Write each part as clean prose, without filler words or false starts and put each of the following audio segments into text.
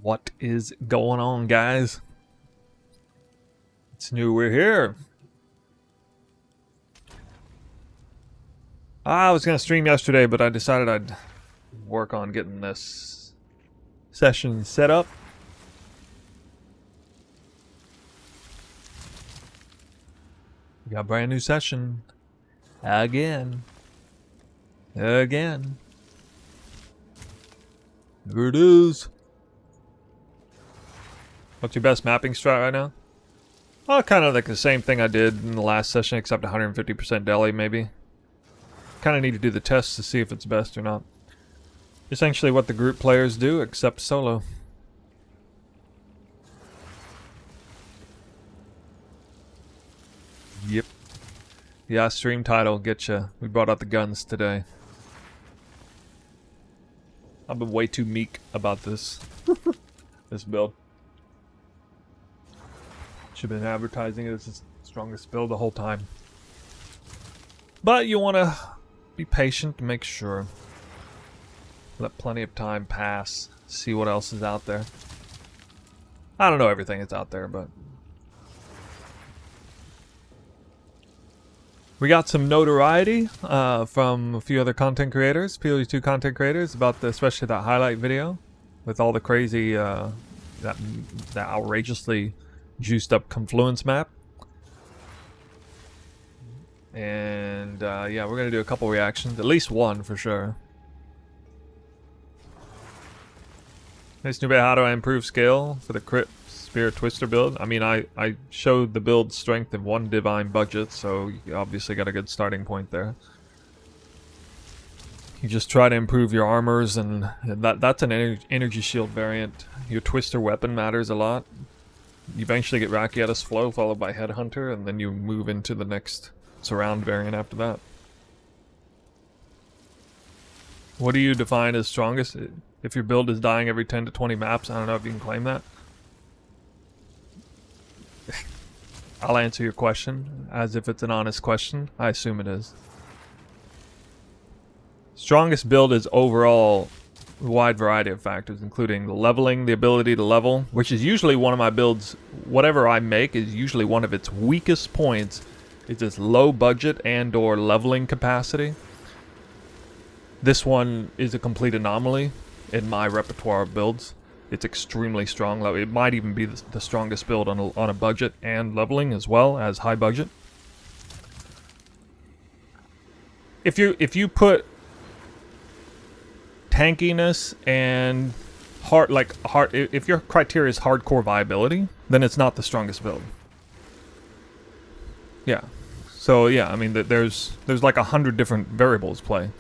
What is going on, guys? It's new, we're here. I was gonna stream yesterday, but I decided I'd work on getting this session set up. We got a brand new session. Again. There it is. What's your best mapping strat right now? Well, kind of like the same thing I did in the last session, except 150% Deli, maybe. Kind of need to do the tests to see if it's best or not. Essentially what the group players do, except solo. Yep. Yeah, stream title, getcha. We brought out the guns today. I've been way too meek about this. This build. Should have been advertising it as the strongest build the whole time. But you want to be patient to make sure. Let plenty of time pass. See what else is out there. I don't know everything that's out there, but... we got some notoriety from a few other content creators, POE2 content creators, about especially that highlight video. With all the crazy, that outrageously juiced up confluence map. And yeah, we're gonna do a couple reactions, at least one for sure. Nice new bit. How do I improve scale for the crit spear twister build? I mean, I showed the build strength in one divine budget, so you obviously got a good starting point there. You just try to improve your armors, and that's an energy shield variant. Your twister weapon matters a lot. You eventually get Rakiatus Flow, followed by Headhunter, and then you move into the next surround variant after that. What do you define as strongest? If your build is dying every 10 to 20 maps, I don't know if you can claim that. I'll answer your question as if it's an honest question. I assume it is. Strongest build is overall a wide variety of factors, including the leveling, the ability to level, which is usually one of my builds. Whatever I make is usually one of its weakest points. It's its low budget and or leveling capacity. This one is a complete anomaly in my repertoire of builds. It's extremely strong. It might even be the strongest build on a budget and leveling as well as high budget. If you put tankiness and if your criteria is hardcore viability, then it's not the strongest build. Yeah. So yeah, I mean there's like 100 different variables play.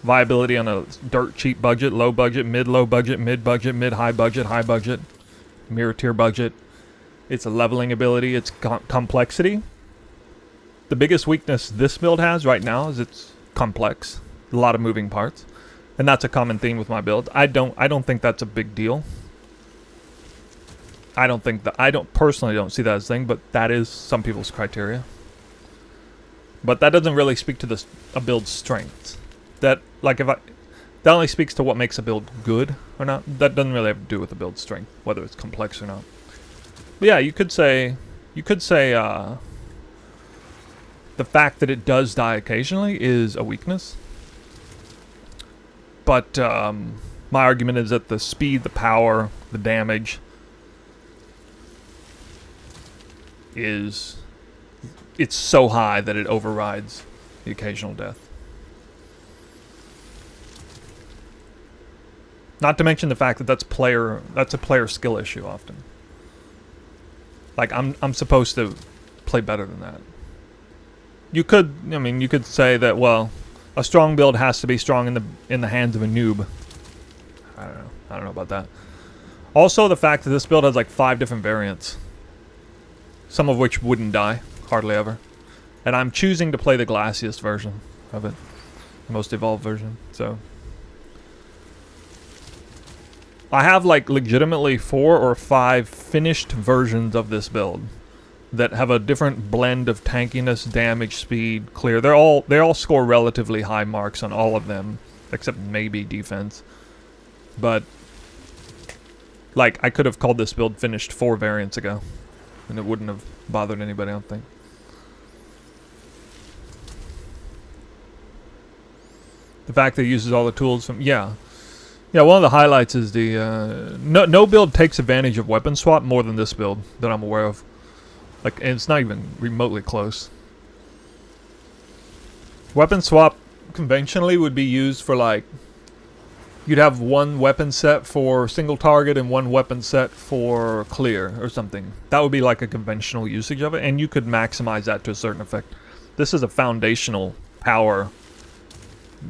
Viability on a dirt cheap budget, low budget, mid-low budget, mid-budget, mid-high budget, high budget, mirror tier budget. It's a leveling ability, it's complexity. The biggest weakness this build has right now is it's complex. A lot of moving parts. And that's a common theme with my build. I don't think that's a big deal. I personally don't see that as a thing, but that is some people's criteria. But that doesn't really speak to a build's strengths. That only speaks to what makes a build good or not. That doesn't really have to do with the build strength, whether it's complex or not. But yeah, you could say the fact that it does die occasionally is a weakness. But my argument is that the speed, the power, the damage it's so high that it overrides the occasional death. Not to mention the fact that that's a player skill issue often. Like I'm supposed to play better than that. You could say that, well, a strong build has to be strong in the hands of a noob. I don't know about that. Also, the fact that this build has like 5 different variants, some of which wouldn't die hardly ever, and I'm choosing to play the glassiest version of it, the most evolved version. So I have like legitimately 4 or 5 finished versions of this build that have a different blend of tankiness, damage, speed, clear. They all score relatively high marks on all of them, except maybe defense. But Like, I could have called this build finished 4 variants ago, and it wouldn't have bothered anybody, I don't think. The fact that it uses all the tools from... Yeah, one of the highlights is the... no build takes advantage of weapon swap more than this build that I'm aware of. Like, and it's not even remotely close. Weapon swap conventionally would be used for, like... You'd have one weapon set for single target and one weapon set for clear or something. That would be like a conventional usage of it, and you could maximize that to a certain effect. This is a foundational power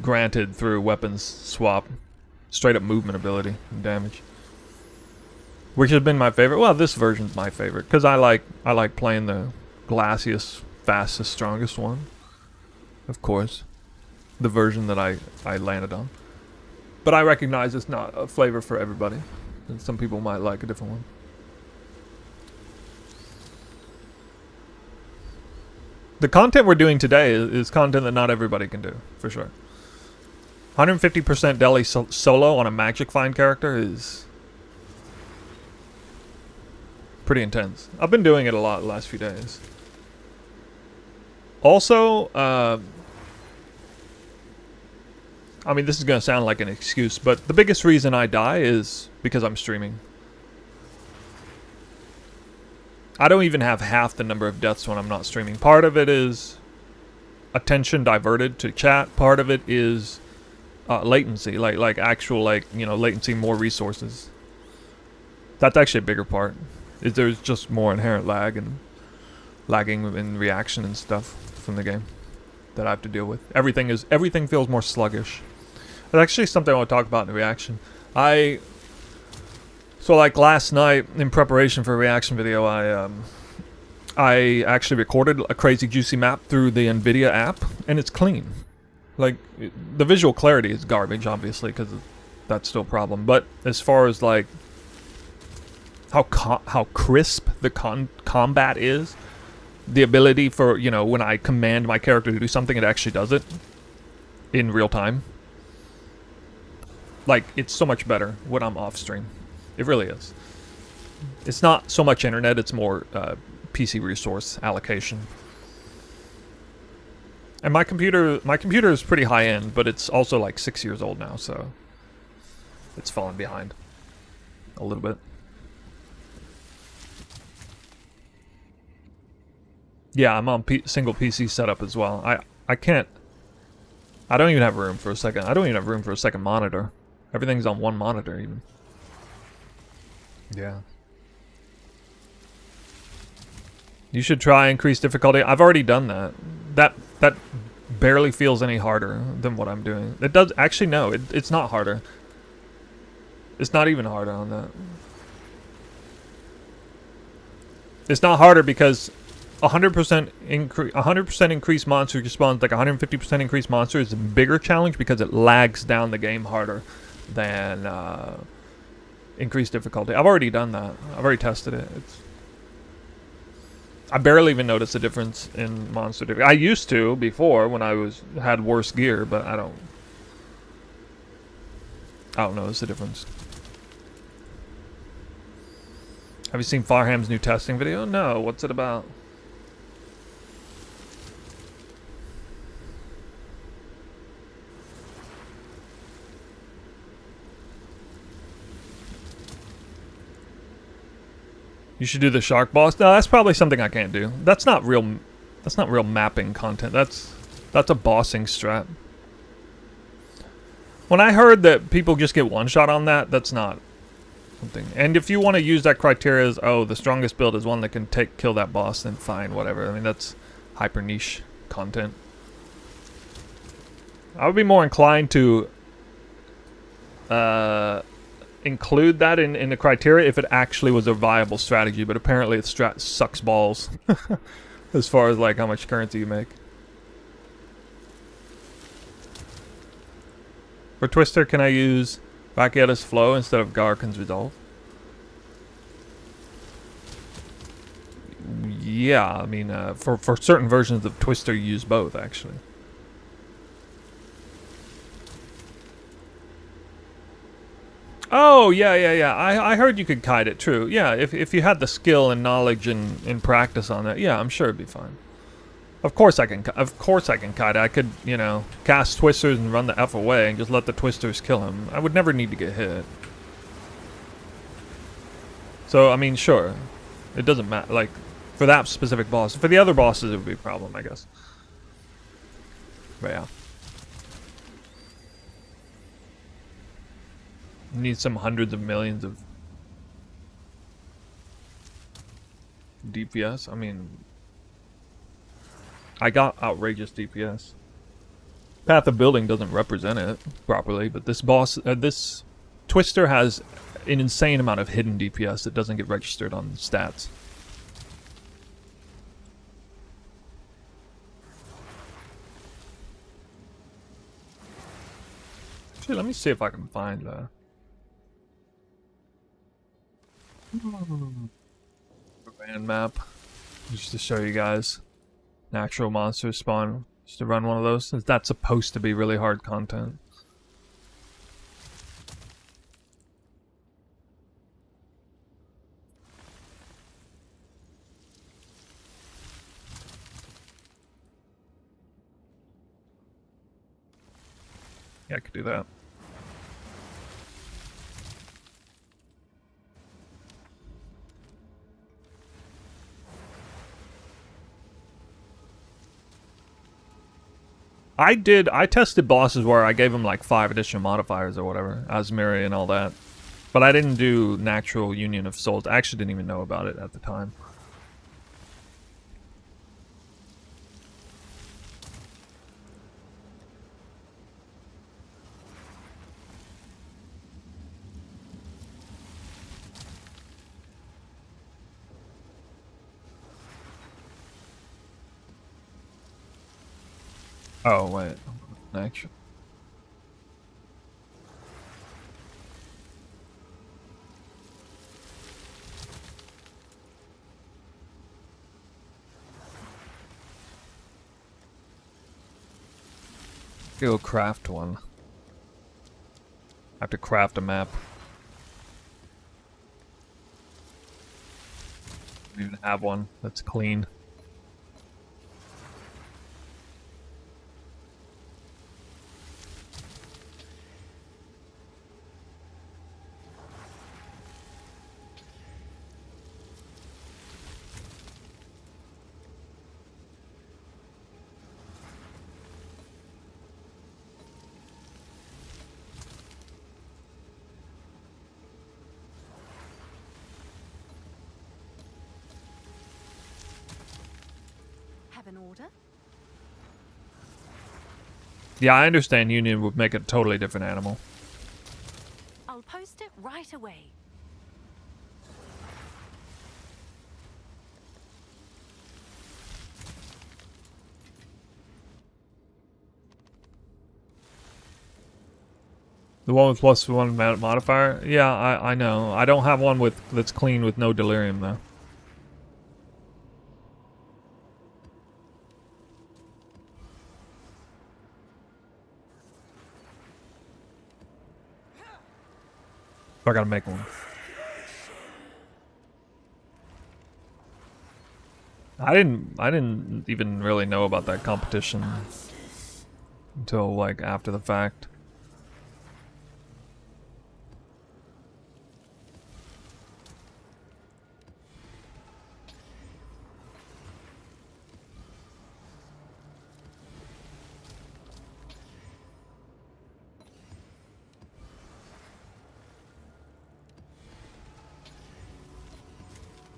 granted through weapons swap. Straight up movement ability and damage. Which has been my favorite. Well, this version's my favorite, because I like playing the glassiest, fastest, strongest one. Of course. The version that I landed on. But I recognize it's not a flavor for everybody. And some people might like a different one. The content we're doing today is content that not everybody can do, for sure. 150% Deli solo on a Magic Find character is pretty intense. I've been doing it a lot the last few days. Also, I mean, this is going to sound like an excuse, but the biggest reason I die is because I'm streaming. I don't even have half the number of deaths when I'm not streaming. Part of it is attention diverted to chat. Part of it is latency, like actual, like, you know, latency, more resources. That's actually a bigger part. Is there's just more inherent lag and lagging in reaction and stuff from the game that I have to deal with. Everything feels more sluggish. That's actually something I want to talk about in the reaction. So like last night in preparation for a reaction video, I actually recorded a crazy juicy map through the NVIDIA app, and it's clean. Like, the visual clarity is garbage, obviously, because that's still a problem. But as far as like how crisp the combat is, the ability for, you know, when I command my character to do something, it actually does it in real time. Like, it's so much better when I'm off stream. It really is. It's not so much internet, it's more PC resource allocation. And my computer is pretty high end, but it's also like 6 years old now, so it's fallen behind a little bit. Yeah, I'm on single PC setup as well. I don't even have room for a second. I don't even have room for a second monitor. Everything's on one monitor even. Yeah. You should try increase difficulty. I've already done that. That barely feels any harder than what I'm doing. It does actually no, it's not harder. It's not even harder on that. It's not harder because 100% increased monster response, like 150% increased monster, is a bigger challenge because it lags down the game harder than increased difficulty. I've already done that. I've already tested it. I barely even noticed a difference in monster difficulty. I used to before when I had worse gear, but I don't notice the difference. Have you seen Farham's new testing video? No. What's it about? You should do the shark boss. No, that's probably something I can't do. That's not real mapping content. That's a bossing strat. When I heard that people just get one shot on that, that's not something. And if you want to use that criteria as, oh, the strongest build is one that can kill that boss, then fine, whatever. I mean, that's hyper niche content. I would be more inclined to include that in the criteria if it actually was a viable strategy, but apparently the strat sucks balls as far as like how much currency you make. For Twister, can I use Vakieta's Flow instead of Garkin's Resolve? Yeah, I mean, for certain versions of Twister, you use both, actually. Oh, yeah. I heard you could kite it, true. Yeah, if you had the skill and knowledge and practice on that, yeah, I'm sure it'd be fine. Of course I can kite it. I could, you know, cast twisters and run the F away and just let the twisters kill him. I would never need to get hit. So, I mean, sure. It doesn't matter, like, for that specific boss. For the other bosses, it would be a problem, I guess. But yeah. You need some hundreds of millions of DPS. I mean, I got outrageous DPS. Path of Building doesn't represent it properly, but this boss, this Twister has an insane amount of hidden DPS that doesn't get registered on stats. Actually, let me see if I can find the Overrun map, just to show you guys. Natural monsters spawn, just to run one of those, since that's supposed to be really hard content. Yeah, I could do that. I tested bosses where I gave them like 5 additional modifiers or whatever, Asmiri and all that. But I didn't do Natural Union of Souls. I actually didn't even know about it at the time. Oh, wait. Action. Go craft one. I have to craft a map. I don't even have one that's clean. An order? Yeah, I understand Union would make it a totally different animal. I'll post it right away. The one with +1 modifier? Yeah, I know. I don't have one with that's clean with no delirium though. I gotta make one. I didn't even really know about that competition until like after the fact.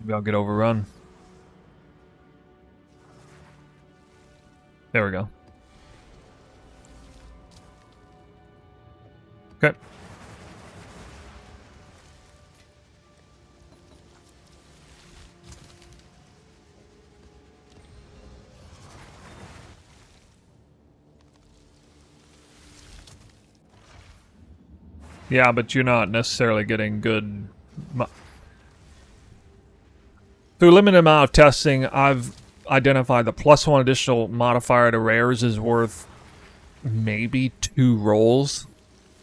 Maybe I'll get overrun. There we go. Okay. Yeah, but you're not necessarily getting good... Through a limited amount of testing, I've identified the +1 additional modifier to rares is worth maybe 2 rolls.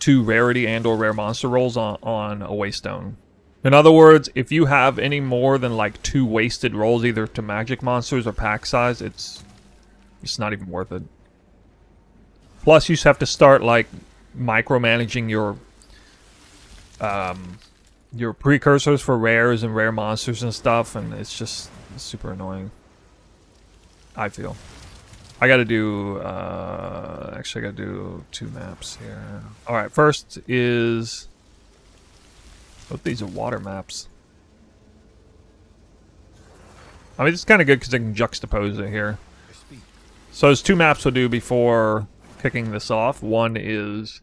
2 rarity and or rare monster rolls on a waste stone. In other words, if you have any more than like 2 wasted rolls, either to magic monsters or pack size, it's not even worth it. Plus, you just have to start like micromanaging your precursors for rares and rare monsters and stuff, and it's just super annoying. I feel. I gotta do, actually I gotta do 2 maps here. Alright, first is... Both these are water maps. I mean, it's kind of good because I can juxtapose it here. So there's 2 maps we'll do before kicking this off. One is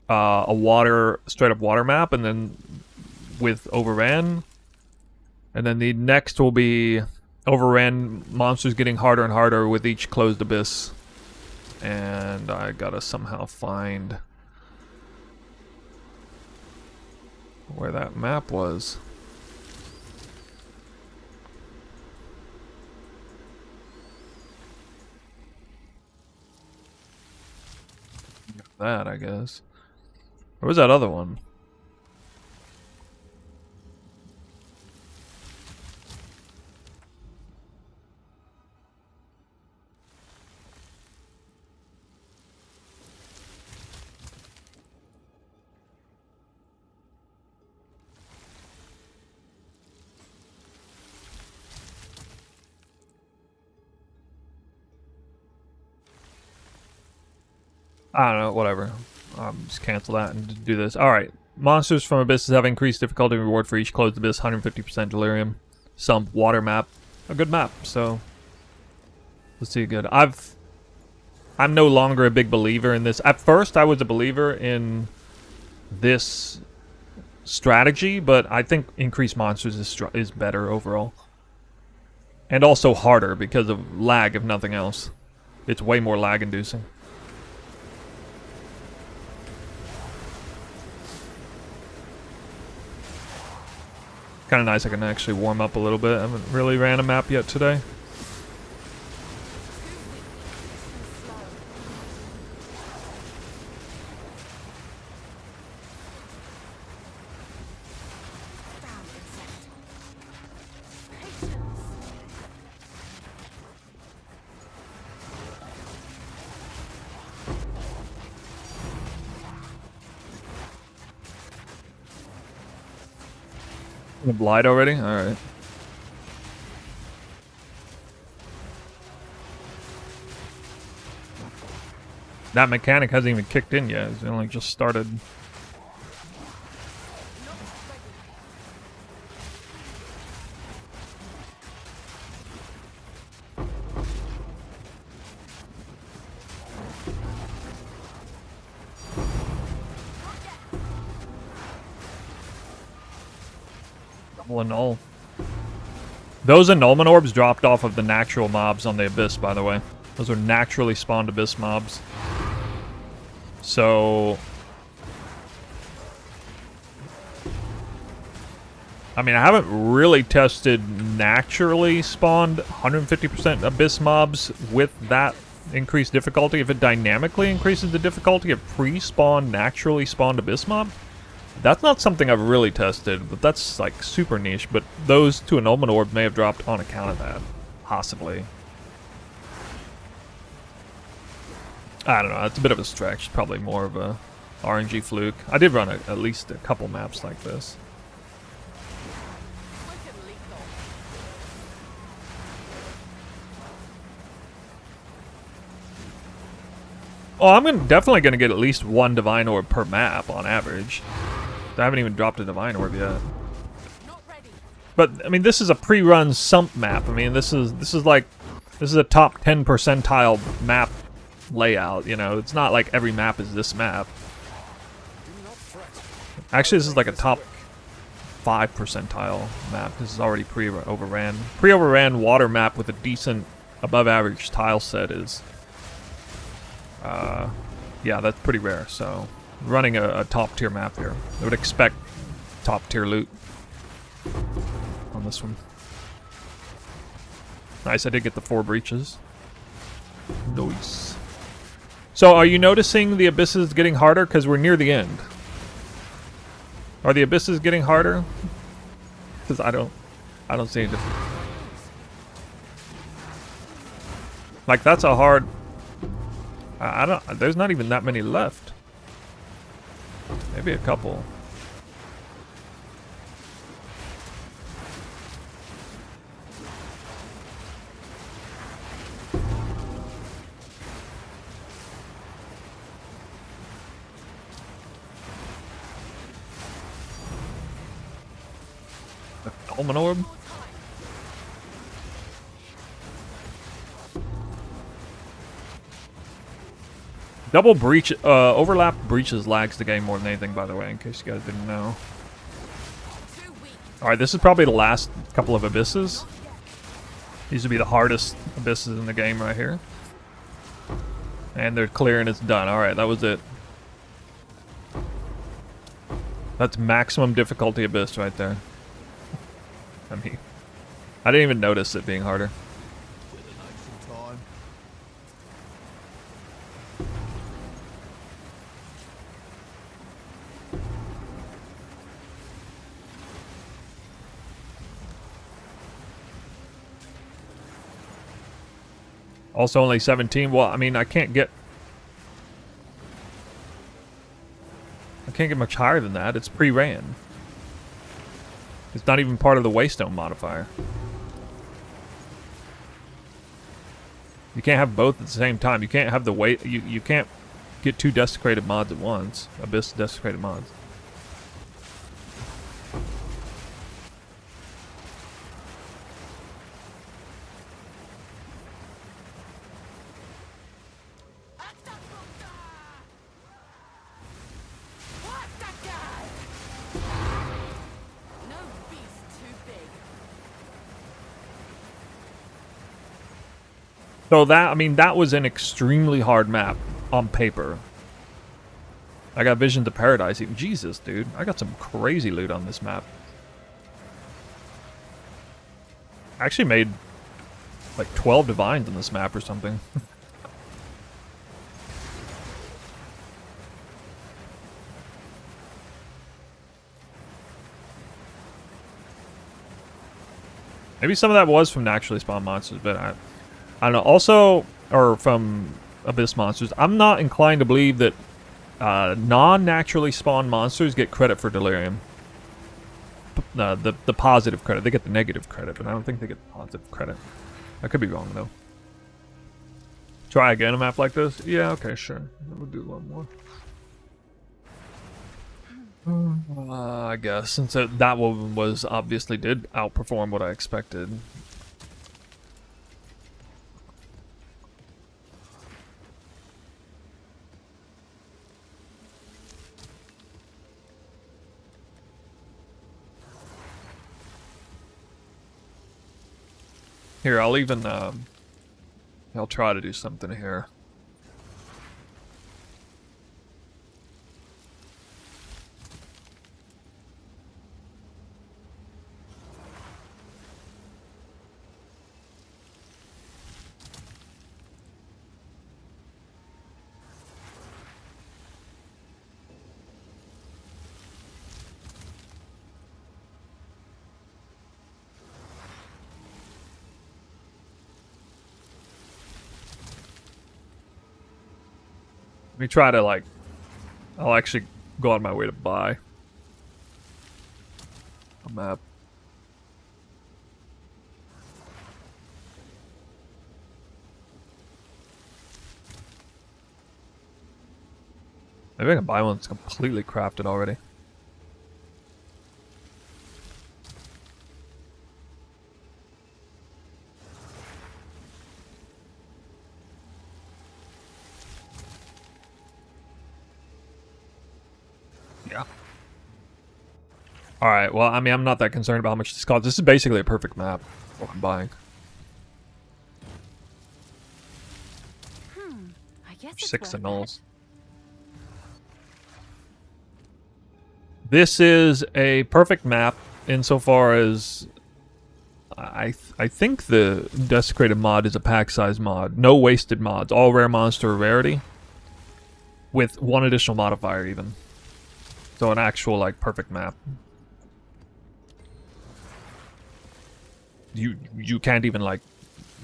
a straight up water map, and then with Overrun. And then the next will be Overrun monsters getting harder and harder with each closed abyss. And I gotta somehow find where that map was. That, I guess. Where was that other one? I don't know, whatever. Just cancel that and do this. Alright. Monsters from Abysses have increased difficulty reward for each closed abyss, 150% delirium. Some water map. A good map, so let's see good. I'm no longer a big believer in this. At first I was a believer in this strategy, but I think increased monsters is better overall. And also harder because of lag, if nothing else. It's way more lag inducing. Kind of nice I can actually warm up a little bit. I haven't really ran a map yet today. Lied already? Alright. That mechanic hasn't even kicked in yet. It's only just started. Annul. Those annulment orbs dropped off of the natural mobs on the abyss, by the way. Those are naturally spawned abyss mobs. So I mean, I haven't really tested naturally spawned 150% abyss mobs with that increased difficulty. If it dynamically increases the difficulty of pre-spawned, naturally spawned abyss mob, that's not something I've really tested, but that's like super niche. But those 2 annulment orbs may have dropped on account of that, possibly. I don't know, it's a bit of a stretch, probably more of a RNG fluke. I did run at least a couple maps like this. Oh, I'm definitely going to get at least 1 divine orb per map on average. I haven't even dropped a divine orb yet. But I mean, this is a pre-run sump map. I mean, this is a top 10 percentile map layout. You know, it's not like every map is this map. Actually, this is like a top 5 percentile map. This is already pre-overran. Pre-overran water map with a decent above-average tile set is. Yeah, that's pretty rare. So, running a top tier map here, I would expect top tier loot on this one. Nice, I did get the 4 breaches. Nice. So are you noticing the abysses getting harder? Because we're near the end. Are the abysses getting harder? Because I don't see any difference. Like, that's a hard... I don't... There's not even that many left. Maybe a couple. Almond orb? Double breach, overlap breaches lags the game more than anything, by the way, in case you guys didn't know. Alright, this is probably the last couple of abysses. These would be the hardest abysses in the game right here. And they're clear and it's done. Alright, that was it. That's maximum difficulty abyss right there. I mean, I didn't even notice it being harder. Also only 17. Well, I mean, I can't get much higher than that. It's pre-ran. It's not even part of the Waystone modifier. You can't have both at the same time. You can't have the you can't get two desecrated mods at once. Abyss desecrated mods. So that, I mean, that was an extremely hard map on paper. I got Visions of Paradise even. Jesus, dude. I got some crazy loot on this map. I actually made like 12 divines on this map or something. Maybe some of that was from naturally spawned monsters, but I don't know. Also, or from Abyss monsters, I'm not inclined to believe that non-naturally spawned monsters get credit for delirium. The positive credit. They get the negative credit, but I don't think they get the positive credit. I could be wrong, though. Try again a map like this? Yeah, okay, sure. We'll do one more. I guess, since that one was obviously did outperform what I expected. Here, I'll even, I'll try to do something here. Let me try to, like, I'll actually go on my way to buy a map. Maybe I can buy one that's completely crafted already. Yeah. Alright, well, I mean, I'm not that concerned about how much this costs. This is basically a perfect map. What I'm buying. I guess 6 annuls. This is a perfect map insofar as I think the Desecrated mod is a pack size mod. No wasted mods. All rare monster rarity. with one additional modifier even. So an actual like perfect map. You can't even like,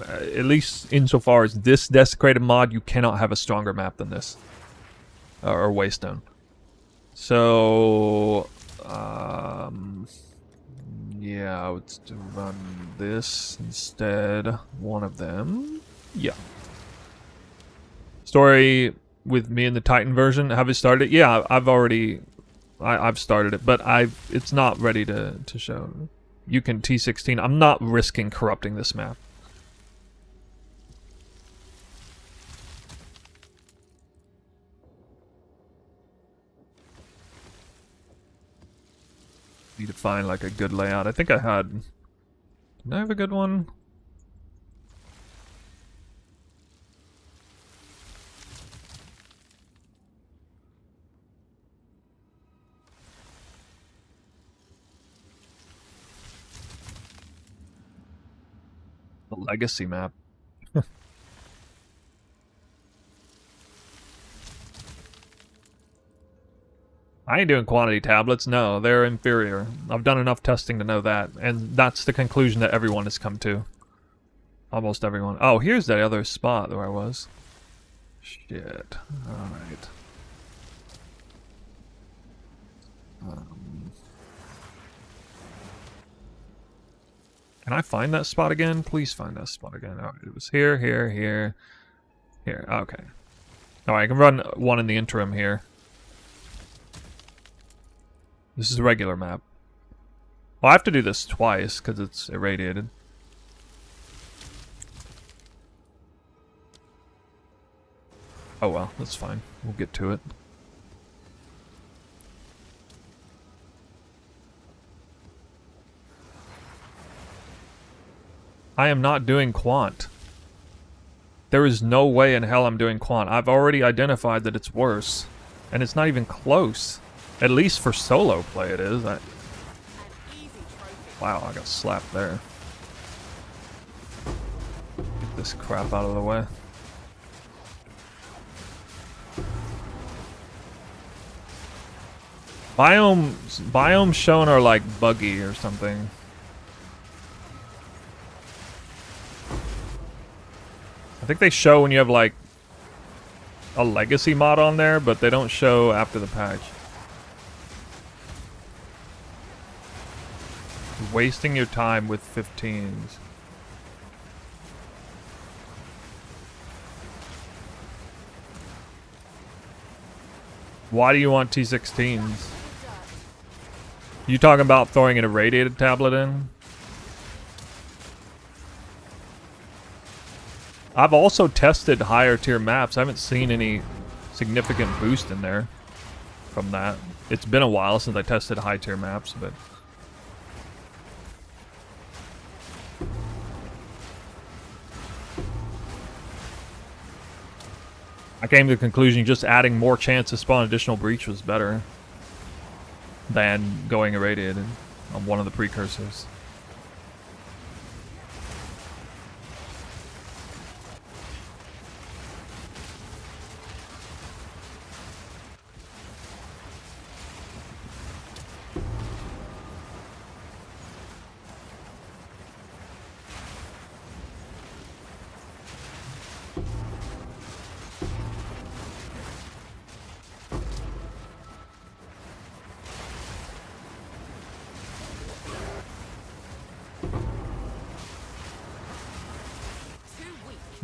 at least insofar as this desecrated mod, you cannot have a stronger map than this, or Waystone. So yeah, let's run this instead. One of them. Yeah. Story with me in the Titan version. Have you started it? Yeah, I've already. I've started it, but it's not ready to show. You can T16. I'm not risking corrupting this map. Need to find like a good layout. I think I had. Did I have a good one? The legacy map. I ain't doing quantity tablets. No, they're inferior. I've done enough testing to know that, and that's the conclusion that everyone has come to. Almost everyone. Oh, here's that other spot where I was. Shit. Alright. Can I find that spot again? Please find that spot again. Oh, it was here, here, here, here. Okay. Alright, I can run one in the interim here. This is a regular map. Well, I have to do this twice because it's irradiated. Oh well, that's fine. We'll get to it. I am not doing quant. There is no way in hell I'm doing quant. I've already identified that it's worse. And it's not even close. At least for solo play it is. Wow, I got slapped there. Get this crap out of the way. Biomes shown are like buggy or something. I think they show when you have like a legacy mod on there, but they don't show after the patch. Wasting your time with 15s. Why do you want T16s? You talking about throwing an irradiated tablet in? I've also tested higher tier maps. I haven't seen any significant boost in there from that. It's been a while since I tested high tier maps, but I came to the conclusion just adding more chance to spawn additional breach was better than going irradiated on one of the precursors.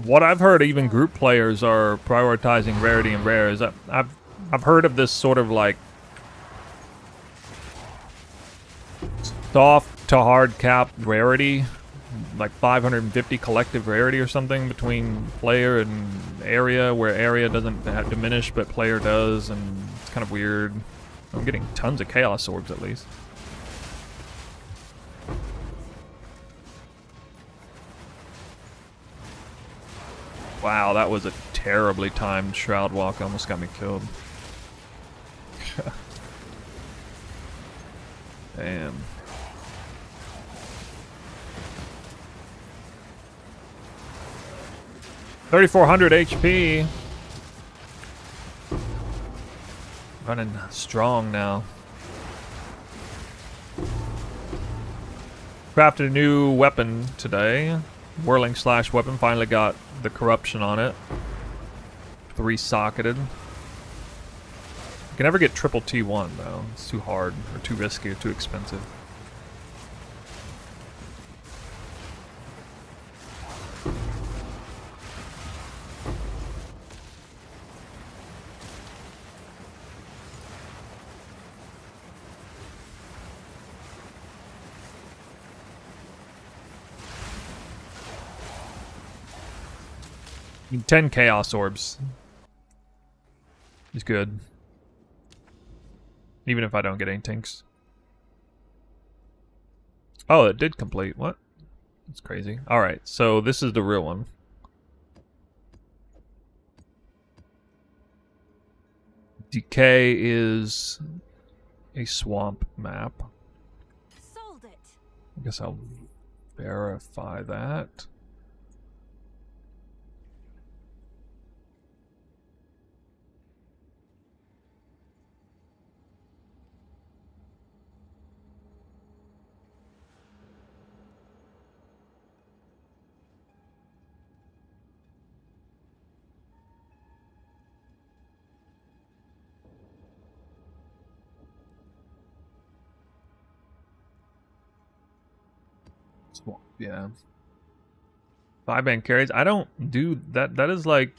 What I've heard, even group players are prioritizing rarity and rares. I've heard of this sort of like soft to hard cap rarity, like 550 collective rarity or something between player and area, where area doesn't diminish but player does, and it's kind of weird. I'm getting tons of chaos orbs at least. Wow, that was a terribly timed Shroud Walk. Almost got me killed. Damn. $3,400 HP. Running strong now. Crafted a new weapon today. Whirling slash weapon. Finally got the corruption on it. 3-socketed. You can never get triple T1 though. It's too hard, or too risky, or too expensive. I mean, 10 Chaos Orbs is good. Even if I don't get any tinks. Oh, it did complete. What? That's crazy. Alright, so this is the real one. Decay is a swamp map. Sold it. I guess I'll verify that. Yeah. 5-band carries. I don't do that. That is like...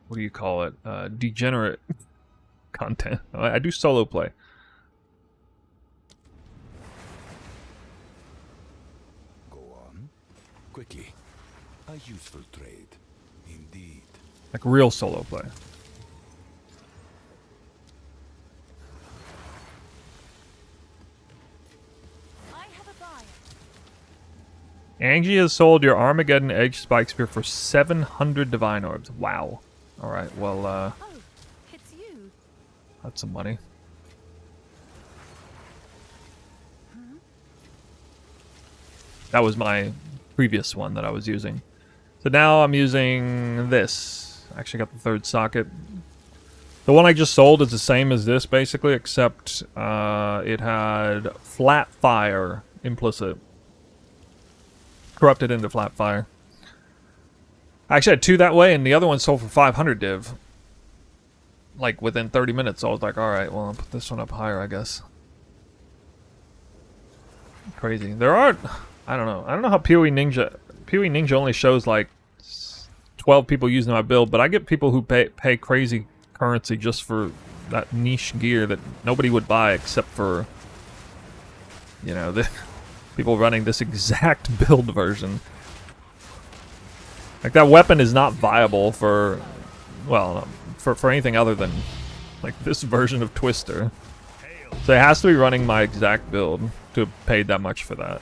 What do you call it? Degenerate content. I do solo play. Go on. Quickly. A useful trade. Indeed. Like real solo play. Angie has sold your Armageddon Edge Spike Spear for 700 Divine Orbs. Wow. Alright, well, Oh, it's you. that's some money. That was my previous one that I was using. So now I'm using this. I actually got the 3rd socket. The one I just sold is the same as this, basically, except it had flat fire implicit. Corrupted into flat fire. I actually had 2 that way, and the other one sold for 500 div. Like within 30 minutes, so I was like, alright, well, I'll put this one up higher, I guess. Crazy. There are... I don't know. I don't know how PoE Ninja only shows like 12 people using my build, but I get people who pay crazy currency just for that niche gear that nobody would buy except for, you know, the people running this exact build version. Like, that weapon is not viable for, well, for anything other than, like, this version of Twister. So it has to be running my exact build to have paid that much for that.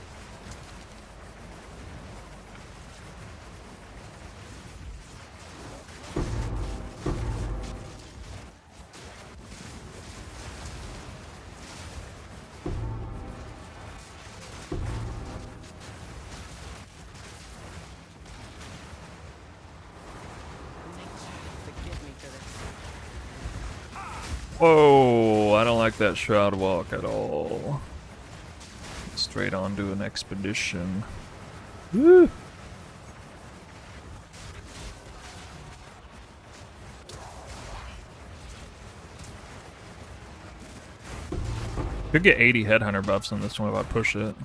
Whoa, I don't like that shroud walk at all. Straight on to an expedition. Woo! Could get 80 headhunter buffs on this one if I push it.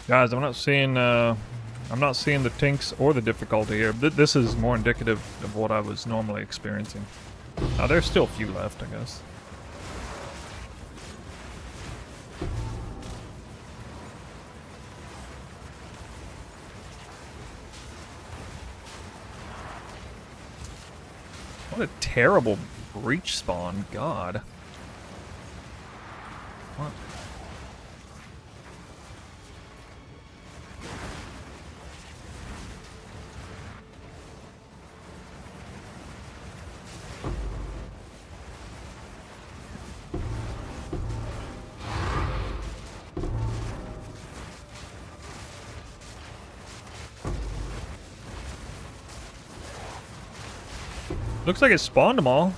Guys, I'm not seeing the tinks or the difficulty here. This is more indicative of what I was normally experiencing. There's still a few left, I guess. What a terrible breach spawn, God. What? Looks like it spawned them all.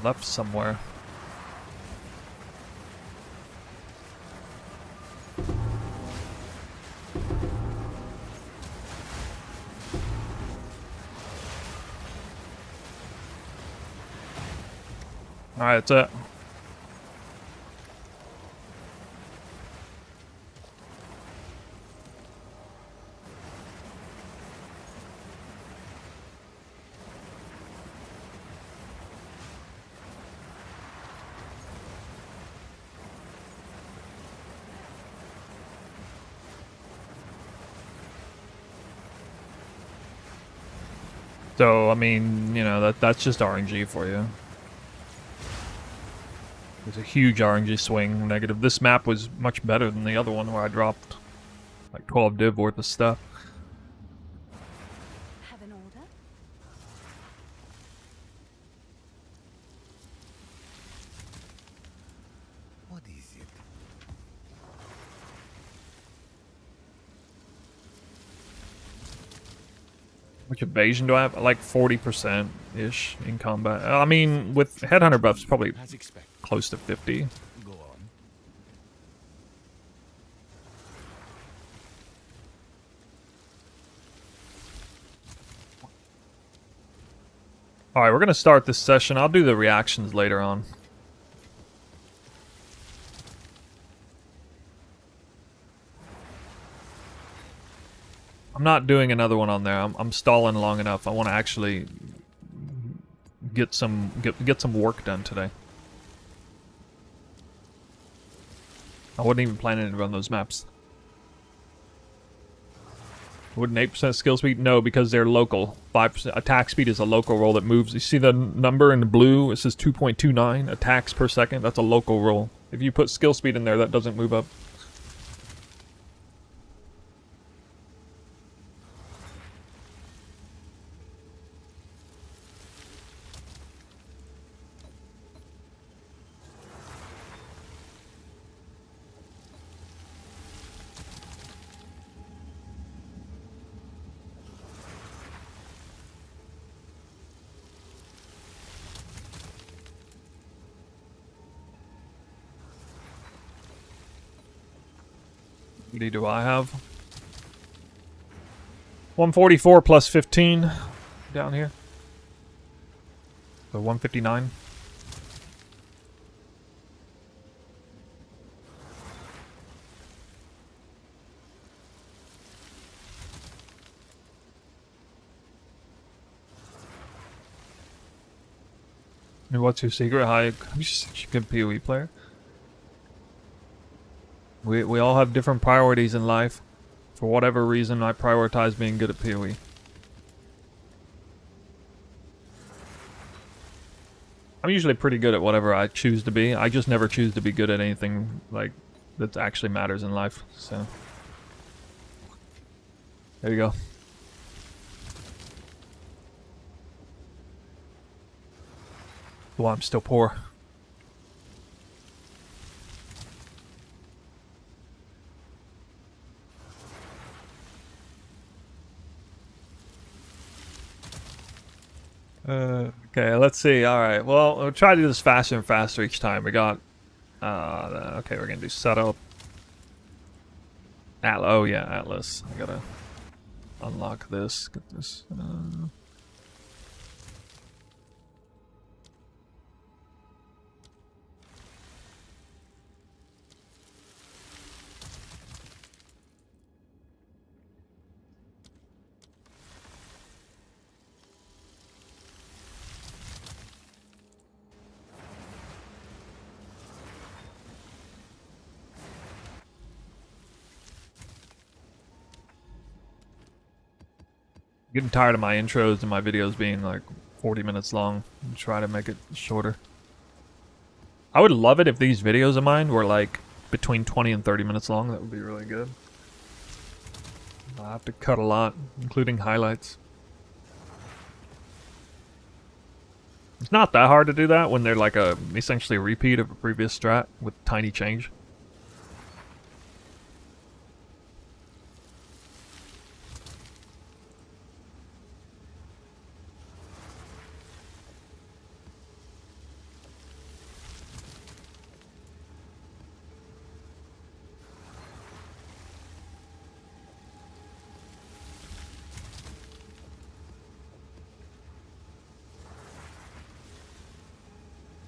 Left somewhere. Alright, that's it. So, I mean, you know, that's just RNG for you. There's a huge RNG swing negative. This map was much better than the other one where I dropped like 12 div worth of stuff. Have an order? What is it? Which evasion do I have? Like 40%-ish in combat. I mean, with Headhunter buffs, probably As expected. close to 50. Go on. Alright, we're going to start this session. I'll do the reactions later on. I'm not doing another one on there. I'm stalling long enough. I want to actually get some work done today. I wasn't even planning to run those maps. Wouldn't 8% skill speed? No, because they're local. 5% attack speed is a local roll that moves. You see the number in the blue? It says 2.29 attacks per second. That's a local roll. If you put skill speed in there, that doesn't move up. What do I have? 144 plus 15 down here. So 159. And what's your secret? Hi, I'm just such a good PoE player. We all have different priorities in life. For whatever reason, I prioritize being good at PoE. I'm usually pretty good at whatever I choose to be. I just never choose to be good at anything like that actually matters in life. So there you go. Well, I'm still poor. Okay, let's see. All right. Well, we'll try to do this faster and faster each time. We got. Okay, we're gonna do setup. Oh yeah, Atlas. I gotta unlock this. Get this. Getting tired of my intros and my videos being like 40 minutes long. And try to make it shorter. I would love it if these videos of mine were like between 20 and 30 minutes long. That would be really good. I'll have to cut a lot, including highlights. It's not that hard to do that when they're like essentially a repeat of a previous strat with tiny change.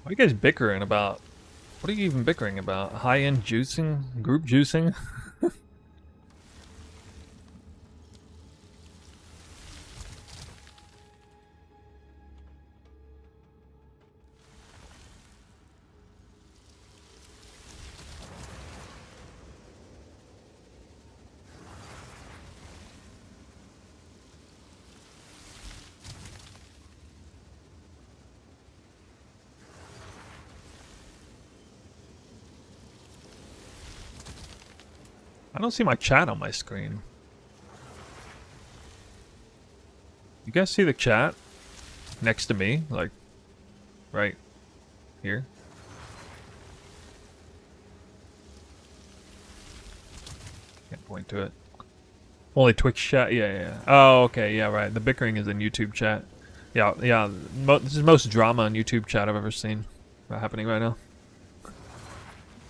What are you guys bickering about? What are you even bickering about? High-end juicing? Group juicing? I don't see my chat on my screen. You guys see the chat next to me? Like, right here? Can't point to it. Only Twitch chat? Yeah. Oh, okay, yeah, right. The bickering is in YouTube chat. Yeah. This is the most drama on YouTube chat I've ever seen happening right now.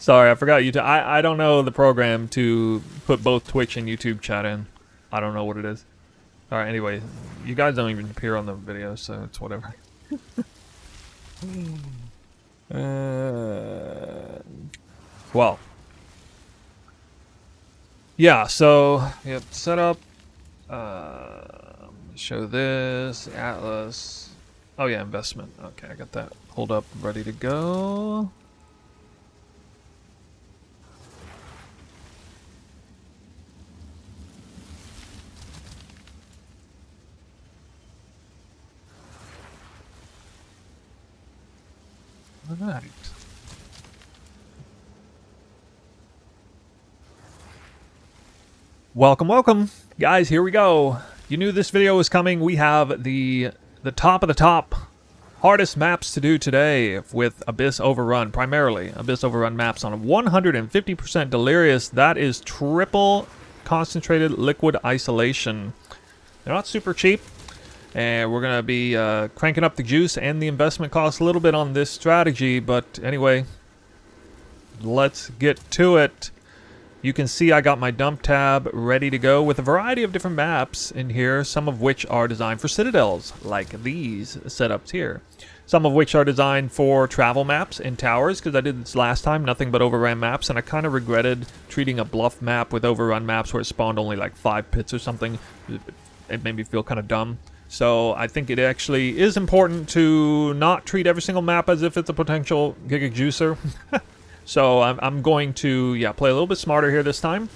Sorry, I forgot YouTube. I don't know the program to put both Twitch and YouTube chat in. I don't know what it is. Alright, anyway. You guys don't even appear on the video, so it's whatever. Well. Yeah, so, yep, setup. Show this. Atlas. Oh yeah, investment. Okay, I got that. Hold up, ready to go. Alright. Welcome. Guys, here we go. You knew this video was coming. We have the top of the top hardest maps to do today with Abyss Overrun, primarily. Abyss Overrun maps on 150% Delirious. That is triple concentrated liquid isolation. They're not super cheap. And we're going to be cranking up the juice and the investment cost a little bit on this strategy. But anyway, let's get to it. You can see I got my dump tab ready to go with a variety of different maps in here, some of which are designed for citadels, like these setups here. Some of which are designed for travel maps and towers, because I did this last time, nothing but overrun maps, and I kind of regretted treating a bluff map with overrun maps where it spawned only like 5 pits or something. It made me feel kind of dumb. So I think it actually is important to not treat every single map as if it's a potential Giga Juicer. So I'm going to, play a little bit smarter here this time.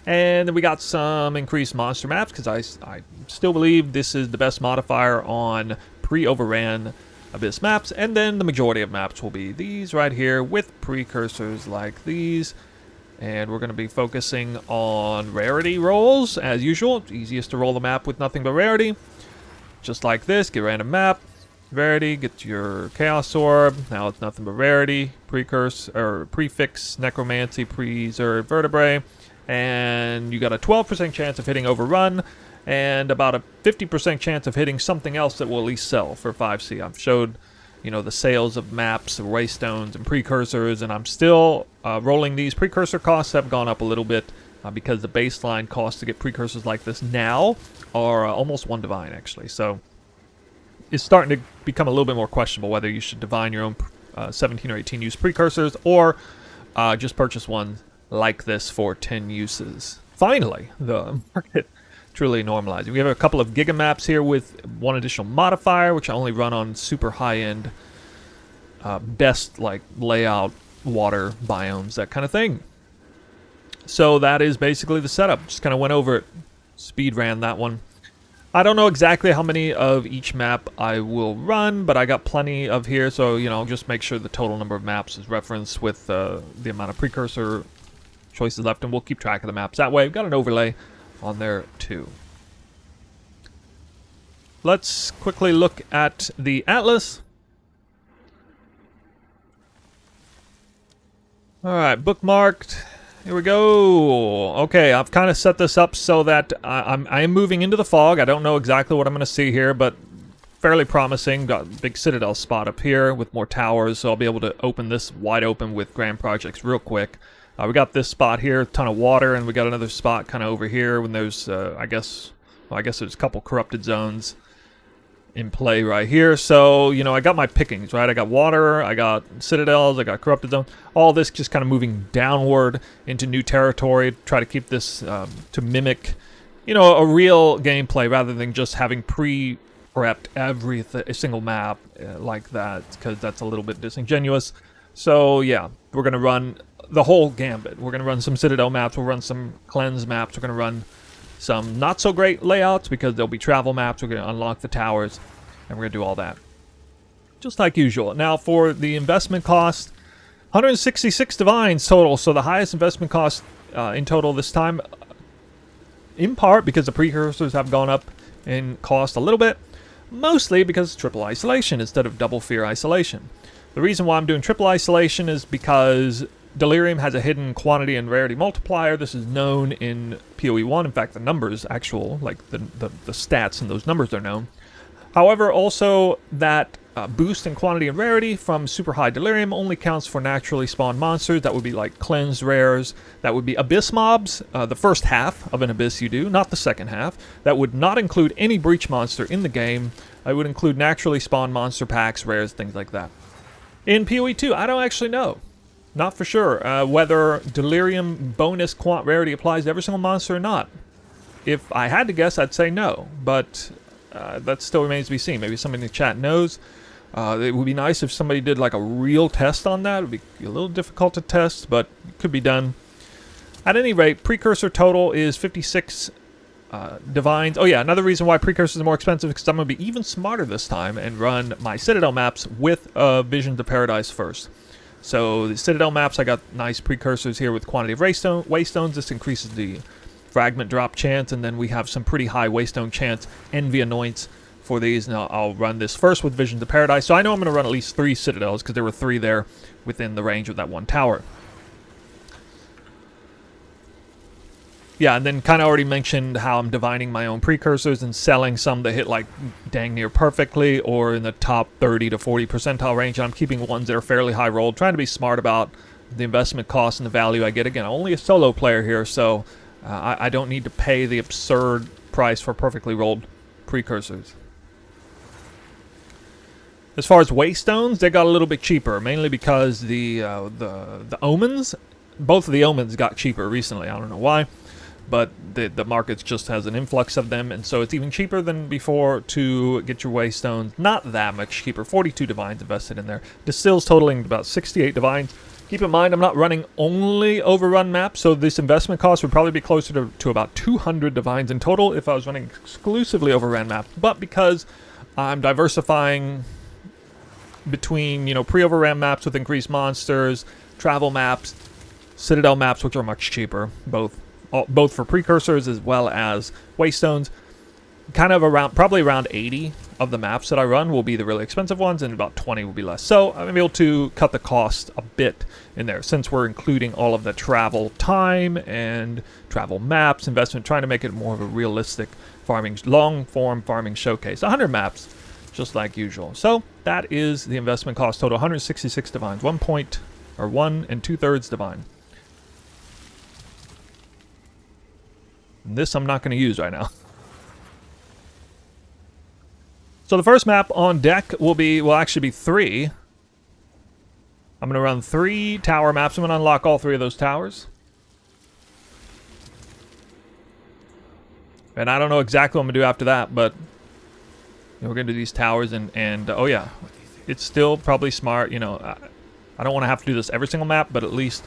And then we got some increased monster maps, because I still believe this is the best modifier on pre-overran Abyss maps. And then the majority of maps will be these right here with precursors like these. And we're going to be focusing on rarity rolls, as usual. It's easiest to roll the map with nothing but rarity. Just like this, get random map, rarity, get your Chaos Orb. Now it's nothing but rarity, precursor, or prefix, necromancy, preserve vertebrae. And you got a 12% chance of hitting Overrun, and about a 50% chance of hitting something else that will at least sell for 5C. I've showed, the sales of maps, waystones, and precursors, and I'm still rolling these. Precursor costs have gone up a little bit because the baseline costs to get precursors like this now are almost 1 divine, actually. So it's starting to become a little bit more questionable whether you should divine your own 17 or 18 use precursors, or just purchase one like this for 10 uses. Finally, the market truly normalizing. We have a couple of giga maps here with one additional modifier, which I only run on super high-end, best like layout, water biomes, that kind of thing. So that is basically the setup. Just kind of went over it, speed ran that one. I don't know exactly how many of each map I will run, but I got plenty of here, so, you know, just make sure the total number of maps is referenced with the amount of precursor choices left, and we'll keep track of the maps that way. We've got an overlay on there, too. Let's quickly look at the Atlas. Alright, bookmarked. Here we go. Okay, I've kind of set this up so that I am moving into the fog. I don't know exactly what I'm going to see here, but fairly promising. Got a big Citadel spot up here with more towers, so I'll be able to open this wide open with grand projects real quick. We got this spot here, a ton of water, and we got another spot kind of over here when there's, I guess there's a couple corrupted zones in play right here. So, you know, I got my pickings, right? I got water, I got citadels, I got corrupted zone. All this just kind of moving downward into new territory. Try to keep this to mimic, you know, a real gameplay rather than just having pre-prepped every single map like that, because that's a little bit disingenuous. So, yeah, we're going to run the whole gambit. We're going to run some citadel maps, we'll run some cleanse maps, we're going to run some not so great layouts because there'll be travel maps. We're going to unlock the towers, and we're going to do all that just like usual. Now for the investment cost, 166 divines total, so the highest investment cost in total this time, in part because the precursors have gone up in cost a little bit, mostly because triple isolation instead of double fear isolation. The reason why I'm doing triple isolation is because Delirium has a hidden quantity and rarity multiplier. This is known in PoE 1. In fact, the numbers, actual, like the stats and those numbers are known. However, also that boost in quantity and rarity from super high Delirium only counts for naturally spawned monsters. That would be like cleansed rares. That would be abyss mobs, the first half of an abyss you do, not the second half. That would not include any breach monster in the game. It would include naturally spawned monster packs, rares, things like that. In PoE 2, I don't actually know. Not for sure whether Delirium bonus quant rarity applies to every single monster or not. If I had to guess, I'd say no, but that still remains to be seen. Maybe somebody in the chat knows. It would be nice if somebody did like a real test on that. It would be a little difficult to test, but it could be done. At any rate, precursor total is 56 divines. Oh yeah, another reason why precursors are more expensive is because I'm going to be even smarter this time and run my Citadel maps with Visions of Paradise first. So the Citadel maps, I got nice precursors here with quantity of waystones. This increases the fragment drop chance, and then we have some pretty high waystone chance envy anoints for these. Now I'll run this first with Visions of Paradise. So I know I'm going to run at least 3 Citadels because there were 3 there within the range of that one tower. Yeah, and then kind of already mentioned how I'm divining my own precursors and selling some that hit like dang near perfectly or in the top 30 to 40 percentile range. And I'm keeping ones that are fairly high rolled, trying to be smart about the investment cost and the value I get. Again, I'm only a solo player here, so I don't need to pay the absurd price for perfectly rolled precursors. As far as waystones, they got a little bit cheaper, mainly because the omens, both of the omens got cheaper recently. I don't know why. But the market just has an influx of them, and so it's even cheaper than before to get your waystones. Not that much cheaper. 42 divines invested in there. Distills totaling about 68 divines. Keep in mind, I'm not running only Overrun maps, so this investment cost would probably be closer to about 200 divines in total if I was running exclusively Overrun maps. But because I'm diversifying between, you know, pre-Overrun maps with increased monsters, travel maps, Citadel maps, which are much cheaper, both for precursors as well as waystones, kind of probably around 80 of the maps that I run will be the really expensive ones, and about 20 will be less. So I'm able to cut the cost a bit in there, since we're including all of the travel time and travel maps, investment, trying to make it more of a realistic farming, long-form farming showcase. 100 maps, just like usual. So that is the investment cost total, 166 divines, 1 2/3 divine. This I'm not going to use right now. So the first map on deck will actually be 3. I'm going to run 3 tower maps. I'm going to unlock all 3 of those towers. And I don't know exactly what I'm going to do after that, but we're going to do these towers and oh yeah, it's still probably smart, you know, I don't want to have to do this every single map, but at least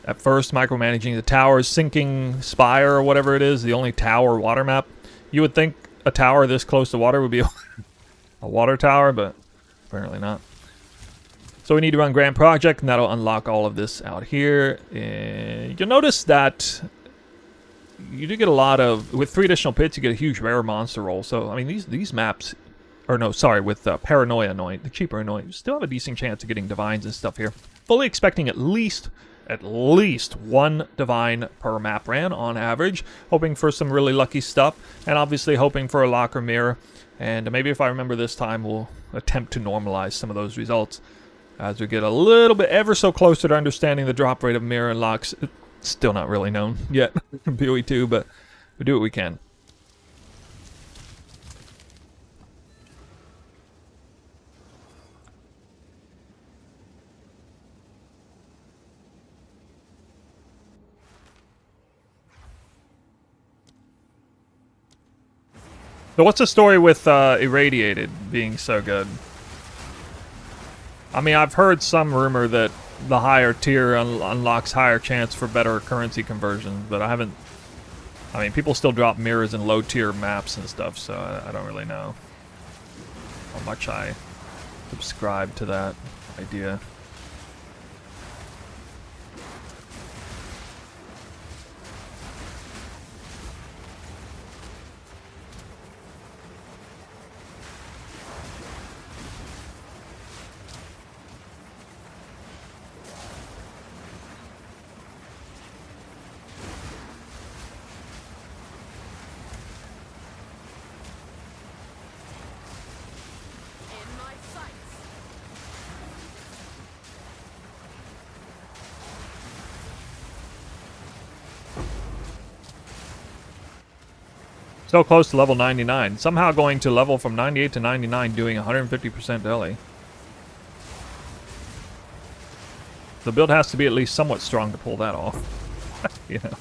at first, micromanaging the towers, sinking Spire or whatever it is, the only tower water map. You would think a tower this close to water would be a water tower, but apparently not. So we need to run Grand Project, and that'll unlock all of this out here. And you'll notice that you do get a lot of, with 3 additional pits, you get a huge rare monster roll. So, I mean, these maps, or no, sorry, with Paranoia Anoint, the cheaper Anoint, you still have a decent chance of getting Divines and stuff here. Fully expecting at least 1 Divine per map ran on average. Hoping for some really lucky stuff, and obviously hoping for a locker mirror. And maybe if I remember this time, we'll attempt to normalize some of those results as we get a little bit ever so closer to understanding the drop rate of mirror and locks. It's still not really known yet in PoE 2, but we do what we can. So what's the story with Irradiated being so good? I mean, I've heard some rumor that the higher tier unlocks higher chance for better currency conversions, but I haven't... I mean, people still drop mirrors in low tier maps and stuff, so I don't really know how much I subscribe to that idea. So close to level 99. Somehow going to level from 98 to 99 doing 150% Deli. The build has to be at least somewhat strong to pull that off. You know.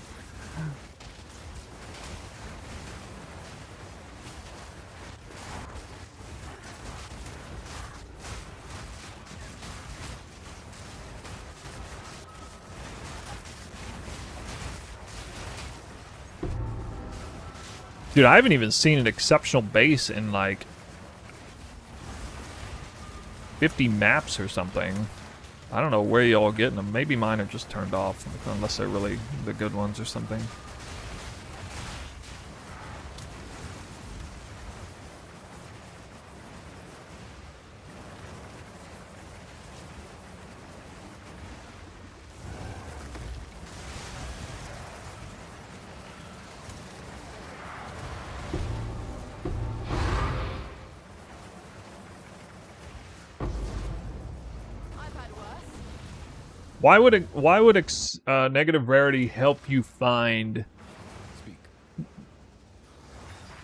Dude, I haven't even seen an exceptional base in like 50 maps or something. I don't know where y'all getting them. Maybe mine are just turned off, unless they're really the good ones or something. Why would negative rarity help you find?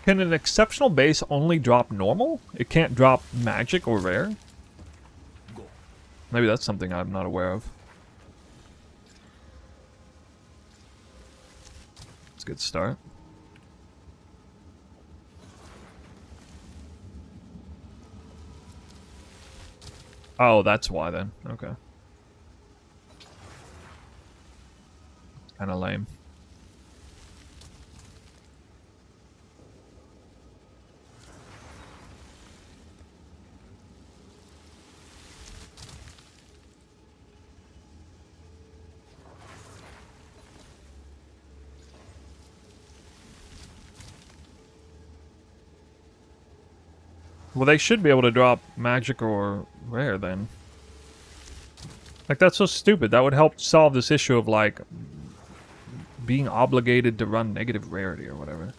Can an exceptional base only drop normal? It can't drop magic or rare? Maybe that's something I'm not aware of. It's a good start. Oh, that's why then. Okay. Kind of lame. Well, they should be able to drop magic or rare then. Like, that's so stupid. That would help solve this issue of, like, being obligated to run negative rarity or whatever.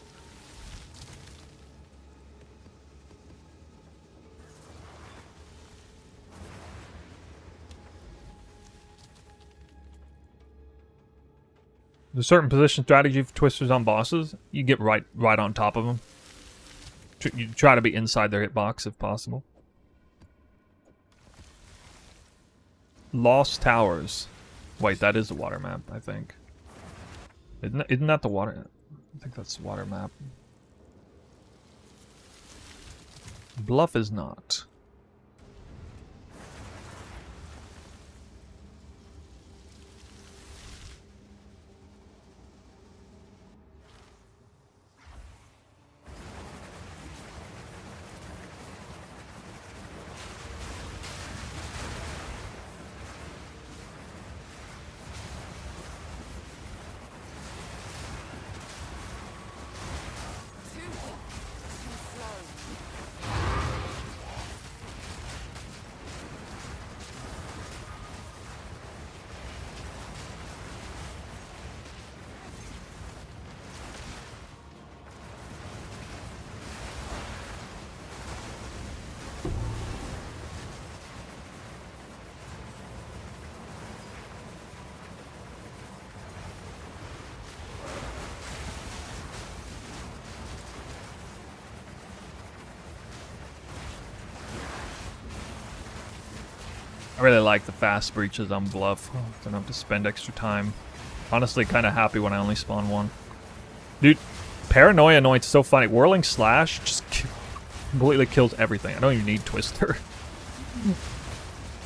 There's a certain position strategy for twisters on bosses. You get right on top of them. You try to be inside their hitbox if possible. Lost Towers. Wait, that is the water map, I think. Isn't that the water? I think that's the water map. Bluff is not. I really like the fast breaches on Bluff. Don't have to spend extra time. Honestly, kind of happy when I only spawn one. Dude, Paranoia Anoint's so funny. Whirling Slash just completely kills everything. I don't even need Twister.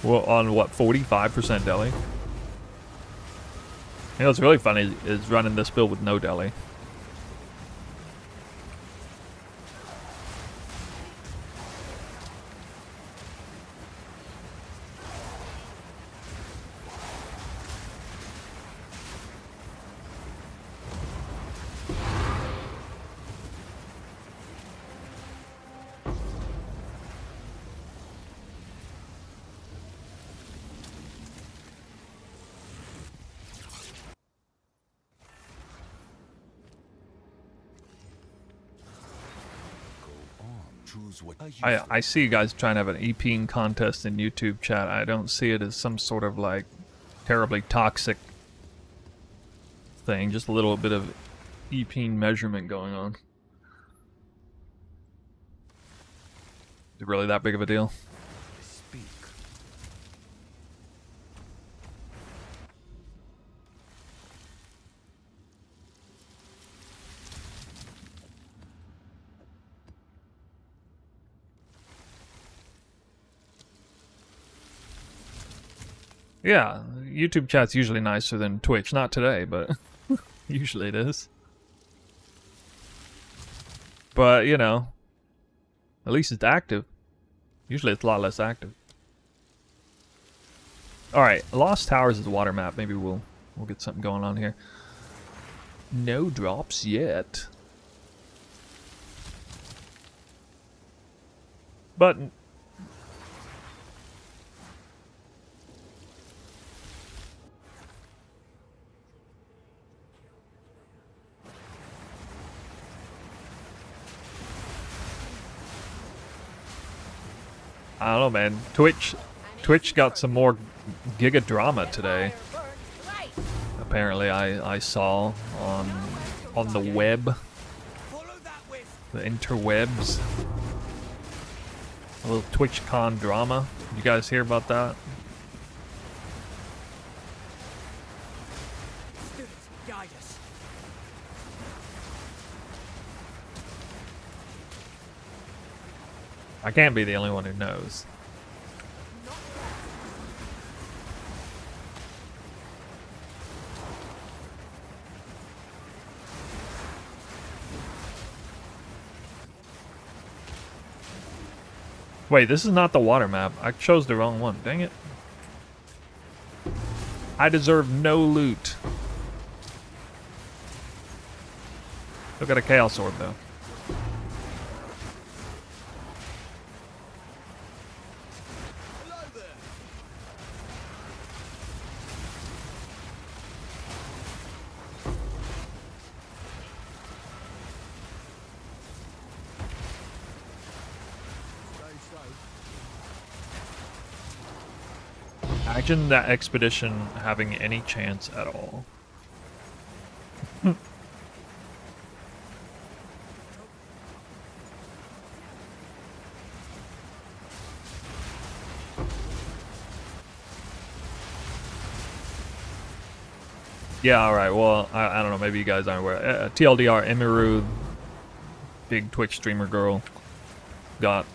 Well, on what, 45% Deli? You know what's really funny is running this build with no Deli. Choose what I see you guys trying to have an EPing contest in YouTube chat. I don't see it as some sort of like terribly toxic thing. Just a little bit of EPing measurement going on. Is it really that big of a deal? speak. Yeah, YouTube chat's usually nicer than Twitch. Not today, but usually it is. But, you know, at least it's active. Usually it's a lot less active. Alright, Lost Towers is a water map. Maybe we'll get something going on here. No drops yet. But I don't know, man. Twitch got some more giga drama today. Apparently, I saw on the web, the interwebs, a little TwitchCon drama. You guys hear about that? I can't be the only one who knows. Wait, this is not the water map. I chose the wrong one. Dang it. I deserve no loot. Still got a Chaos Orb, though. Imagine that expedition having any chance at all. Yeah, alright, well, I don't know, maybe you guys aren't aware. TLDR, Emiru, big Twitch streamer girl, got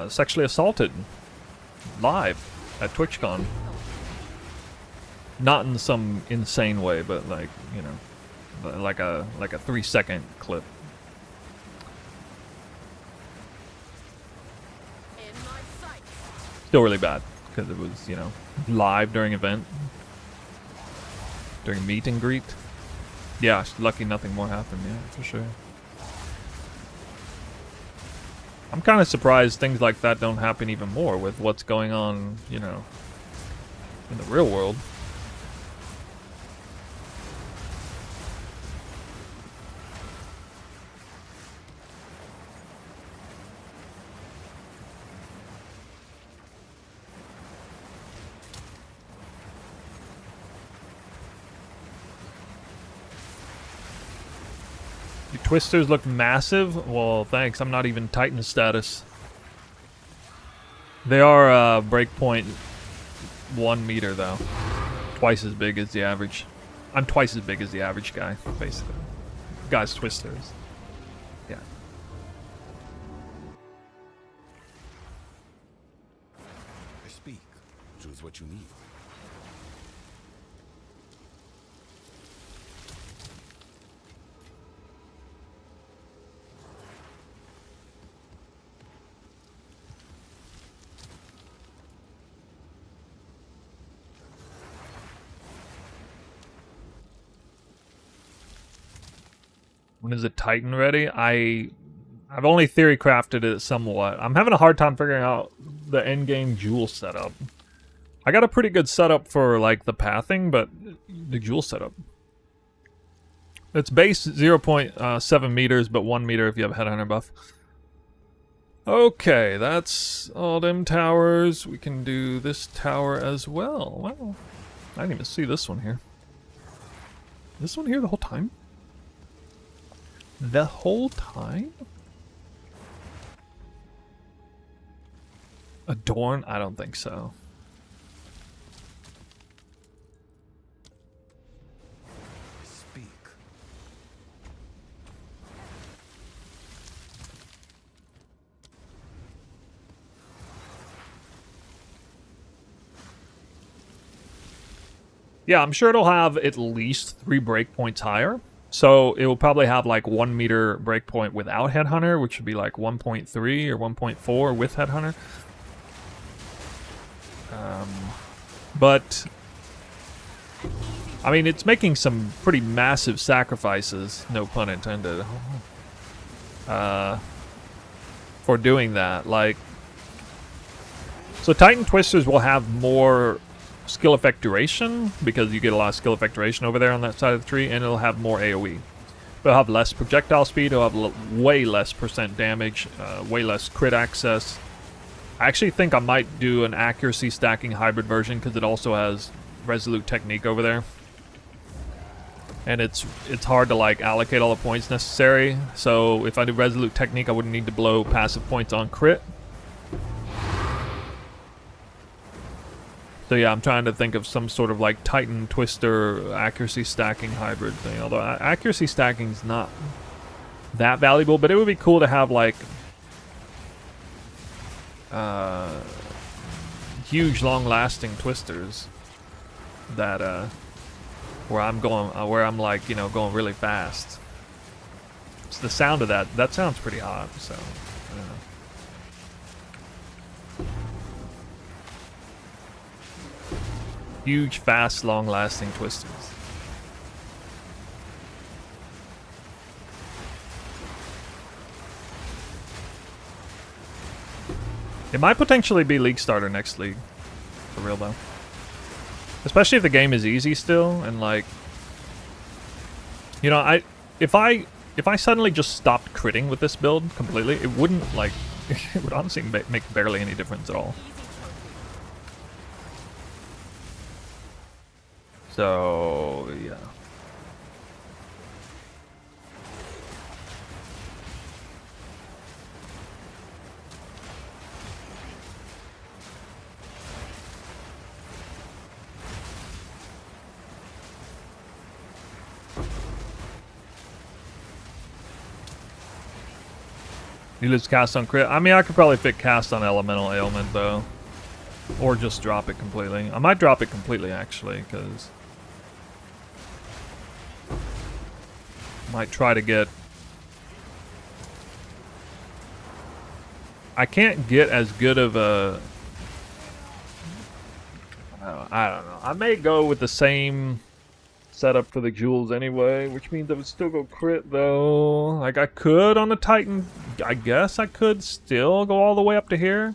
sexually assaulted live at TwitchCon. Not in some insane way, but like, you know, like a 3-second clip. Still really bad because it was, you know, live during event, during meet and greet. Yeah, lucky nothing more happened. Yeah, for sure. I'm kind of surprised things like that don't happen even more with what's going on, you know, in the real world. Your twisters look massive. Well, thanks. I'm not even Titan status. They are breakpoint 1 meter though. Twice as big as the average. I'm twice as big as the average guy, basically. Guy's twisters. Yeah. I speak. Choose what you need. When is it Titan ready? I've only theory crafted it somewhat. I'm having a hard time figuring out the end game jewel setup. I got a pretty good setup for like the pathing, but the jewel setup. It's base 0.7 meters, but 1 meter if you have a headhunter buff. Okay, that's all them towers. We can do this tower as well. Well, I didn't even see this one here. This one here the whole time? The whole time? Adorn? I don't think so. Speak. Yeah, I'm sure it'll have at least 3 breakpoints higher. So it will probably have like 1 meter breakpoint without Headhunter, which would be like 1.3 or 1.4 with Headhunter. But I mean, it's making some pretty massive sacrifices, no pun intended, for doing that. Like, so Titan Twisters will have more skill effect duration because you get a lot of skill effect duration over there on that side of the tree, and it'll have more AoE. It'll have less projectile speed, it'll have way less % damage, way less crit access. I actually think I might do an accuracy stacking hybrid version because it also has resolute technique over there. And it's hard to like allocate all the points necessary. So if I do resolute technique, I wouldn't need to blow passive points on crit. So yeah, I'm trying to think of some sort of like Titan Twister accuracy stacking hybrid thing. Although accuracy stacking is not that valuable, but it would be cool to have like huge, long-lasting twisters that where I'm like, you know, going really fast. It's the sound of that. That sounds pretty hot. So, I don't know. Huge, fast, long-lasting twisters. It might potentially be League Starter next league. For real though. Especially if the game is easy still, and like, you know, if I suddenly just stopped critting with this build completely, it wouldn't like, it would honestly make barely any difference at all. So yeah. You lose cast on crit. I mean, I could probably fit cast on elemental ailment though, or just drop it completely. I might drop it completely actually, because might try to get. I can't get as good of a. I don't know. I may go with the same setup for the jewels anyway, which means I would still go crit though. Like I could on the Titan, I guess I could still go all the way up to here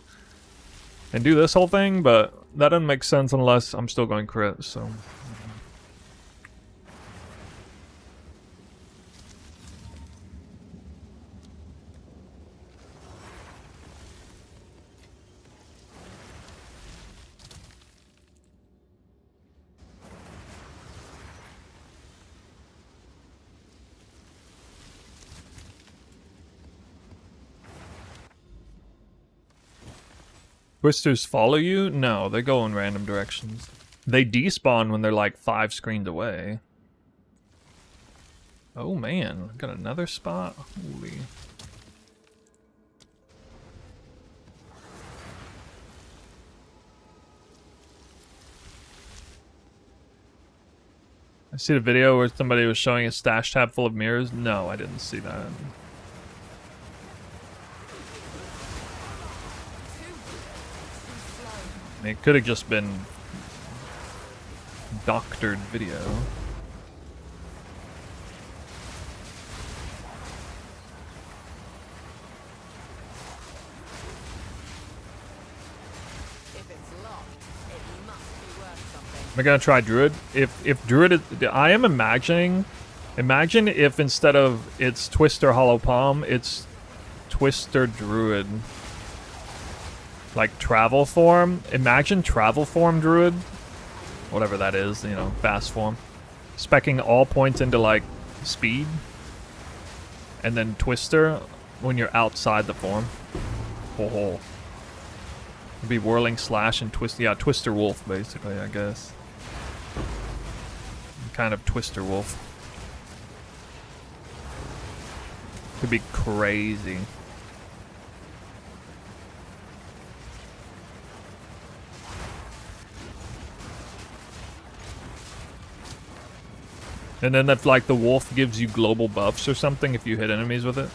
and do this whole thing, but that doesn't make sense unless I'm still going crit, so. Twisters follow you? No, they go in random directions. They despawn when they're like 5 screens away. Oh man, got another spot? Holy. I see the video where somebody was showing a stash tab full of mirrors. No, I didn't see that. I mean, it could have just been doctored video. If it's locked, it must be worth something. Am I gonna try Druid? If Druid is, I am imagining. Imagine if instead of it's Twister Hollow Palm, it's Twister Druid. Like travel form. Imagine travel form Druid. Whatever that is, you know, fast form. Speccing all points into like speed. And then Twister when you're outside the form. Oh. It'd be Whirling Slash and Twist. Yeah, Twister Wolf basically, I guess. Kind of Twister Wolf. Could be crazy. And then if like the wolf gives you global buffs or something if you hit enemies with it.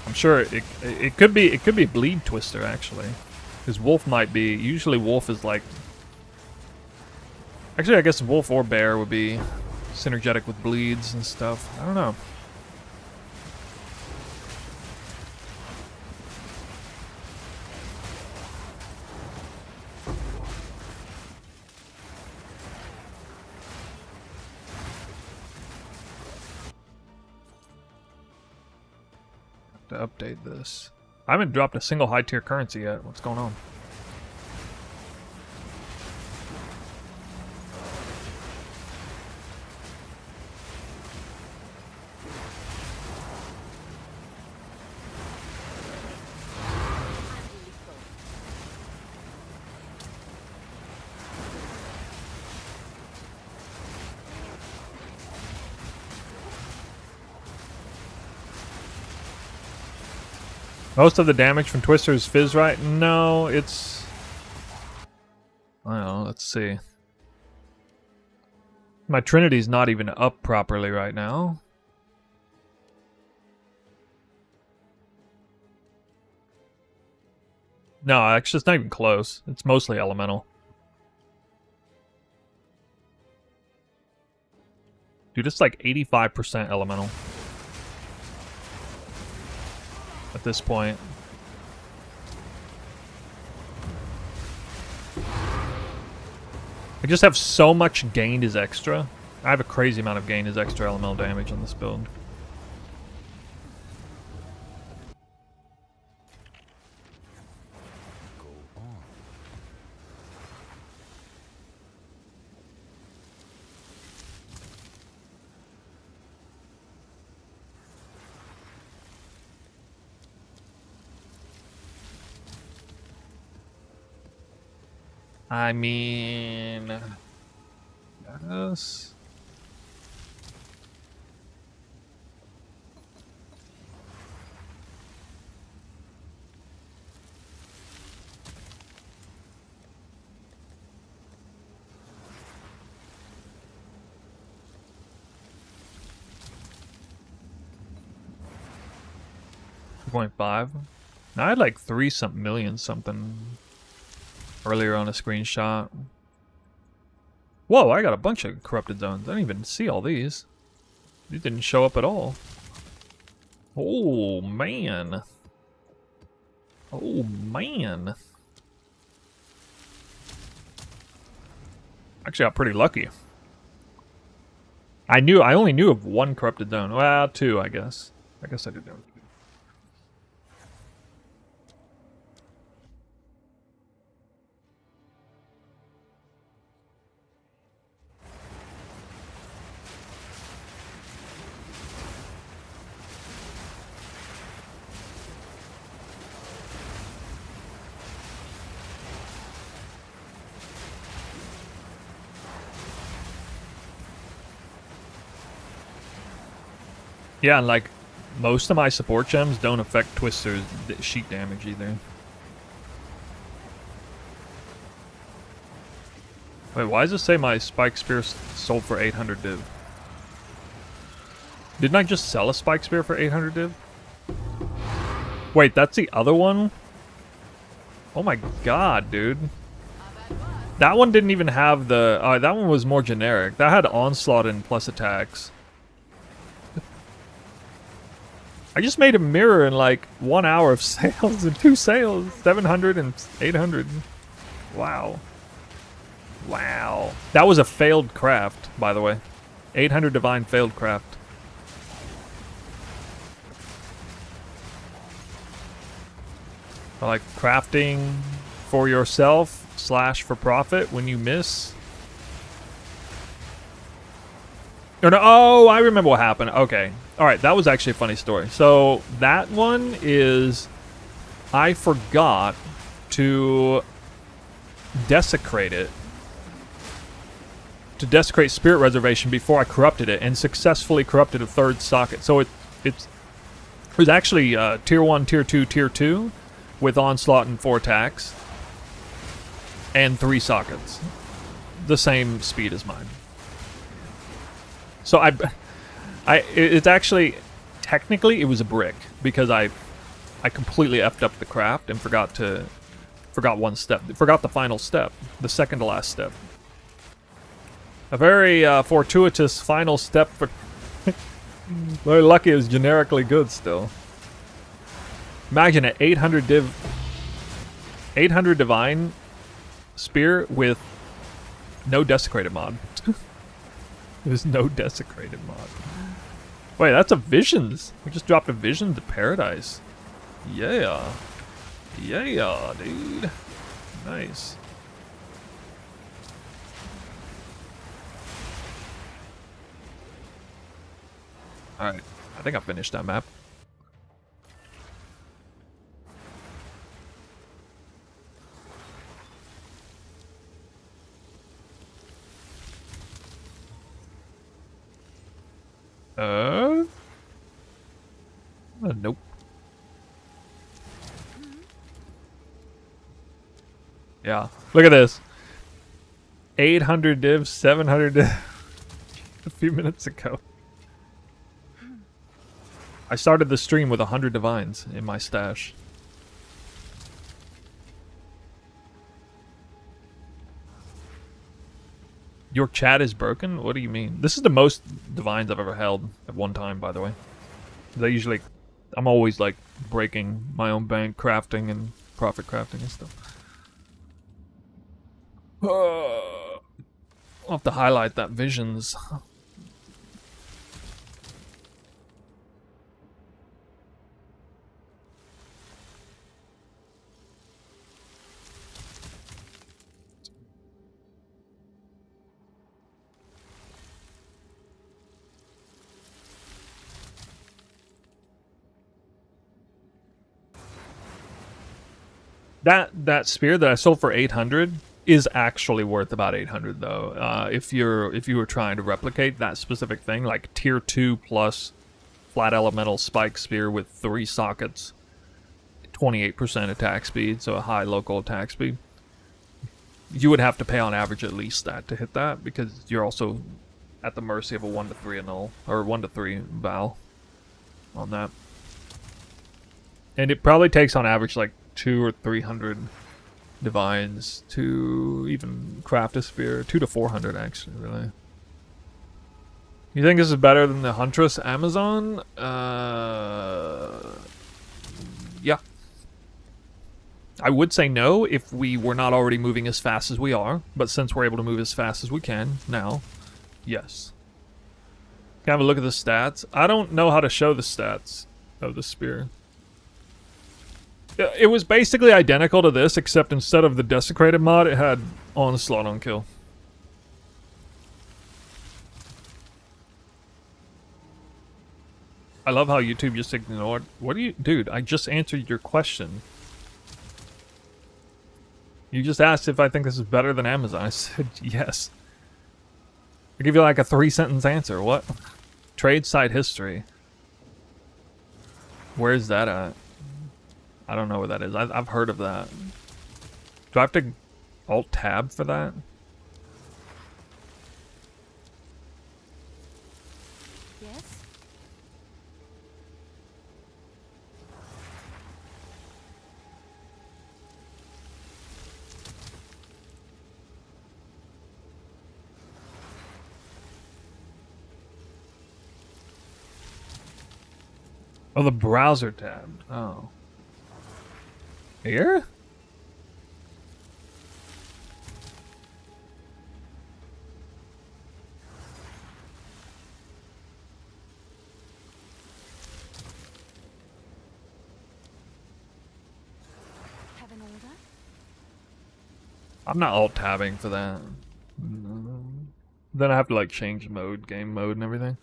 I'm sure it could be Bleed Twister actually. Because wolf might be, usually wolf is like, actually I guess wolf or bear would be synergetic with bleeds and stuff. I don't know. To update this. I haven't dropped a single high tier currency yet. What's going on? Most of the damage from Twister is fizz, right? No, it's... I don't know, let's see. My Trinity's not even up properly right now. No, actually it's not even close. It's mostly elemental. Dude, it's like 85% elemental. At this point. I just have so much gained as extra. I have a crazy amount of gained as extra elemental damage on this build. Go on. I mean... yes. $2.5. I had like 3 something million something earlier on a screenshot. Whoa, I got a bunch of corrupted zones. I didn't even see all these. These didn't show up at all. Oh, man. Oh, man. Actually, I got pretty lucky. I only knew of 1 corrupted zone. Well, 2, I guess. I guess I did know. Yeah, and like most of my support gems don't affect Twister's sheet damage either. Wait, why does it say my Spike Spear sold for 800 div? Didn't I just sell a Spike Spear for 800 div? Wait, that's the other one? Oh my god, dude. That one didn't even have the... that one was more generic. That had Onslaught and plus attacks. I just made a mirror in like 1 hour of sales and 2 sales. 700 and 800. Wow. Wow. That was a failed craft, by the way. 800 Divine failed craft. Like crafting for yourself / for profit when you miss. Or no, oh, I remember what happened. Okay. Alright, that was actually a funny story. So that one is... I forgot to desecrate it. To desecrate Spirit Reservation before I corrupted it, and successfully corrupted a 3rd socket. So it was actually tier 1, tier 2, tier 2 with Onslaught and 4 attacks. And 3 sockets. The same speed as mine. So it's actually, technically it was a brick, because I completely effed up the craft and forgot one step. Forgot the final step. The second to last step. A very fortuitous final step for... Very lucky it was generically good still. Imagine an 800 Divine Spear with no Desecrated mod. There's no Desecrated mod. Wait, that's a Visions. We just dropped a Vision to Paradise. Yeah. Yeah, dude. Nice. Alright, I think I finished that map. Nope. Yeah, look at this. 800 div, 700 div. A few minutes ago. I started the stream with 100 divines in my stash. Your chat is broken? What do you mean? This is the most divines I've ever held at one time, by the way. They usually... I'm always, like, breaking my own bank, crafting, and profit crafting and stuff. I'll have to highlight that Visions. That spear that I sold for 800 is actually worth about 800 though. If you were trying to replicate that specific thing, like tier 2 plus flat elemental spike spear with 3 sockets, 28% attack speed, so a high local attack speed, you would have to pay on average at least that to hit that, because you're also at the mercy of a 1-3 annul or 1-3 val on that. And it probably takes on average like 200 or 300 divines to even craft a spear. 200 to 400 actually, really. You think this is better than the Huntress Amazon? Yeah. I would say no if we were not already moving as fast as we are, but since we're able to move as fast as we can now, yes. Can I have a look at the stats? I don't know how to show the stats of the spear. It was basically identical to this, except instead of the Desecrated mod, it had Onslaught on kill. I love how YouTube just ignored... What do you... Dude, I just answered your question. You just asked if I think this is better than Amazon. I said yes. I give you like a 3-sentence answer. What? Trade site history. Where's that at? I don't know where that is. I've heard of that. Do I have to alt tab for that? Yes? Oh, the browser tab. Oh. Here? Have an order? I'm not alt tabbing for that. Then I have to like change mode, game mode and everything.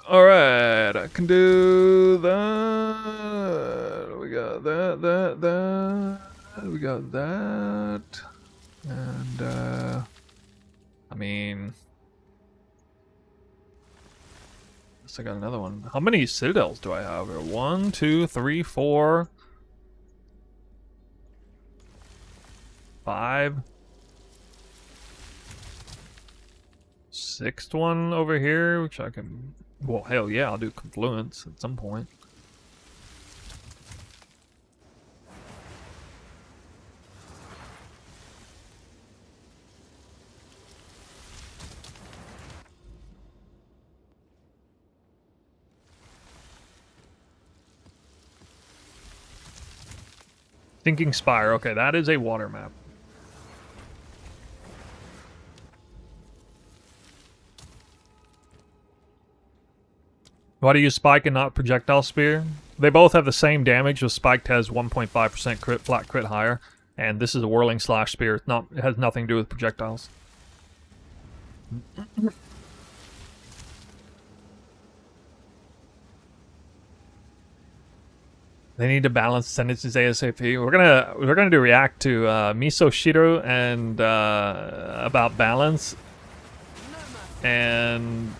Alright, I can do that. We got that. We got that. And, I mean... Guess I got another one. How many citadels do I have here? 1, 2, 3, 4... 5... Sixth one over here, which I can... Well, hell yeah, I'll do Confluence at some point. Thinking Spire, okay, that is a water map. Why do you use Spike and not Projectile Spear? They both have the same damage, just Spiked has 1.5% crit, flat crit higher, and this is a Whirling Slash Spear. It has nothing to do with projectiles. They need to balance sentences ASAP. We're gonna do react to Miso Shiro and about balance, and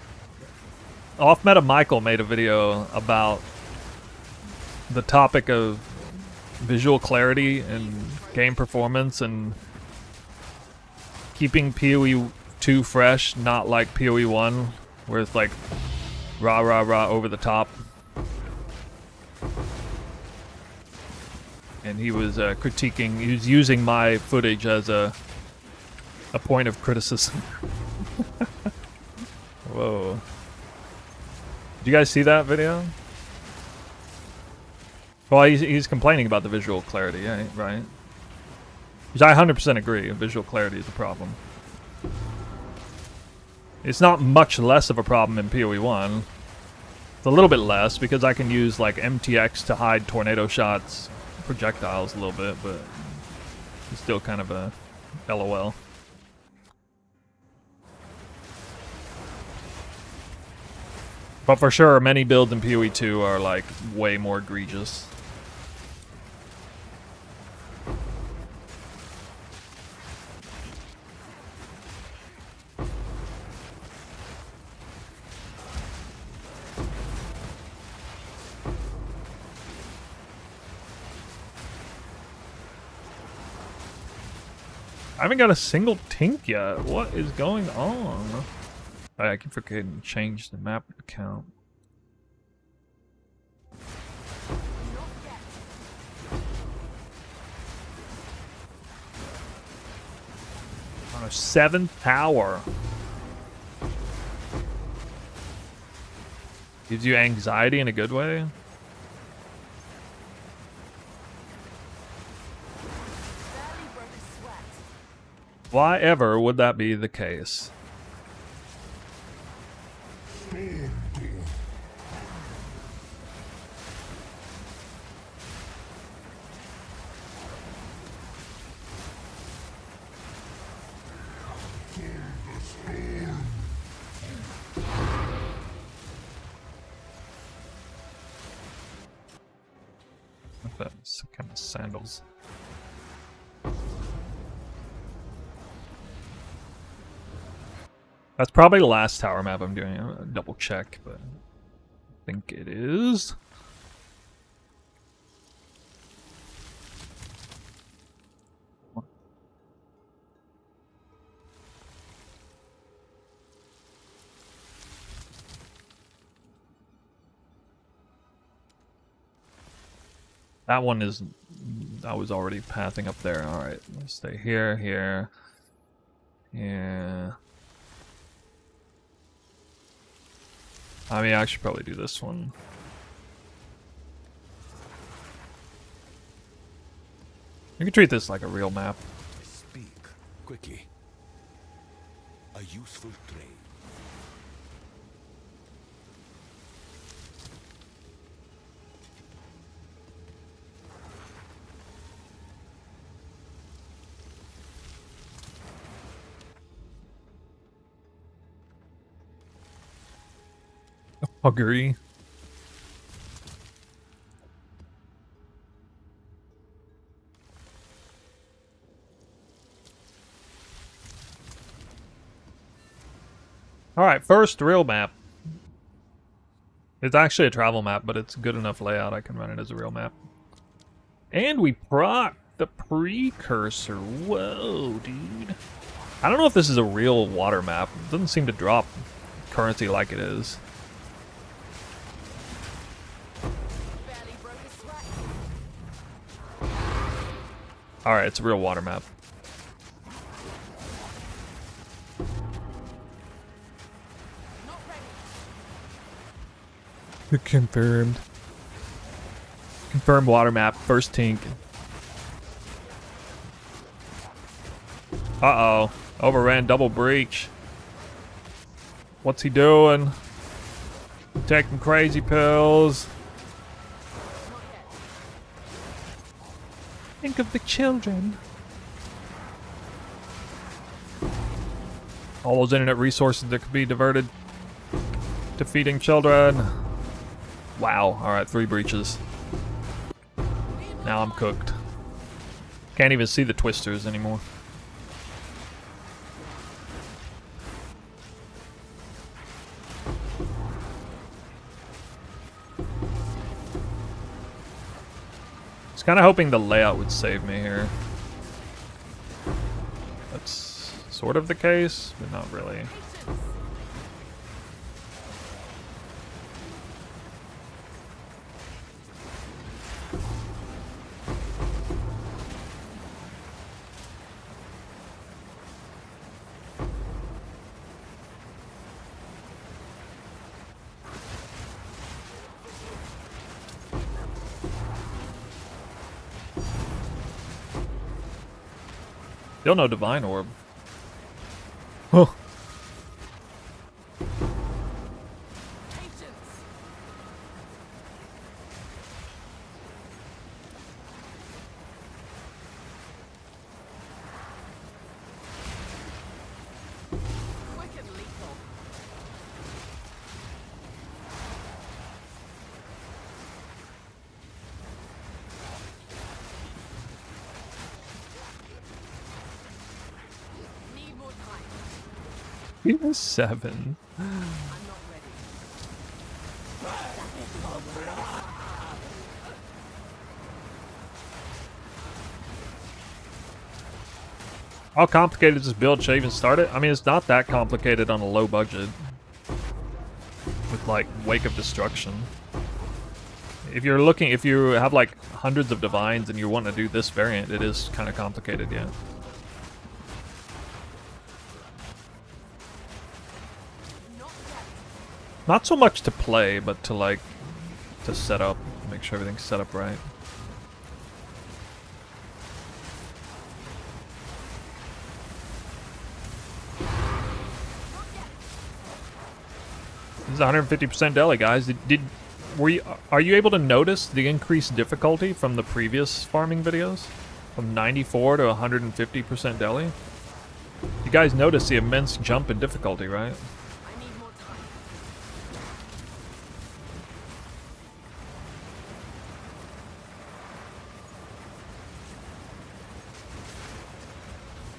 Off Meta Michael made a video about the topic of visual clarity and game performance and keeping PoE 2 fresh, not like PoE 1, where it's like rah rah rah over the top. And he was critiquing, he was using my footage as a point of criticism. Whoa. Did you guys see that video? Well, he's complaining about the visual clarity, yeah, right? Which I 100% agree, visual clarity is a problem. It's not much less of a problem in PoE 1. It's a little bit less, because I can use, like, MTX to hide tornado shots, projectiles a little bit, but it's still kind of a LOL. But for sure, many builds in PoE 2 are, like, way more egregious. I haven't got a single tink yet. What is going on? I keep forgetting to change the map account. On a 7th tower. Gives you anxiety in a good way. Why ever would that be the case? That's kind of sandals. That's probably the last tower map I'm doing. I'm gonna double check, but think it is. That one is... I was already pathing up there. Alright, let's stay here, here. Yeah. I mean, I should probably do this one. You can treat this like a real map. Speak quickly. A useful trade. Agree. Alright, first real map. It's actually a travel map, but it's good enough layout I can run it as a real map. And we proc the precursor. Whoa, dude. I don't know if this is a real water map. It doesn't seem to drop currency like it is. Barely broke a sweat. Alright, it's a real water map. Not ready. Confirmed. Confirmed water map, first tink. Uh-oh. Overran double breach. What's he doing? Taking crazy pills. Not yet. Think of the children. All those internet resources that could be diverted to feeding children. Wow. Alright, 3 breaches. Now I'm cooked. Can't even see the twisters anymore. I was kind of hoping the layout would save me here. That's sort of the case, but not really. Still no divine orb. Huh. Patience. Quick and lethal. Need more time. Even 7. I'm not ready. How complicated is this build? Should I even start it? I mean, it's not that complicated on a low budget. With, like, Wake of Destruction. If you're looking, if you have, like, hundreds of divines and you want to do this variant, it is kind of complicated, yeah. Not yet. Not so much to play, but to, like, to set up. Make sure everything's set up right. This is 150% Deli, guys. Are you able to notice the increased difficulty from the previous farming videos? From 94 to 150% Deli? You guys notice the immense jump in difficulty, right? I need more time.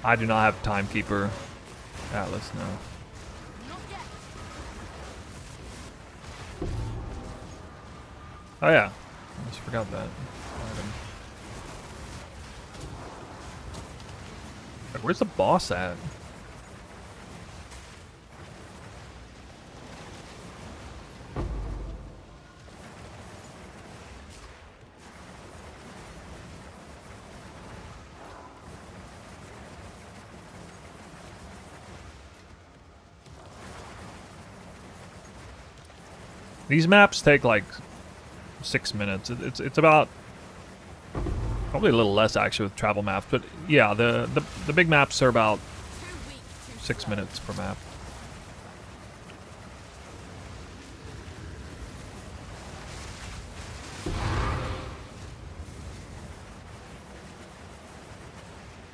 I do not have Timekeeper Atlas, no. Not yet. Oh yeah, I just forgot that. Item. Where's the boss at? These maps take like 6 minutes. It's about probably a little less actually with travel maps, but yeah, the big maps are about 6 minutes per map.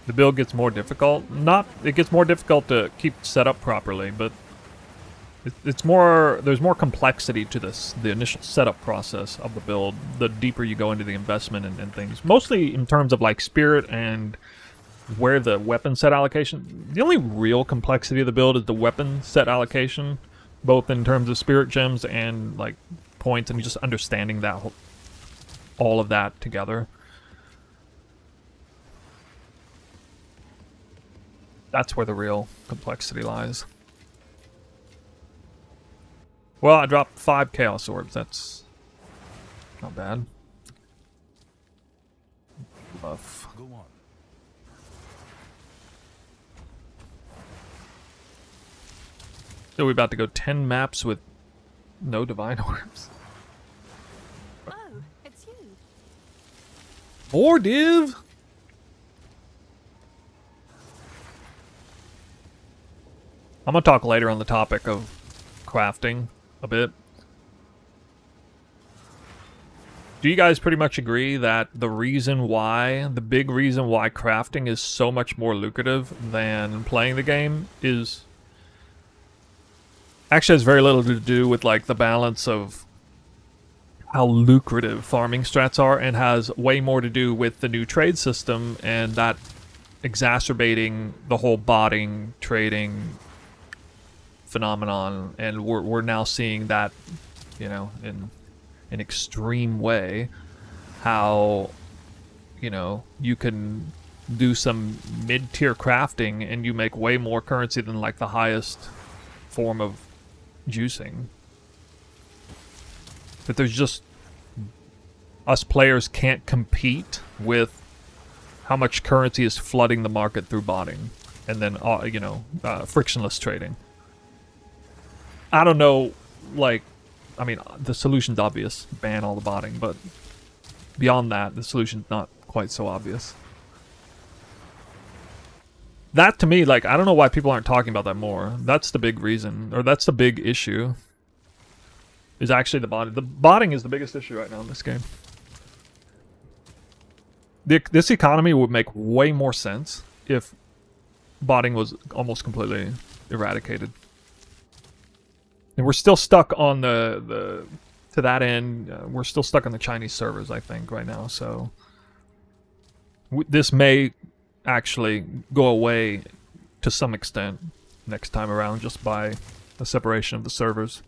The build gets more difficult. It gets more difficult to keep set up properly, but it's more, there's more complexity to the initial setup process of the build, the deeper you go into the investment and things. Mostly in terms of like spirit and where the weapon set allocation. The only real complexity of the build is the weapon set allocation, both in terms of spirit gems and like points, and just understanding that all of that together. That's where the real complexity lies. Well, I dropped 5 Chaos Orbs. That's not bad. Buff. Go on. So we're about to go 10 maps with no Divine Orbs. Oh, it's you. More Div! I'm gonna talk later on the topic of crafting a bit. Do you guys pretty much agree that the big reason why crafting is so much more lucrative than playing the game is actually has very little to do with like the balance of how lucrative farming strats are, and has way more to do with the new trade system and that exacerbating the whole botting trading phenomenon, and we're now seeing that, you know, in an extreme way, how, you know, you can do some mid-tier crafting and you make way more currency than like the highest form of juicing. That there's just, us players can't compete with how much currency is flooding the market through botting and then you know, frictionless trading. I don't know, like, I mean, the solution's obvious, ban all the botting, but beyond that, the solution's not quite so obvious. That, to me, like, I don't know why people aren't talking about that more. That's the big reason, or that's the big issue, is actually the botting. The botting is the biggest issue right now in this game. This economy would make way more sense if botting was almost completely eradicated. And we're still stuck on to that end, we're still stuck on the Chinese servers, I think, right now. So this may actually go away to some extent next time around, just by the separation of the servers.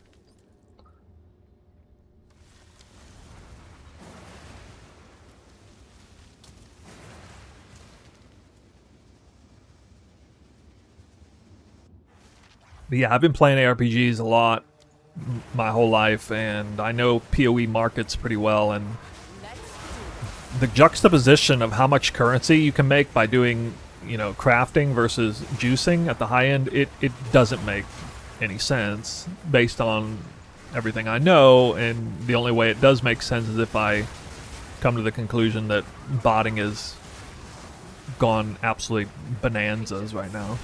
But yeah, I've been playing ARPGs a lot my whole life, and I know PoE markets pretty well, and the juxtaposition of how much currency you can make by doing, you know, crafting versus juicing at the high end, it doesn't make any sense based on everything I know, and the only way it does make sense is if I come to the conclusion that botting is gone absolutely bonanzas right now.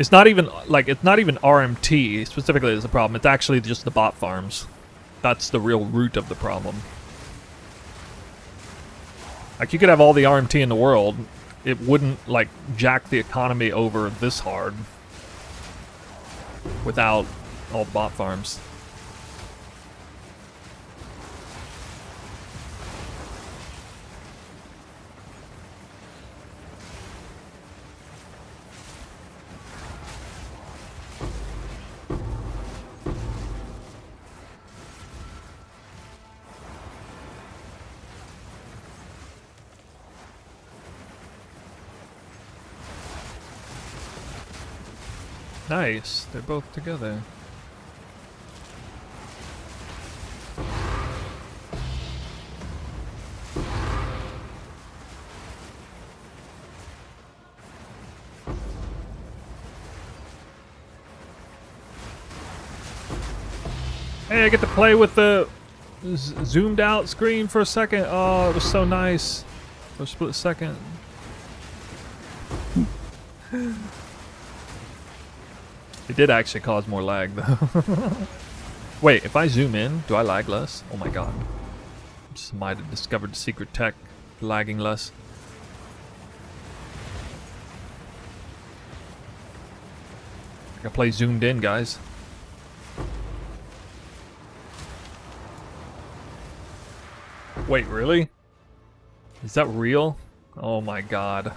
It's not even RMT specifically is the problem. It's actually just the bot farms. That's the real root of the problem. Like, you could have all the RMT in the world, it wouldn't like jack the economy over this hard without all the bot farms. Nice. They're both together. Hey, I get to play with the zoomed out screen for a second. Oh, it was so nice. For a split second. It did actually cause more lag though. Wait, if I zoom in, do I lag less? Oh my god. Just might have discovered secret tech, lagging less. I can play zoomed in, guys. Wait, really? Is that real? Oh my god.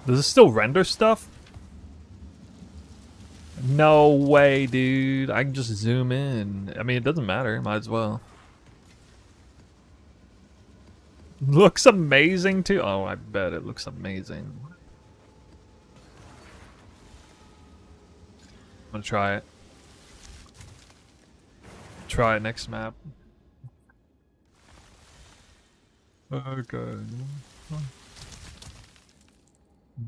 Does it still render stuff? No way, dude. I can just zoom in. I mean, it doesn't matter. Might as well. Looks amazing, too. Oh, I bet it looks amazing. I'm gonna try it. Try it next map. Okay.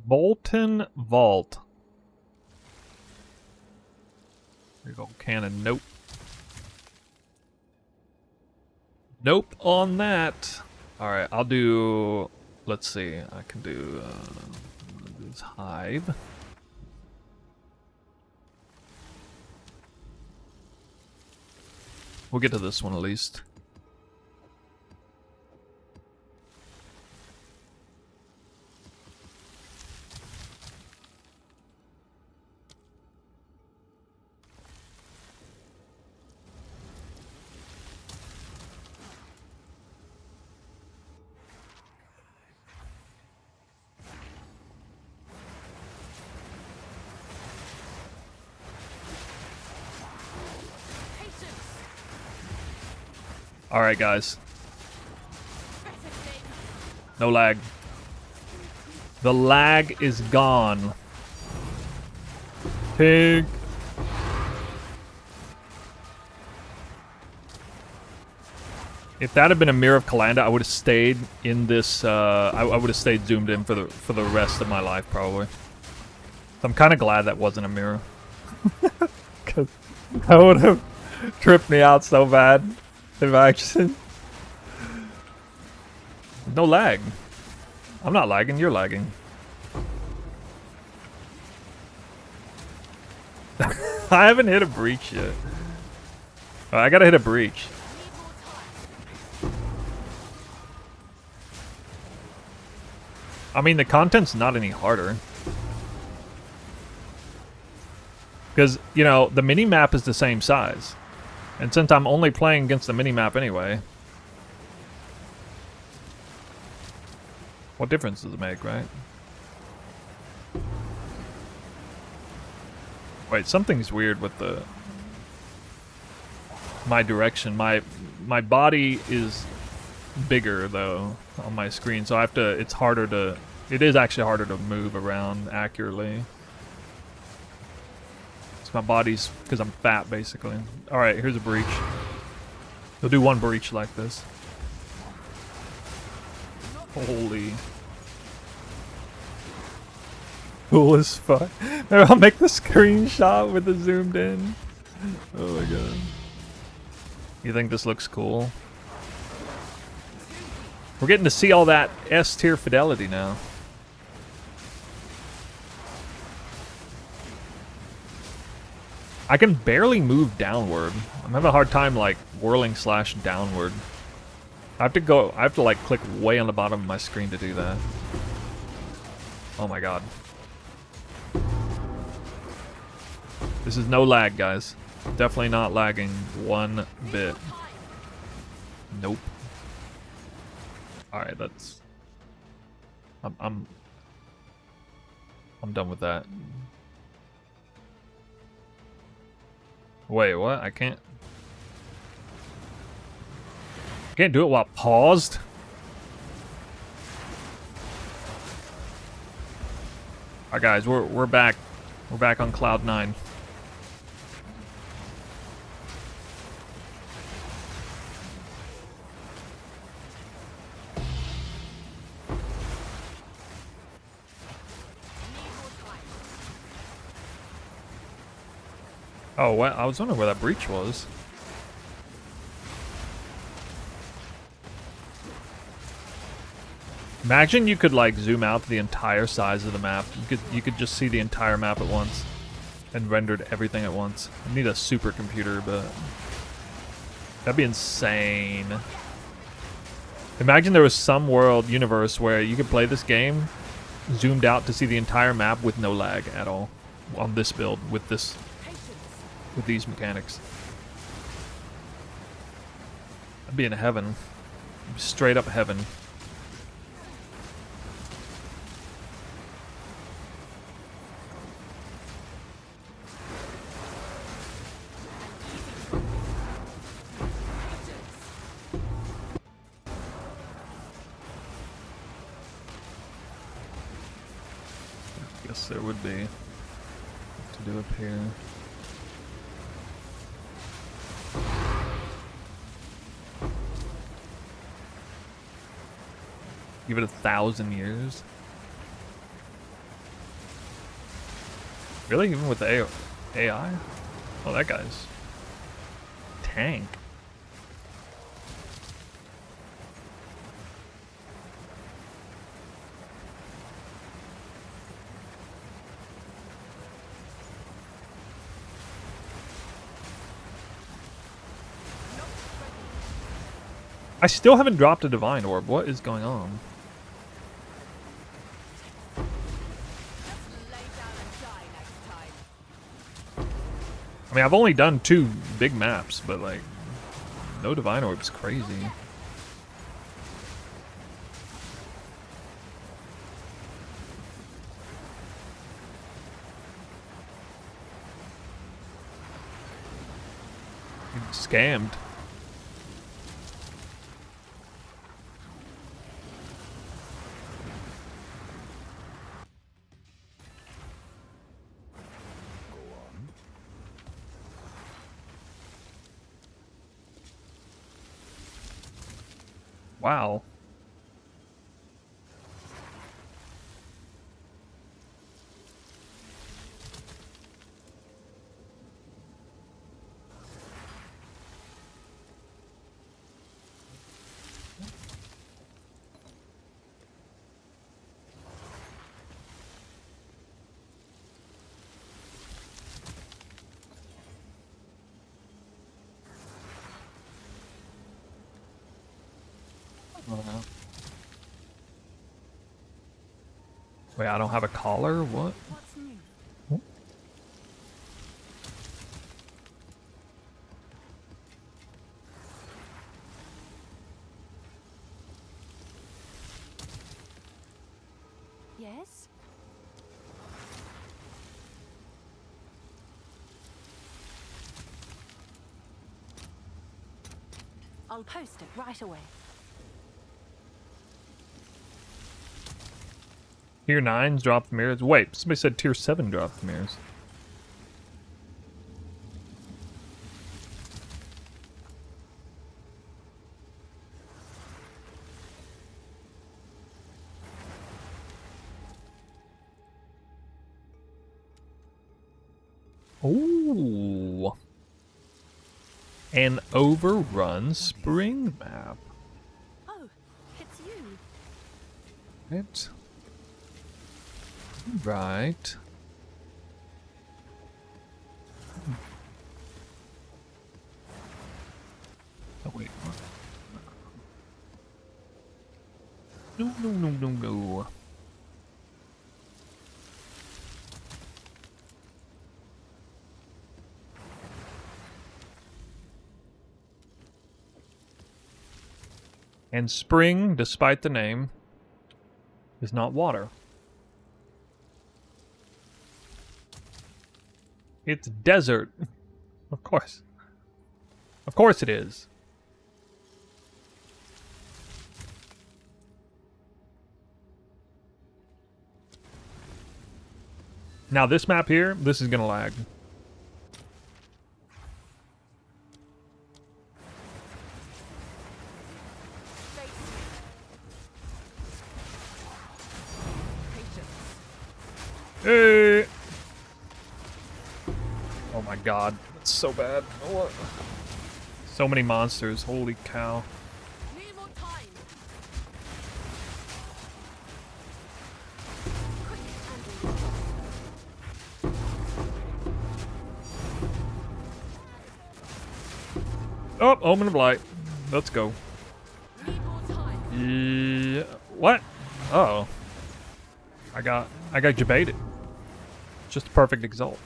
Molten Vault. There you go, cannon. Nope. Nope on that. Alright, I'll do... Let's see. I can do... this hive. We'll get to this one at least. Alright, guys. No lag. The lag is gone. Pig. If that had been a Mirror of Kalanda, I would have stayed in this. I would have stayed zoomed in for the rest of my life, probably. So I'm kind of glad that wasn't a mirror, because that would have tripped me out so bad. If action. No lag. I'm not lagging, you're lagging. I haven't hit a breach yet. I gotta hit a breach. I mean, the content's not any harder. Because, you know, the mini-map is the same size. And since I'm only playing against the mini-map anyway... What difference does it make, right? Wait, something's weird with the... my direction. My body is bigger, though, on my screen. So I have to... It's harder to... It is actually harder to move around accurately. My body's because I'm fat, basically. All right, here's a breach. You'll do one breach like this. Holy. Cool as fuck. Maybe I'll make the screenshot with the zoomed in. Oh my god. You think this looks cool? We're getting to see all that S tier fidelity now. I can barely move downward. I'm having a hard time like whirling / downward. I have to like click way on the bottom of my screen to do that. Oh my god. This is no lag, guys. Definitely not lagging one bit. Nope. Alright, that's... I'm done with that. Wait, what? I can't do it while paused? Alright guys, we're back. We're back on Cloud 9. Oh, what? I was wondering where that breach was. Imagine you could like zoom out the entire size of the map. You could just see the entire map at once and rendered everything at once. I need a supercomputer, but that'd be insane. Imagine there was some world universe where you could play this game zoomed out to see the entire map with no lag at all on this build with these mechanics. I'd be in heaven. Straight up heaven. Guess there would be to do up here. Give it 1,000 years. Really? Even with the AI? Oh, that guy's tank. I still haven't dropped a divine orb. What is going on? I mean, I've only done 2 big maps, but like, no divine orb's crazy. Scammed. Wow. Wait, I don't have a collar? What? What's new? Yes? I'll post it right away. Tier 9s drop the mirrors. Wait, somebody said tier 7 dropped the mirrors. Ooh. An Overrun spring map. Oh, it's you. Right. Right. Oh wait. No, no, no, no, no. And spring, despite the name, is not water. It's desert. Of course. Of course it is. Now this map here, this is gonna lag. Hey! Oh my god, that's so bad. What? So many monsters, holy cow. Need more time. Quick and Oh, Omen of Light. Let's go. need more time. Yeah. What? Uh-oh. I got debated. Just a perfect exalt.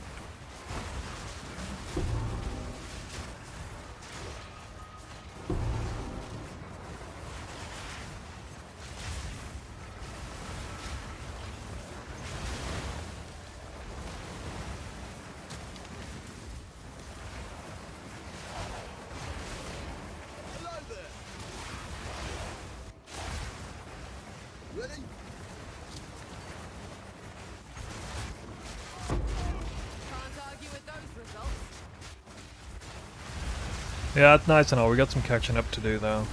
Hello there. Ready? Can't argue with those results. Yeah, that's nice and all. We got some catching up to do though.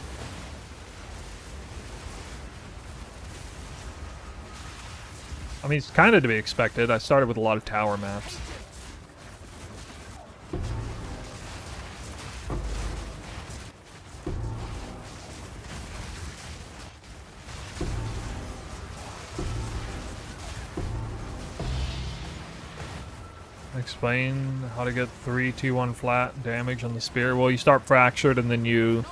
I mean, it's kind of to be expected. I started with a lot of tower maps. Explain how to get 3-2-1 flat damage on the spear. Well, you start fractured and then you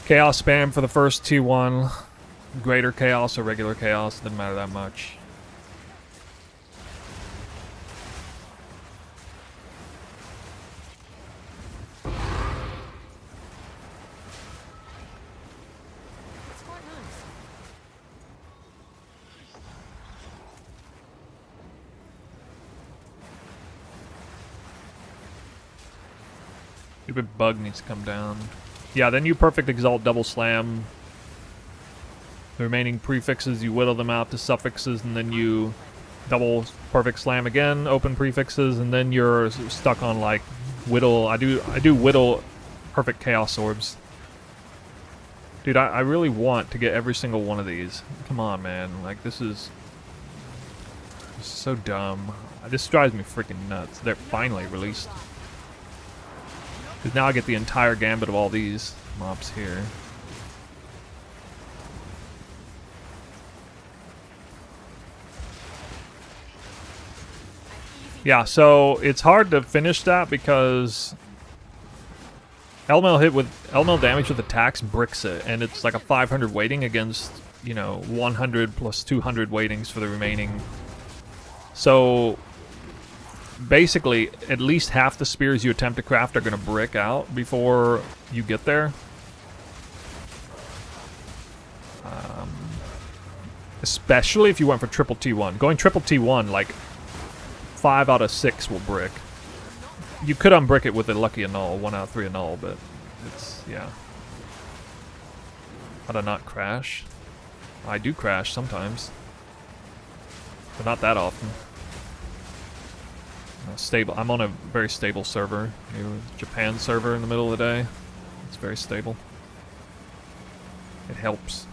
chaos spam for the first 2-1. Greater chaos or regular chaos, doesn't matter that much. It's quite nice. Stupid bug needs to come down. Yeah, then you perfect exalt double slam. The remaining prefixes, you whittle them out to suffixes, and then you double perfect slam again, open prefixes, and then you're stuck on like whittle. I do whittle perfect chaos orbs. Dude, I really want to get every single one of these. Come on, man. Like, this is so dumb. This drives me freaking nuts. They're finally released. Because now I get the entire gambit of all these mobs here. Yeah, so it's hard to finish that because elemental damage with attacks bricks it, and it's like a 500 weighting against, you know, 100 plus 200 weightings for the remaining. So basically, at least half the spears you attempt to craft are going to brick out before you get there. Especially if you went for triple T1. Going triple T1, like 5 out of 6 will brick. You could unbrick it with a lucky annul, 1 out of 3 annul, but it's, yeah. How to not crash? I do crash sometimes, but not that often. Stable. I'm on a very stable server. Japan server in the middle of the day. It's very stable. It helps.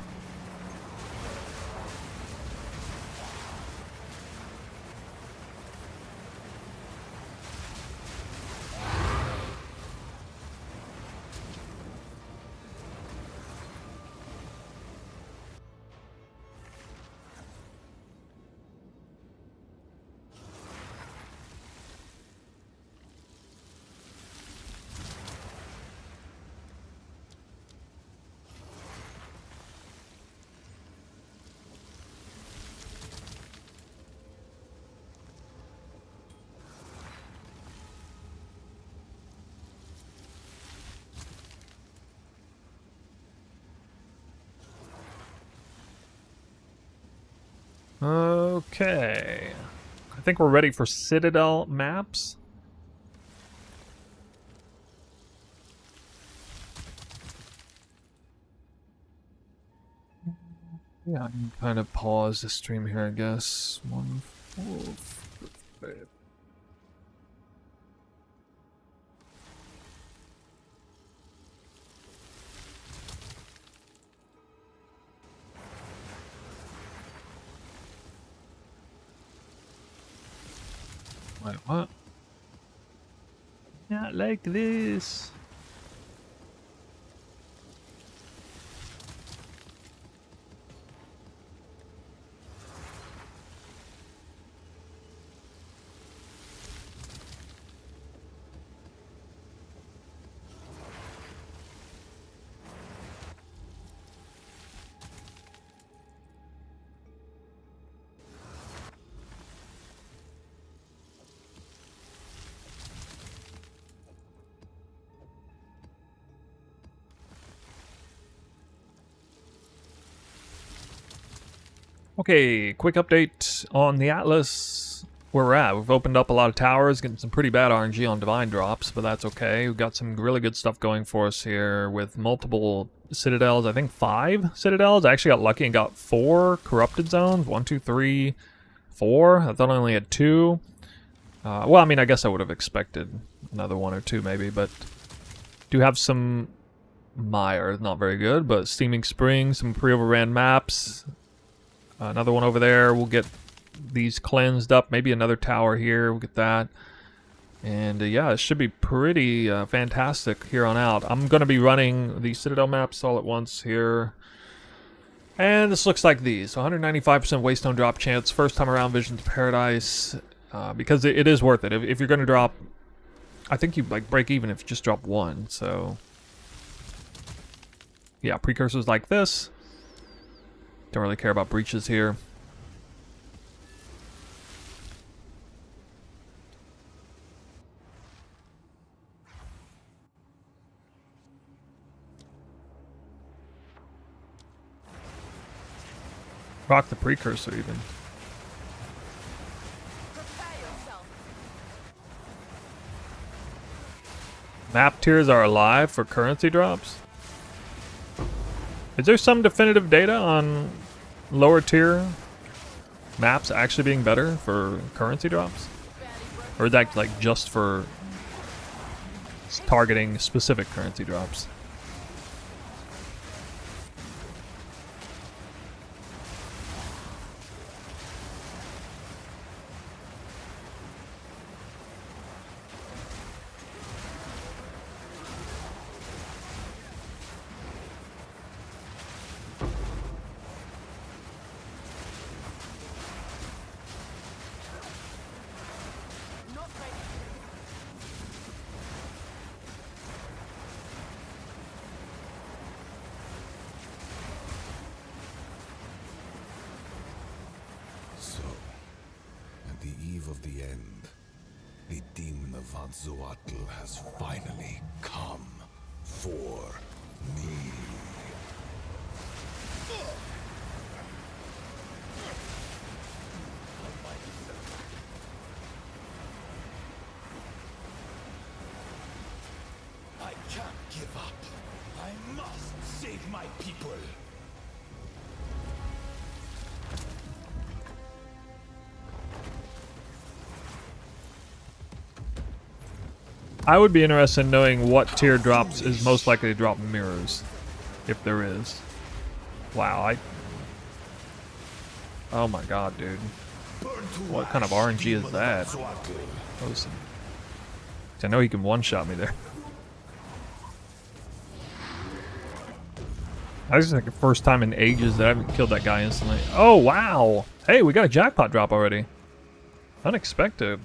Okay. I think we're ready for Citadel maps. Yeah, I can kind of pause the stream here, I guess. 1 Wait, what? Not like this. Okay, quick update on the Atlas. Where we're at. We've opened up a lot of towers, getting some pretty bad RNG on divine drops, but that's okay. We've got some really good stuff going for us here with multiple citadels. I think 5 citadels. I actually got lucky and got 4 corrupted zones. 1, 2, 3, 4. I thought I only had 2. Well, I mean, I guess I would have expected another 1 or 2 maybe, but do have some Mire. Not very good, but Steaming Spring, some pre-overran maps. Another one over there. We'll get these cleansed up. Maybe another tower here. We'll get that. And yeah, it should be pretty fantastic here on out. I'm going to be running the Citadel maps all at once here. And this looks like these. So 195% Waystone drop chance. First time around Vision to Paradise. Because it is worth it. If you're going to drop... I think you like break even if you just drop 1. So... yeah, precursors like this. Don't really care about breaches here. Rock the precursor even. Prepare yourself. Map tiers are alive for currency drops. Is there some definitive data on lower tier maps actually being better for currency drops? Or is that like just for targeting specific currency drops? Not ready. So, at the eve of the end, the demon of Vanzoatl has finally come for me. I can't give up. I must save my people. I would be interested in knowing what tier drops is most likely to drop mirrors, if there is. Wow, oh my god, dude. What kind of RNG is that? Awesome. I know he can one-shot me there. I just like the first time in ages that I haven't killed that guy instantly. Oh, wow! Hey, we got a jackpot drop already. Unexpected.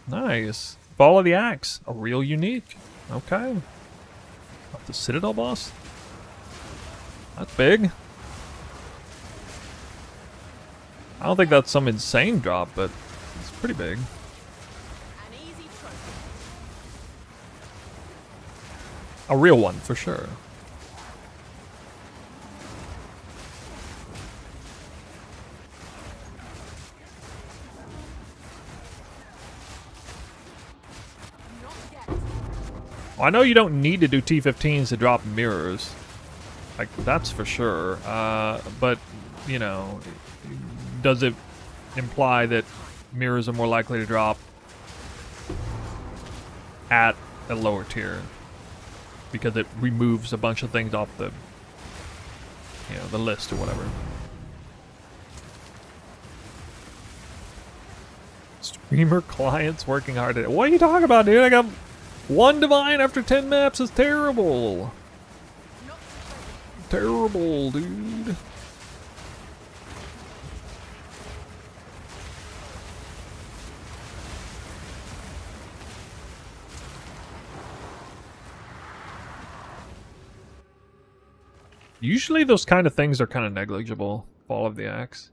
Nice. Fall of the Axe. A real unique. Okay. The Citadel boss? That's big. I don't think that's some insane drop, but it's pretty big. An easy trophy. A real one, for sure. Not yet. Well, I know you don't need to do T15s to drop mirrors. Like, that's for sure. But, you know, does it imply that mirrors are more likely to drop at a lower tier because it removes a bunch of things off the, you know, the list or whatever. Streamer clients working hard at it. What are you talking about, dude? I got 1 divine after 10 maps. Is terrible. Terrible, dude. Usually those kind of things are kind of negligible. Fall of the Axe.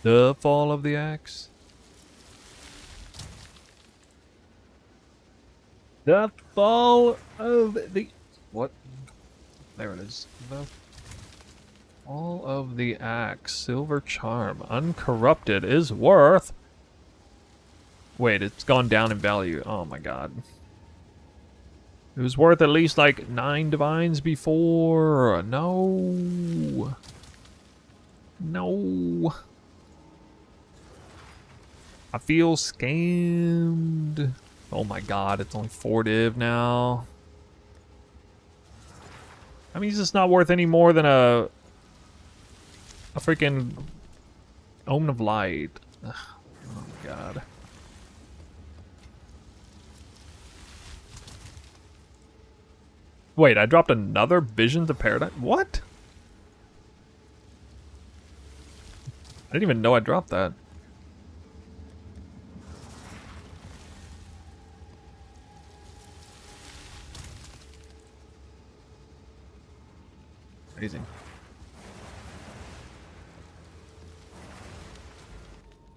The Fall of the Axe. The Fall of the... What? There it is. The Fall of the Axe. Silver Charm. Uncorrupted is worth... Wait, it's gone down in value. Oh my god. It was worth at least like 9 divines before. No. No. I feel scammed. Oh my god, it's only 4 div now. I mean, it's just not worth any more than a freaking Omen of Light. Ugh. Oh my god. Wait, I dropped another Visions of Paradise? What? I didn't even know I dropped that. Amazing.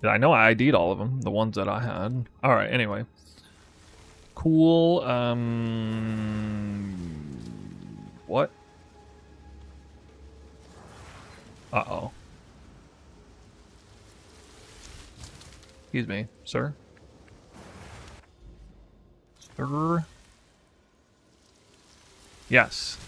Yeah, I know I ID'd all of them, the ones that I had. Alright, anyway. Cool, what? Uh-oh. Excuse me, sir? Sir? Yes.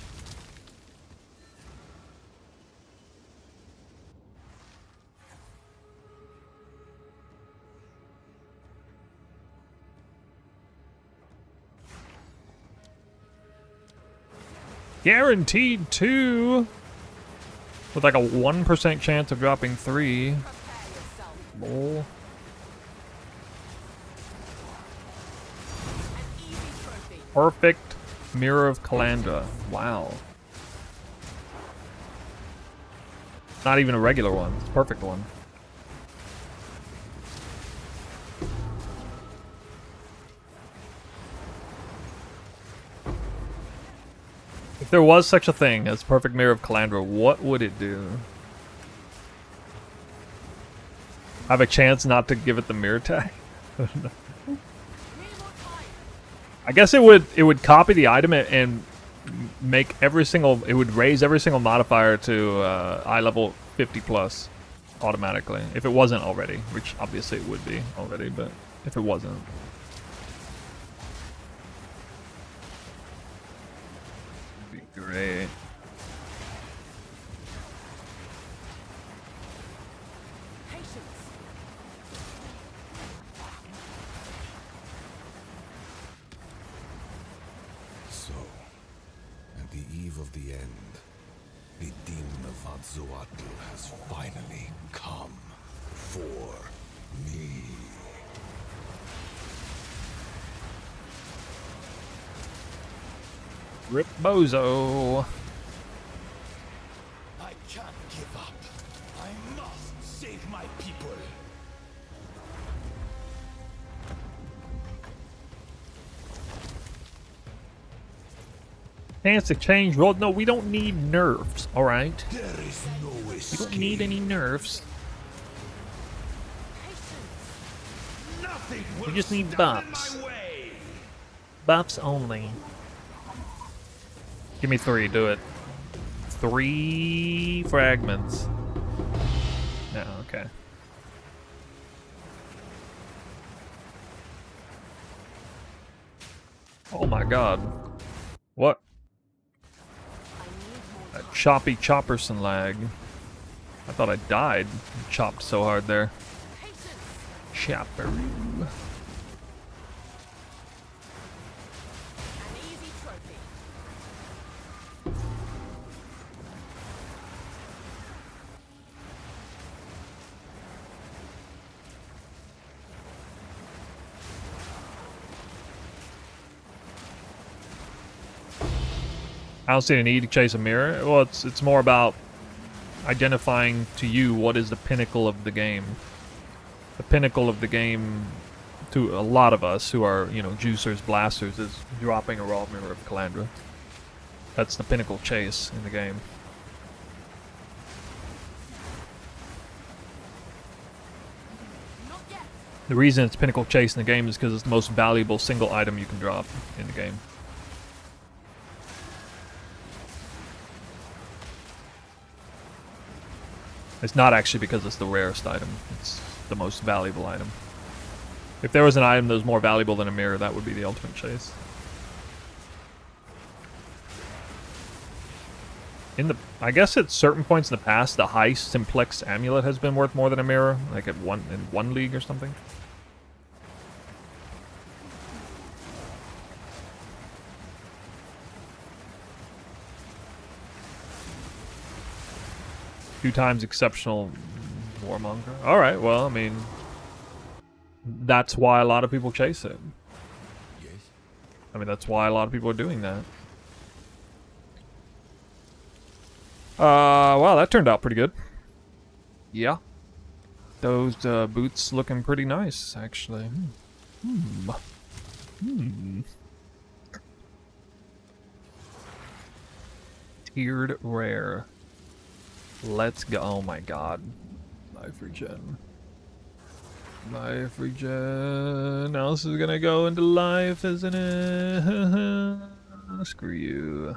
Guaranteed 2 with like a 1% chance of dropping 3. Lol. Perfect Mirror of Calandra. Wow. Not even a regular one. It's a perfect one. If there was such a thing as Perfect Mirror of Calandra, what would it do? I have a chance not to give it the mirror tag? I guess it would copy the item and make every single... It would raise every single modifier to eye level 50 plus automatically. If it wasn't already, which obviously it would be already, but if it wasn't. Great. So, at the eve of the end, the demon of Vatzoatl has finally come for me. Rip Bozo. I can't give up. I must save my people. Chance exchange roll. No, we don't need nerfs, alright? There is no escape. We don't need any nerfs. Nothing will We just need stand buffs. in my way. Buffs only. Give me 3, do it. 3 fragments. No, okay. Oh my god. choppy chopperson lag. I thought I died. Chopped so hard there. Patience. Chopperoo. An easy trophy. I don't see any need to chase a mirror. Well, it's more about identifying to you what is the pinnacle of the game. The pinnacle of the game to a lot of us who are, you know, juicers, blasters, is dropping a raw mirror of Calandra. That's the pinnacle chase in the game. Not yet. The reason it's pinnacle chase in the game is because it's the most valuable single item you can drop in the game. It's not actually because it's the rarest item. It's the most valuable item. If there was an item that was more valuable than a mirror, that would be the ultimate chase. I guess at certain points in the past, the high simplex amulet has been worth more than a mirror, like in one league or something. Two times exceptional warmonger. All right, well, I mean, that's why a lot of people chase it. Yes? I mean, that's why a lot of people are doing that. Wow, that turned out pretty good. Yeah. Those boots looking pretty nice, actually. Tiered rare. Let's go. Oh my god. Life regen. Life regen. Now this is gonna go into life, isn't it? Screw you.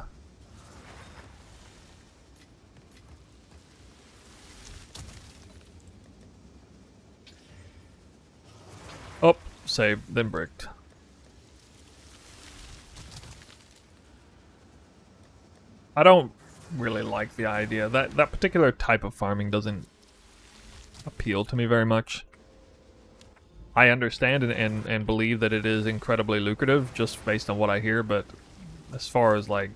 Oh, saved, then bricked. I don't really like the idea. That particular type of farming doesn't appeal to me very much. I understand and believe that it is incredibly lucrative just based on what I hear, but as far as like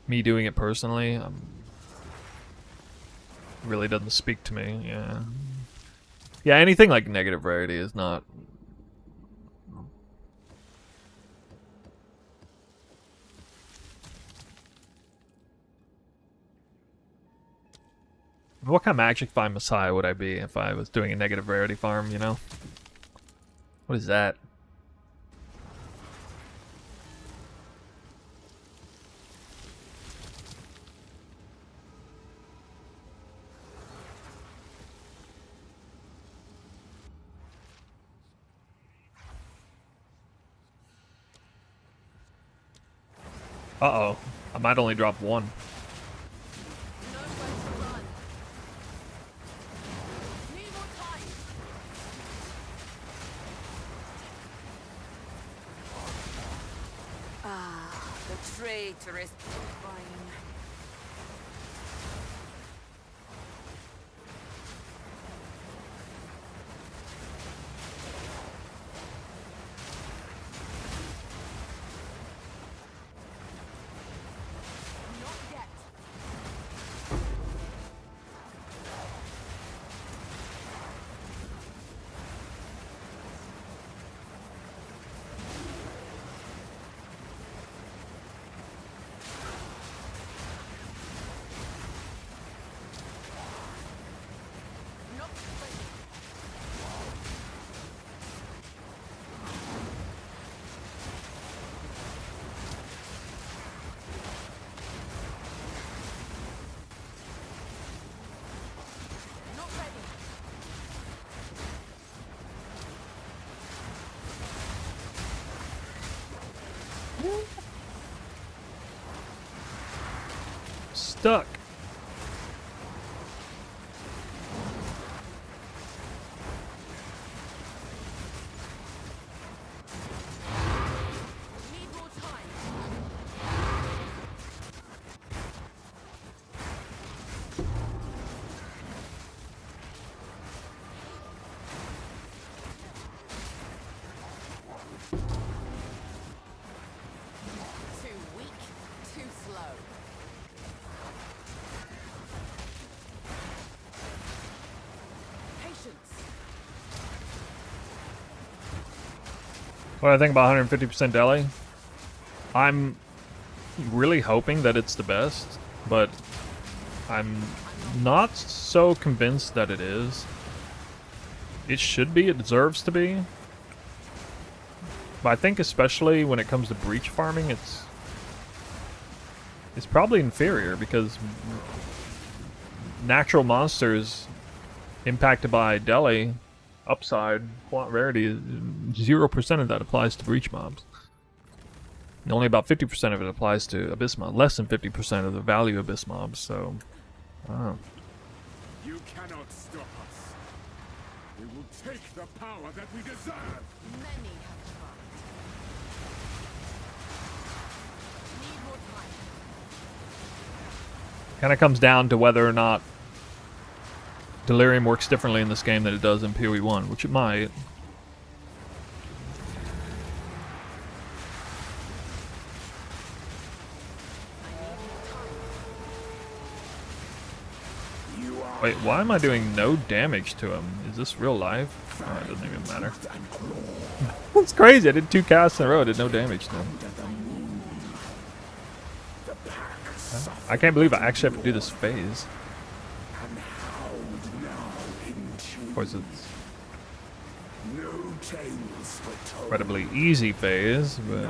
me doing it personally, really doesn't speak to me. Yeah. Yeah, anything like negative rarity is not. What kind of magic find Messiah would I be if I was doing a negative rarity farm, you know? What is that? Uh-oh. I might only drop one. Nowhere to run. Need more time. Ah, the traitorous divine. Not yet. Not ready. Not ready. Stuck. Need more time. What do I think about 150% Deli? I'm really hoping that it's the best, but I'm not so convinced that it is. It should be, it deserves to be. But I think especially when it comes to breach farming, it's probably inferior because natural monsters impacted by Deli upside quant rarity, 0% of that applies to breach mobs. And only about 50% of it applies to abyss mobs. Less than 50% of the value of abyss mobs. So, I don't know. You cannot stop us. We will take the power that we deserve. Many have tried. Need more time. Kind of comes down to whether or not Delirium works differently in this game than it does in PoE 1, which it might. Wait, why am I doing no damage to him? Is this real life? Oh, it doesn't even matter. That's crazy, I did 2 casts in a row, I did no damage to him. I can't believe I actually have to do this phase. Of course, it's incredibly easy phase, but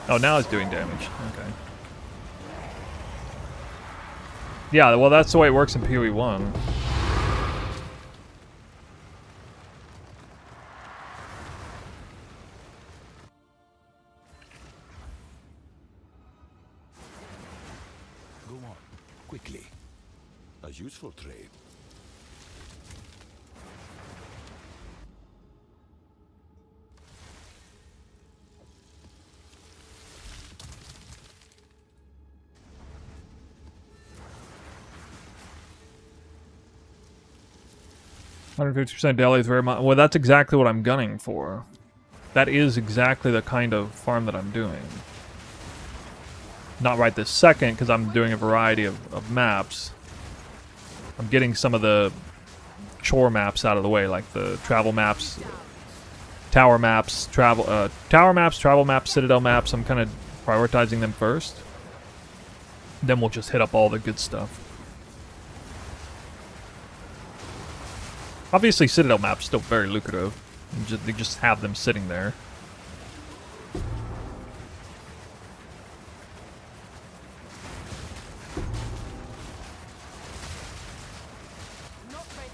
oh, now it's doing damage. Okay. Yeah, well, that's the way it works in PoE 1. Go on, quickly. A useful trade. %Deli is very much. Well, that's exactly what I'm gunning for. That is exactly the kind of farm that I'm doing. Not right this second, because I'm doing a variety of maps. I'm getting some of the chore maps out of the way, like the travel maps, tower maps, travel maps, citadel maps. I'm kind of prioritizing them first. Then we'll just hit up all the good stuff. Obviously, citadel maps still very lucrative. They just have them sitting there. Not ready.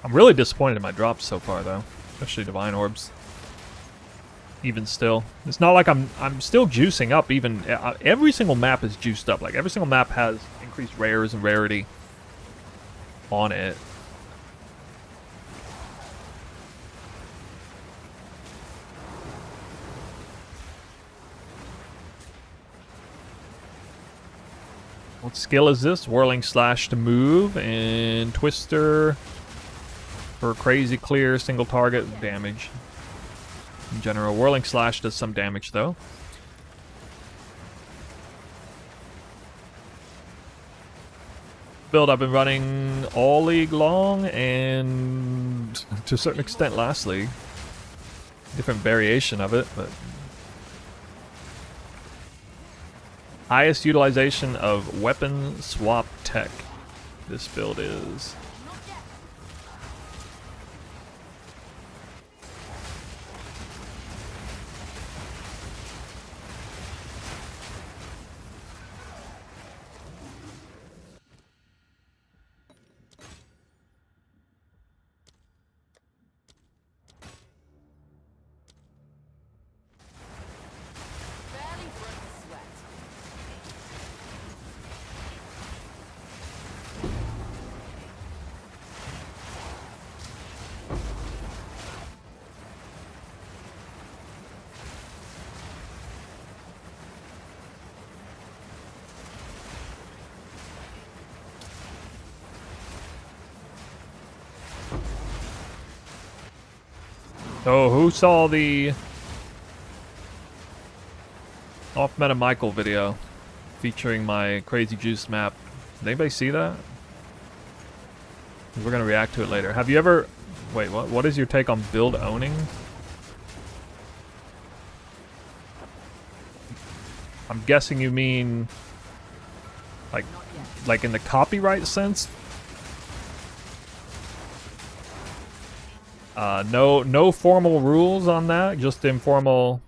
I'm really disappointed in my drops so far, though, especially divine orbs. Even still, it's not like I'm still juicing up. Even every single map is juiced up. Like every single map has increased rares and rarity on it. What skill is this? Whirling Slash to move, and Twister for crazy clear single target damage. In general, Whirling Slash does some damage though. Build I've been running all league long, and to a certain extent last league. Different variation of it, but highest utilization of weapon swap tech this build is. Not yet. Barely broke a sweat. So who saw the off meta Michael video featuring my crazy juice map? Did anybody see that? We're gonna react to it later. Have you ever... Wait, what? What is your take on build owning? I'm guessing you mean... Like in the copyright sense? No formal rules on that, just informal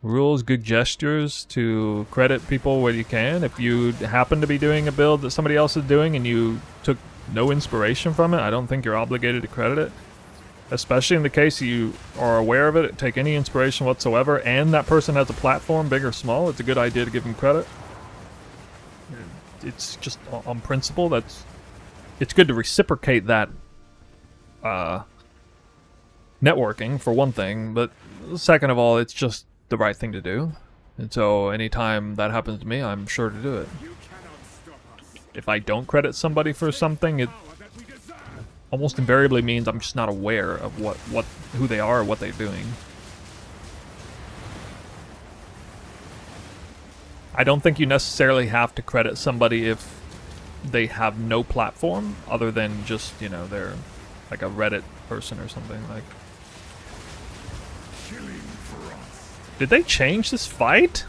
rules, good gestures to credit people where you can. If you happen to be doing a build that somebody else is doing and you took no inspiration from it, I don't think you're obligated to credit it. Especially in the case you are aware of it, take any inspiration whatsoever, and that person has a platform, big or small, it's a good idea to give them credit. It's just on principle, it's good to reciprocate that networking, for one thing, but second of all, it's just the right thing to do. And so anytime that happens to me, I'm sure to do it. If I don't credit somebody for something, it almost invariably means I'm just not aware of who they are or what they're doing. I don't think you necessarily have to credit somebody if they have no platform other than just, you know, they're like a Reddit person or something. Like, did they change this fight?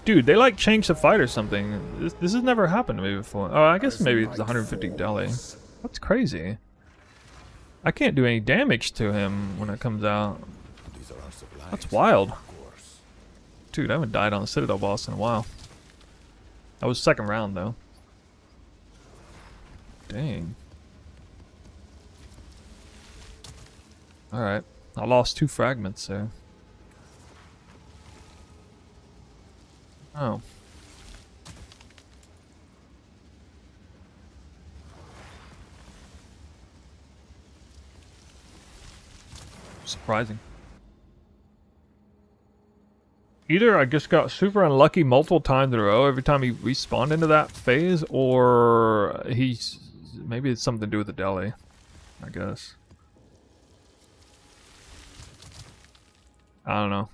Dude, they like changed the fight or something. This has never happened to me before. Oh, I guess maybe it's 150 Deli. That's crazy. I can't do any damage to him when it comes out. That's wild. Dude, I haven't died on the Citadel boss in a while. That was second round, though. Dang. Alright. I lost 2 fragments there. Oh. Surprising. Either I just got super unlucky multiple times in a row every time he respawned into that phase, or maybe it's something to do with the Deli, I guess. I don't know.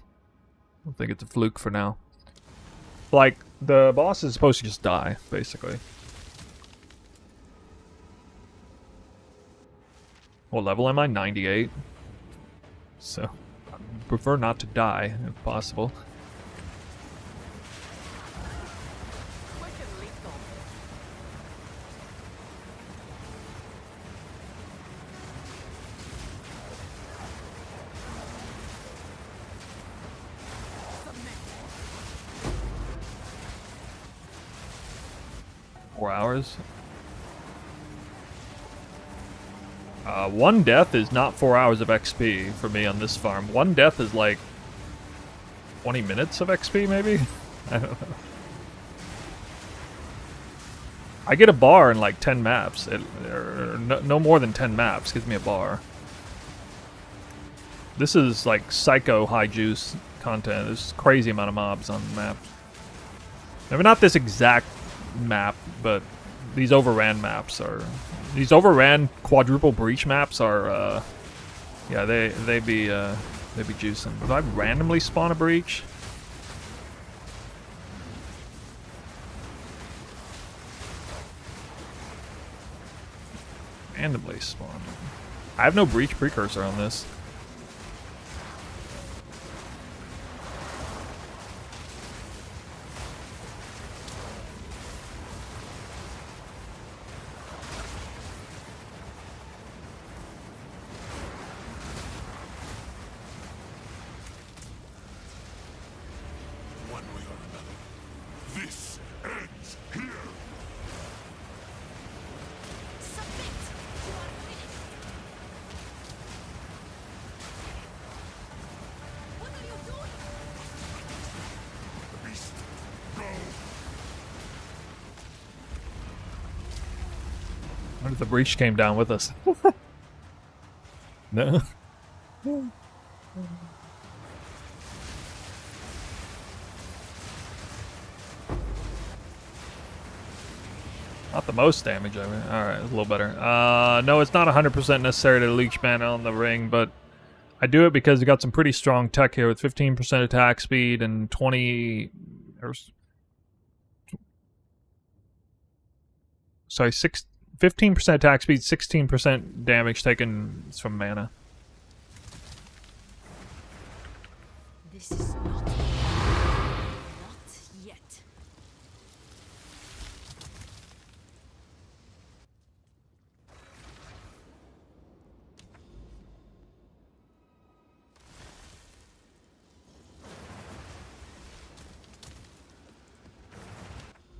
I think it's a fluke for now. Like, the boss is supposed to just die, basically. What level am I? 98. So, I prefer not to die, if possible. Quick and lethal. 4 hours. 1 death is not 4 hours of XP for me on this farm. 1 death is like 20 minutes of XP, maybe? I don't know. I get a bar in like 10 maps. No more than 10 maps gives me a bar. This is like psycho high juice content. There's crazy amount of mobs on the map. Maybe not this exact map, but these overran maps are... These overran quadruple breach maps are, yeah, they be juicing. Would I randomly spawn a breach? Randomly spawn. I have no breach precursor on this. What if the breach came down with us? No? Not the most damage, I mean. Alright, a little better. No, it's not 100% necessary to leech mana on the ring, but I do it because we got some pretty strong tech here with 15% attack speed and 20... Sorry, 15% attack speed, 16% damage taken from mana. This is not yet.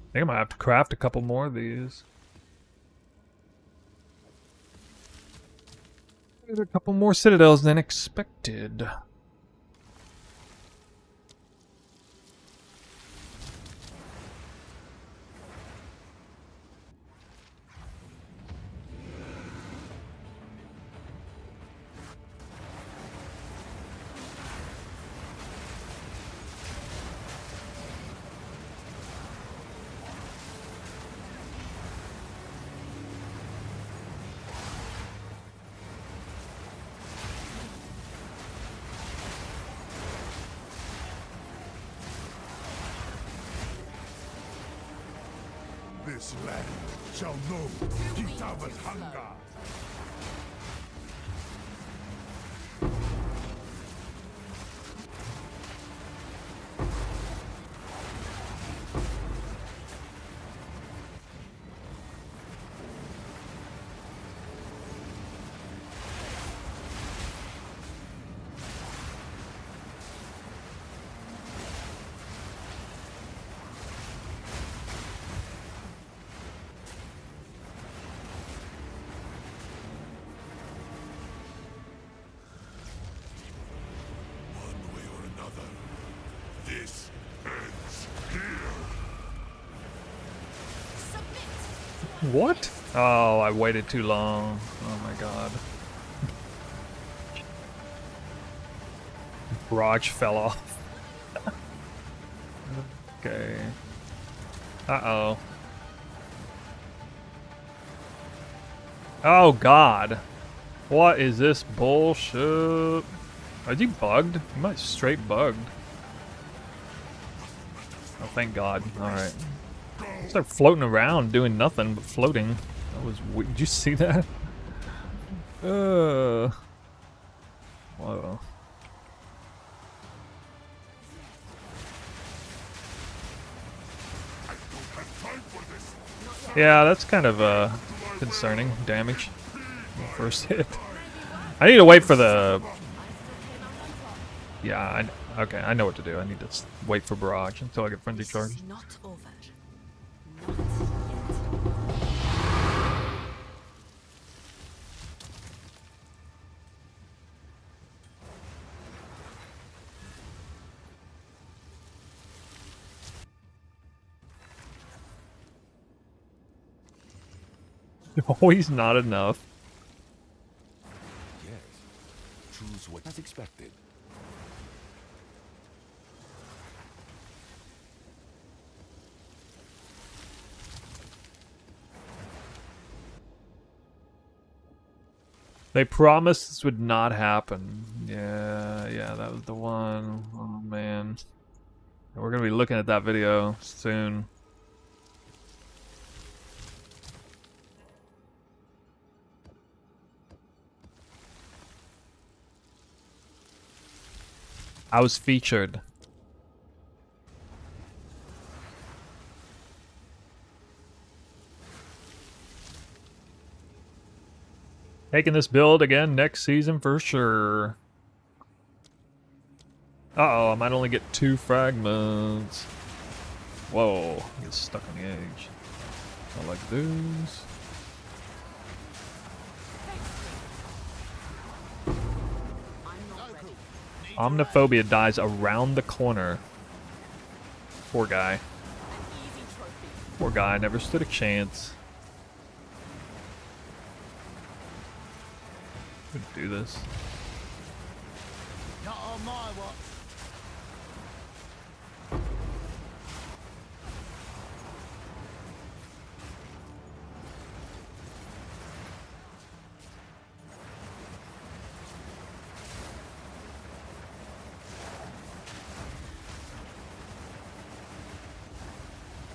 I think I might have to craft a couple more of these. There's a couple more citadels than expected. This land shall know heat of hunger. One way or another, this ends here. What? Oh, I waited too long. Oh my god. Barrage fell off. Okay. Uh-oh. Oh god. What is this bullshit? Are you bugged? You might straight bugged. Oh, thank god. Alright. Start floating around doing nothing but floating. That was weird. Did you see that? Whoa. Yeah, that's kind of concerning damage. First hit. I need to wait for the. Yeah, okay, I know what to do. I need to wait for barrage until I get frenzy charge. This is not over. Not yet. Always not enough. Yes, choose what as expected. They promised this would not happen. Yeah, that was the one. Oh man. We're gonna be looking at that video soon. I was featured. Taking this build again next season for sure. Uh-oh, I might only get 2 fragments. Whoa, get stuck on the edge. I like this. Omniphobia dies around the corner. Poor guy. Poor guy, never stood a chance. Couldn't do this. Not on my watch.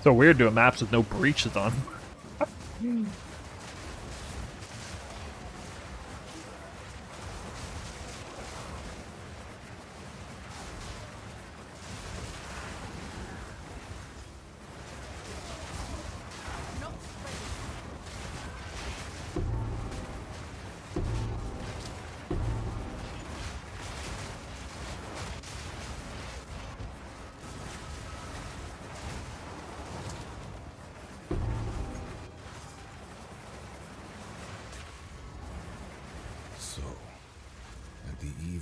So weird doing maps with no breaches on.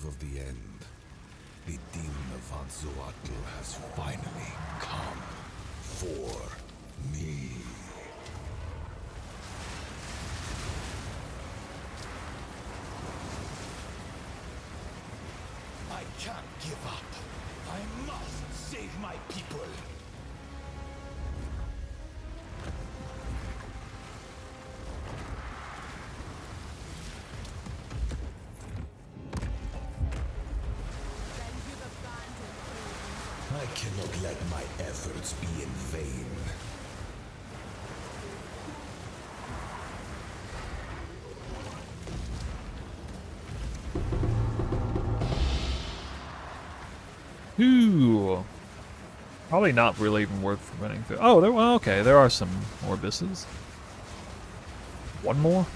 eve of the end, the demon of Vanzoatl has finally come for me. I can't give up. I must save my people. I cannot let my efforts be in vain. Ooh. Probably not really even worth running through. Oh, well, okay, there are some more abysses. One more?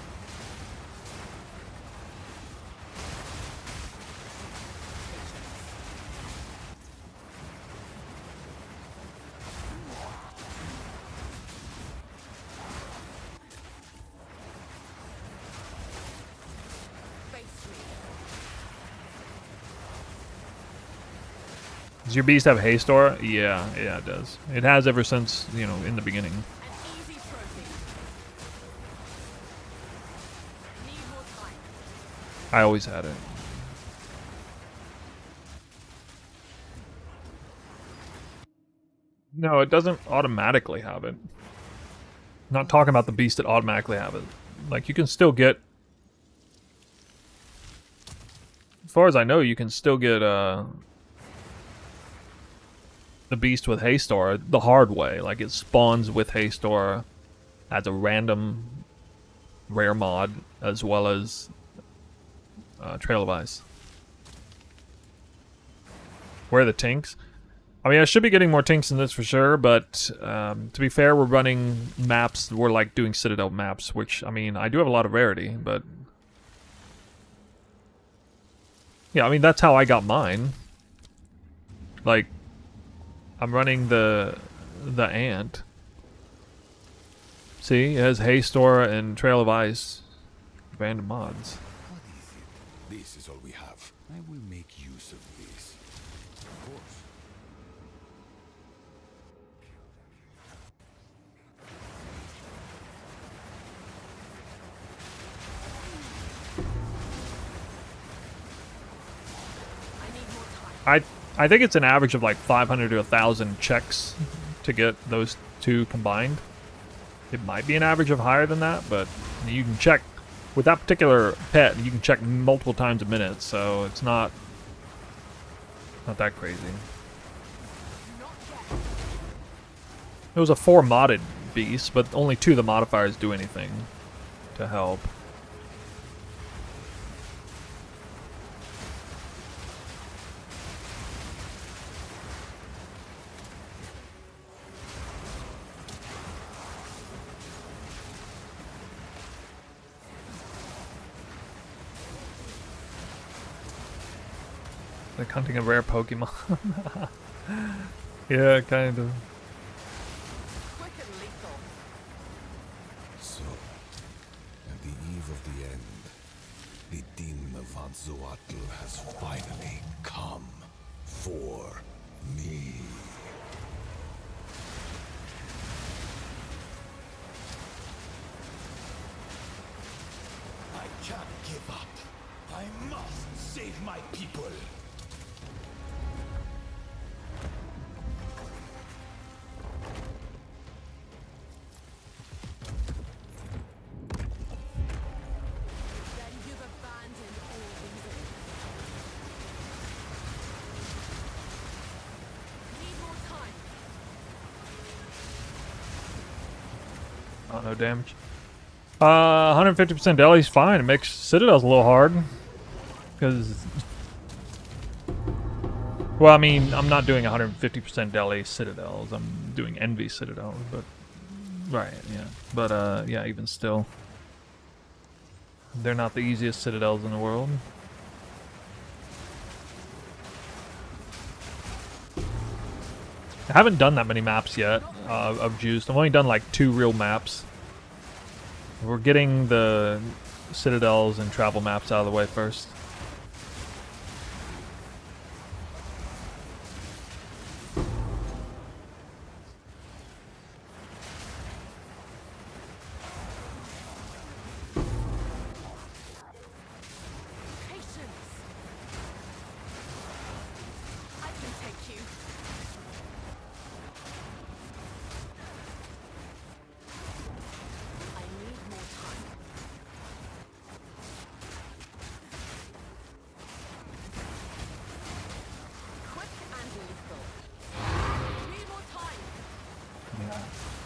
Does your beast have haste aura? Yeah, it does. It has ever since, you know, in the beginning. An easy trophy. Need more time. I always had it. No, it doesn't automatically have it. I'm not talking about the beast that automatically have it. Like, you can still get... As far as I know, you can still get, the beast with haste aura the hard way. Like, it spawns with haste aura as a random rare mod, as well as Trail of Ice. Where are the tinks? I mean, I should be getting more tinks in this for sure, but to be fair, we're running maps, we're like doing Citadel maps, which, I mean, I do have a lot of rarity, but... Yeah, I mean, that's how I got mine. Like, I'm running the ant. See, it has haste aura and Trail of Ice. Random mods. What is it? This is all we have. I will make use of this. Of course. I need more time. I think it's an average of like 500 to 1,000 checks to get those two combined. It might be an average of higher than that, but you can check with that particular pet. You can check multiple times a minute, so it's not that crazy. It was a 4 modded beast, but only 2 of the modifiers do anything to help. Like hunting a rare Pokemon. Yeah, kind of. Quick and lethal. So, at the eve of the end, the demon of Vanzoatl has finally come for me. I can't give up. I must save my people. Then you've abandoned all reason. Need more time. Oh, no damage. 150% Deli's fine. It makes Citadel's a little hard. Because... Well, I mean, I'm not doing 150% Deli Citadels. I'm doing Envy Citadels, but... Right, yeah. But, yeah, even still. They're not the easiest Citadels in the world. I haven't done that many maps yet of Juiced. I've only done like 2 real maps. We're getting the Citadels and travel maps out of the way first.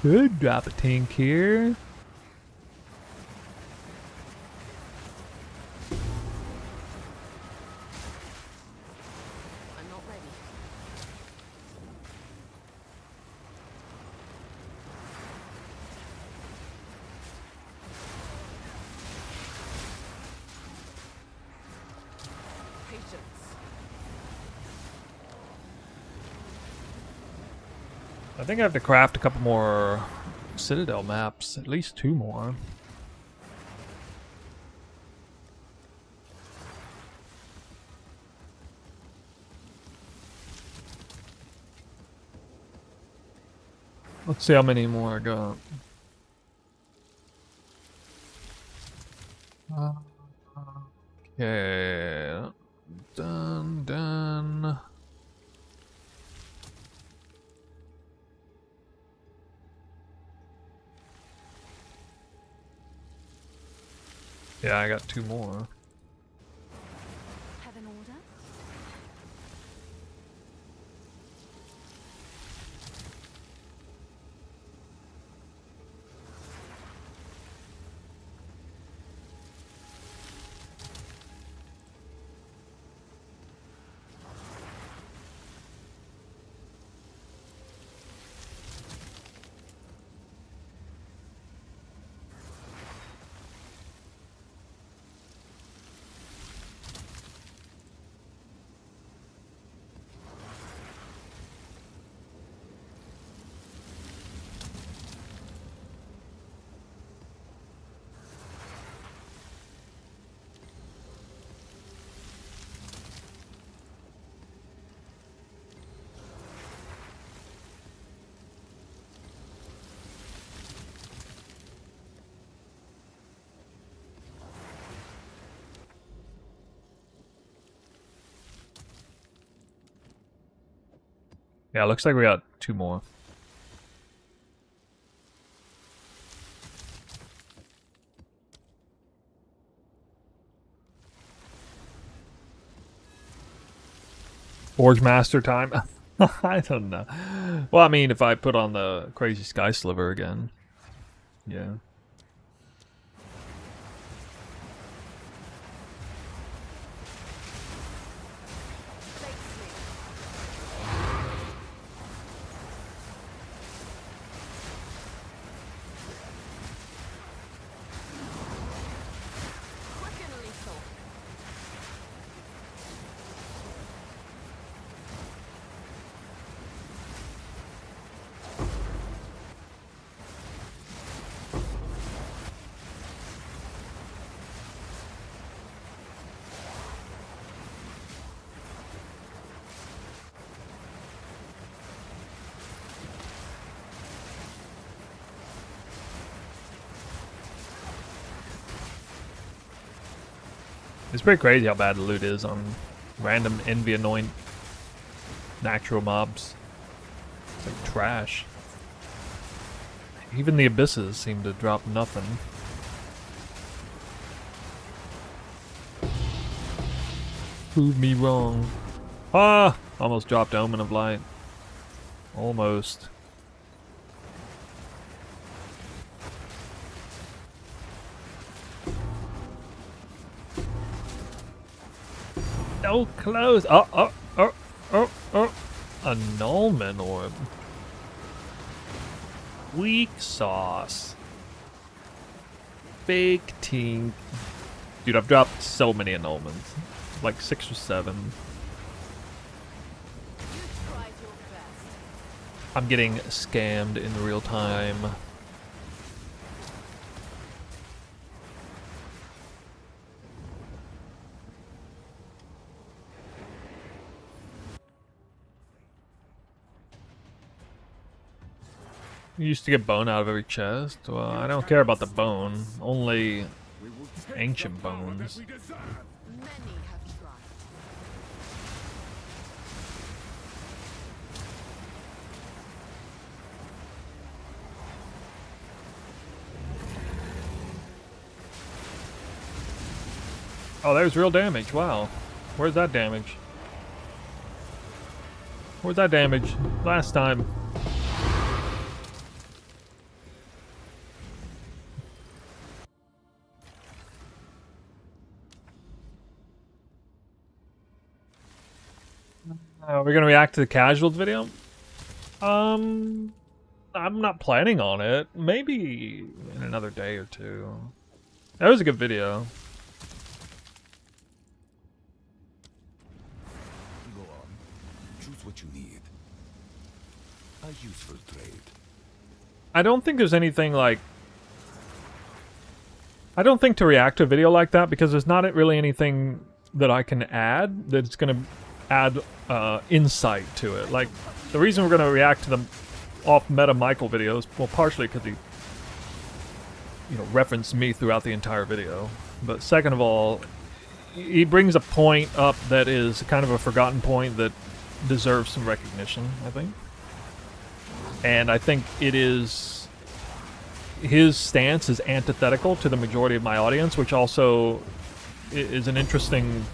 Could drop a tank here. I'm not ready. Patience. I think I have to craft a couple more Citadel maps, at least 2 more. Let's see how many more I got. Okay. Done. Yeah, I got 2 more. Have an order? Yeah, looks like we got 2 more. Forge Master time? I don't know. Well, I mean, if I put on the Crazy Sky Sliver again. Yeah. Quick and lethal. It's pretty crazy how bad the loot is on random envy anoint natural mobs. It's like trash. Even the abysses seem to drop nothing. Prove me wrong. Ah! Almost dropped Omen of Light. Almost. So close. Oh. Annulment orb. Weak sauce. Big tink. Dude, I've dropped so many annulments. Like 6 or 7. You tried your best. I'm getting scammed in real time. You used to get bone out of every chest. Well, I don't care about the bone. Only We will take ancient the power bones. that we deserve. Many have tried. Oh, there's real damage. Wow. Where's that damage? Where's that damage? Last time. We're gonna react to the casuals video. I'm not planning on it. Maybe in another day or two. That was a good video. Go on. Choose what you need. A useful trade. I don't think there's anything like... I don't think to react to a video like that, because there's not really anything that I can add that's going to add insight to it. Like, the reason we're going to react to the off-meta Michael videos, well, partially because he, you know, referenced me throughout the entire video. But second of all, he brings a point up that is kind of a forgotten point that deserves some recognition, I think. And I think it is... his stance is antithetical to the majority of my audience, which also is an interesting,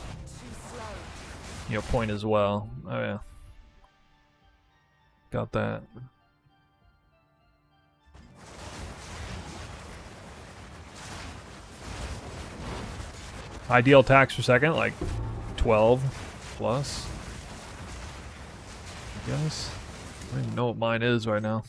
you know, point as well. Oh yeah, got that. Ideal attacks per second, like 12 plus. I guess. I don't even know what mine is right now.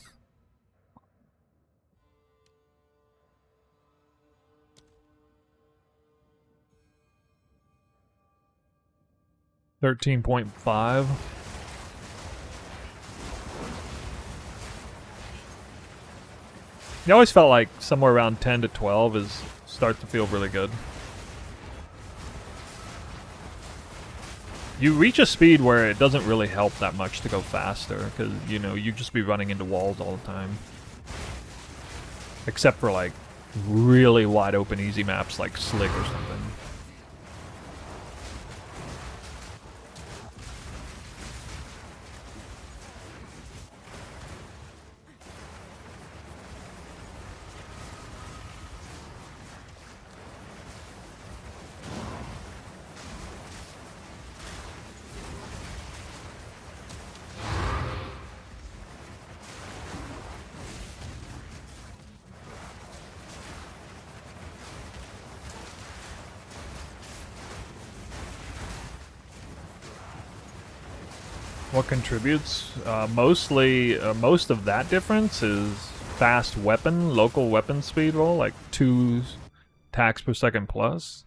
13.5. I always felt like somewhere around 10 to 12 is start to feel really good. You reach a speed where it doesn't really help that much to go faster, because, you know, you just be running into walls all the time. Except for, like, really wide open easy maps like Slick or something. What contributes? Mostly, most of that difference is fast weapon, local weapon speed roll, like 2 attacks per second plus.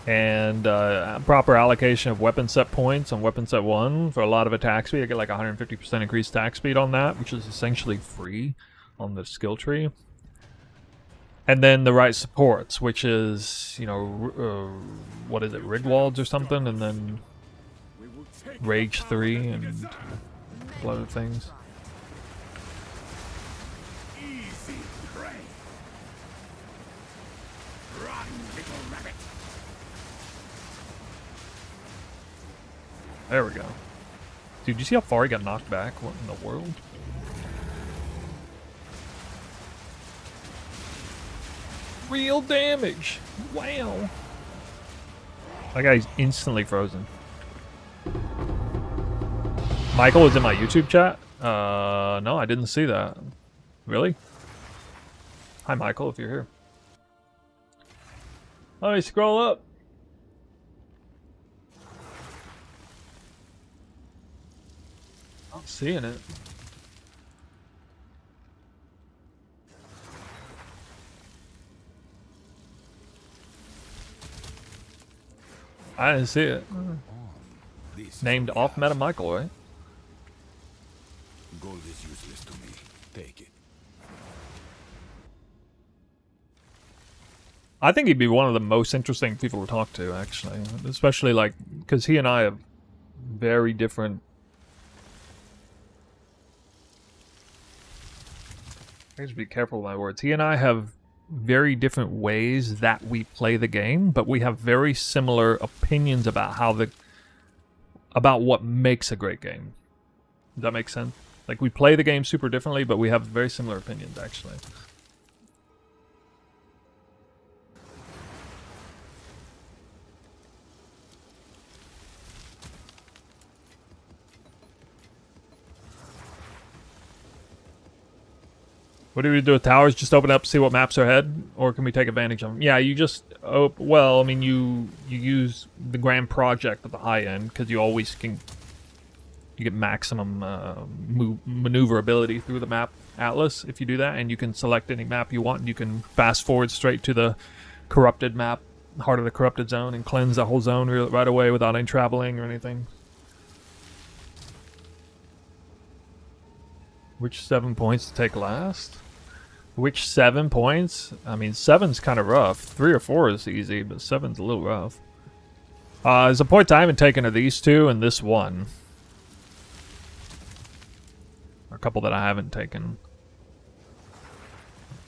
And proper allocation of weapon set points on weapon set 1 for a lot of attack speed. I get like 150% increased attack speed on that, which is essentially free on the skill tree. And then the right supports, which is, you know, what is it, Rigwalds or something, and then Rage 3 and a couple other things. Easy prey. Run, little rabbit. There we go. Dude, you see how far he got knocked back? What in the world? Real damage! Wow! That guy's instantly frozen. Michael was in my YouTube chat? No, I didn't see that. Really? Hi, Michael, if you're here. Let me scroll up. Not seeing it. I didn't see it. Named off Meta Michael, right? Gold is useless to me. Take it. I think he'd be one of the most interesting people to talk to, actually. Especially, like, because he and I have very different... I have to be careful with my words. He and I have very different ways that we play the game, but we have very similar opinions about about what makes a great game. Does that make sense? Like, we play the game super differently, but we have very similar opinions, actually. What do we do with towers? Just open up, see what maps are ahead, or can we take advantage of them? Yeah, you just well, I mean, you use the grand project at the high end because you always can. You get maximum maneuverability through the map atlas if you do that, and you can select any map you want. And you can fast forward straight to the corrupted map, heart of the corrupted zone, and cleanse that whole zone right away without any traveling or anything. Which 7 points to take last? Which 7 points? I mean, 7's kind of rough. 3 or 4 is easy, but 7's a little rough. There's a point I haven't taken of these two and this one. A couple that I haven't taken.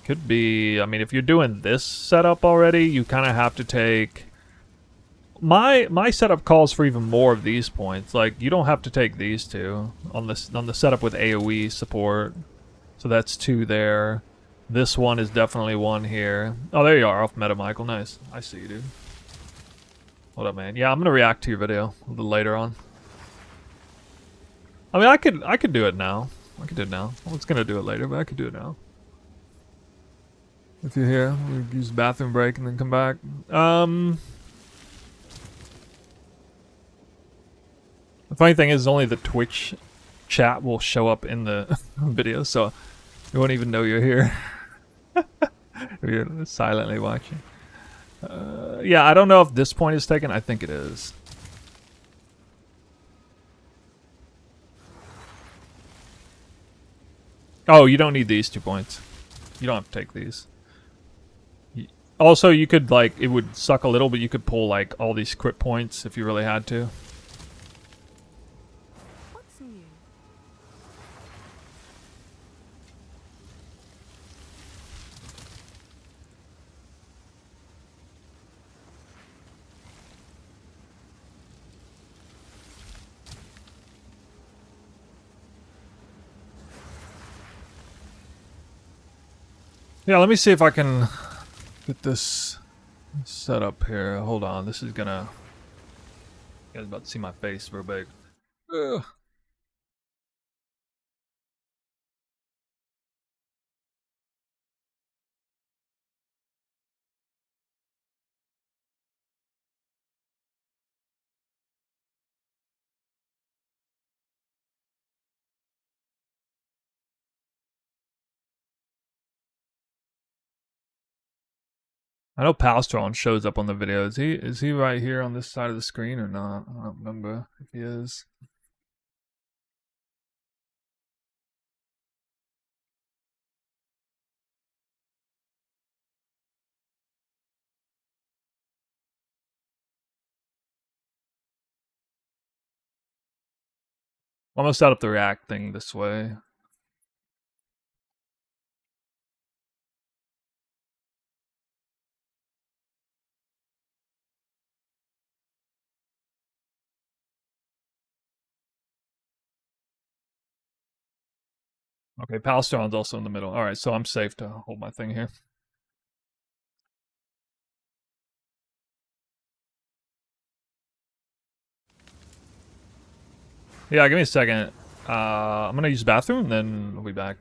Could be, I mean, if you're doing this setup already, you kind of have to take... My setup calls for even more of these points. Like, you don't have to take these two on the setup with AoE support. So that's 2 there. This one is definitely 1 here. Oh, there you are, off meta, Michael. Nice. I see you, dude. What up, man? Yeah, I'm gonna react to your video a little later on. I mean, I could do it now. I could do it now. I was gonna do it later, but I could do it now. If you're here, we'll use the bathroom break and then come back. The funny thing is, only the Twitch chat will show up in the video, so you won't even know you're here. If you're silently watching. Yeah, I don't know if this point is taken. I think it is. Oh, you don't need these 2 points. You don't have to take these. Also, you could, like, it would suck a little, but you could pull, like, all these crit points if you really had to. What's new? Yeah, let me see if I can get this set up here. Hold on, this is gonna... You guys about to see my face real big. Ugh. I know Palstron shows up on the video. Is he right here on this side of the screen or not? I don't remember if he is. I'm gonna set up the react thing this way. Okay, Palstron's also in the middle. Alright, so I'm safe to hold my thing here. Yeah, give me a second. I'm gonna use the bathroom and then we'll be back.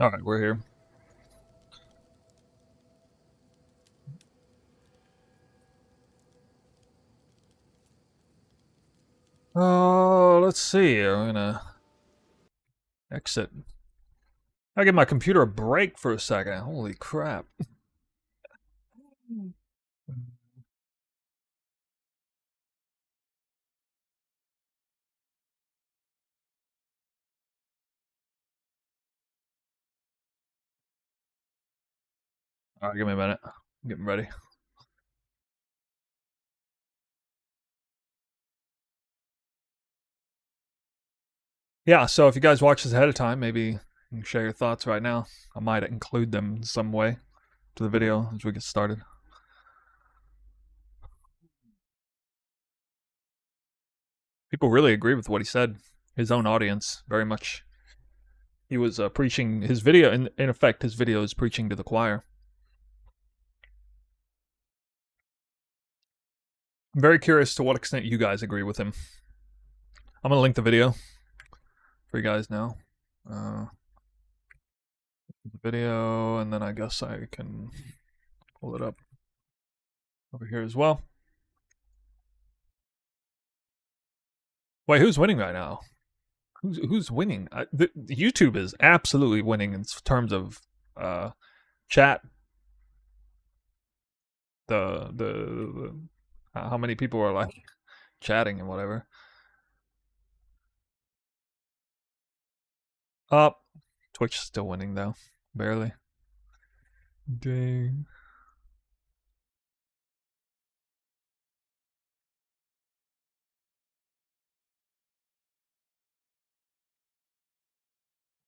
All right, we're here. Oh, let's see. I'm gonna exit. I give my computer a break for a second. Holy crap! All right, give me a minute. I'm getting ready. Yeah, so if you guys watch this ahead of time, maybe you can share your thoughts right now. I might include them in some way to the video as we get started. People really agree with what he said. His own audience, very much. He was preaching his video, in effect, his video is preaching to the choir. I'm very curious to what extent you guys agree with him. I'm going to link the video for you guys now. The video, and then I guess I can pull it up over here as well. Wait, who's winning right now? Who's winning? YouTube is absolutely winning in terms of chat. The how many people are like chatting and whatever. Up, Twitch is still winning though, barely. Dang.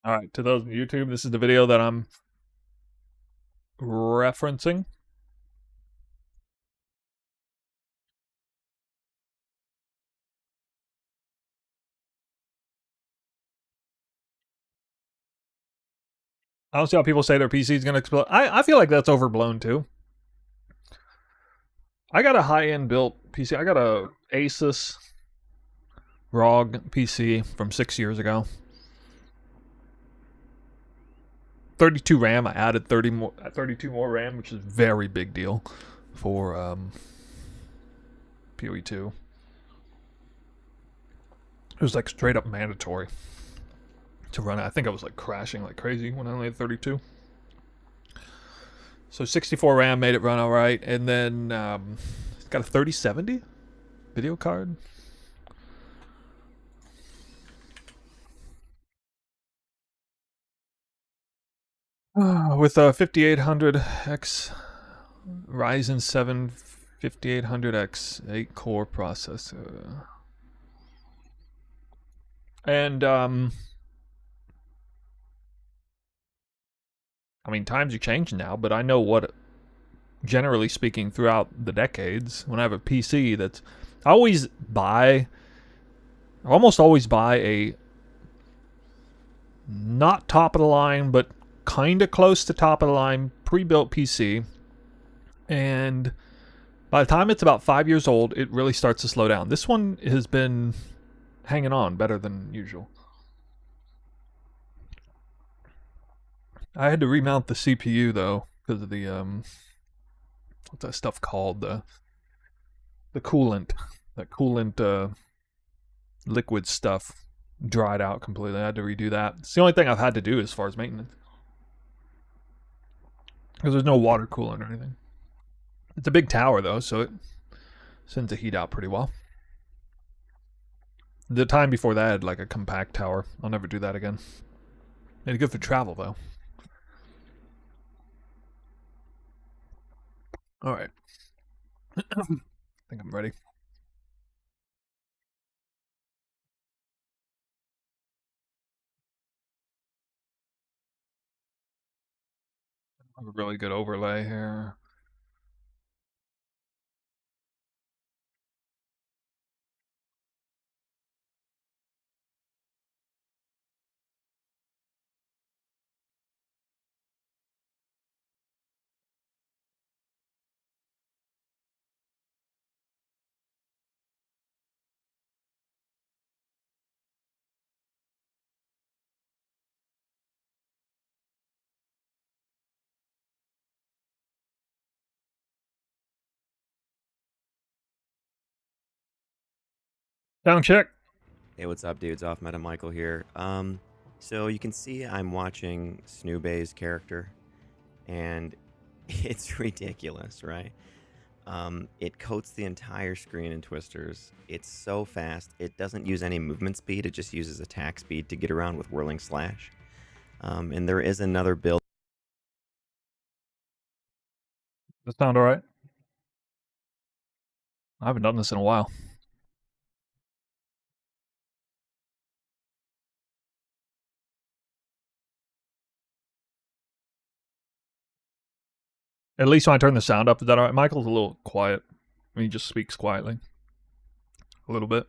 All right, to those on YouTube, this is the video that I'm referencing. I don't see how people say their PC is going to explode. I feel like that's overblown too. I got a high-end built PC. I got a Asus ROG PC from 6 years ago. 32 RAM. I added 32 more RAM, which is a very big deal for PoE2. It was like straight up mandatory to run it. I think I was like crashing like crazy when I only had 32. So 64 RAM made it run all right, and then it's got a 3070 video card. With a 5800X Ryzen 7 5800X 8-core processor. And I mean, times are changing now, but I know what, generally speaking, throughout the decades, when I have a PC that's, I almost always buy a not top of the line, but kind of close to top of the line pre-built PC. And by the time it's about 5 years old, it really starts to slow down. This one has been hanging on better than usual. I had to remount the CPU though because of the what's that stuff called, the coolant, that coolant liquid stuff dried out completely. I had to redo that. It's the only thing I've had to do as far as maintenance because there's no water coolant or anything. It's a big tower though, so it sends the heat out pretty well. The time before that I had like a compact tower. I'll never do that again. It's good for travel though. All right. I think I'm ready. I have a really good overlay here. Sound check. Hey, what's up, dudes? Off Meta Michael here. So you can see I'm watching Snoobay's character, and it's ridiculous, right? It coats the entire screen in twisters. It's so fast. It doesn't use any movement speed. It just uses attack speed to get around with Whirling Slash. And there is another build. Does that sound alright? I haven't done this in a while. At least when I turn the sound up, is that alright? Michael's a little quiet. He just speaks quietly. A little bit.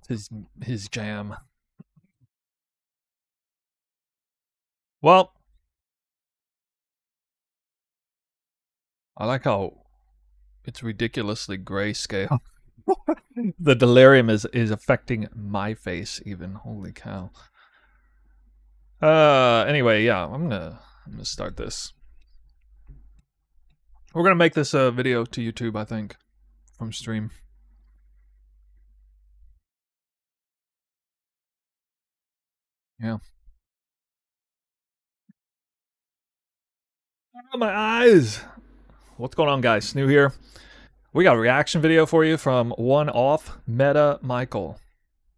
It's his jam. Well, I like how it's ridiculously grayscale. The delirium is affecting my face even. Holy cow. Anyway, yeah, I'm gonna start this. We're gonna make this a video to YouTube, I think, from stream. Yeah. Oh, my eyes. What's going on, guys? Snoo here. We got a reaction video for you from one off Meta Michael.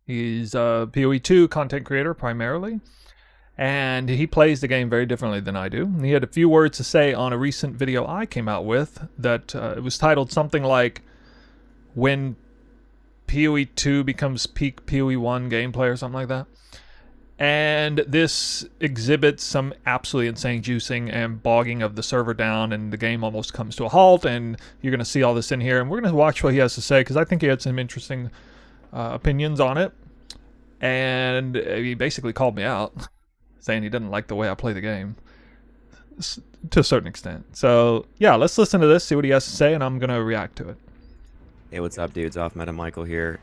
He's a PoE 2 content creator primarily, and he plays the game very differently than I do. He had a few words to say on a recent video I came out with that it was titled something like "When PoE 2 becomes peak PoE 1 gameplay" or something like that. And this exhibits some absolutely insane juicing and bogging of the server down, and the game almost comes to a halt, and you're going to see all this in here, and we're going to watch what he has to say, because I think he had some interesting opinions on it. And he basically called me out, saying he didn't like the way I play the game, to a certain extent. So, yeah, let's listen to this, see what he has to say, and I'm going to react to it. Hey, what's up, dudes? Off Meta Michael here.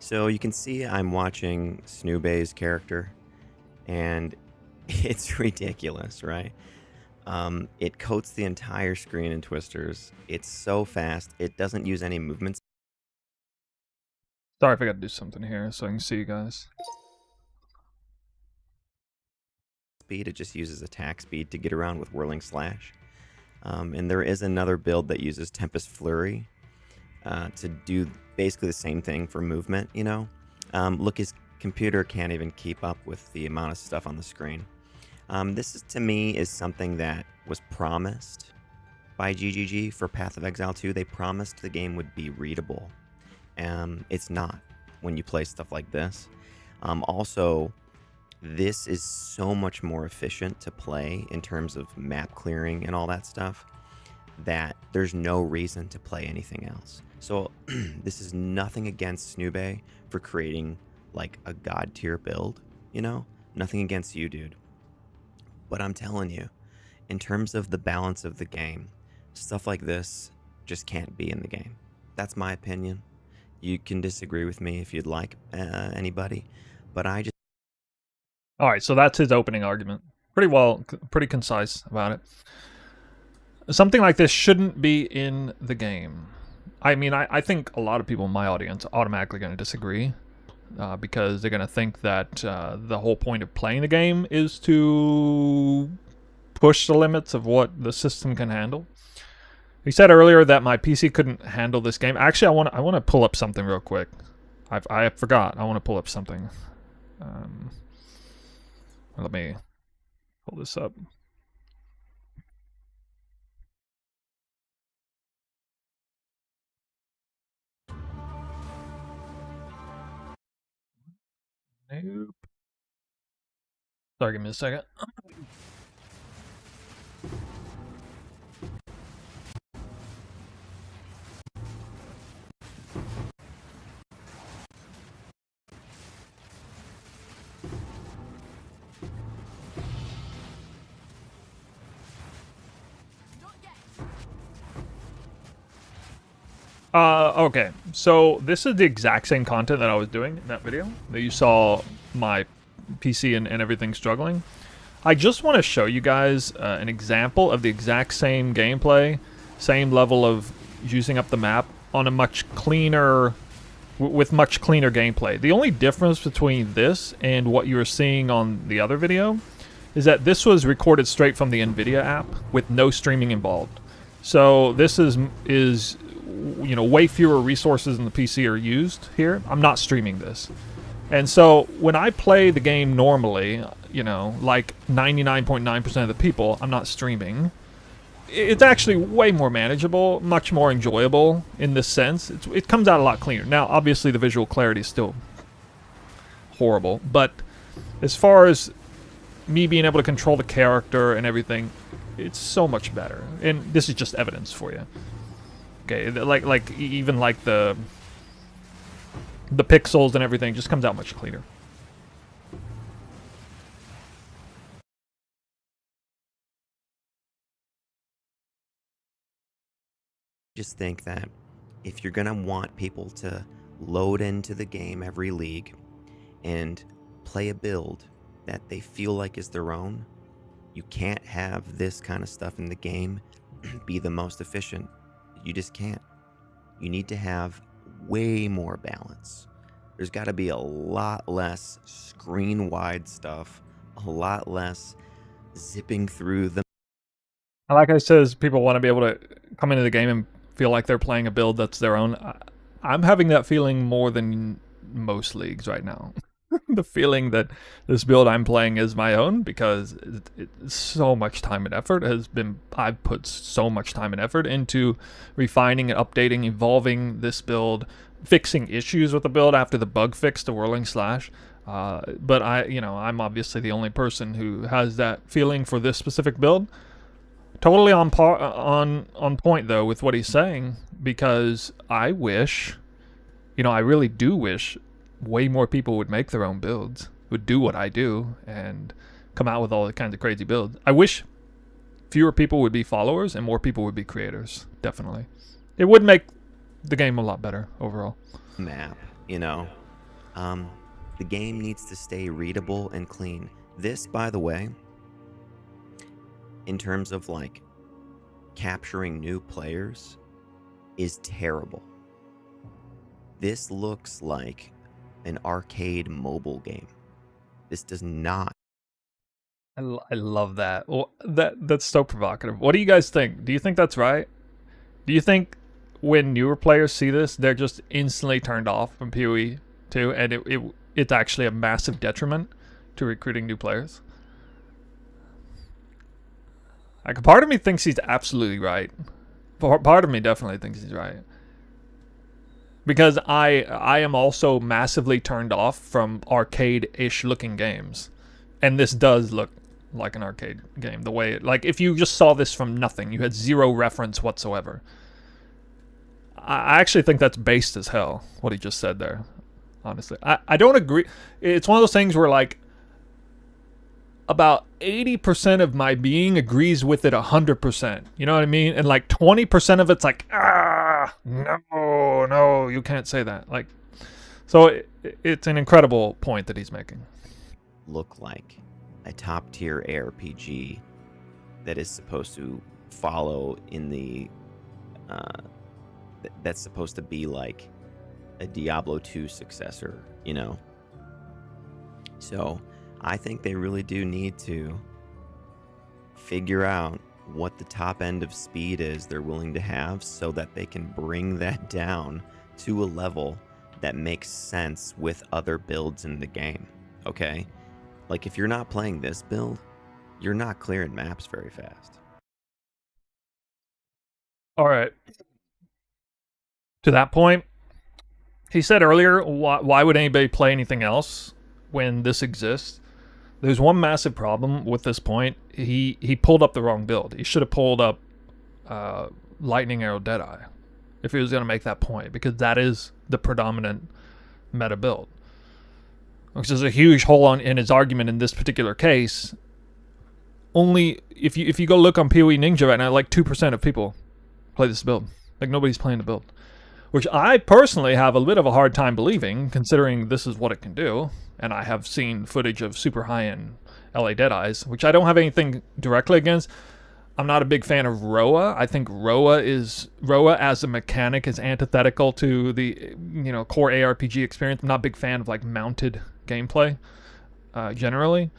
So you can see I'm watching Snoobay's character, and it's ridiculous, right? It coats the entire screen in twisters. It's so fast. It doesn't use any movement. Sorry if I got to do something here so I can see you guys. Speed. It just uses attack speed to get around with Whirling Slash. And there is another build that uses Tempest Flurry to do basically the same thing for movement, you know? Look, his computer can't even keep up with the amount of stuff on the screen. This is, to me, is something that was promised by GGG for Path of Exile 2. They promised the game would be readable. It's not when you play stuff like this. Also, this is so much more efficient to play in terms of map clearing and all that stuff, that there's no reason to play anything else. So this is nothing against Snoobay for creating like a god tier build, you know? Nothing against you, dude. But I'm telling you, in terms of the balance of the game, stuff like this just can't be in the game. That's my opinion. You can disagree with me if you'd like, anybody, but I just... Alright, so that's his opening argument. Pretty concise about it. Something like this shouldn't be in the game. I mean, I think a lot of people in my audience are automatically going to disagree because they're going to think that the whole point of playing the game is to push the limits of what the system can handle. He said earlier that my PC couldn't handle this game. Actually, I want to pull up something real quick. I forgot. I want to pull up something. Let me pull this up. Nope. Sorry, give me a second. Okay, so this is the exact same content that I was doing in that video that you saw my PC and everything struggling. I just want to show you guys an example of the exact same gameplay, same level of using up the map on a much cleaner with much cleaner gameplay. The only difference between this and what you were seeing on the other video is that this was recorded straight from the NVIDIA app with no streaming involved. So this is you know, way fewer resources in the PC are used here. I'm not streaming this. And so when I play the game normally, you know, like 99.9% of the people, I'm not streaming. It's actually way more manageable, much more enjoyable in this sense. It comes out a lot cleaner. Now, obviously, the visual clarity is still horrible, but as far as me being able to control the character and everything, it's so much better. And this is just evidence for you. Okay, like even like the pixels and everything just comes out much cleaner. Just think that if you're going to want people to load into the game every league and play a build that they feel like is their own, you can't have this kind of stuff in the game be the most efficient. You just can't. You need to have way more balance. There's got to be a lot less screen-wide stuff, a lot less zipping through the... Like I says, people want to be able to come into the game and feel like they're playing a build that's their own. I'm having that feeling more than most leagues right now. The feeling that this build I'm playing is my own, because it's so much time and effort I've put so much time and effort into refining and updating, evolving this build, fixing issues with the build after the bug fix, the whirling slash. But I'm obviously the only person who has that feeling for this specific build. Totally on point though with what he's saying, because I wish, I really do wish way more people would make their own builds, would do what I do and come out with all the kinds of crazy builds. I wish fewer people would be followers and more people would be creators. Definitely. It would make the game a lot better overall. Map, the game needs to stay readable and clean. This, by the way, in terms of like capturing new players, is terrible. This looks like an arcade mobile game. This does not. I love that. Well, that's so provocative. What do you guys think? Do you think that's right? Do you think when newer players see this, they're just instantly turned off from PoE 2, and it's actually a massive detriment to recruiting new players? Like, part of me thinks he's absolutely right. Part of me definitely thinks he's right. Because I am also massively turned off from arcade-ish looking games. And this does look like an arcade game. The way like, if you just saw this from nothing, you had zero reference whatsoever. I actually think that's based as hell, what he just said there. Honestly. I don't agree. It's one of those things where, like, about 80% of my being agrees with it 100%. You know what I mean? And like 20% of it's like, no, you can't say that. Like, so it's an incredible point that he's making. Look like a top tier ARPG that is supposed to follow in the that's supposed to be like a Diablo 2 successor, So I think they really do need to figure out what the top end of speed is they're willing to have, so that they can bring that down to a level that makes sense with other builds in the game. Okay? Like, if you're not playing this build, you're not clearing maps very fast. All right. To that point, he said earlier, why would anybody play anything else when this exists? There's one massive problem with this point. He pulled up the wrong build. He should have pulled up Lightning Arrow Deadeye if he was going to make that point, because that is the predominant meta build. Which is a huge hole in his argument in this particular case. Only if you go look on PoE Ninja right now, like 2% of people play this build. Like, nobody's playing the build. Which I personally have a bit of a hard time believing, considering this is what it can do. And I have seen footage of super high-end LA Deadeyes, which I don't have anything directly against. I'm not a big fan of Roa. I think Roa as a mechanic is antithetical to the core ARPG experience. I'm not a big fan of like mounted gameplay generally.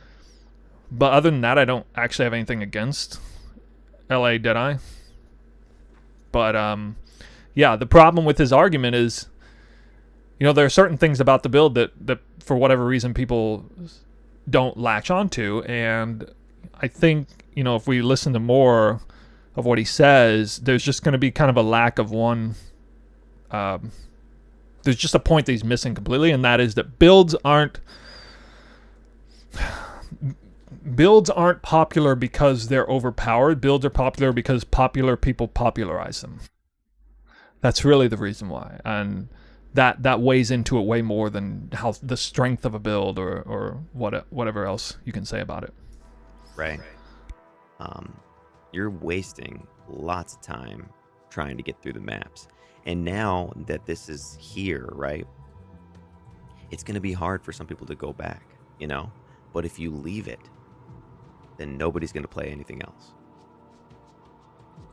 But other than that, I don't actually have anything against LA Deadeye. But yeah, the problem with his argument is, there are certain things about the build that for whatever reason people don't latch onto, and I think if we listen to more of what he says, there's just going to be kind of a lack of one. There's just a point that he's missing completely, and that is that builds aren't popular because they're overpowered. Builds are popular because popular people popularize them. That's really the reason why, and that weighs into it way more than how the strength of a build or whatever else you can say about it. Right. You're wasting lots of time trying to get through the maps. And now that this is here, right, it's going to be hard for some people to go back, But if you leave it, then nobody's going to play anything else.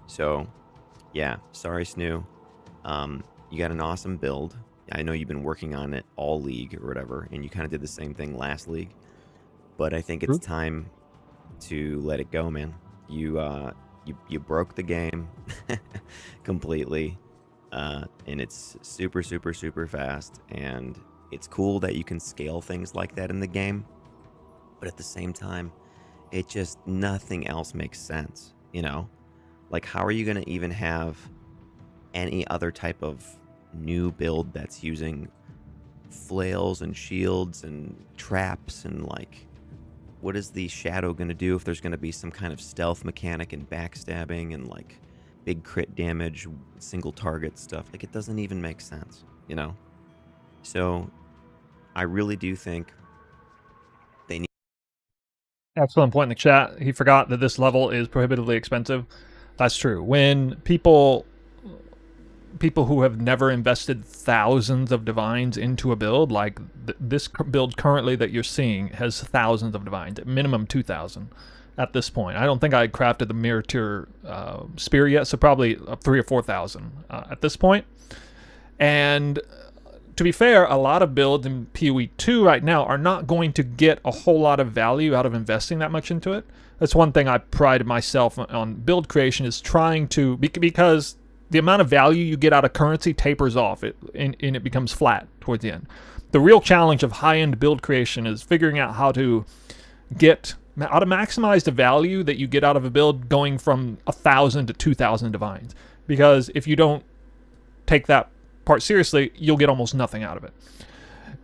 So, yeah, sorry, Snoo. You got an awesome build. I know you've been working on it all league or whatever, and you kind of did the same thing last league. But I think it's time to let it go, man. You broke the game completely, and it's super, super, super fast. And it's cool that you can scale things like that in the game. But at the same time, it just, nothing else makes sense, Like, how are you going to even have any other type of new build that's using flails and shields and traps and, like, what is the shadow going to do if there's going to be some kind of stealth mechanic and backstabbing and, like, big crit damage, single target stuff? Like, it doesn't even make sense, So, I really do think they need... Excellent point in the chat. He forgot that this level is prohibitively expensive. That's true. When people who have never invested thousands of divines into a build, like this build currently that you're seeing has thousands of divines, at minimum 2,000 at this point. I don't think I crafted the mirror tier spear yet, so probably 3,000 or 4,000 at this point. And to be fair, a lot of builds in PoE 2 right now are not going to get a whole lot of value out of investing that much into it. That's one thing I pride myself on build creation, is trying to, because the amount of value you get out of currency tapers off, and it becomes flat towards the end. The real challenge of high-end build creation is figuring out how to maximize the value that you get out of a build going from 1,000 to 2,000 divines. Because if you don't take that part seriously, you'll get almost nothing out of it.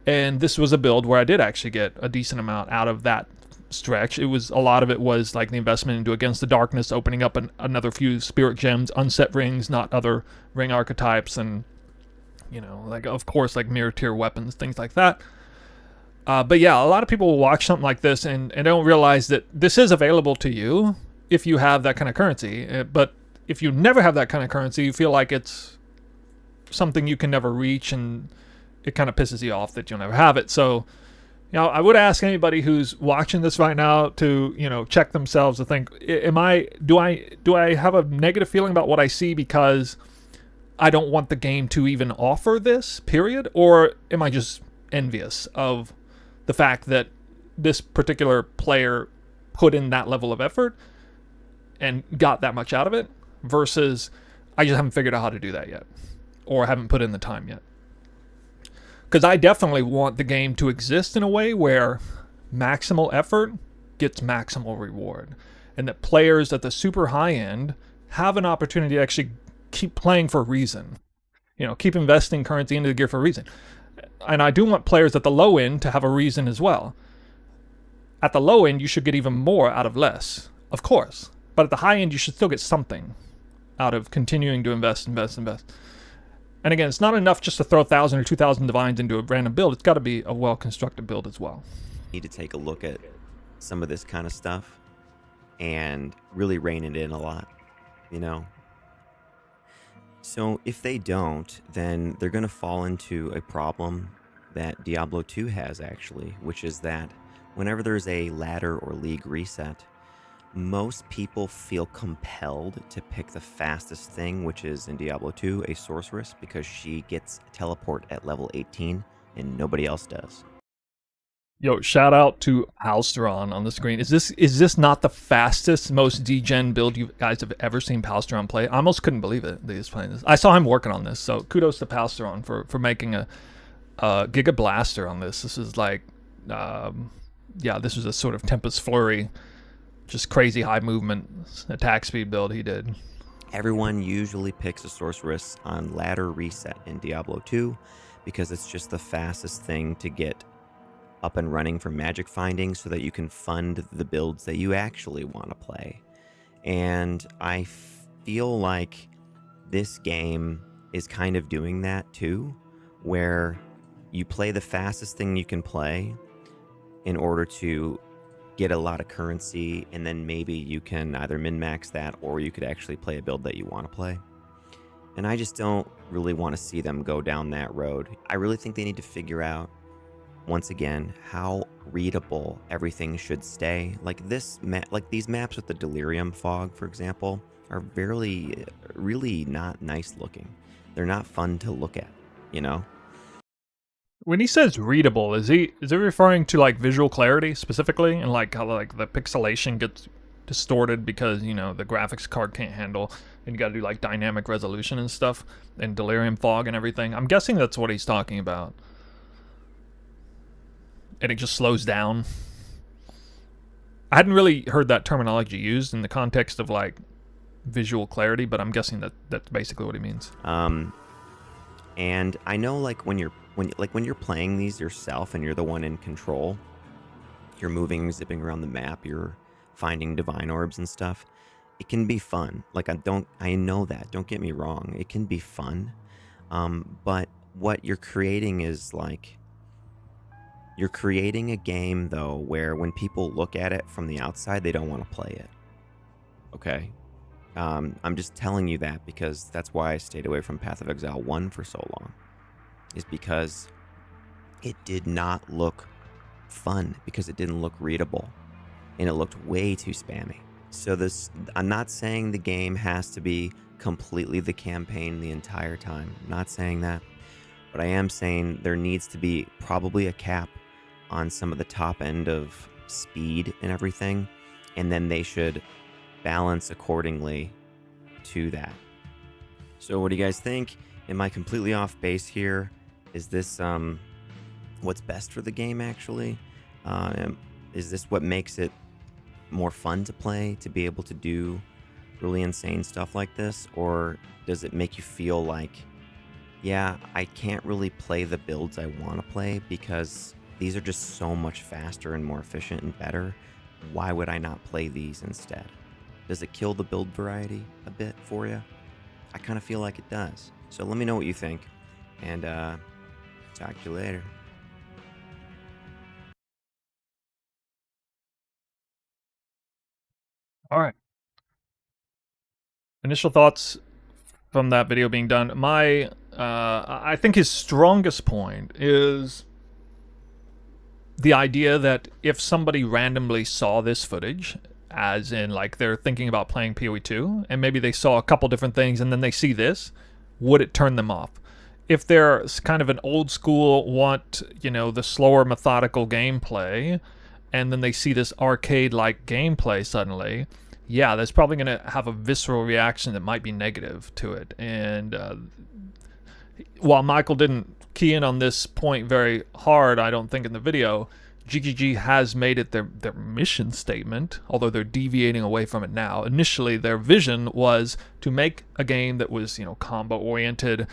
And this was a build where I did actually get a decent amount out of that stretch. A lot of it was like the investment into Against the Darkness, opening up another few spirit gems, unset rings, not other ring archetypes, and like, of course, like mirror tier weapons, things like that. But yeah, a lot of people will watch something like this and don't realize that this is available to you if you have that kind of currency. But if you never have that kind of currency, you feel like it's something you can never reach, and it kind of pisses you off that you'll never have it. So I would ask anybody who's watching this right now to, check themselves, to think, do I have a negative feeling about what I see because I don't want the game to even offer this, period? Or am I just envious of the fact that this particular player put in that level of effort and got that much out of it, versus I just haven't figured out how to do that yet, or haven't put in the time yet? Because I definitely want the game to exist in a way where maximal effort gets maximal reward, and that players at the super high end have an opportunity to actually keep playing for a reason. Keep investing currency into the gear for a reason. And I do want players at the low end to have a reason as well. At the low end, you should get even more out of less, of course. But at the high end, you should still get something out of continuing to invest. And again, it's not enough just to throw 1,000 or 2,000 divines into a random build. It's got to be a well-constructed build as well. Need to take a look at some of this kind of stuff and really rein it in a lot, So if they don't, then they're going to fall into a problem that Diablo 2 has, actually, which is that whenever there's a ladder or league reset, most people feel compelled to pick the fastest thing, which is in Diablo 2, a sorceress, because she gets teleport at level 18 and nobody else does. Yo, shout out to Palsteron on the screen. Is this not the fastest, most degen build you guys have ever seen Palsteron play? I almost couldn't believe it that he's playing this. I saw him working on this, so kudos to Palsteron for making a Giga Blaster on this. This is like, yeah, this was a sort of Tempest Flurry, just crazy high movement attack speed build he did. Everyone usually picks a sorceress on ladder reset in Diablo 2 because it's just the fastest thing to get up and running for magic finding so that you can fund the builds that you actually want to play. And I feel like this game is kind of doing that too, where you play the fastest thing you can play in order to get a lot of currency, and then maybe you can either min-max that or you could actually play a build that you want to play. And I just don't really want to see them go down that road. I really think they need to figure out, once again, how readable everything should stay. Like these maps with the delirium fog, for example, are really not nice looking. They're not fun to look at, you know? When he says readable, is he referring to like visual clarity specifically, and like how like the pixelation gets distorted because, you know, the graphics card can't handle, and you got to do like dynamic resolution and stuff, and delirium fog and everything? I'm guessing that's what he's talking about. And it just slows down. I hadn't really heard that terminology used in the context of like visual clarity, but I'm guessing that that's basically what he means. And I know like when you're playing these yourself and you're the one in control, you're moving, zipping around the map, you're finding divine orbs and stuff. It can be fun. Like I know that. Don't get me wrong. It can be fun. But what you're creating is like, you're creating a game, though, where when people look at it from the outside, they don't want to play it. Okay? I'm just telling you that because that's why I stayed away from Path of Exile 1 for so long. Is because it did not look fun, because it didn't look readable. And it looked way too spammy. So I'm not saying the game has to be completely the campaign the entire time. I'm not saying that. But I am saying there needs to be probably a cap on some of the top end of speed and everything, and then they should balance accordingly to that. So what do you guys think? Am I completely off base here? Is this what's best for the game actually? Is this what makes it more fun to play, to be able to do really insane stuff like this? Or does it make you feel like, yeah, I can't really play the builds I want to play because these are just so much faster and more efficient and better. Why would I not play these instead? Does it kill the build variety a bit for you? I kind of feel like it does. So let me know what you think, and talk to you later. All right. Initial thoughts from that video being done. I think his strongest point is the idea that if somebody randomly saw this footage, as in like they're thinking about playing PoE 2, and maybe they saw a couple different things and then they see this, would it turn them off? If they're kind of an old school, want, you know, the slower methodical gameplay, and then they see this arcade-like gameplay suddenly, yeah, that's probably going to have a visceral reaction that might be negative to it. And while Michael didn't key in on this point very hard, I don't think, in the video, GGG has made it their mission statement, although they're deviating away from it now. Initially, their vision was to make a game that was, you know, combo-oriented.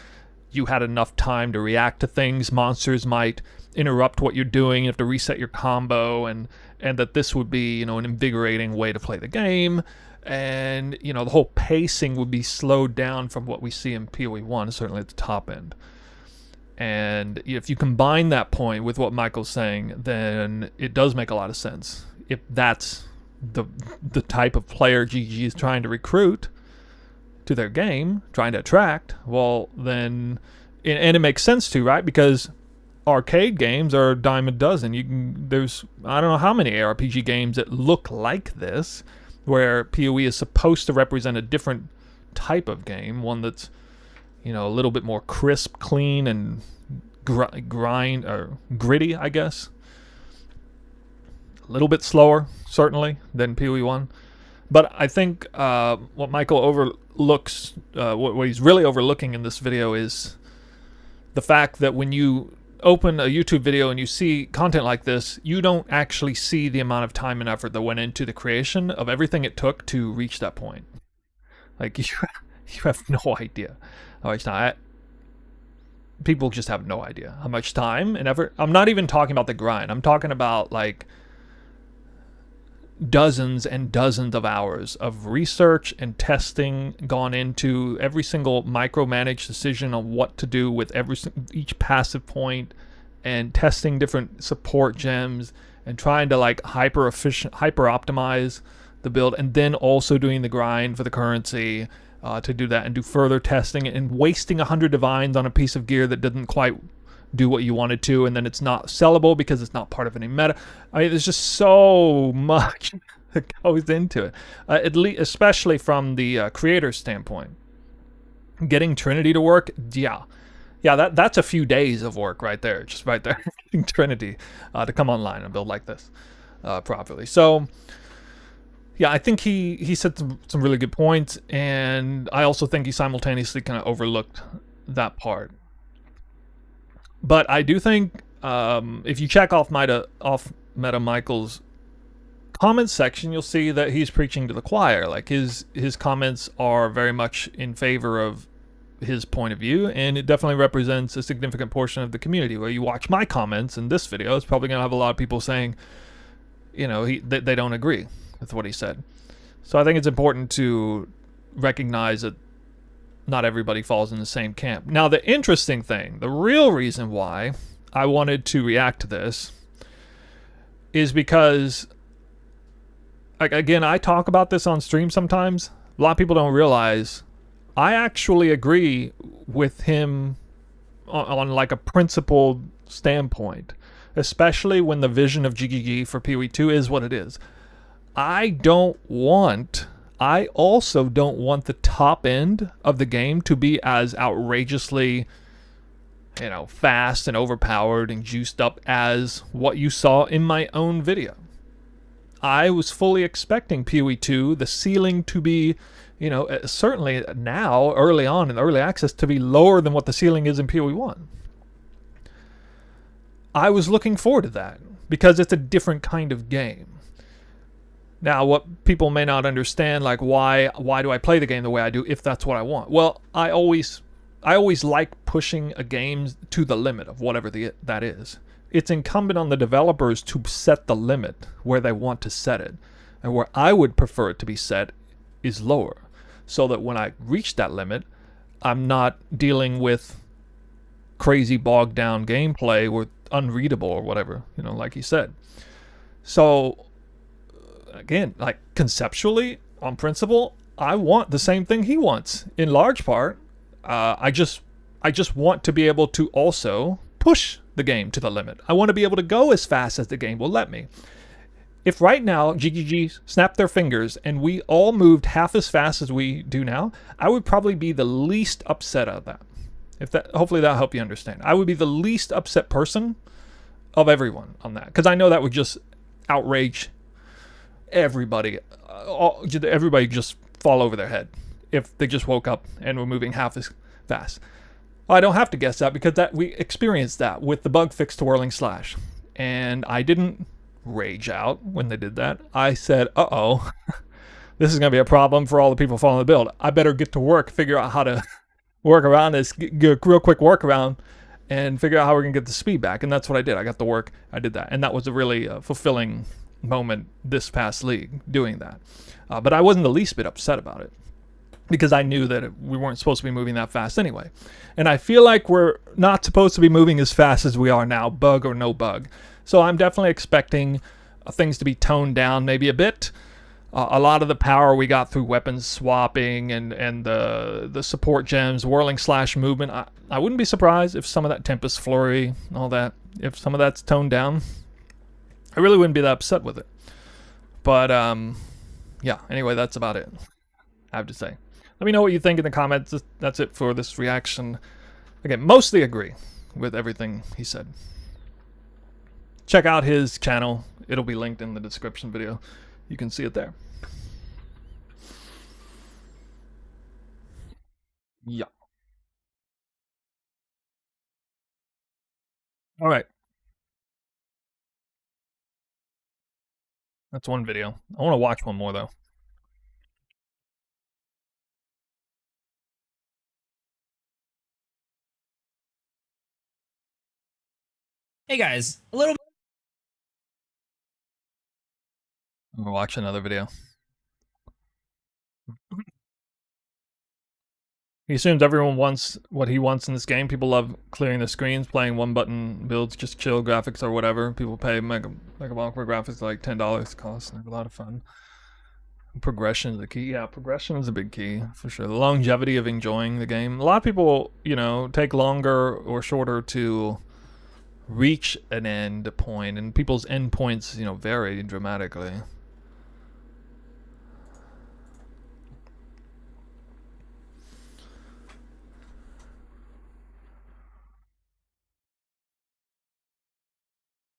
You had enough time to react to things. Monsters might interrupt what you're doing. You have to reset your combo, and that this would be, you know, an invigorating way to play the game. And, you know, the whole pacing would be slowed down from what we see in PoE 1, certainly at the top end. And if you combine that point with what Michael's saying, then it does make a lot of sense. If that's the type of player GG is trying to recruit to their game, trying to attract, well, then, and it makes sense too, right? Because arcade games are a dime a dozen. There's, I don't know how many ARPG games that look like this, where PoE is supposed to represent a different type of game, one that's, you know, a little bit more crisp, clean, and grind or gritty, I guess. A little bit slower, certainly, than PoE 1. But I think what Michael overlooks, what he's really overlooking in this video is the fact that when you open a YouTube video and you see content like this, you don't actually see the amount of time and effort that went into the creation of everything it took to reach that point. Like, you have no idea how much time. People just have no idea how much time and effort. I'm not even talking about the grind. I'm talking about, like, dozens and dozens of hours of research and testing gone into every single micromanaged decision on what to do with each passive point, and testing different support gems and trying to, like, hyper optimize the build, and then also doing the grind for the currency to do that, and do further testing, and wasting 100 divines on a piece of gear that doesn't quite do what you wanted to, and then it's not sellable because it's not part of any meta. I mean, there's just so much that goes into it, at least, especially from the creator's standpoint. Getting Trinity to work, yeah, that's a few days of work right there, just right there. Getting Trinity to come online and build like this properly. So yeah, I think he said some really good points, and I also think he simultaneously kind of overlooked that part. But I do think if you check off Meta Michael's comments section, you'll see that he's preaching to the choir. Like, his comments are very much in favor of his point of view, and it definitely represents a significant portion of the community. Where you watch my comments in this video, it's probably going to have a lot of people saying, you know, they don't agree with what he said. So I think it's important to recognize that not everybody falls in the same camp. Now, the interesting thing, the real reason why I wanted to react to this is because, like, again, I talk about this on stream sometimes. A lot of people don't realize I actually agree with him on like a principled standpoint, especially when the vision of GGG for PoE 2 is what it is. I also don't want the top end of the game to be as outrageously, you know, fast and overpowered and juiced up as what you saw in my own video. I was fully expecting PoE 2, the ceiling to be, you know, certainly now, early on in the early access, to be lower than what the ceiling is in PoE 1. I was looking forward to that because it's a different kind of game. Now, what people may not understand, like, why do I play the game the way I do if that's what I want? Well, I always like pushing a game to the limit of whatever that is. It's incumbent on the developers to set the limit where they want to set it. And where I would prefer it to be set is lower, so that when I reach that limit, I'm not dealing with crazy bogged down gameplay or unreadable or whatever, you know, like he said. So again, like, conceptually, on principle, I want the same thing he wants. In large part, I just want to be able to also push the game to the limit. I want to be able to go as fast as the game will let me. If right now GGG snapped their fingers and we all moved half as fast as we do now, I would probably be the least upset of that. Hopefully that'll help you understand. I would be the least upset person of everyone on that, because I know that would just outrage everybody. Everybody just fall over their head if they just woke up and were moving half as fast. I don't have to guess that, because we experienced that with the bug fix to Whirling Slash, and I didn't rage out when they did that. I said, uh-oh, this is going to be a problem for all the people following the build. I better get to work, figure out how to work around this, get a real quick workaround, and figure out how we're going to get the speed back. And that's what I did. I got to work. I did that. And that was a really fulfilling moment this past league, doing that. But I wasn't the least bit upset about it, because I knew that we weren't supposed to be moving that fast anyway. And I feel like we're not supposed to be moving as fast as we are now, bug or no bug. So I'm definitely expecting things to be toned down maybe a bit. A lot of the power we got through weapons swapping and the support gems, Whirling Slash movement, I wouldn't be surprised if some of that Tempest Flurry, all that, if some of that's toned down. I really wouldn't be that upset with it. But yeah, anyway, that's about it, I have to say. Let me know what you think in the comments. That's it for this reaction. Again, mostly agree with everything he said. Check out his channel. It'll be linked in the description video. You can see it there. Yeah. All right. That's one video. I want to watch one more, though. Hey guys, a little I'm going to watch another video. He assumes everyone wants what he wants in this game. People love clearing the screens, playing one-button builds, just chill graphics or whatever. People pay megabyte for graphics like $10 cost. They're a lot of fun. Progression is the key. Yeah, progression is a big key for sure. The longevity of enjoying the game. A lot of people, you know, take longer or shorter to reach an end point, and people's end points, you know, vary dramatically.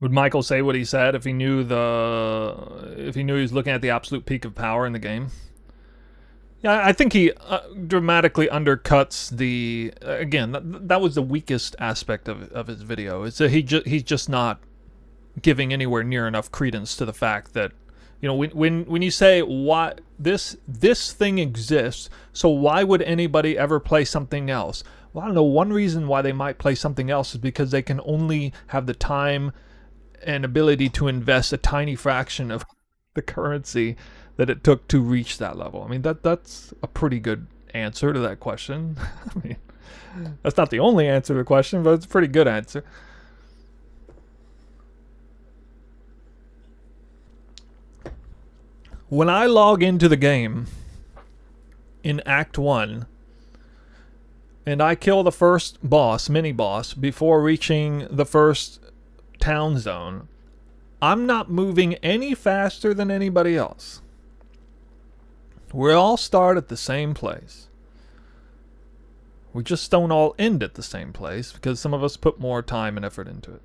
Would Michael say what he said if he knew he was looking at the absolute peak of power in the game? Yeah, I think he dramatically undercuts the. Again, that was the weakest aspect of his video. It's that he's just not giving anywhere near enough credence to the fact that, you know, when you say why this thing exists, so why would anybody ever play something else? Well, I don't know. One reason why they might play something else is because they can only have the time and ability to invest a tiny fraction of the currency that it took to reach that level. I mean, that's a pretty good answer to that question. I mean, that's not the only answer to the question, but it's a pretty good answer. When I log into the game in Act 1 and I kill the first boss, mini-boss, before reaching the first town zone, I'm not moving any faster than anybody else. We all start at the same place. We just don't all end at the same place because some of us put more time and effort into it.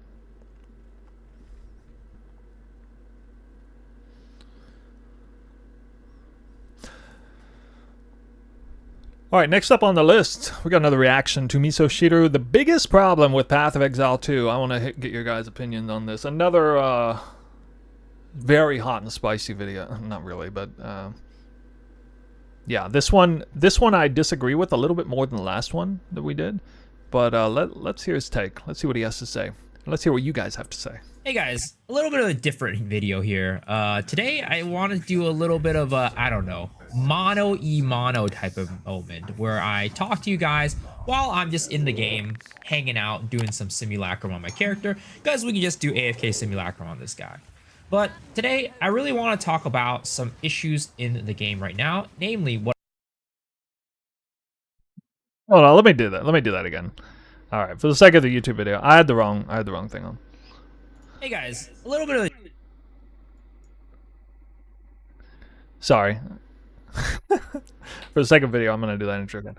Alright, next up on the list, we got another reaction to Miso Shiru. The biggest problem with Path of Exile 2. I want to get your guys' opinions on this. Another very hot and spicy video. Not really, but yeah, this one I disagree with a little bit more than the last one that we did. But let's hear his take. Let's see what he has to say. Let's hear what you guys have to say. Hey guys, a little bit of a different video here. Today I want to do a little bit of a, I don't know, mono type of moment where I talk to you guys while I'm just in the game, hanging out, doing some simulacrum on my character, because we can just do AFK simulacrum on this guy. But today I really want to talk about some issues in the game right now, namely what. Hold on, let me do that again. All right, for the sake of the YouTube video, I had the wrong thing on. Hey guys, a little bit of a. Sorry. For the sake of video, I'm going to do that intro again.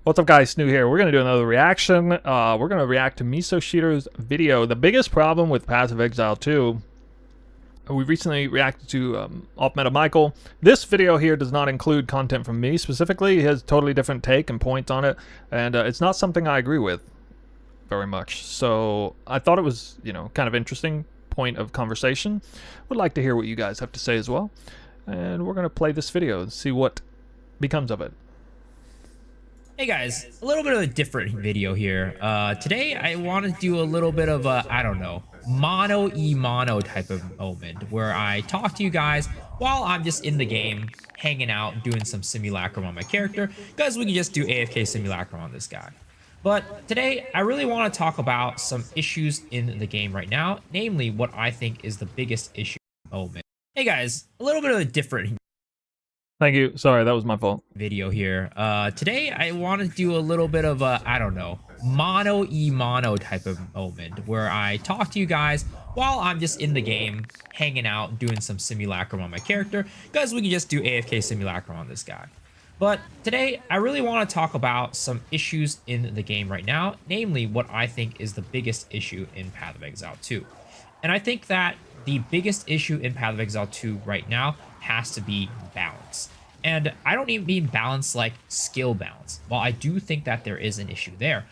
What's up, guys? New here. We're going to do another reaction. We're going to react to Miso Shiru's video. The biggest problem with Path of Exile 2, we recently reacted to Off Meta Michael. This video here does not include content from me specifically. He has a totally different take and points on it, and it's not something I agree with very much. So I thought it was, you know, kind of interesting point of conversation. Would like to hear what you guys have to say as well. And we're going to play this video and see what becomes of it. Hey guys, a little bit of a different video here. Today I want to do a little bit of a, I don't know, mono type of moment where I talk to you guys while I'm just in the game, hanging out, doing some simulacrum on my character, because we can just do AFK simulacrum on this guy. But today I really want to talk about some issues in the game right now, namely what I think is the biggest issue moment. Hey guys, a little bit of a different Thank you. Sorry, that was my fault. Video here. Today I want to do a little bit of a, I don't know, mono type of moment where I talk to you guys while I'm just in the game, hanging out, doing some simulacrum on my character, because we can just do AFK simulacrum on this guy. But today, I really want to talk about some issues in the game right now, namely what I think is the biggest issue in Path of Exile 2. And I think that the biggest issue in Path of Exile 2 right now has to be balance. And I don't even mean balance like skill balance. While I do think that there is an issue there,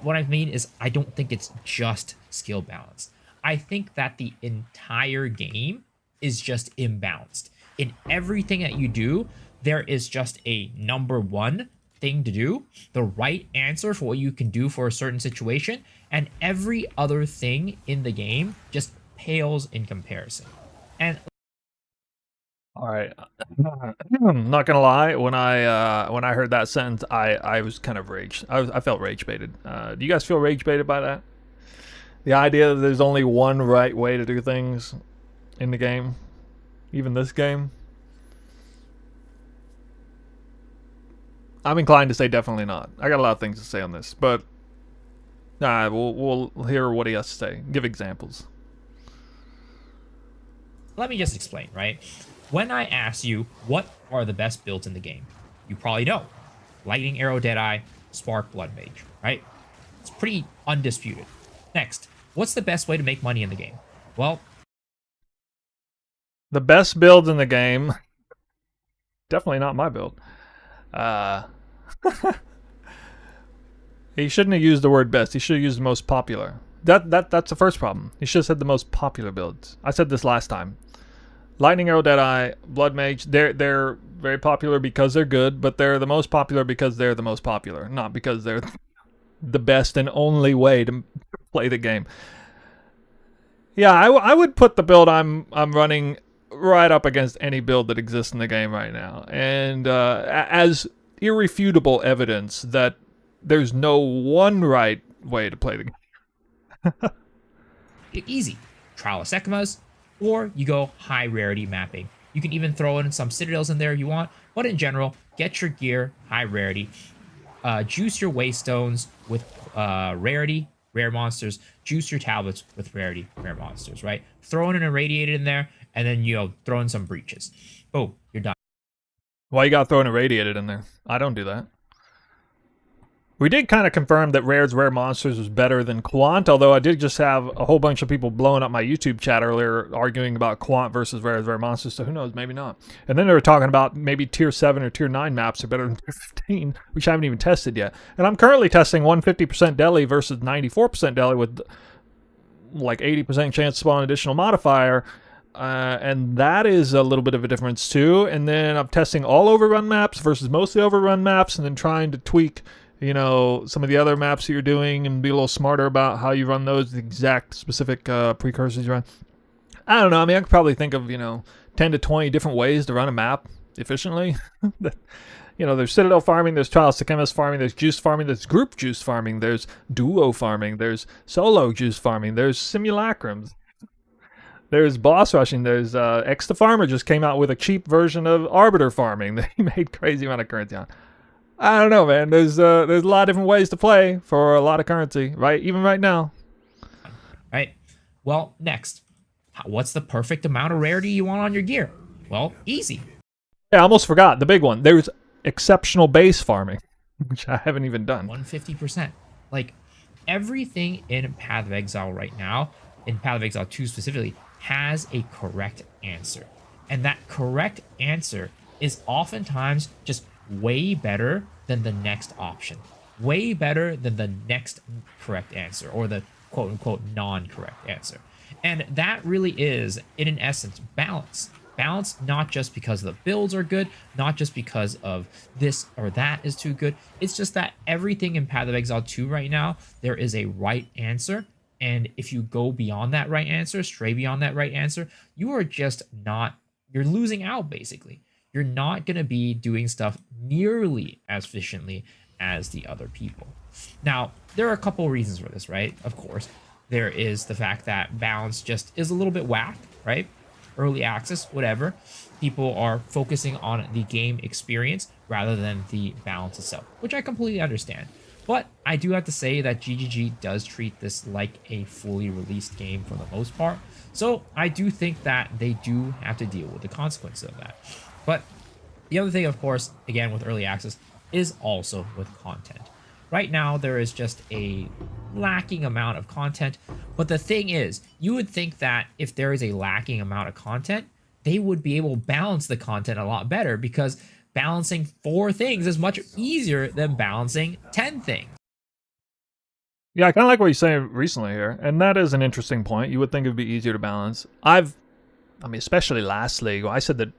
what I mean is I don't think it's just skill balance. I think that the entire game is just imbalanced. In everything that you do, there is just a number one thing to do, the right answer for what you can do for a certain situation, and every other thing in the game just pales in comparison. And All right, I'm not gonna lie. When I heard that sentence, I was kind of rage. I felt rage baited. Do you guys feel rage baited by that? The idea that there's only one right way to do things in the game, even this game. I'm inclined to say definitely not. I got a lot of things to say on this, but we'll hear what he has to say. Give examples. let me just explain, right? When I ask you what are the best builds in the game, you probably know. Lightning Arrow Deadeye, Spark Blood Mage, right? It's pretty undisputed. Next, what's the best way to make money in the game? Well, the best build in the game, definitely not my build. He shouldn't have used the word best. He should have used the most popular. That's the first problem. He should have said the most popular builds. I said this last time. Lightning Arrow Deadeye, Blood Mage, they're very popular because they're good, but they're the most popular because they're the most popular, not because they're the best and only way to play the game. Yeah, I would put the build I'm running right up against any build that exists in the game right now, and as irrefutable evidence that there's no one right way to play the game. easy. Trial of Sekhmet, or you go high rarity mapping. You can even throw in some Citadels in there if you want, but in general, get your gear high rarity. Juice your Waystones with rarity, rare monsters. Juice your tablets with rarity, rare monsters, right? Throw in an Irradiated in there, and then, throw in some Breaches. Boom, you're done. Why you gotta throw an Irradiated in there? I don't do that. We did kind of confirm that Rare's Rare Monsters was better than Quant, although I did just have a whole bunch of people blowing up my YouTube chat earlier arguing about Quant versus Rare's Rare Monsters, so who knows, maybe not. And then they were talking about maybe Tier 7 or Tier 9 maps are better than Tier 15, which I haven't even tested yet. And I'm currently testing 150% Deli versus 94% Deli with like 80% chance to spawn an additional modifier, and that is a little bit of a difference too. And then I'm testing all Overrun maps versus mostly Overrun maps, and then trying to tweak some of the other maps that you're doing and be a little smarter about how you run those, the exact specific precursors you run. I don't know. I mean, I could probably think of, 10 to 20 different ways to run a map efficiently. There's Citadel farming, there's Trials to Chemist farming, there's juice farming, there's group juice farming, there's duo farming, there's solo juice farming, there's simulacrums. There's boss rushing. There's X the Farmer just came out with a cheap version of Arbiter farming that he made crazy amount of currency on. I don't know, man. There's a lot of different ways to play for a lot of currency, right? Even right now. Right. Well, next, what's the perfect amount of rarity you want on your gear? Well, easy. Yeah, I almost forgot the big one. There's exceptional base farming, which I haven't even done. 150%. Like, everything in Path of Exile right now, in Path of Exile 2 specifically, has a correct answer. And that correct answer is oftentimes just way better than the next option. Way better than the next correct answer, or the quote-unquote non-correct answer. And that really is, in essence, balance. Balance not just because the builds are good, not just because of this or that is too good. It's just that everything in Path of Exile 2 right now, there is a right answer. And if you go beyond that right answer, stray beyond that right answer, you are just not, you're losing out, basically. You're not going to be doing stuff nearly as efficiently as the other people. Now, there are a couple of reasons for this, right? Of course, there is the fact that balance just is a little bit whack, right? Early access, whatever. People are focusing on the game experience rather than the balance itself, which I completely understand. But I do have to say that GGG does treat this like a fully released game for the most part. So I do think that they do have to deal with the consequences of that. But the other thing, of course, again, with early access is also with content. Right now, there is just a lacking amount of content. But the thing is, you would think that if there is a lacking amount of content, they would be able to balance the content a lot better, because balancing 4 things is much easier than balancing 10 things. Yeah, I kind of like what you're saying recently here, and that is an interesting point. You would think it would be easier to balance. I mean, especially last league, I said that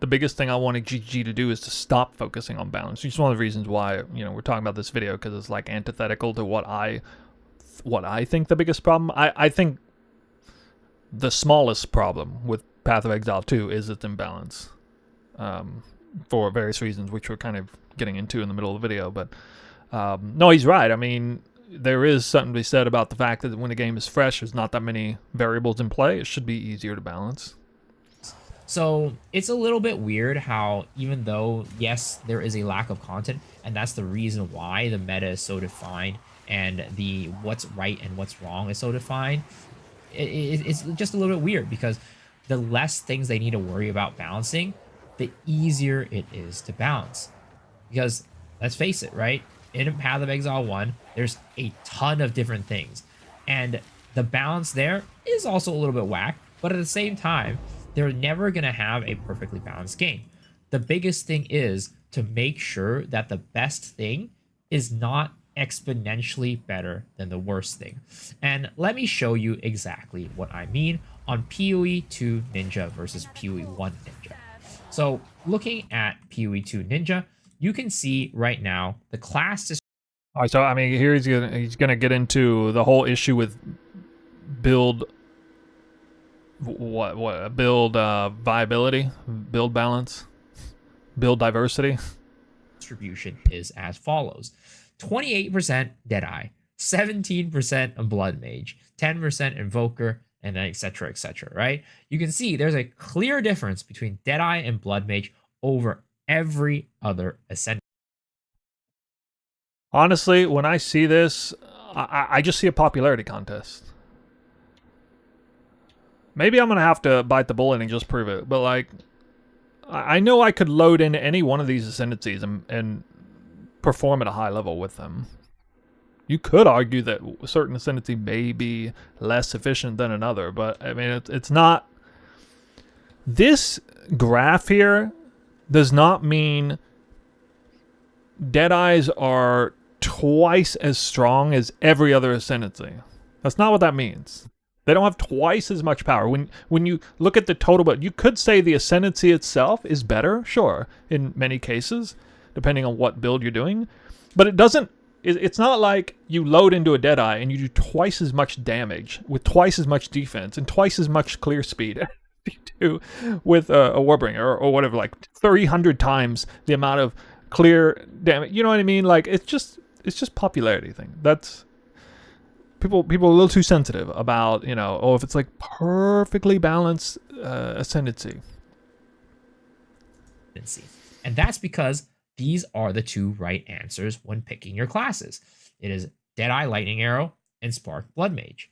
the biggest thing I wanted GG to do is to stop focusing on balance. It's one of the reasons why, you know, we're talking about this video, because it's like antithetical to what I think the biggest problem. I think the smallest problem with Path of Exile 2 is its imbalance, for various reasons, which we're kind of getting into in the middle of the video. But no, he's right. I mean, there is something to be said about the fact that when a game is fresh, there's not that many variables in play. It should be easier to balance. So it's a little bit weird how, even though, yes, there is a lack of content, and that's the reason why the meta is so defined and the what's right and what's wrong is so defined, it's just a little bit weird, because the less things they need to worry about balancing, the easier it is to balance. Because let's face it, right? In Path of Exile 1, there's a ton of different things. And the balance there is also a little bit whack, but at the same time, they're never going to have a perfectly balanced game. The biggest thing is to make sure that the best thing is not exponentially better than the worst thing. And let me show you exactly what I mean on PoE 2 Ninja versus PoE 1 Ninja. So looking at PoE 2 Ninja, you can see right now the class is... All right, so I mean, here he's gonna get into the whole issue with build build viability, build balance, build diversity. Distribution is as follows: 28% Deadeye, 17% Blood Mage, 10% Invoker, and then etc, etc, right? You can see there's a clear difference between Deadeye and Blood Mage over every other ascendant. Honestly, when I see this, I just see a popularity contest. Maybe I'm going to have to bite the bullet and just prove it. But, like, I know I could load into any one of these ascendancies and perform at a high level with them. You could argue that a certain ascendancy may be less efficient than another. But, I mean, it's not... This graph here does not mean Deadeyes are twice as strong as every other ascendancy. That's not what that means. They don't have twice as much power. When you look at the total, but you could say the ascendancy itself is better, sure, in many cases, depending on what build you're doing. But it doesn't. It's not like you load into a Deadeye and you do twice as much damage with twice as much defense and twice as much clear speed as you do with a Warbringer or whatever, like 300 times the amount of clear damage. You know what I mean? Like it's just popularity thing. That's people are a little too sensitive about, you know, oh, if it's like perfectly balanced ascendancy. And that's because these are the 2 right answers when picking your classes. It is Deadeye Lightning Arrow and Spark Blood Mage.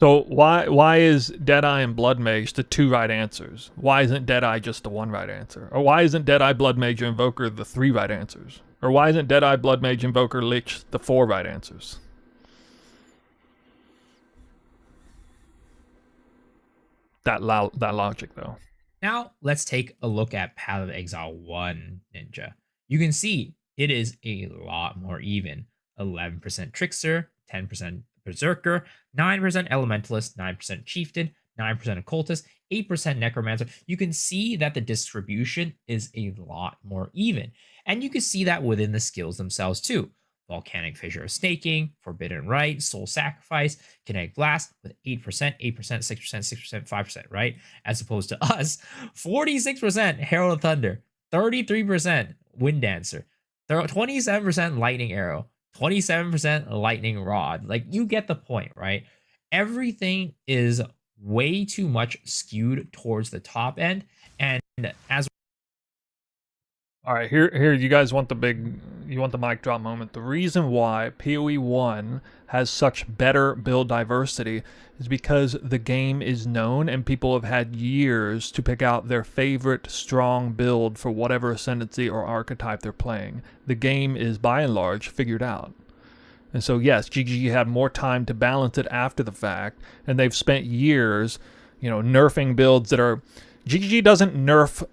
So why is Deadeye and Blood Mage the 2 right answers? Why isn't Deadeye just the 1 right answer? Or why isn't Deadeye, Blood Mage, Invoker the 3 right answers? Or why isn't Deadeye, Blood Mage, Invoker, Lich the 4 right answers? That logic, though. Now, let's take a look at Path of Exile 1 Ninja. You can see it is a lot more even. 11% Trickster, 10% Berserker, 9% Elementalist, 9% Chieftain, 9% Occultist, 8% Necromancer. You can see that the distribution is a lot more even. And you can see that within the skills themselves too. Volcanic Fissure of Snaking, Forbidden Rite, Soul Sacrifice, Kinetic Blast with 8%, 8%, 6%, 6%, 5%, right? As opposed to us, 46% Herald of Thunder, 33% Wind Dancer, 27% Lightning Arrow, 27% Lightning Rod. Like, you get the point, right? Everything is way too much skewed towards the top end. And as... All right, here you guys want the big, you want the mic drop moment. The reason why PoE 1 has such better build diversity is because the game is known and people have had years to pick out their favorite strong build for whatever ascendancy or archetype they're playing. The game is by and large figured out. And so yes, GGG had more time to balance it after the fact, and they've spent years, nerfing builds that are... GGG doesn't nerf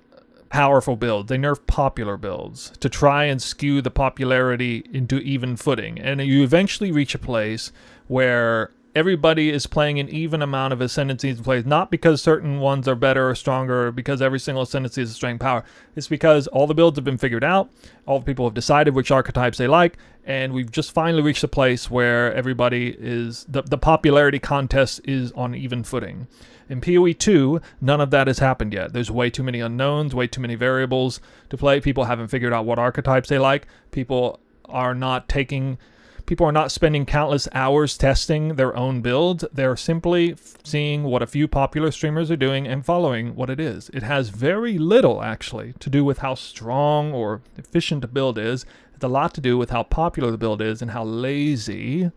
powerful builds, they nerf popular builds to try and skew the popularity into even footing. And you eventually reach a place where everybody is playing an even amount of ascendancies and plays, not because certain ones are better or stronger, or because every single ascendancy is a strength power. It's because all the builds have been figured out, all the people have decided which archetypes they like, and we've just finally reached a place where everybody is, the popularity contest is on even footing. In PoE 2, none of that has happened yet. There's way too many unknowns, way too many variables to play. People haven't figured out what archetypes they like. People are not spending countless hours testing their own builds. They're simply seeing what a few popular streamers are doing and following what it is. It has very little, actually, to do with how strong or efficient a build is. It's a lot to do with how popular the build is and how lazy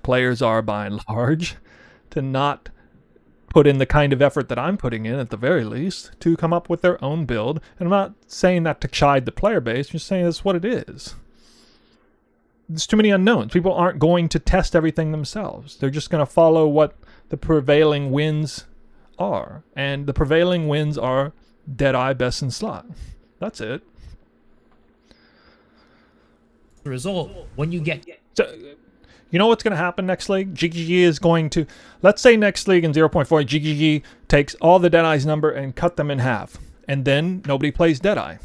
players are, by and large, to not put in the kind of effort that I'm putting in, at the very least, to come up with their own build. And I'm not saying that to chide the player base, I'm just saying that's what it is. There's too many unknowns. People aren't going to test everything themselves. They're just going to follow what the prevailing winds are. And the prevailing winds are Deadeye, Best in Slot. That's it. The result, when you get... So, you know what's going to happen next league? GGG is going to... Let's say next league in 0.4, GGG takes all the Deadeye's number and cut them in half. And then nobody plays Deadeye.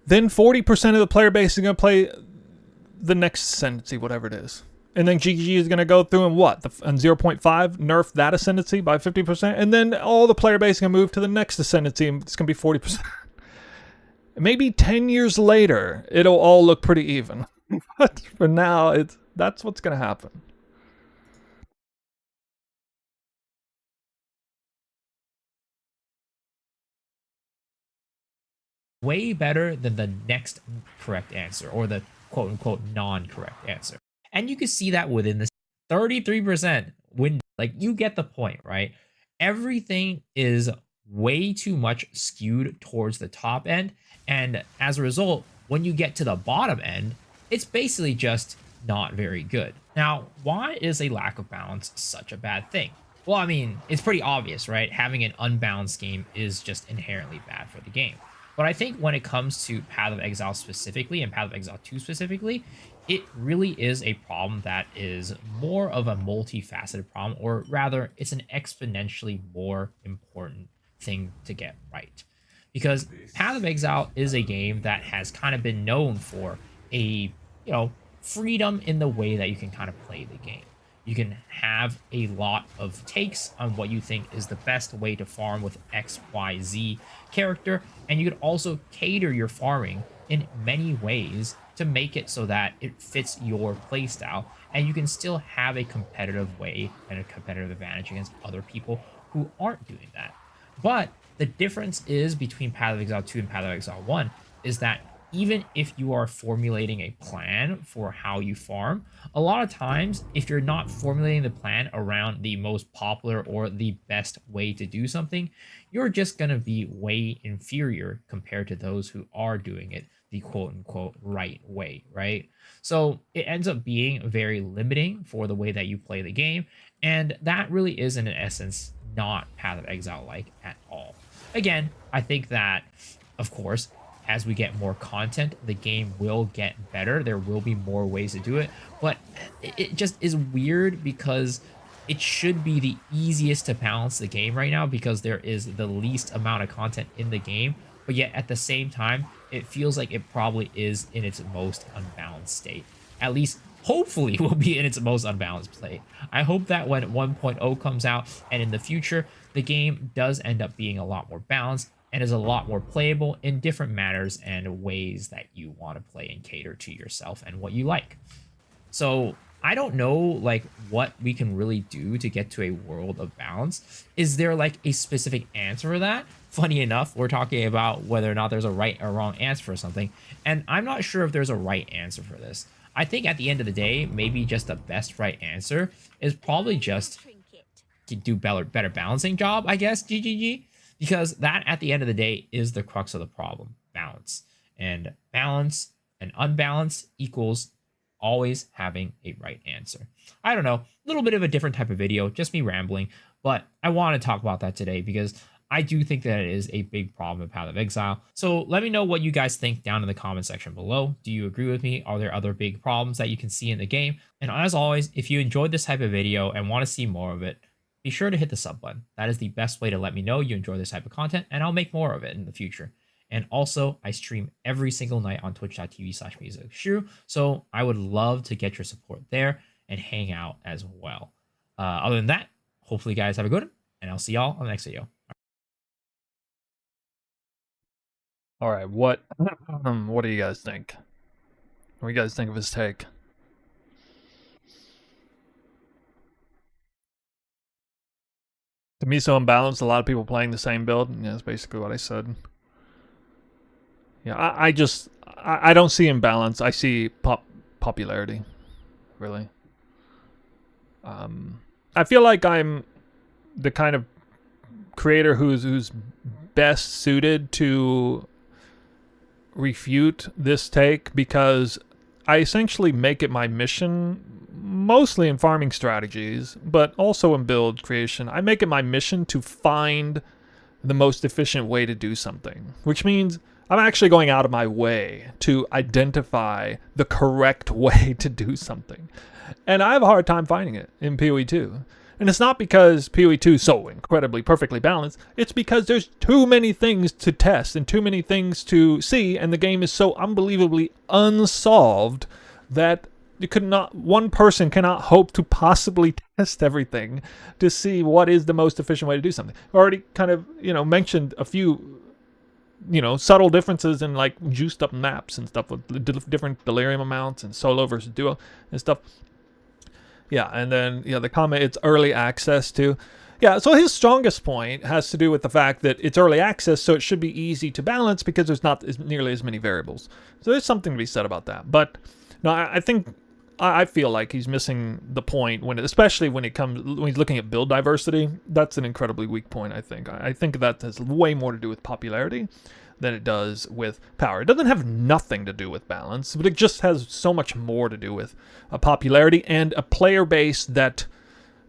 Then 40% of the player base is going to play the next ascendancy, whatever it is. And then GGG is going to go through and what? On 0.5, nerf that ascendancy by 50%. And then all the player base is going to move to the next ascendancy, and it's going to be 40%. Maybe 10 years later, it'll all look pretty even. But for now, that's what's going to happen. Way better than the next correct answer, or the quote-unquote non-correct answer. And you can see that within this 33% win. Like, you get the point, right? Everything is way too much skewed towards the top end, and as a result, when you get to the bottom end, it's basically just not very good. Now, why is a lack of balance such a bad thing? Well, I mean, it's pretty obvious, right? Having an unbalanced game is just inherently bad for the game. But I think when it comes to Path of Exile specifically, and Path of Exile 2 specifically, it really is a problem that is more of a multifaceted problem, or rather, it's an exponentially more important thing to get right. Because Path of Exile is a game that has kind of been known for a, freedom in the way that you can kind of play the game. You can have a lot of takes on what you think is the best way to farm with XYZ character, and you can also cater your farming in many ways to make it so that it fits your playstyle, and you can still have a competitive way and a competitive advantage against other people who aren't doing that. But the difference is between Path of Exile 2 and Path of Exile 1 is that even if you are formulating a plan for how you farm, a lot of times, if you're not formulating the plan around the most popular or the best way to do something, you're just going to be way inferior compared to those who are doing it the quote-unquote right way, right? So it ends up being very limiting for the way that you play the game, and that really is, in essence, not Path of Exile-like at all. Again, I think that, of course, as we get more content, the game will get better. There will be more ways to do it, but it just is weird because it should be the easiest to balance the game right now because there is the least amount of content in the game, but yet at the same time, it feels like it probably is in its most unbalanced state. At least, hopefully, will be in its most unbalanced state. I hope that when 1.0 comes out and in the future, the game does end up being a lot more balanced and is a lot more playable in different manners and ways that you want to play and cater to yourself and what you like. So I don't know like what we can really do to get to a world of balance. Is there like a specific answer for that? Funny enough, we're talking about whether or not there's a right or wrong answer for something, and I'm not sure if there's a right answer for this. I think at the end of the day, maybe just the best right answer is probably just Trinket. to do better balancing job, I guess, GGG, because that at the end of the day is the crux of the problem, balance. And balance and unbalance equals always having a right answer. I don't know, a little bit of a different type of video, just me rambling, but I want to talk about that today because I do think that it is a big problem in Path of Exile. So let me know what you guys think down in the comment section below. Do you agree with me? Are there other big problems that you can see in the game? And as always, if you enjoyed this type of video and want to see more of it, be sure to hit the sub button. That is the best way to let me know you enjoy this type of content, and I'll make more of it in the future. And also, I stream every single night on twitch.tv/musicshrew, so I would love to get your support there and hang out as well. Other than that, hopefully you guys have a good one, and I'll see y'all on the next video. All right, what do you guys think? What do you guys think of his take? To me, so unbalanced. A lot of people playing the same build. Yeah, that's basically what I said. Yeah, I don't see imbalance. I see popularity, really. I feel like I'm the kind of creator who's best suited to refute this take because I essentially make it my mission, mostly in farming strategies, but also in build creation. I make it my mission to find the most efficient way to do something, which means I'm actually going out of my way to identify the correct way to do something. And I have a hard time finding it in PoE 2. And it's not because PoE 2 is so incredibly perfectly balanced. It's because there's too many things to test and too many things to see, and the game is so unbelievably unsolved that one person cannot hope to possibly test everything to see what is the most efficient way to do something. I already kind of, mentioned a few, subtle differences in like juiced up maps and stuff with different delirium amounts and solo versus duo and stuff. Yeah, and then the comment, it's early access too. Yeah, so his strongest point has to do with the fact that it's early access, so it should be easy to balance because there's not nearly as many variables. So there's something to be said about that. But no, I feel like he's missing the point especially when he's looking at build diversity. That's an incredibly weak point. I think that has way more to do with popularity than it does with power. It doesn't have nothing to do with balance, but it just has so much more to do with popularity and a player base that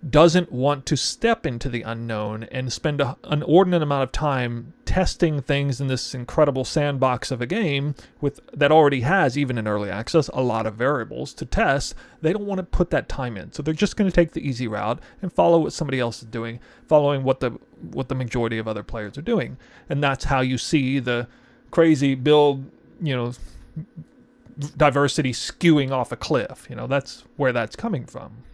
doesn't want to step into the unknown and spend an inordinate amount of time testing things in this incredible sandbox of a game that already has, even in early access, a lot of variables to test. They don't want to put that time in, so they're just going to take the easy route and follow what somebody else is doing, following what the majority of other players are doing. And that's how you see the crazy build, diversity skewing off a cliff. That's where that's coming from.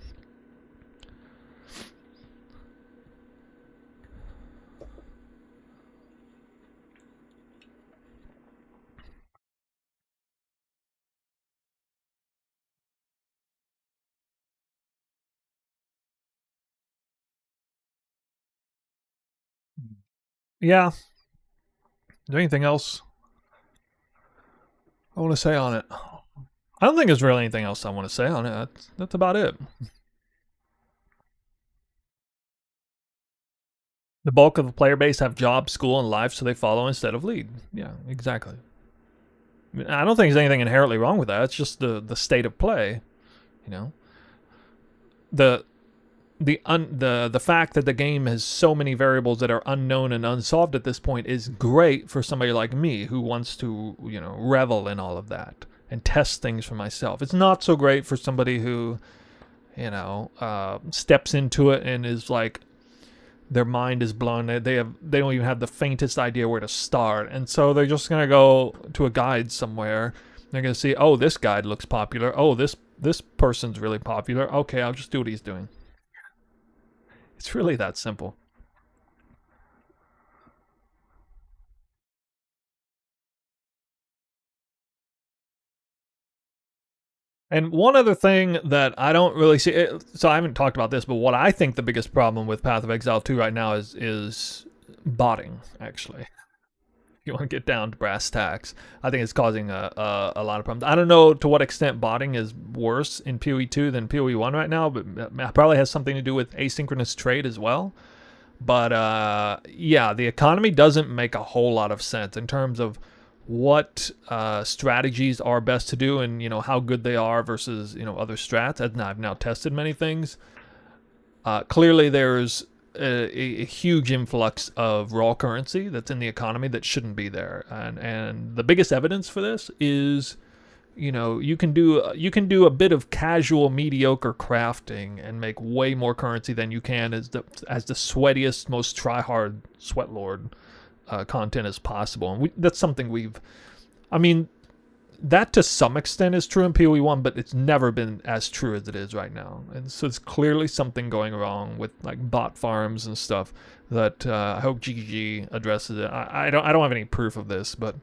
Yeah. Is there anything else I want to say on it? I don't think there's really anything else I want to say on it. That's about it. The bulk of the player base have job, school, and life, so they follow instead of lead. Yeah, exactly. I don't think there's anything inherently wrong with that. It's just the state of play, The fact that the game has so many variables that are unknown and unsolved at this point is great for somebody like me who wants to, revel in all of that and test things for myself. It's not so great for somebody who, steps into it and is like, their mind is blown. They don't even have the faintest idea where to start, and so they're just gonna go to a guide somewhere. They're gonna see, oh, this guide looks popular. Oh, this person's really popular. Okay, I'll just do what he's doing. It's really that simple. And one other thing that I don't really see, so I haven't talked about this, but what I think the biggest problem with Path of Exile 2 right now is botting, actually. If you want to get down to brass tacks, I think it's causing a lot of problems. I don't know to what extent botting is worse in PoE 2 than PoE 1 right now, but it probably has something to do with asynchronous trade as well. But yeah, the economy doesn't make a whole lot of sense in terms of what strategies are best to do, and how good they are versus other strats. I've now tested many things. Clearly, there's a huge influx of raw currency that's in the economy that shouldn't be there, and the biggest evidence for this is you can do a bit of casual mediocre crafting and make way more currency than you can as the sweatiest, most try-hard sweat lord content as possible. And that's something that to some extent is true in PoE 1, but it's never been as true as it is right now. And so it's clearly something going wrong with like bot farms and stuff that I hope GGG addresses it. I don't have any proof of this, but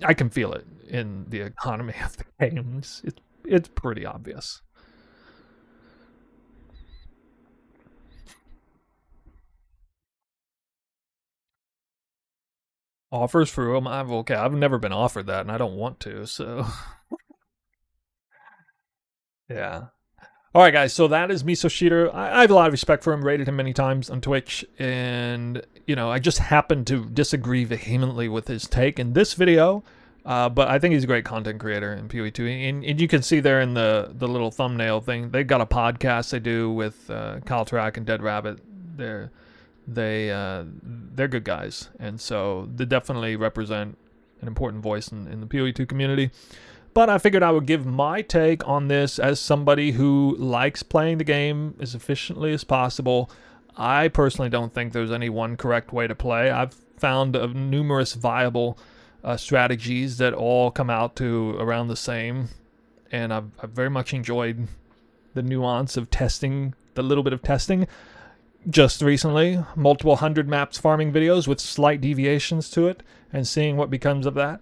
I can feel it in the economy of the games. It's pretty obvious. Offers for them? I've never been offered that, and I don't want to, so... Yeah. Alright, guys, so that is Miso Sheeter. I have a lot of respect for him, rated him many times on Twitch, and, I just happen to disagree vehemently with his take in this video, but I think he's a great content creator in PoE 2, and you can see there in the little thumbnail thing, they've got a podcast they do with Caltrack and Dead Rabbit. They're good guys, and so they definitely represent an important voice in the PoE 2 community. But I figured I would give my take on this as somebody who likes playing the game as efficiently as possible. I personally don't think there's any one correct way to play. I've found numerous viable strategies that all come out to around the same, and I've very much enjoyed the nuance of testing, the little bit of testing. Just recently, multiple 100 maps farming videos with slight deviations to it, and seeing what becomes of that.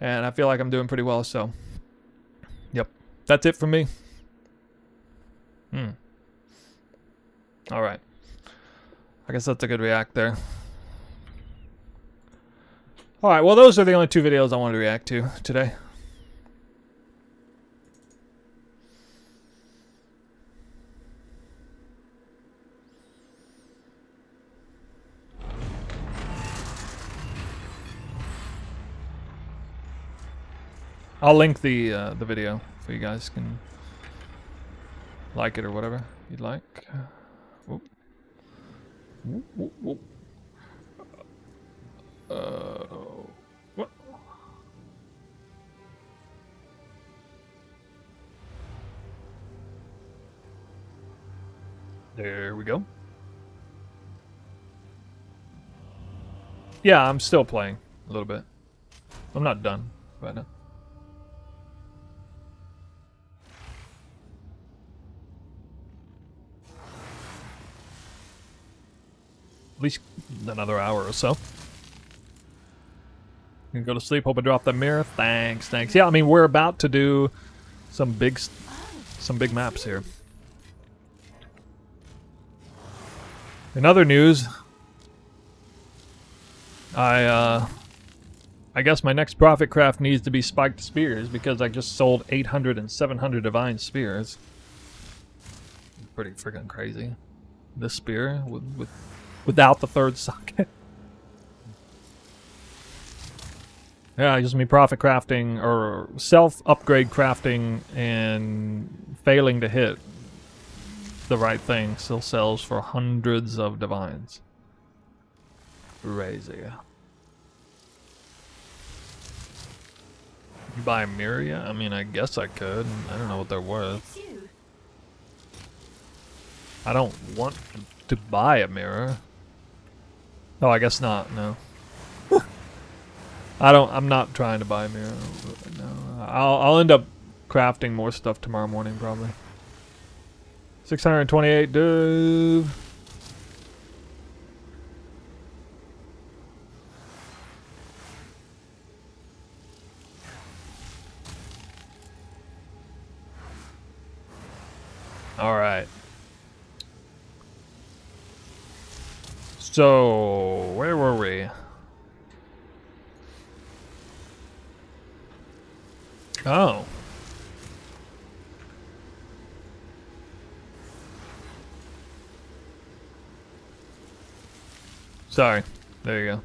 And I feel like I'm doing pretty well, so... Yep. That's it from me. Alright. I guess that's a good react there. Alright, well those are the only two videos I wanted to react to today. I'll link the video so you guys can like it or whatever you'd like. Whoop. Whoop, whoop, whoop. What? There we go. Yeah, I'm still playing a little bit. I'm not done right now. At least another hour or so. You can go to sleep. Hope I dropped that mirror. Thanks. Yeah, I mean we're about to do some big maps here. In other news, I guess my next profit craft needs to be spiked spears because I just sold 800 and 700 divine spears. Pretty freaking crazy. This spear without the third socket. Yeah, just me profit crafting or self-upgrade crafting and failing to hit the right thing still sells for hundreds of divines. Crazy. You buy a mirror yet? I mean, I guess I could. I don't know what they're worth. I don't want to buy a mirror. Oh, I guess not. No. I'm not trying to buy a mirror. No. I'll end up crafting more stuff tomorrow morning probably. 628 dude. All right. So, where were we? Oh. Sorry. There you go.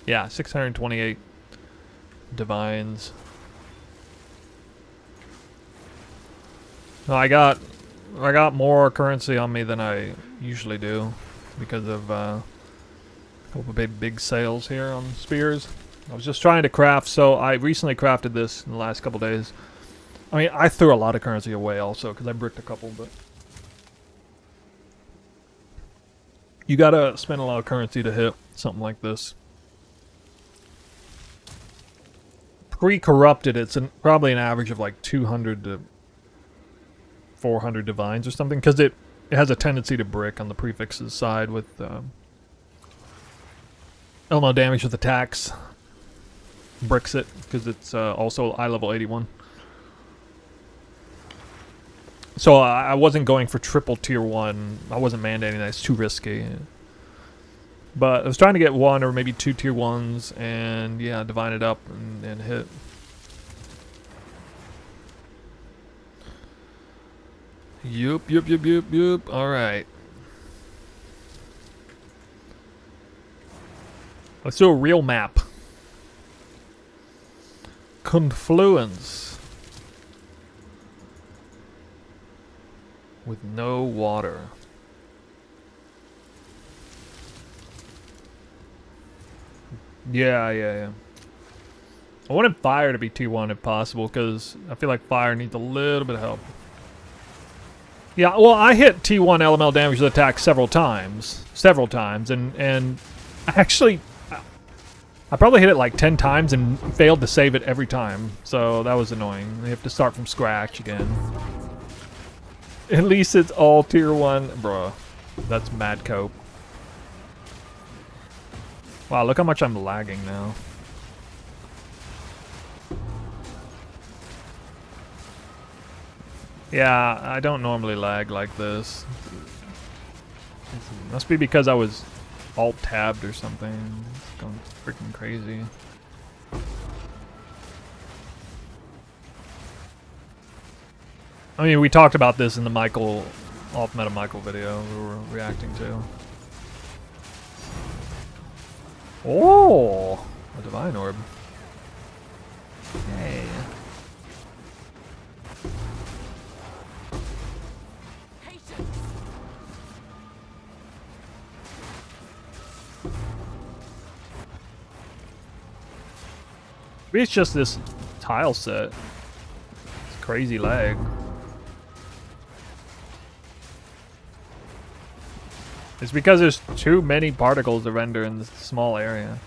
Yeah, 628 divines. No, I got more currency on me than I usually do because of a couple of big sales here on spears. I was just trying to craft, so I recently crafted this in the last couple days. I mean, I threw a lot of currency away also because I bricked a couple, but you gotta spend a lot of currency to hit something like this. Pre-corrupted, it's probably an average of like 200 to 400 divines or something, because it has a tendency to brick on the prefixes side with elemental damage with attacks. Bricks it, because it's also eye level 81. So I wasn't going for triple tier 1. I wasn't mandating that. It's too risky. But I was trying to get 1 or maybe 2 tier 1s and, yeah, divine it up and hit. Yup. Alright. Let's do a real map. Confluence. With no water. Yeah. I wanted fire to be T1 if possible, because I feel like fire needs a little bit of help. Yeah, well, I hit T1 elemental damage with attack several times, and actually, I probably hit it like 10 times and failed to save it every time, so that was annoying. You have to start from scratch again. At least it's all tier 1. Bruh, that's mad cope. Wow, look how much I'm lagging now. Yeah, I don't normally lag like this. It must be because I was alt-tabbed or something. It's going freaking crazy. I mean, we talked about this in the Michael, off-meta Michael video we were reacting to. Oh! A divine orb. Hey. Maybe it's just this tile set. It's crazy lag. It's because there's too many particles to render in this small area.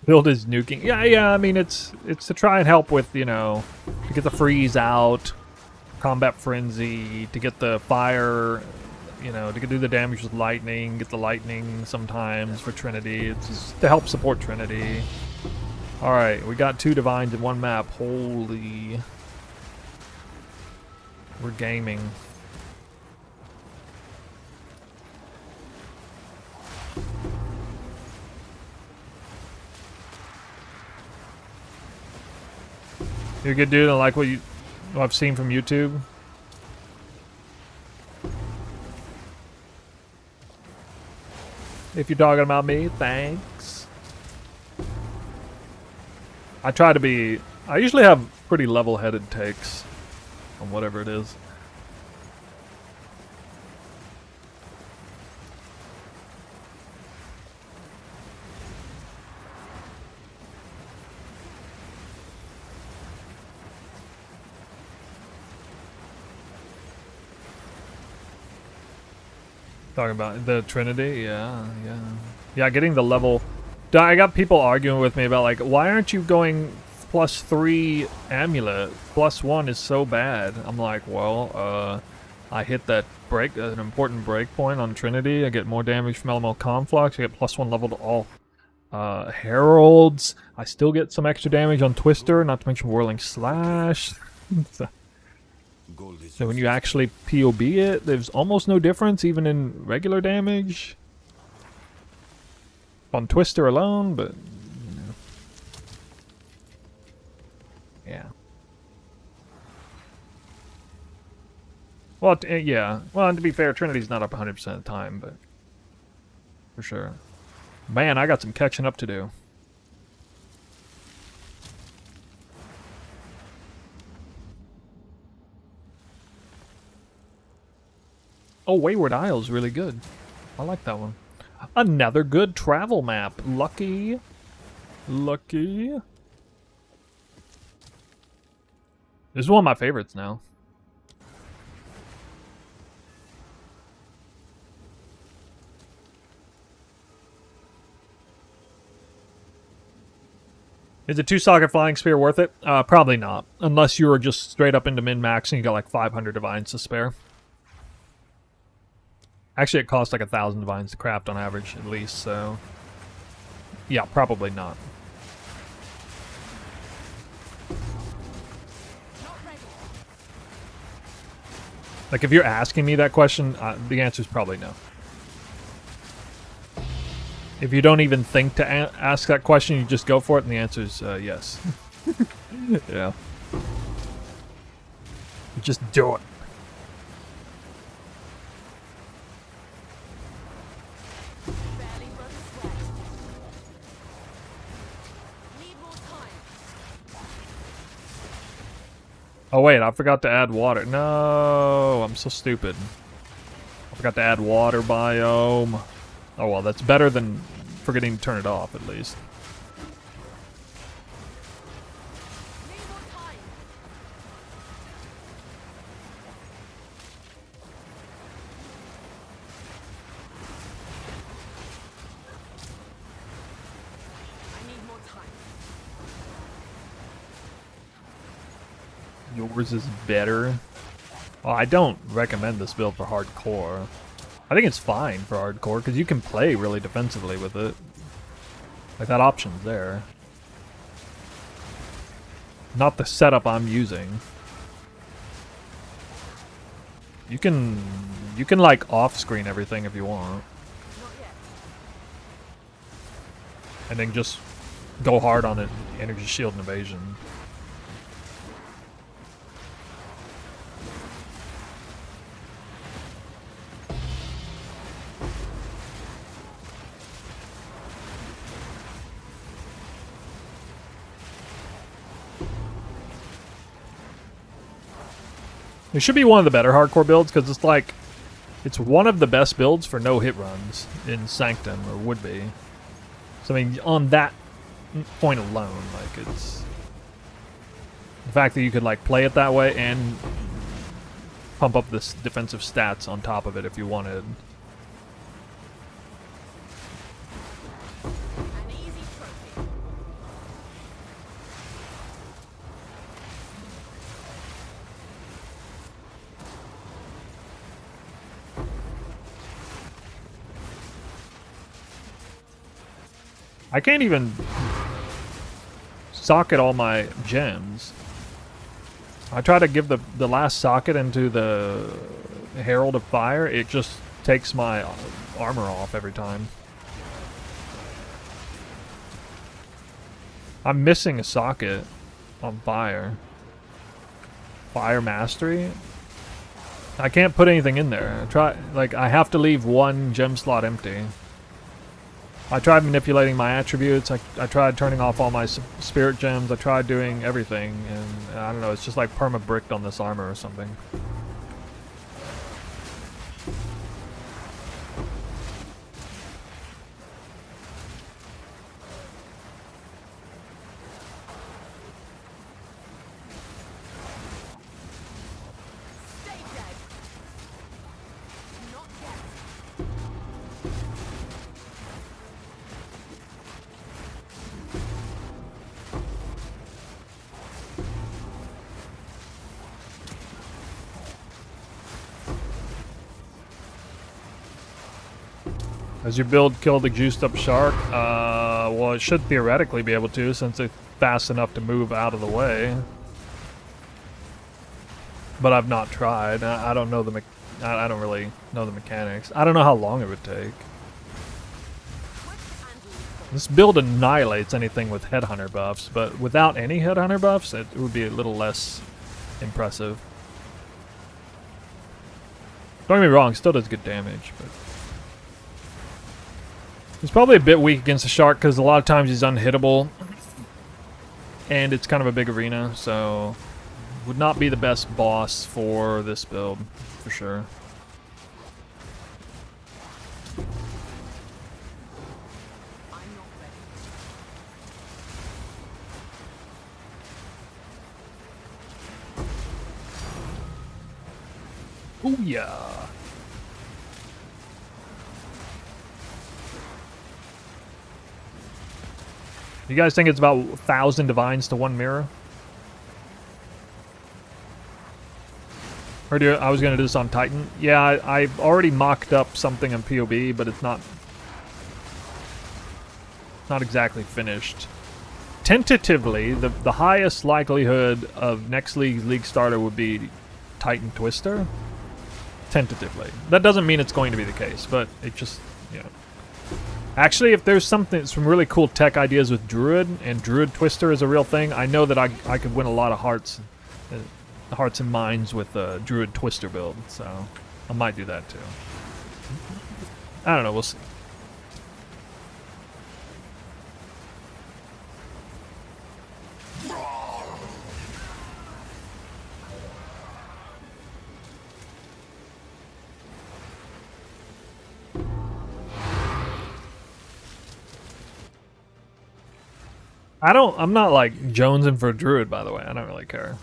Build is nuking. Yeah, I mean, it's to try and help with, you know, to get the freeze out, combat frenzy, to get the fire, you know, to do the damage with lightning, get the lightning sometimes for Trinity. It's just to help support Trinity. Alright, we got 2 divines in one map. Holy. We're gaming. You're a good dude. I like what I've seen from YouTube. If you're talking about me, thanks. I usually have pretty level-headed takes on whatever it is. Talking about the Trinity, yeah. Getting the level. I got people arguing with me about like, why aren't you going +3 amulet? +1 is so bad. I'm like, well, I hit that an important break point on Trinity. I get more damage from elemental conflux. I get +1 level to all heralds. I still get some extra damage on Twister, not to mention whirling slash. So when you actually POB it, there's almost no difference, even in regular damage. On Twister alone, but... You know. Yeah. Well, yeah. Well, and to be fair, Trinity's not up 100% of the time, but... For sure. Man, I got some catching up to do. Oh, Wayward Isle's really good. I like that one. Another good travel map. Lucky. Lucky. This is one of my favorites now. Is a 2-socket flying spear worth it? Probably not. Unless you were just straight up into min-max and you got like 500 divines to spare. Actually, it costs like 1,000 divines to craft on average, at least, so... Yeah, probably not. Like, if you're asking me that question, the answer is probably no. If you don't even think to ask that question, you just go for it, and the answer is yes. Yeah. You just do it. Barely run sweat. Need more time. Oh wait, I forgot to add water. No, I'm so stupid. I forgot to add water biome. Oh well, that's better than forgetting to turn it off, at least. Need more time. I need more time. Yours is better. Well, I don't recommend this build for hardcore. I think it's fine for hardcore, because you can play really defensively with it. Like, that option's there. Not the setup I'm using. You can like, off-screen everything if you want. Not yet. And then just go hard on it, energy shield and evasion. It should be one of the better hardcore builds, because it's like, it's one of the best builds for no hit runs in Sanctum, or would be. So I mean, on that point alone, like, it's the fact that you could like play it that way and pump up this defensive stats on top of it if you wanted. An easy trophy. I can't even socket all my gems. I try to give the last socket into the Herald of Fire, it just takes my armor off every time. I'm missing a socket on Fire. Fire Mastery? I can't put anything in there. I have to leave one gem slot empty. I tried manipulating my attributes, I tried turning off all my spirit gems, I tried doing everything, and I don't know, it's just like perma-bricked on this armor or something. Stay dead. Not yet. Does your build kill the juiced up shark? Well, it should theoretically be able to, since it's fast enough to move out of the way. But I've not tried. I don't know I don't really know the mechanics. I don't know how long it would take. This build annihilates anything with headhunter buffs, but without any headhunter buffs, it would be a little less impressive. Don't get me wrong, still does good damage, but he's probably a bit weak against the shark because a lot of times he's unhittable, and it's kind of a big arena, so would not be the best boss for this build, for sure. Oh yeah. You guys think it's about 1,000 divines to 1 mirror? Or I was gonna do this on Titan. Yeah, I've already mocked up something on POB, but it's not exactly finished. Tentatively, the highest likelihood of next league starter would be Titan Twister. Tentatively. That doesn't mean it's going to be the case, but it just, you know. Actually, if there's some really cool tech ideas with Druid, and Druid Twister is a real thing, I know that I could win a lot of hearts and minds with the Druid Twister build, so I might do that too. I don't know, we'll see. I'm not like jonesing for a druid, by the way. I don't really care.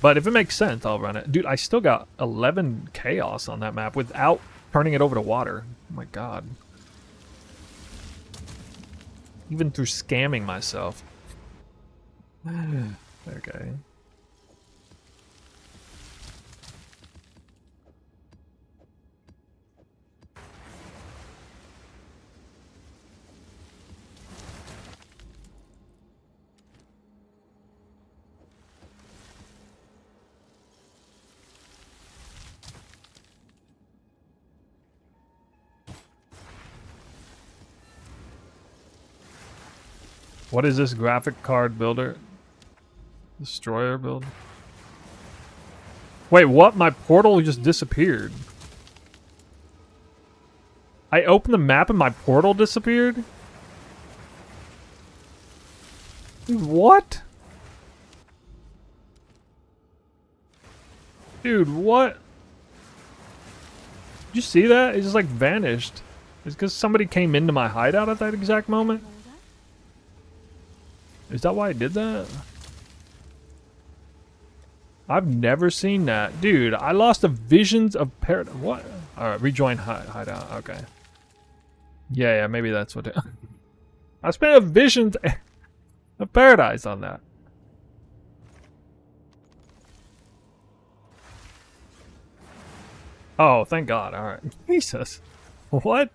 But if it makes sense, I'll run it. Dude, I still got 11 chaos on that map without turning it over to water. Oh my god. Even through scamming myself. Okay. What is this graphic card builder? Destroyer build? Wait, what? My portal just disappeared. I opened the map and my portal disappeared? Dude, what? Dude, what? Did you see that? It just like vanished. It's because somebody came into my hideout at that exact moment? Is that why I did that? I've never seen that. Dude, I lost the visions of paradise. What? Alright, rejoin hideout. Okay. Yeah, maybe that's what it... I spent a visions of paradise on that. Oh, thank God. Alright. Jesus. What?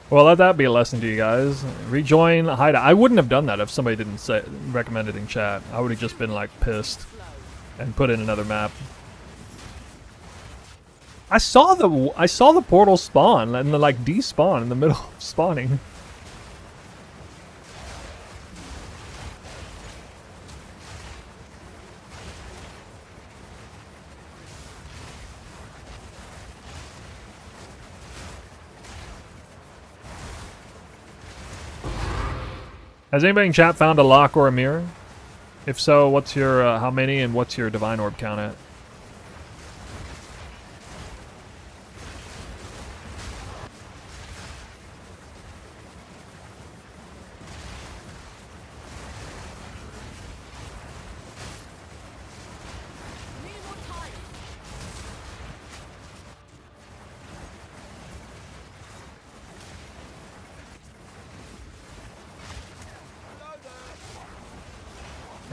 Well, let that be a lesson to you guys. Rejoin hideout. I wouldn't have done that if somebody didn't recommend it in chat. I would have just been like pissed and put in another map. I saw the portal spawn and then like despawn in the middle of spawning. Has anybody in chat found a lock or a mirror? If so, what's your, how many and what's your divine orb count at?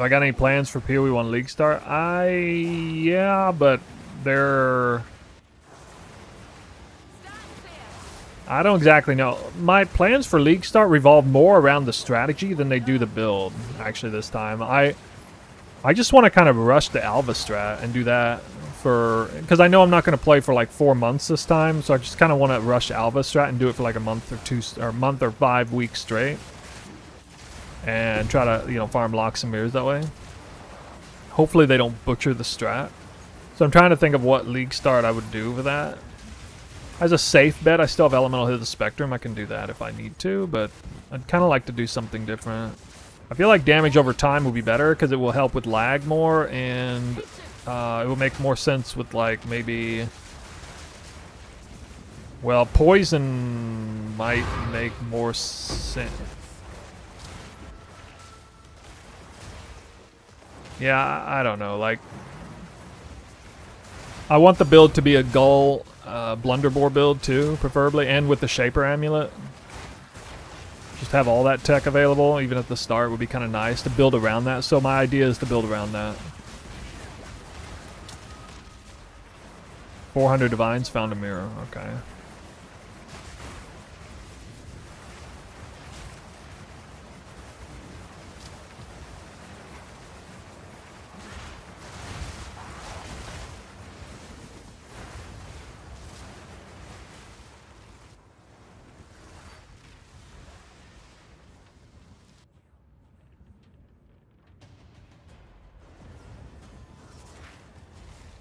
I got any plans for PoE1 League start? Yeah, but they're... I don't exactly know. My plans for League start revolve more around the strategy than they do the build, actually, this time. I just want to kind of rush the Alva strat and do that for... Because I know I'm not going to play for like 4 months this time, so I just kind of want to rush Alva strat and do it for like a month or 2... or a month or 5 weeks straight. And try to, you know, farm locks and mirrors that way. Hopefully they don't butcher the strat. So I'm trying to think of what League start I would do for that. As a safe bet, I still have Elemental Hit of the Spectrum. I can do that if I need to, but I'd kind of like to do something different. I feel like damage over time will be better because it will help with lag more, and it will make more sense with, like, maybe... Well, poison might make more sense. Yeah, I don't know, like... I want the build to be a Gull Blunderbore build too, preferably, and with the Shaper Amulet. Just have all that tech available, even at the start, would be kind of nice to build around that. So my idea is to build around that. 400 Divines, found a mirror, okay.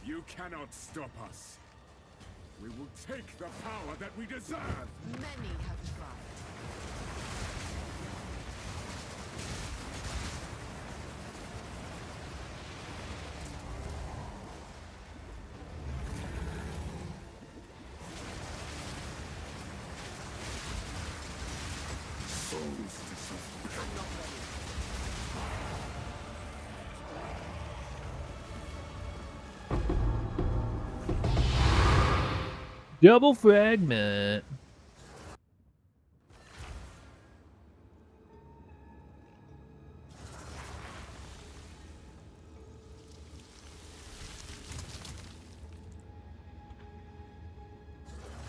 You cannot stop us. We will take the power that we deserve. Many have tried. Souls to suffer. I'm not ready. Double fragment.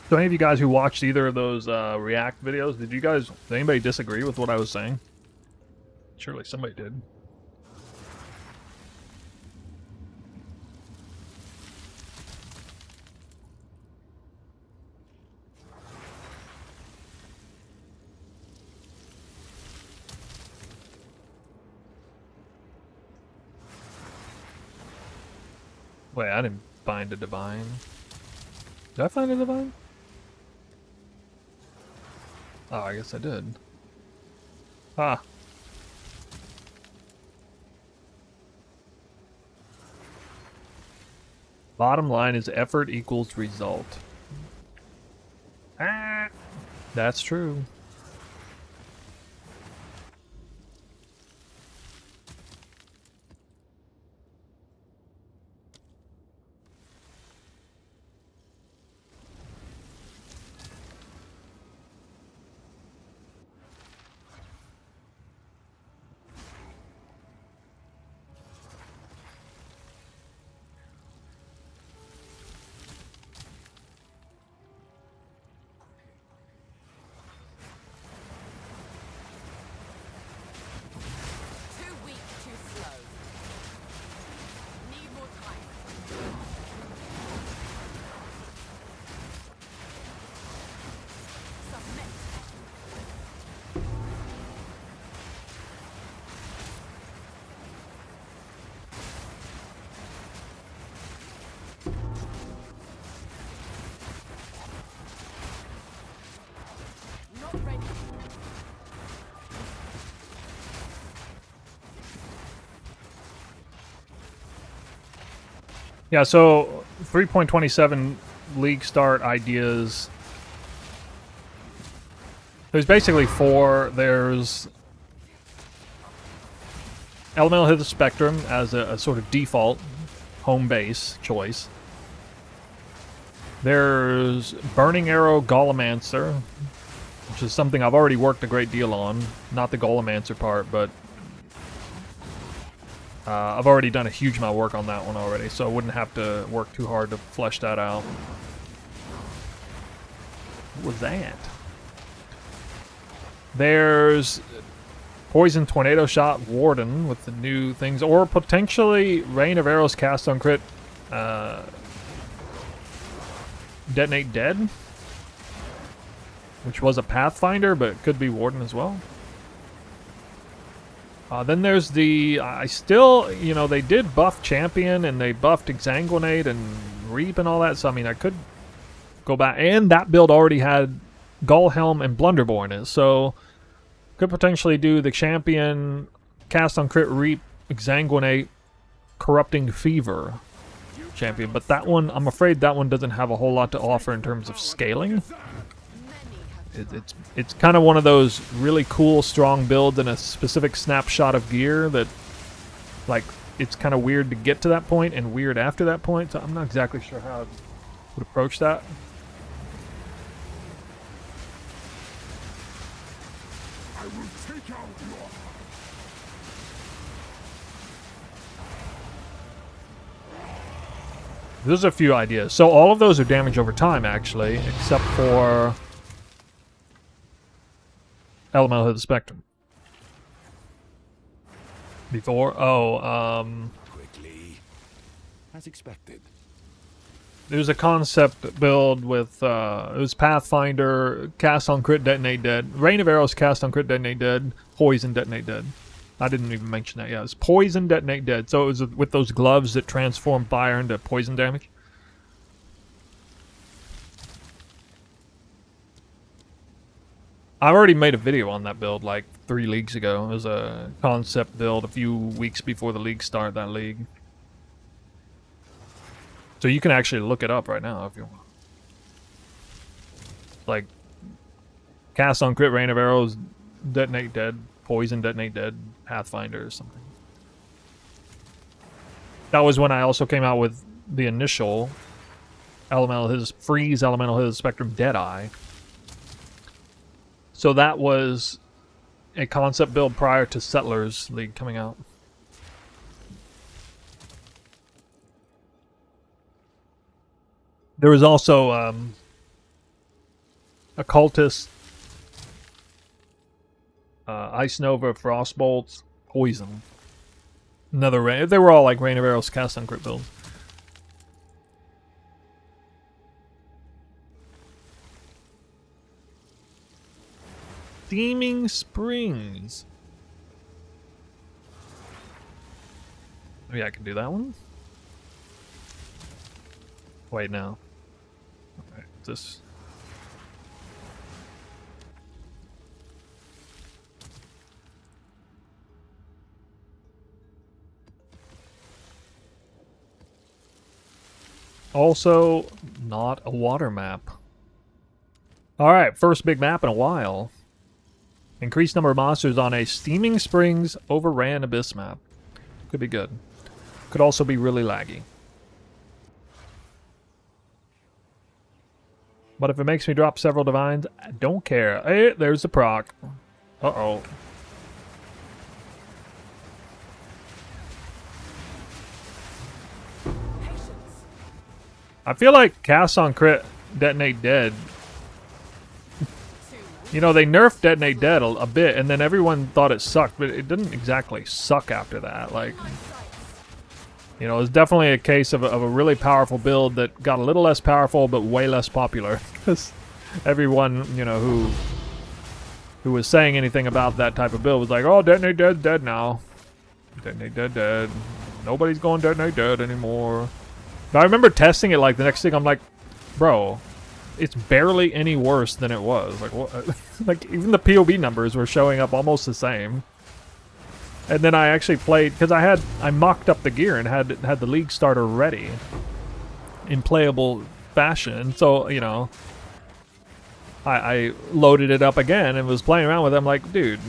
So any of you guys who watched either of those React videos, did anybody disagree with what I was saying? Surely somebody did. Wait, I didn't find a divine. Did I find a divine? Oh, I guess I did. Ah. Bottom line is effort equals result. Ah, that's true. Too weak, too slow. Need more time. Submit. Not ready. Yeah, so 3.27 league start ideas. There's basically 4. There's Elemental Hit of the Spectrum as a sort of default home base choice. There's Burning Arrow Golemancer, which is something I've already worked a great deal on. Not the Golemancer part, but I've already done a huge amount of work on that one already, so I wouldn't have to work too hard to flesh that out. What was that? There's Poison Tornado Shot Warden with the new things, or potentially Rain of Arrows cast on crit. Detonate Dead, which was a Pathfinder, but it could be Warden as well. Then there's the, I still, you know, they did buff Champion and they buffed Exsanguinate and Reap and all that, so I mean, I could go back, and that build already had Gullhelm and Blunderborn in it, so could potentially do the Champion, cast on crit, Reap, Exsanguinate, Corrupting Fever champion, but that one, I'm afraid that one doesn't have a whole lot to offer in terms of scaling. It's kind of one of those really cool, strong builds in a specific snapshot of gear that, like, it's kind of weird to get to that point and weird after that point, so I'm not exactly sure how I would approach that. I will take out your... There's a few ideas. So all of those are damage over time, actually, except for Elemental of the Spectrum. Before, Quickly. As expected. there's a concept build with, it was Pathfinder, cast on crit, detonate dead. Rain of Arrows, cast on crit, detonate dead. Poison, detonate dead. I didn't even mention that yet. It's Poison, detonate dead. So it was with those gloves that transform fire into poison damage. I already made a video on that build like 3 leagues ago. It was a concept build a few weeks before the league started, that league. So you can actually look it up right now if you want. Like, cast on crit, Rain of Arrows, detonate dead, poison, detonate dead, Pathfinder or something. That was when I also came out with the initial Freeze Elemental His Spectrum Deadeye. So that was a concept build prior to Settlers League coming out. There was also Occultist, Ice Nova, Frostbolts, Poison. Another rain. They were all like Rain of Arrows cast on crit builds. Steaming Springs. Maybe I can do that one. Wait, no. Okay, this. Also, not a water map. Alright, first big map in a while. Increased number of monsters on a Steaming Springs Overrun Abyss map. Could be good. Could also be really laggy. But if it makes me drop several divines, I don't care. Hey, there's the proc. Uh-oh. I feel like cast on crit, detonate dead. You know, they nerfed detonate dead a bit, and then everyone thought it sucked, but it didn't exactly suck after that. Like, you know, it was definitely a case of a really powerful build that got a little less powerful, but way less popular. Because everyone, you know, who was saying anything about that type of build was like, oh, detonate dead's dead now. Detonate dead dead. Nobody's going detonate dead anymore. But I remember testing it like the next thing, I'm like, bro, it's barely any worse than it was. Like, what? Like, even the POB numbers were showing up almost the same. And then I actually played, because I mocked up the gear and had the league starter ready in playable fashion. So, you know, I loaded it up again and was playing around with it. I'm like, dude,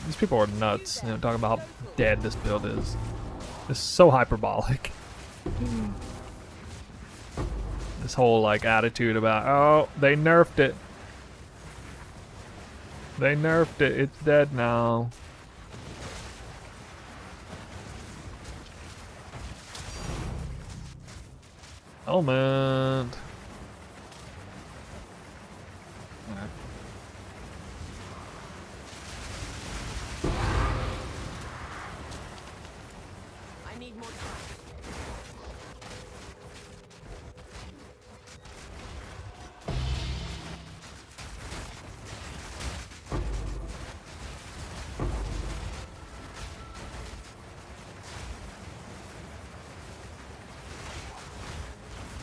these people are nuts. You know, talking about how dead this build is. It's so hyperbolic. This whole, like, attitude about, oh, they nerfed it. They nerfed it. It's dead now. Element. Alright. I need more time.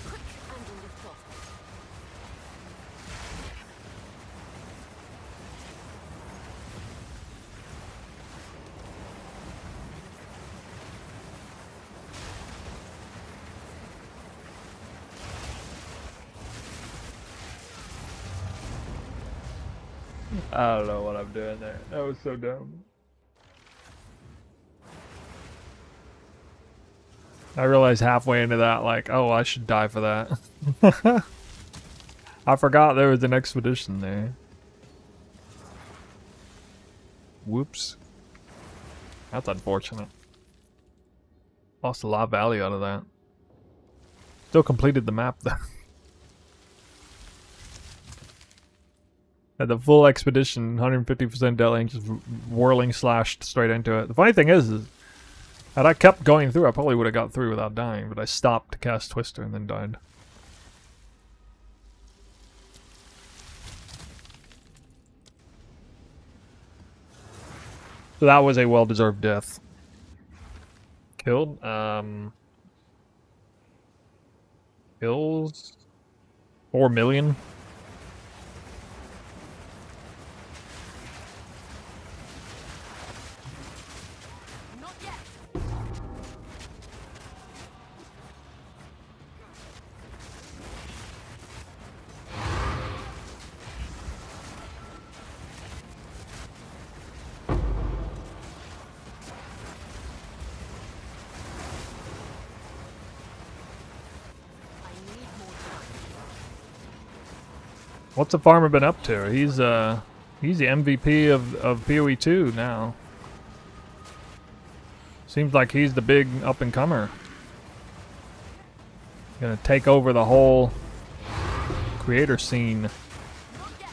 Quick and a little. I don't know what I'm doing there. That was so dumb. I realized halfway into that, like, oh, I should die for that. I forgot there was an expedition there. Whoops. That's unfortunate. Lost a lot of value out of that. Still completed the map though. Had the full expedition, 150% Deli, just whirling slashed straight into it. The funny thing is had I kept going through, I probably would have got through without dying, but I stopped to cast Twister and then died. So that was a well-deserved death. Killed? Kills? 4 million? Not yet. I need more time. What's the farmer been up to? He's the MVP of PoE 2 now. Seems like he's the big up-and-comer. Gonna take over the whole creator scene. Not yet.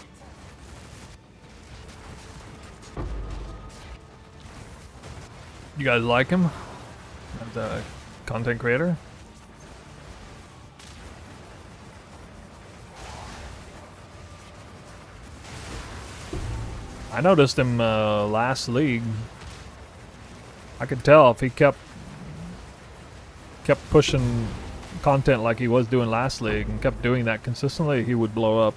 You guys like him as a content creator? I noticed him last league. I could tell if he kept pushing content like he was doing last league and kept doing that consistently, he would blow up.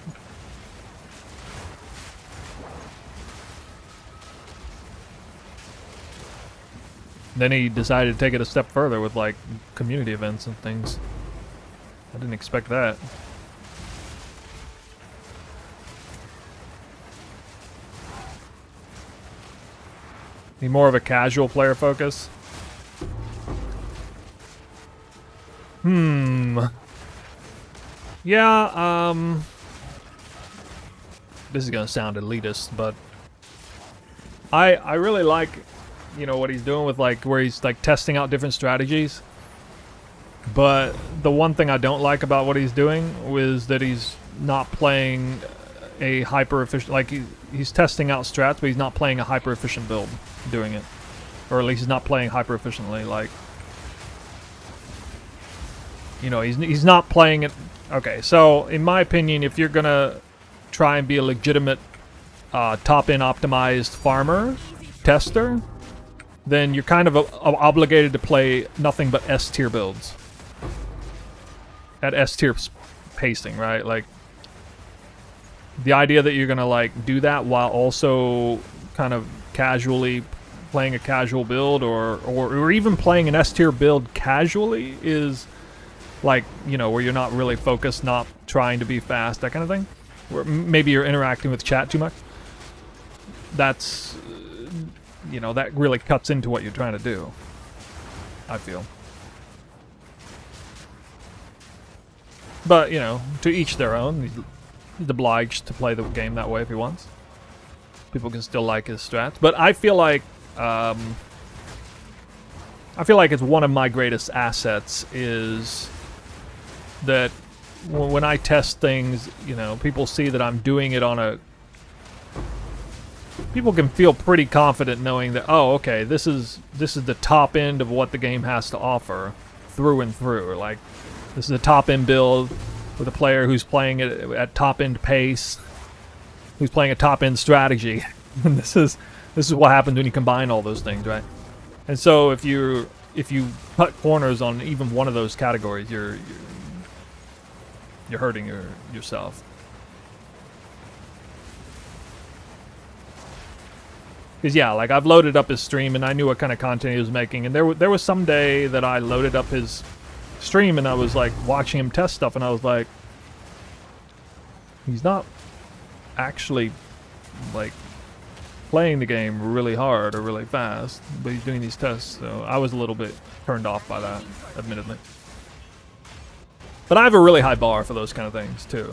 Then he decided to take it a step further with like community events and things. I didn't expect that. Need more of a casual player focus. Yeah, this is gonna sound elitist, but I really like, you know, what he's doing with like where he's like testing out different strategies. But the one thing I don't like about what he's doing is that he's not playing a hyper efficient, like he's testing out strats, but he's not playing a hyper efficient build doing it, or at least he's not playing hyper efficiently. Like, you know, he's not playing it. Okay, so in my opinion, if you're gonna try and be a legitimate top-end optimized farmer tester, then you're kind of obligated to play nothing but S tier builds at S tier pacing, right? Like, the idea that you're gonna like do that while also kind of casually playing a casual build or even playing an S tier build casually is like, you know, where you're not really focused, not trying to be fast, that kind of thing. Where maybe you're interacting with chat too much. That's, you know, that really cuts into what you're trying to do, I feel. But, you know, to each their own. He's obliged to play the game that way if he wants. People can still like his strats. But I feel like it's one of my greatest assets is that when I test things, you know, people see that I'm doing it on a... People can feel pretty confident knowing that, oh, okay, this is the top end of what the game has to offer through and through. Like, this is a top end build with a player who's playing it at top end pace, who's playing a top end strategy. And this is what happens when you combine all those things, right? And so if you cut corners on even one of those categories, you're hurting yourself. Because yeah, like I've loaded up his stream and I knew what kind of content he was making, and there was some day that I loaded up his stream and I was like watching him test stuff, and I was like, he's not actually like playing the game really hard or really fast, but he's doing these tests. So I was a little bit turned off by that, admittedly. But I have a really high bar for those kind of things too.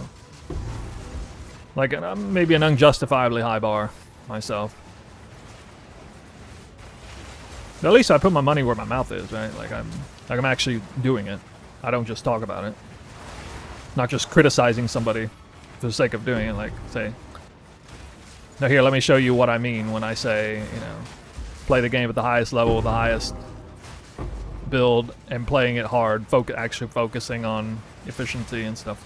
Like maybe an unjustifiably high bar myself. But at least I put my money where my mouth is, right? Like I'm actually doing it. I don't just talk about it. Not just criticizing somebody for the sake of doing it. Like say, now here, let me show you what I mean when I say, you know, play the game at the highest level, the highest build, and playing it hard, actually focusing on efficiency and stuff.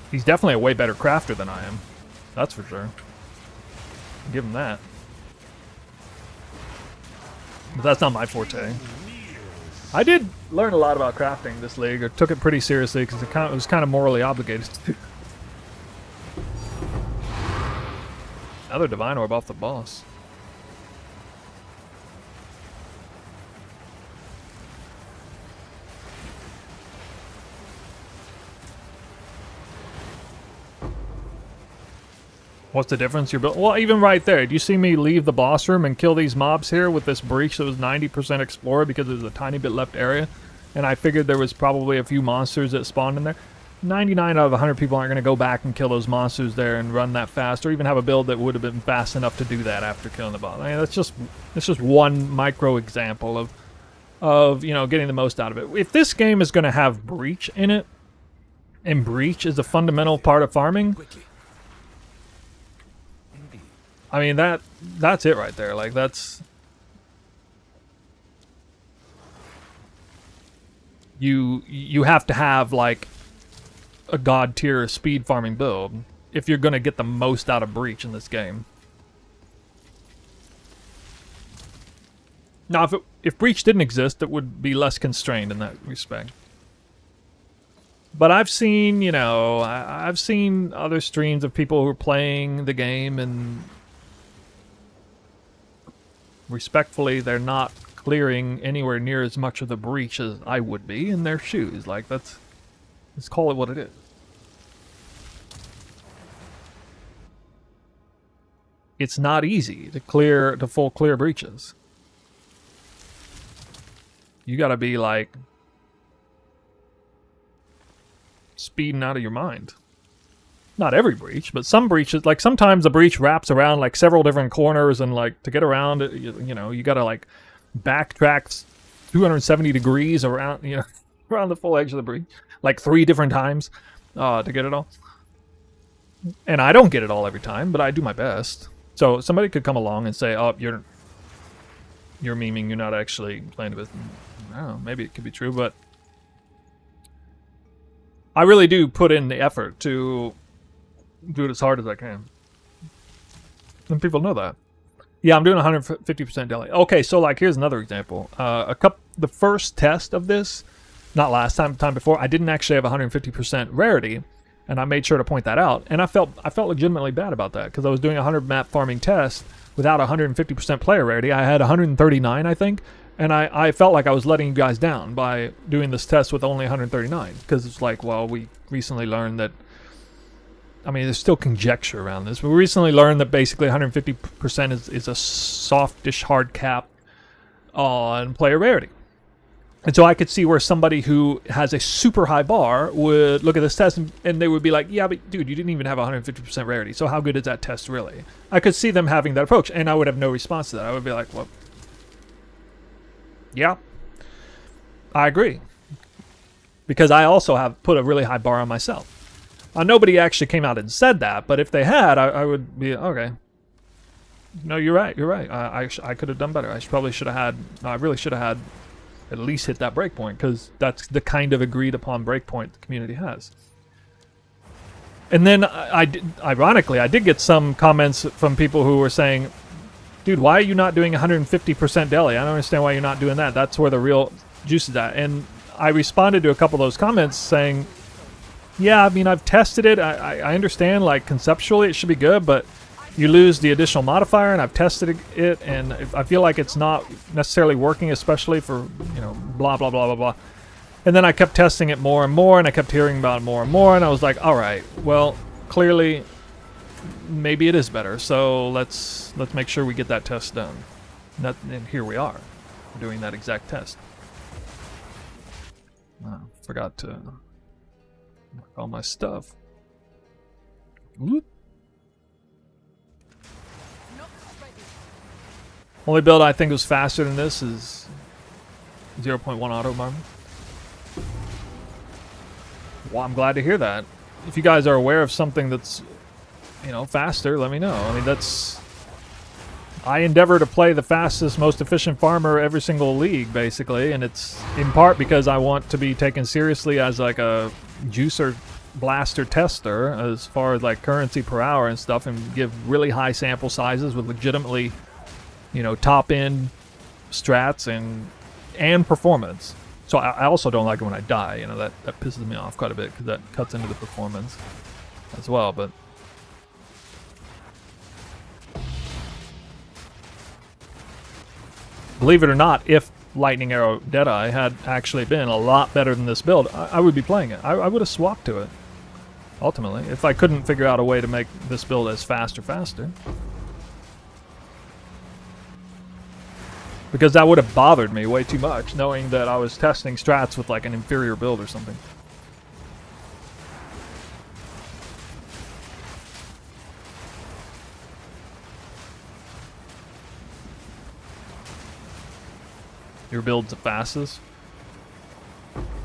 He's definitely a way better crafter than I am. That's for sure. Give him that. But that's not my forte. I did learn a lot about crafting this league, or took it pretty seriously because it was kind of morally obligated to. Another Divine Orb off the boss. What's the difference? Well, even right there, do you see me leave the boss room and kill these mobs here with this breach that was 90% explored because there's a tiny bit left area? And I figured there was probably a few monsters that spawned in there. 99 out of 100 people aren't going to go back and kill those monsters there and run that fast, or even have a build that would have been fast enough to do that after killing the boss. I mean, that's just one micro example of you know, getting the most out of it. If this game is going to have breach in it, and breach is a fundamental part of farming, I mean, that's it right there. Like, that's... You have to have, like, a god tier speed farming build if you're going to get the most out of breach in this game. Now, if breach didn't exist, it would be less constrained in that respect. But I've seen, you know, I've seen other streams of people who are playing the game, and respectfully, they're not clearing anywhere near as much of the breach as I would be in their shoes. Like, let's call it what it is. It's not easy to full clear breaches. You gotta be like speeding out of your mind. Not every breach, but some breaches, like sometimes the breach wraps around like several different corners, and like to get around it, you know, you gotta like backtrack 270 degrees around, you know, around the full edge of the breach, like 3 different times to get it all. And I don't get it all every time, but I do my best. So somebody could come along and say, "Oh, you're memeing. You're not actually playing the business." I don't know, maybe it could be true, but I really do put in the effort to do it as hard as I can. And people know that. Yeah, I'm doing 150% Deli. Okay, so like here's another example. The first test of this, not last time, time before, I didn't actually have 150% rarity, and I made sure to point that out. And I felt legitimately bad about that because I was doing a 100 map farming test without 150% player rarity. I had 139, I think, and I felt like I was letting you guys down by doing this test with only 139, because it's like, well, we recently learned that, I mean, there's still conjecture around this. We recently learned that basically 150% is a softish hard cap on player rarity. And so I could see where somebody who has a super high bar would look at this test and they would be like, yeah, but dude, you didn't even have 150% rarity, so how good is that test really? I could see them having that approach, and I would have no response to that. I would be like, well, yeah, I agree. because I also have put a really high bar on myself. Nobody actually came out and said that, but if they had, I would be okay. No, you're right. You're right. I could have done better. Probably should have had. I really should have had at least hit that breakpoint, because that's the kind of agreed upon breakpoint the community has. And then ironically, I did get some comments from people who were saying, "Dude, why are you not doing 150% deli? I don't understand why you're not doing that. That's where the real juice is at." And I responded to a couple of those comments saying, "Yeah, I mean, I've tested it. I understand, like, conceptually it should be good, but you lose the additional modifier, and I've tested it, and I feel like it's not necessarily working, especially for, you know, blah, blah, blah, blah, blah." And then I kept testing it more and more, and I kept hearing about it more and more, and I was like, all right, well, clearly, maybe it is better, so let's make sure we get that test done. And here we are, doing that exact test. Forgot to mark all my stuff. Whoop. Not ready. Only build I think was faster than this is 0.1 auto armor. Well, I'm glad to hear that. If you guys are aware of something that's, you know, faster, let me know. I mean, I endeavor to play the fastest, most efficient farmer every single league, basically, and it's in part because I want to be taken seriously as like a juicer blaster tester as far as like currency per hour and stuff, and give really high sample sizes with legitimately, you know, top end strats and performance. So I also don't like it when I die. You know, that pisses me off quite a bit because that cuts into the performance as well. But believe it or not, if Lightning Arrow Deadeye had actually been a lot better than this build, I would be playing it. I would have swapped to it, ultimately, if I couldn't figure out a way to make this build as faster. Because that would have bothered me way too much, knowing that I was testing strats with like an inferior build or something. Your build's the fastest.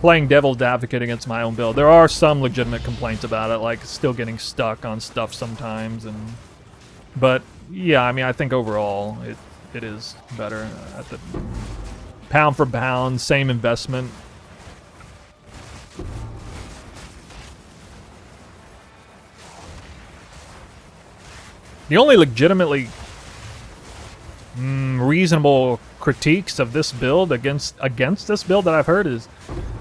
Playing devil's advocate against my own build. There are some legitimate complaints about it, like still getting stuck on stuff sometimes, but yeah, I mean, I think overall it is better at the pound for pound, same investment. The only legitimately reasonable critiques of this build against this build that I've heard is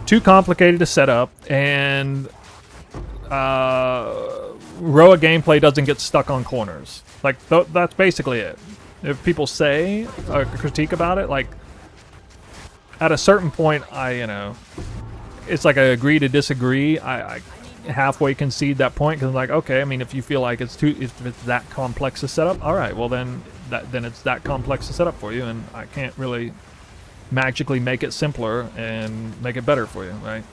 too complicated to set up, and Roa gameplay doesn't get stuck on corners. Like, that's basically it. If people say a critique about it, like, at a certain point, it's like I agree to disagree. I halfway concede that point, because I'm like, okay, I mean, if you feel like if it's that complex to set up, all right, well then it's that complex to set up for you, and I can't really magically make it simpler and make it better for you, right?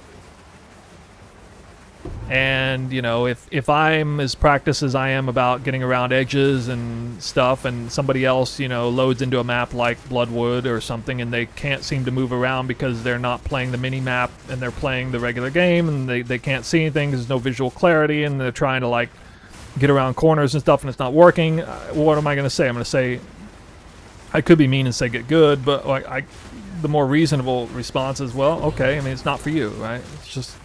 And, you know, if I'm as practiced as I am about getting around edges and stuff, and somebody else, you know, loads into a map like Bloodwood or something, and they can't seem to move around because they're not playing the mini-map and they're playing the regular game, and they can't see anything because there's no visual clarity, and they're trying to, like, get around corners and stuff, and it's not working, what am I going to say? I'm going to say, I could be mean and say get good, but like the more reasonable response is, well, okay, I mean, it's not for you, right? It's just,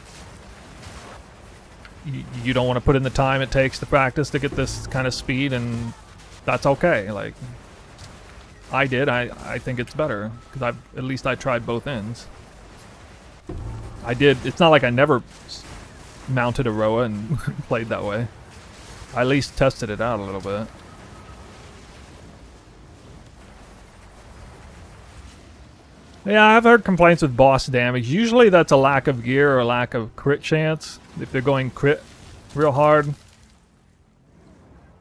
you don't want to put in the time it takes to practice to get this kind of speed, and that's okay. Like, I did. I think it's better because at least I tried both ends. I did. It's not like I never mounted a Roa and played that way. I at least tested it out a little bit. Yeah, I've heard complaints with boss damage. Usually that's a lack of gear or a lack of crit chance, if they're going crit real hard.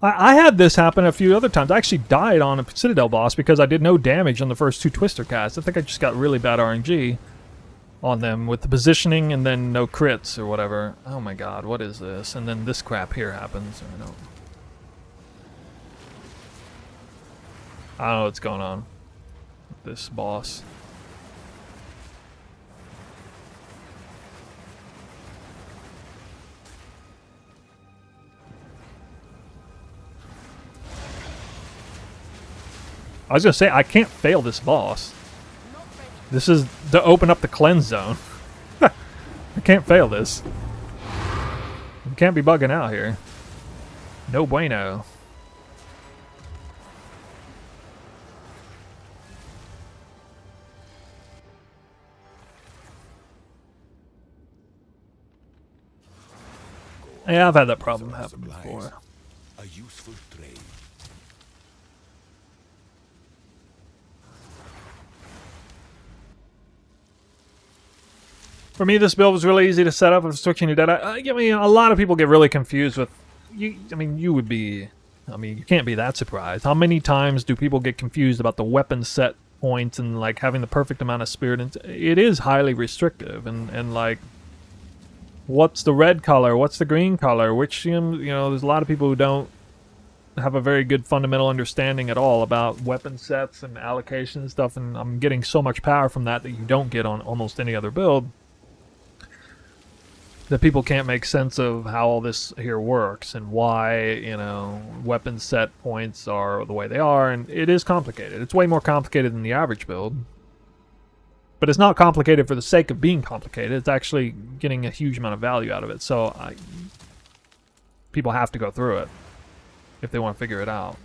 I had this happen a few other times. I actually died on a Citadel boss because I did no damage on the first 2 Twister casts. I think I just got really bad RNG on them with the positioning and then no crits or whatever. Oh my god, what is this? And then this crap here happens. I don't know what's going on with this boss. I was gonna say, I can't fail this boss. This is to open up the cleanse zone. I can't fail this. I can't be bugging out here. No bueno. Yeah, I've had that problem happen before. A useful trade. For me, this build was really easy to set up. Of switching to Dead. I mean, a lot of people get really confused with. I mean, you would be. I mean, you can't be that surprised. How many times do people get confused about the weapon set points and like having the perfect amount of spirit? And it is highly restrictive, and like, what's the red color? What's the green color? Which there's a lot of people who don't have a very good fundamental understanding at all about weapon sets and allocation and stuff. And I'm getting so much power from that you don't get on almost any other build. That people can't make sense of how all this here works and why, weapon set points are the way they are, and it is complicated. It's way more complicated than the average build. But it's not complicated for the sake of being complicated. It's actually getting a huge amount of value out of it. So people have to go through it if they want to figure it out.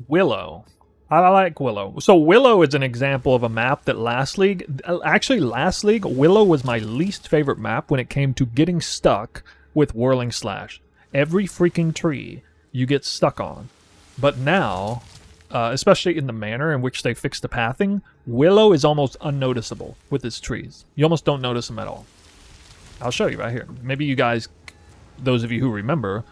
Willow. I like Willow. So Willow is an example of a map that last league, Willow was my least favorite map when it came to getting stuck with Whirling Slash. Every freaking tree you get stuck on. But now, especially in the manner in which they fixed the pathing, Willow is almost unnoticeable with its trees. You almost don't notice them at all. I'll show you right here. Maybe you guys, those of you who remember,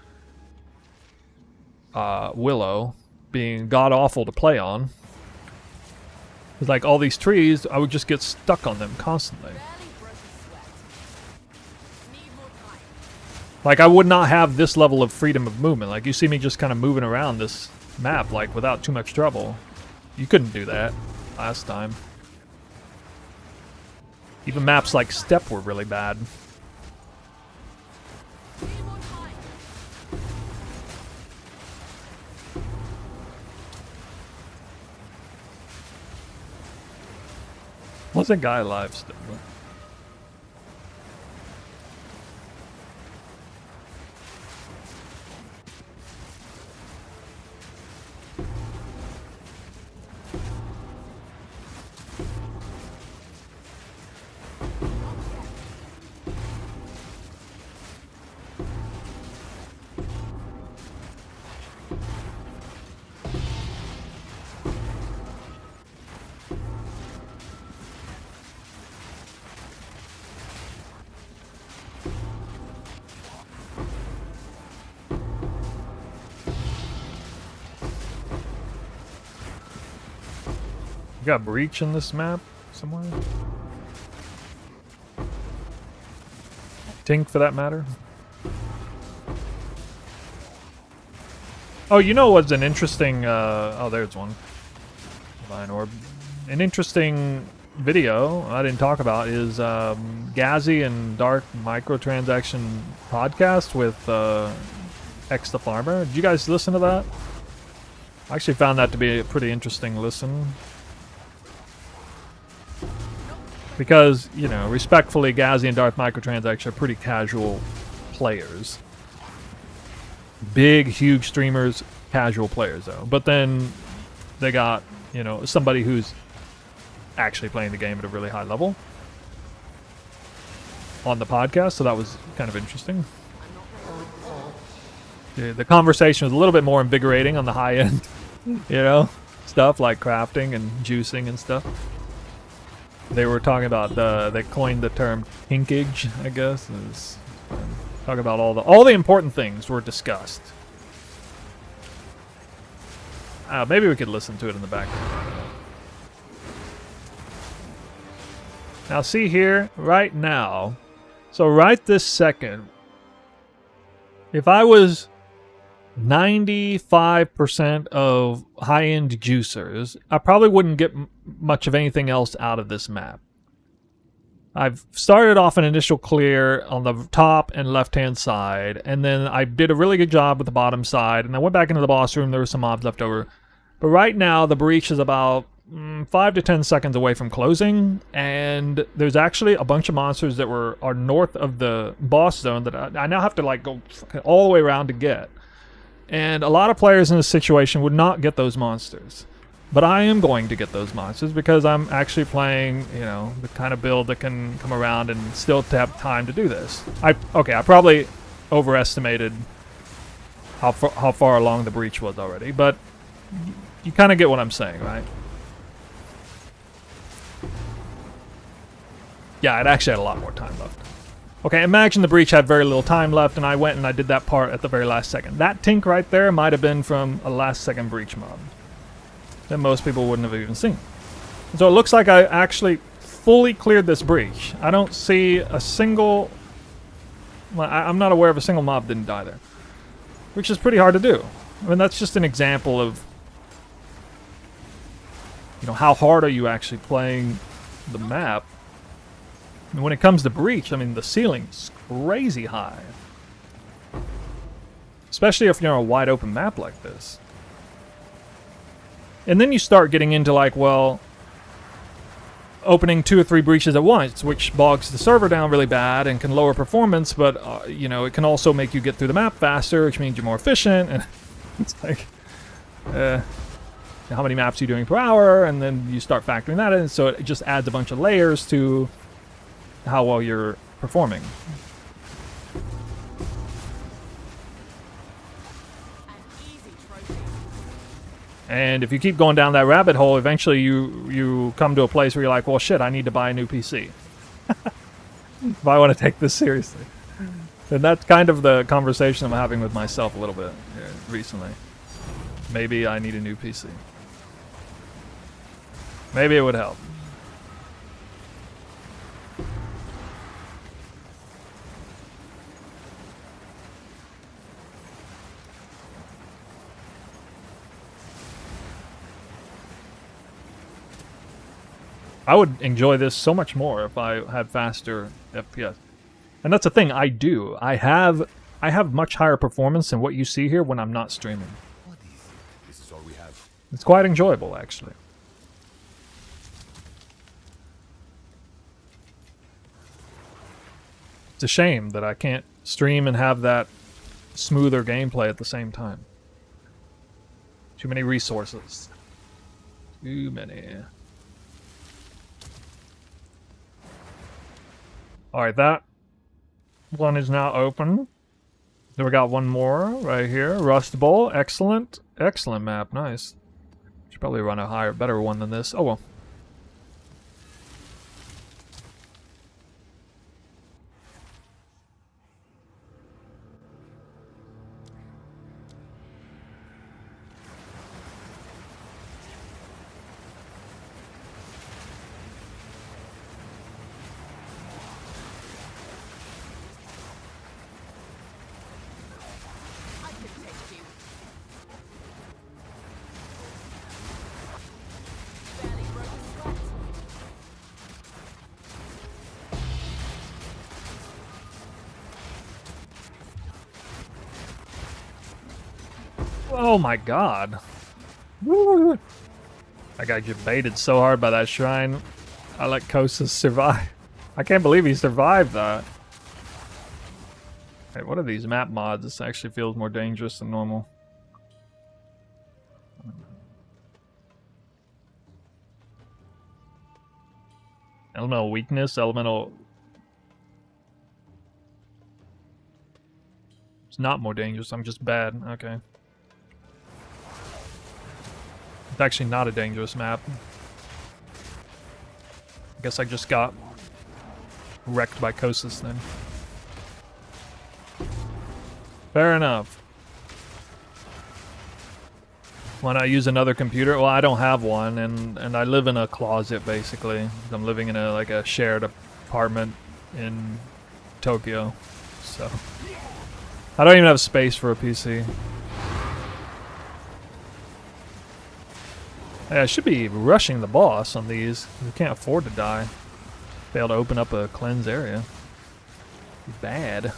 Willow being god-awful to play on. It's like all these trees, I would just get stuck on them constantly. Like, I would not have this level of freedom of movement. Like, you see me just kind of moving around this map, like, without too much trouble. You couldn't do that last time. Even maps like Step were really bad. Was that guy alive still? You got breach in this map somewhere? Tink, for that matter. Oh, you know what's an interesting... oh, there's one. Divine Orb. An interesting video I didn't talk about is Gazzy and Dark Microtransaction podcast with X the Farmer. Did you guys listen to that? I actually found that to be a pretty interesting listen. Because, respectfully, Gazzy and Darth Microtransaction are pretty casual players. Big, huge streamers, casual players, though. But then they got, somebody who's actually playing the game at a really high level on the podcast, so that was kind of interesting. The conversation was a little bit more invigorating on the high end, stuff like crafting and juicing and stuff. They were talking about they coined the term kinkage, I guess. Talking about all the important things were discussed. Maybe we could listen to it in the background. Now see here, right now. So right this second, if I was 95% of high-end juicers, I probably wouldn't get much of anything else out of this map. I've started off an initial clear on the top and left-hand side, and then I did a really good job with the bottom side, and I went back into the boss room. There were some mobs left over. But right now, the breach is about 5 to 10 seconds away from closing, and there's actually a bunch of monsters that are north of the boss zone that I now have to like go all the way around to get. And a lot of players in this situation would not get those monsters. But I am going to get those monsters because I'm actually playing, you know, the kind of build that can come around and still have time to do this. I probably overestimated how far along the breach was already, but you kind of get what I'm saying, right? Yeah, it actually had a lot more time left. Okay, imagine the breach had very little time left, and I went and I did that part at the very last second. That tink right there might have been from a last second breach mob that most people wouldn't have even seen. So it looks like I actually fully cleared this breach. I don't see a single... Well, I'm not aware of a single mob didn't die there, which is pretty hard to do. I mean, that's just an example of, you know, how hard are you actually playing the map. And when it comes to breach, I mean, the ceiling's crazy high. Especially if you're on a wide open map like this. And then you start getting into like, well, opening 2 or 3 breaches at once, which bogs the server down really bad and can lower performance, but, you know, it can also make you get through the map faster, which means you're more efficient, and it's like, how many maps are you doing per hour, and then you start factoring that in, so it just adds a bunch of layers to how well you're performing. And if you keep going down that rabbit hole, eventually you come to a place where you're like, well, shit, I need to buy a new PC. If I want to take this seriously. And that's kind of the conversation I'm having with myself a little bit recently. Maybe I need a new PC. Maybe it would help. I would enjoy this so much more if I had faster FPS. And that's the thing, I do. I have much higher performance than what you see here when I'm not streaming. This is all we have. It's quite enjoyable, actually. It's a shame that I can't stream and have that smoother gameplay at the same time. Too many resources. Too many. Alright, that one is now open. Then we got one more right here. Rust Bowl. Excellent. Excellent map. Nice. Should probably run a higher, better one than this. Oh well. Oh my god. Woo. That guy get baited so hard by that shrine. I let Kosa survive. I can't believe he survived that. Hey, what are these map mods? This actually feels more dangerous than normal. Elemental weakness, elemental... It's not more dangerous, I'm just bad. Okay. It's actually not a dangerous map. I guess I just got wrecked by Kosis then. Fair enough. Why not use another computer? Well, I don't have one, and I live in a closet basically. I'm living in a shared apartment in Tokyo, so I don't even have space for a PC. I should be rushing the boss on these. We can't afford to die. Fail to open up a cleanse area. Bad.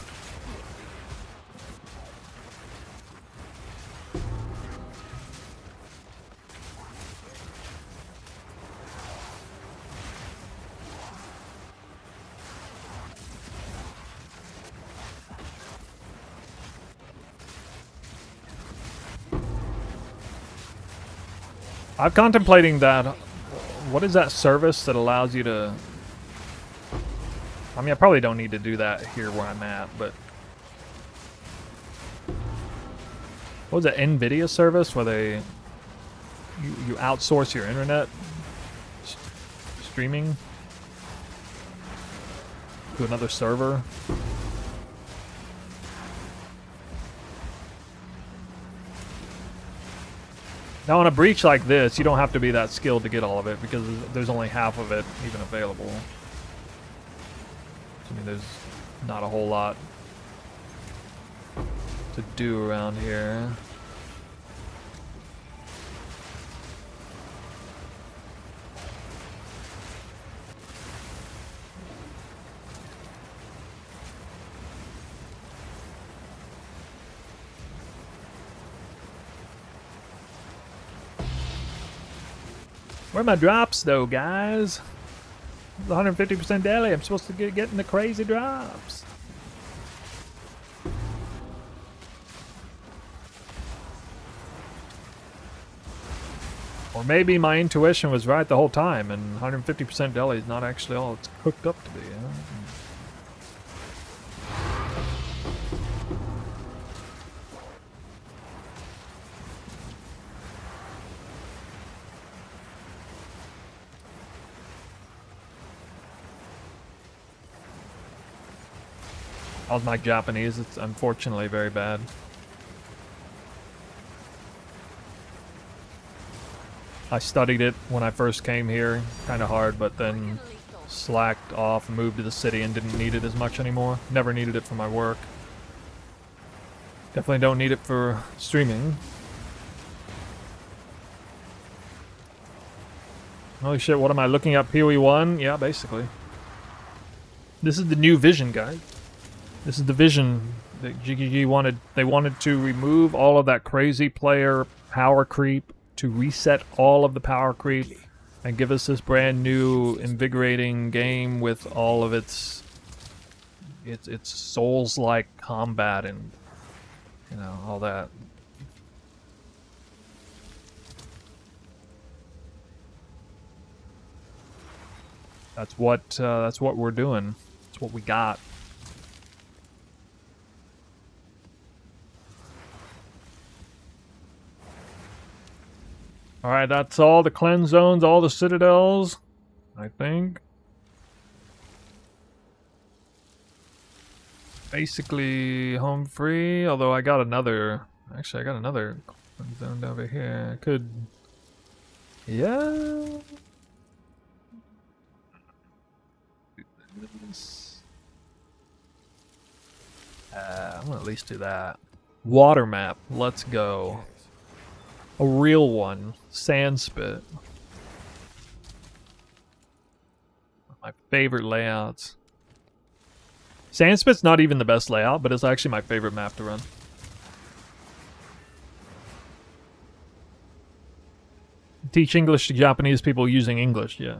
I'm contemplating that. What is that service that allows you to... I mean, I probably don't need to do that here where I'm at, but... What was it, NVIDIA service where they... You outsource your internet streaming to another server? Now on a breach like this, you don't have to be that skilled to get all of it because there's only half of it even available. I mean, there's not a whole lot to do around here. Where are my drops, though, guys? 150% Deli. I'm supposed to get getting the crazy drops. Or maybe my intuition was right the whole time, and 150% Deli is not actually all it's cooked up to be. How's my Japanese? It's unfortunately very bad. I studied it when I first came here, kind of hard, but then slacked off and moved to the city and didn't need it as much anymore. Never needed it for my work. Definitely don't need it for streaming. Holy shit, what am I looking at? PoE 1? Yeah, basically. This is the new vision, guys. This is the vision that GGG wanted. They wanted to remove all of that crazy player power creep, to reset all of the power creep, and give us this brand new, invigorating game with all of its Souls-like combat and, you know, all that. That's what we're doing. That's what we got. Alright, that's all the cleanse zones, all the citadels, I think. Basically home free, although I got another... Actually, I got another cleanse zone over here. I could... Yeah... I'm gonna at least do that. Water map, let's go. A real one. Sandspit. My favorite layouts. Sandspit's not even the best layout, but it's actually my favorite map to run. Teach English to Japanese people using English, yeah.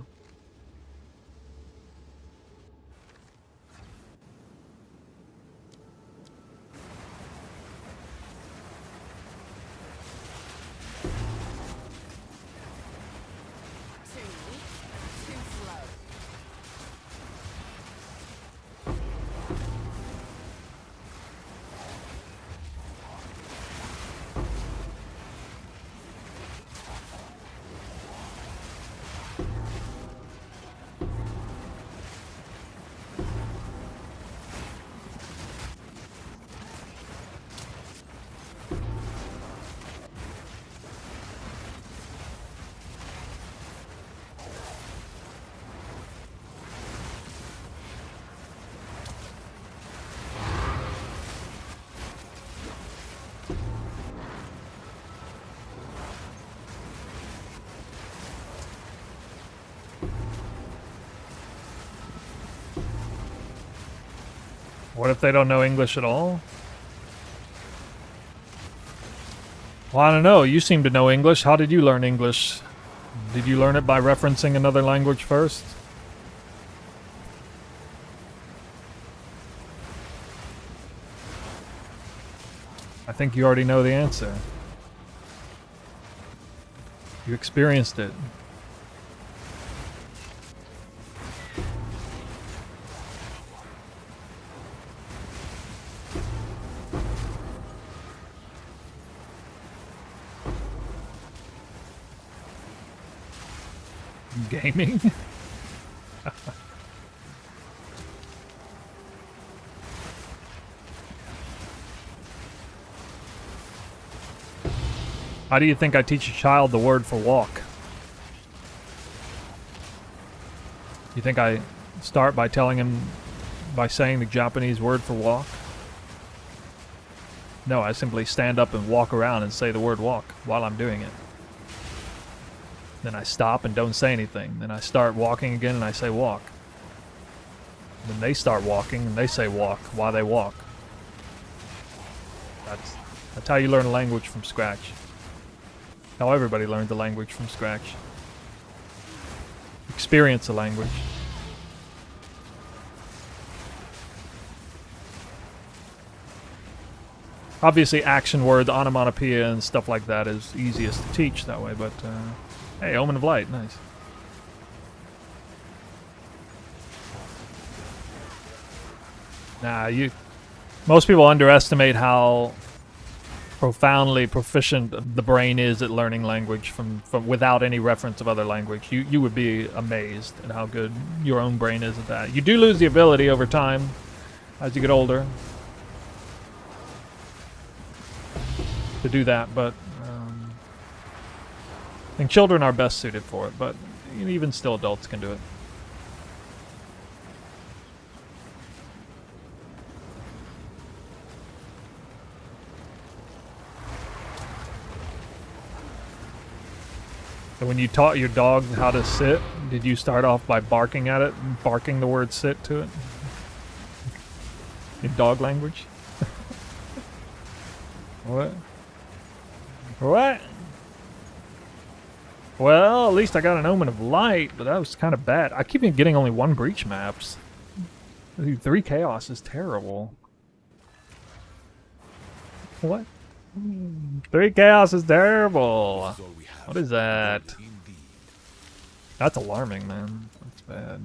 What if they don't know English at all? Well, I don't know. You seem to know English. How did you learn English? Did you learn it by referencing another language first? I think you already know the answer. You experienced it. Gaming? How do you think I teach a child the word for walk? You think I start by telling him, by saying the Japanese word for walk? No, I simply stand up and walk around and say the word walk while I'm doing it. Then I stop and don't say anything. Then I start walking again and I say walk. Then they start walking and they say walk while they walk. That's how you learn a language from scratch. How everybody learns a language from scratch. Experience a language. Obviously action words, onomatopoeia and stuff like that is easiest to teach that way, but hey, Omen of Light, nice. Nah, most people underestimate how profoundly proficient the brain is at learning language from without any reference of other language. You would be amazed at how good your own brain is at that. You do lose the ability over time as you get older to do that, but I think children are best suited for it, but even still adults can do it. So when you taught your dog how to sit, did you start off by barking at it, barking the word sit to it? In dog language? What? What? Well, at least I got an Omen of Light, but that was kind of bad. I keep getting only 1 breach maps. 3 chaos is terrible. What? 3 chaos is terrible. What is that? That's alarming, man. That's bad.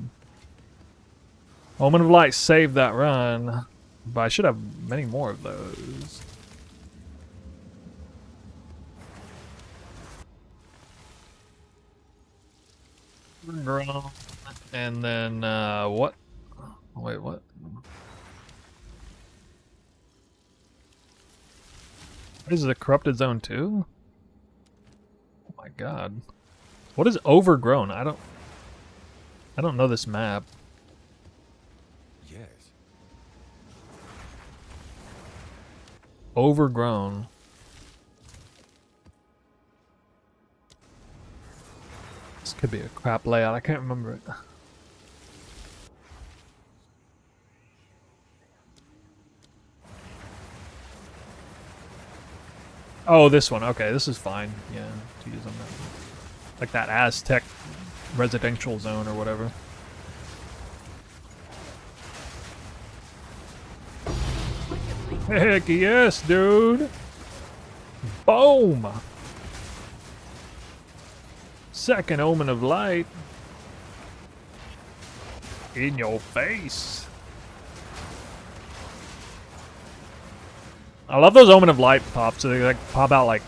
Omen of Light saved that run, but I should have many more of those. And then, what? Wait, what? What is the Corrupted Zone 2? Oh my god. What is Overgrown? I don't know this map. Yes. Overgrown. This could be a crap layout. I can't remember it. Oh, this one. Okay, this is fine. Yeah, to use on that. Like that Aztec residential zone or whatever. Heck yes, dude. Boom. Second Omen of Light. In your face. I love those Omen of Light pops. So they like pop out like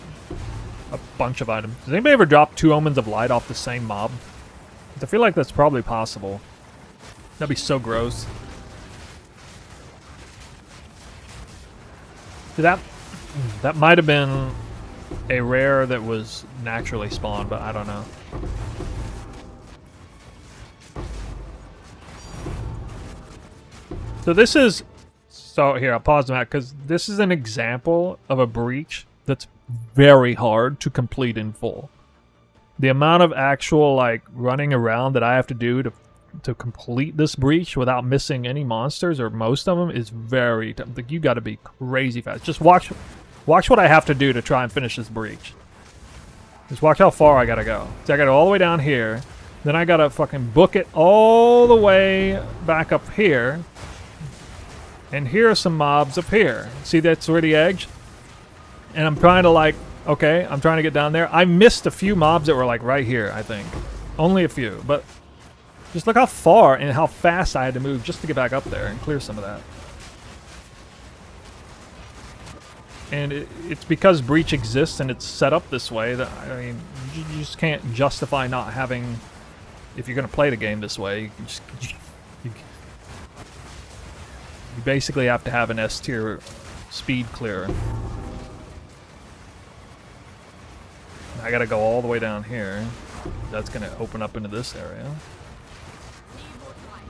a bunch of items. Does anybody ever drop 2 Omens of Light off the same mob? I feel like that's probably possible. That'd be so gross. That might have been a rare that was naturally spawned, but I don't know. So this is... So here, I'll pause that because this is an example of a breach that's very hard to complete in full. The amount of actual like running around that I have to do to to complete this breach without missing any monsters or most of them is very tough. Like, you got to be crazy fast. Just watch what I have to do to try and finish this breach. Just watch how far I gotta go. So I gotta go all the way down here. Then I gotta fucking book it all the way back up here. And here are some mobs up here. See, that's where the edge? And I'm trying to like, okay, I'm trying to get down there. I missed a few mobs that were like right here, I think. Only a few, but just look how far and how fast I had to move just to get back up there and clear some of that. And it's because Breach exists and it's set up this way that, I mean, you just can't justify not having, if you're going to play the game this way, you basically have to have an S tier speed clearer. I got to go all the way down here. That's going to open up into this area. Need more time.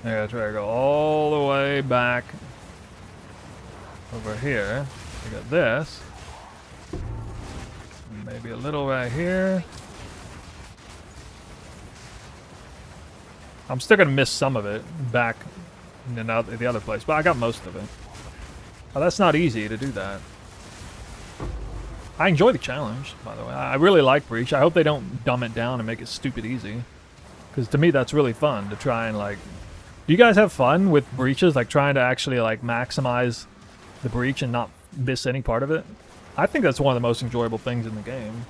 I gotta try to go all the way back over here. I got this. Maybe a little right here. I'm still gonna miss some of it back in the other place, but I got most of it. Oh, that's not easy to do that. I enjoy the challenge, by the way. I really like Breach. I hope they don't dumb it down and make it stupid easy. Because to me, that's really fun to try and like... Do you guys have fun with breaches, like trying to actually like maximize the breach and not miss any part of it? I think that's one of the most enjoyable things in the game.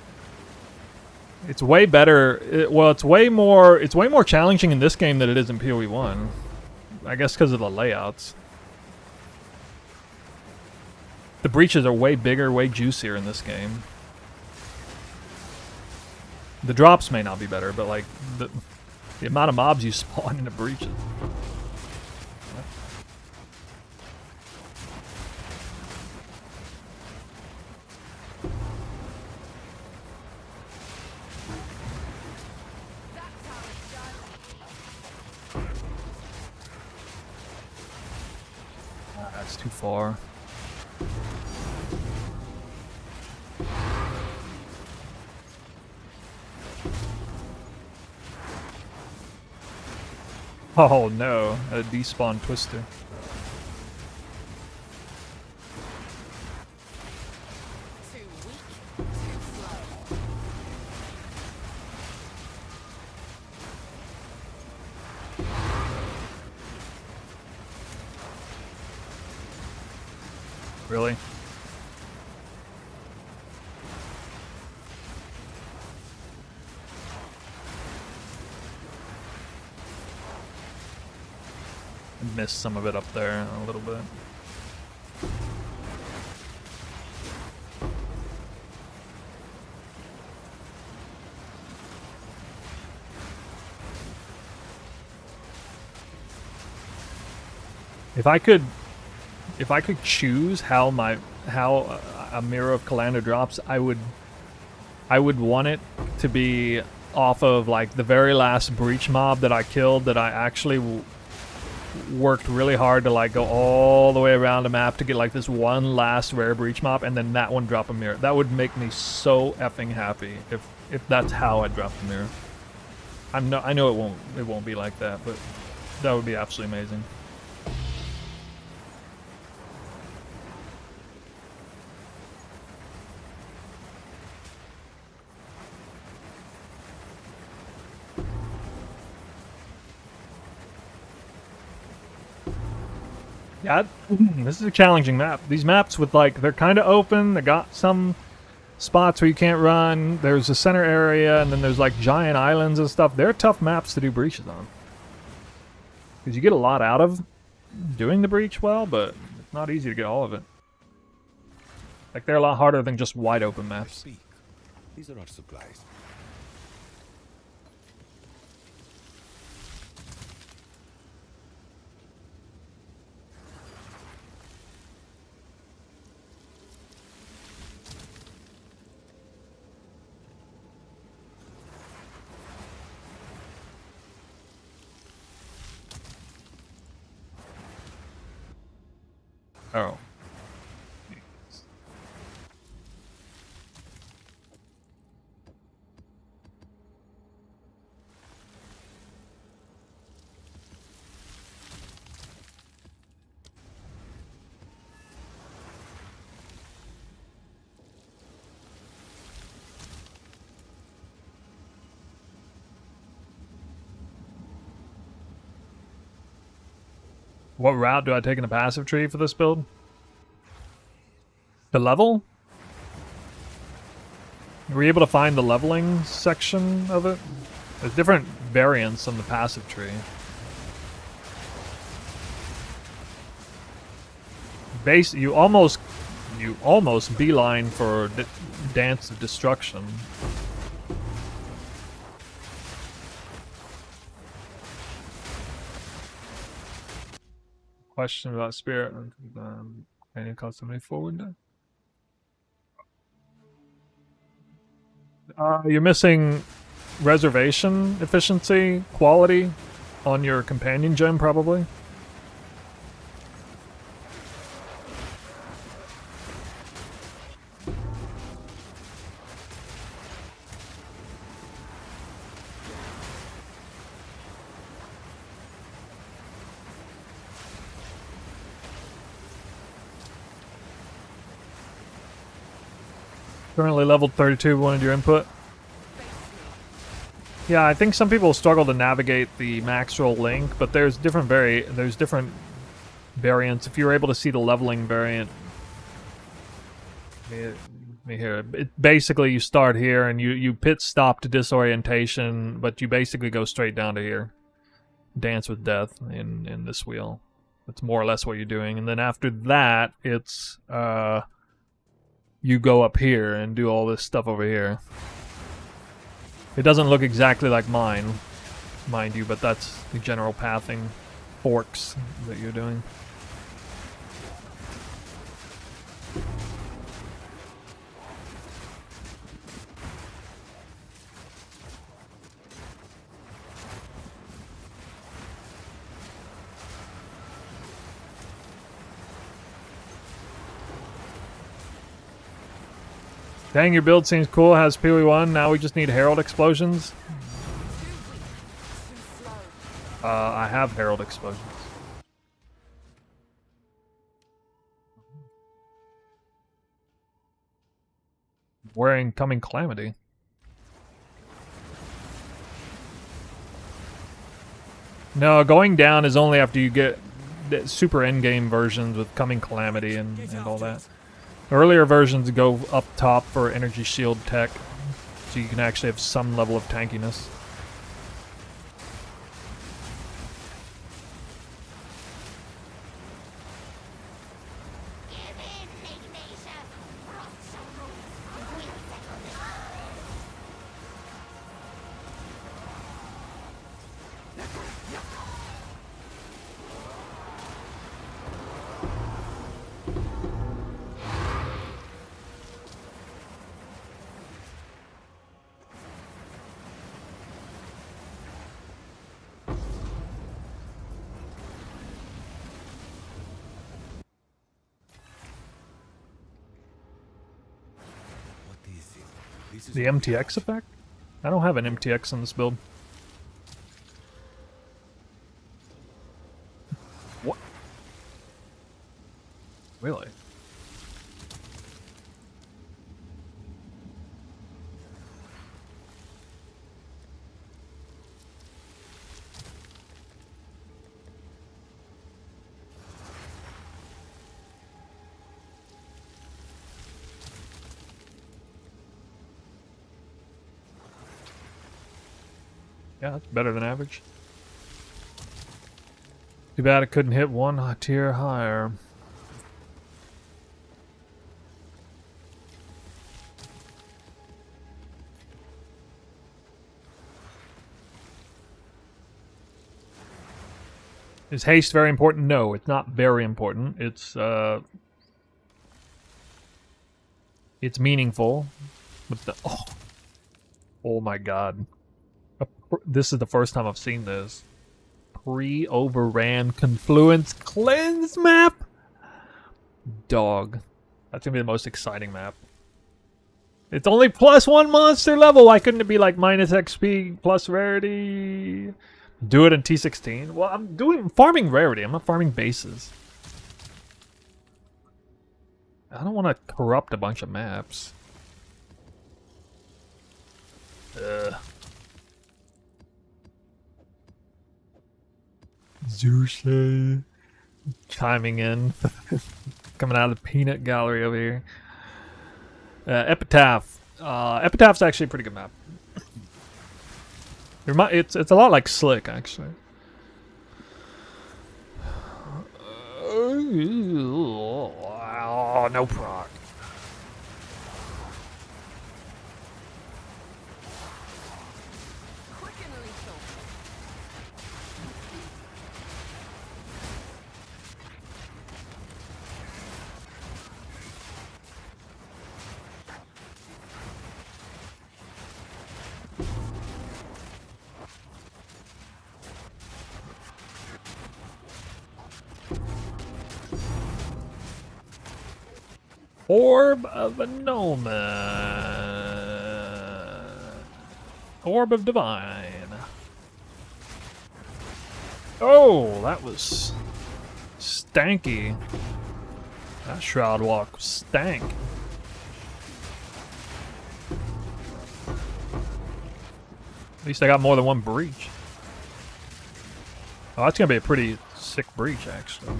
It's way better. It's way more challenging in this game than it is in PoE 1. I guess because of the layouts. The breaches are way bigger, way juicier in this game. The drops may not be better, but like the amount of mobs you spawn in the breaches. That's how it's done. That's too far. Oh no, a despawn twister. Too weak, too slow. Really? I missed some of it up there a little bit. If I could choose how a Mirror of Kalanda drops, I would want it to be off of like the very last breach mob that I killed that I actually worked really hard to like go all the way around the map to get like this one last rare breach mob, and then that one drop a mirror. That would make me so effing happy if that's how I drop the mirror. I know it won't be like that, but that would be absolutely amazing. Yeah, this is a challenging map. These maps with like, they're kind of open. They got some spots where you can't run. There's a center area, and then there's like giant islands and stuff. They're tough maps to do breaches on. Because you get a lot out of doing the breach well, but it's not easy to get all of it. Like, they're a lot harder than just wide open maps. Speak. These are our supplies. Oh. What route do I take in a passive tree for this build? The level? Were you able to find the leveling section of it? There's different variants on the passive tree. You almost beeline for Dance of Destruction. Question about spirit. Can you call somebody forward? You're missing reservation efficiency, quality on your companion gem, probably. Currently leveled 32, wanted your input. Yeah, I think some people struggle to navigate the max roll link, but there's different variants. If you're able to see the leveling variant, let me hear it. Basically, you start here and you pit stop to disorientation, but you basically go straight down to here. Dance with Death in this wheel. That's more or less what you're doing, and then after that, it's you go up here and do all this stuff over here. It doesn't look exactly like mine, mind you, but that's the general pathing forks that you're doing. Dang, your build seems cool. Has PoE 1. Now we just need Herald explosions. I have Herald explosions. Wearing Coming Calamity. No, going down is only after you get the super endgame versions with Coming Calamity and all that. Earlier versions go up top for energy shield tech, so you can actually have some level of tankiness. The MTX effect? I don't have an MTX on this build. What? Really? Yeah, that's better than average. Too bad it couldn't hit one tier higher. Is haste very important? No, it's not very important. It's meaningful. But oh my god. This is the first time I've seen this. Pre-Overrun Confluence Cleanse map? Dog. That's gonna be the most exciting map. It's only +1 monster level. Why couldn't it be like minus XP plus rarity? Do it in T16. Well, I'm doing farming rarity. I'm not farming bases. I don't want to corrupt a bunch of maps. Zeus chiming in, coming out of the peanut gallery over here. Epitaph. Epitaph's actually a pretty good map. It's a lot like Slick, actually. Oh, no proc. Quick and lethal. Orb of Annulment. Orb of Divine. Oh, that was stanky. That Shroud Walk stank. At least I got more than one breach. Oh, that's gonna be a pretty sick breach, actually.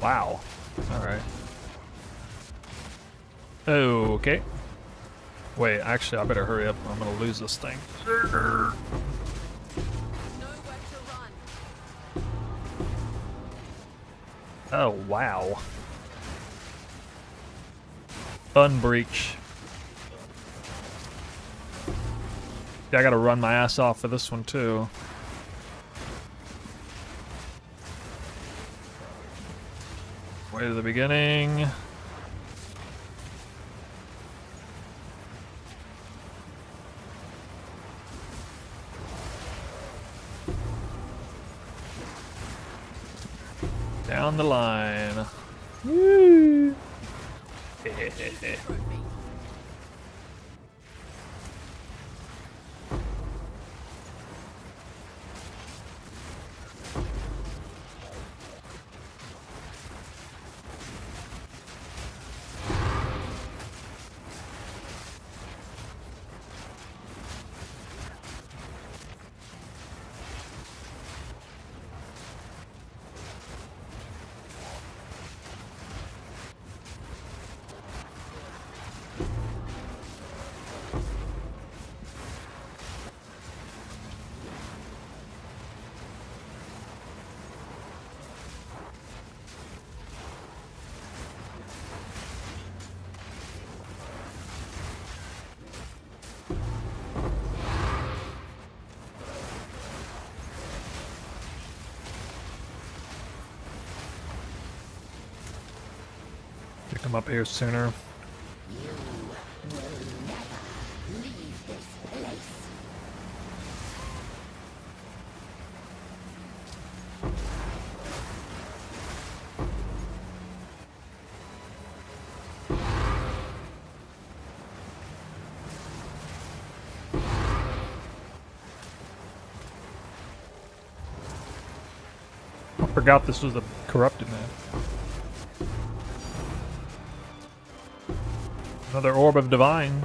Wow. Alright. Okay. Wait, actually, I better hurry up. I'm gonna lose this thing. Nowhere to run. Oh, wow. Fun breach. Yeah, I gotta run my ass off for this one, too. Way to the beginning. Down the line. Woo! Trophy. Pick him up here sooner. I forgot this was the corrupted man. Another Orb of Divine.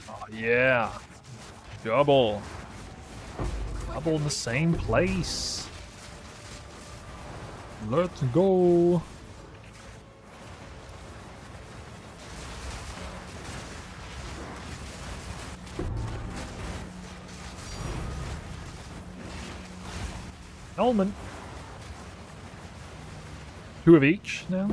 Oh yeah. Double. Double in the same place. Let's go. Element. 2 of each now.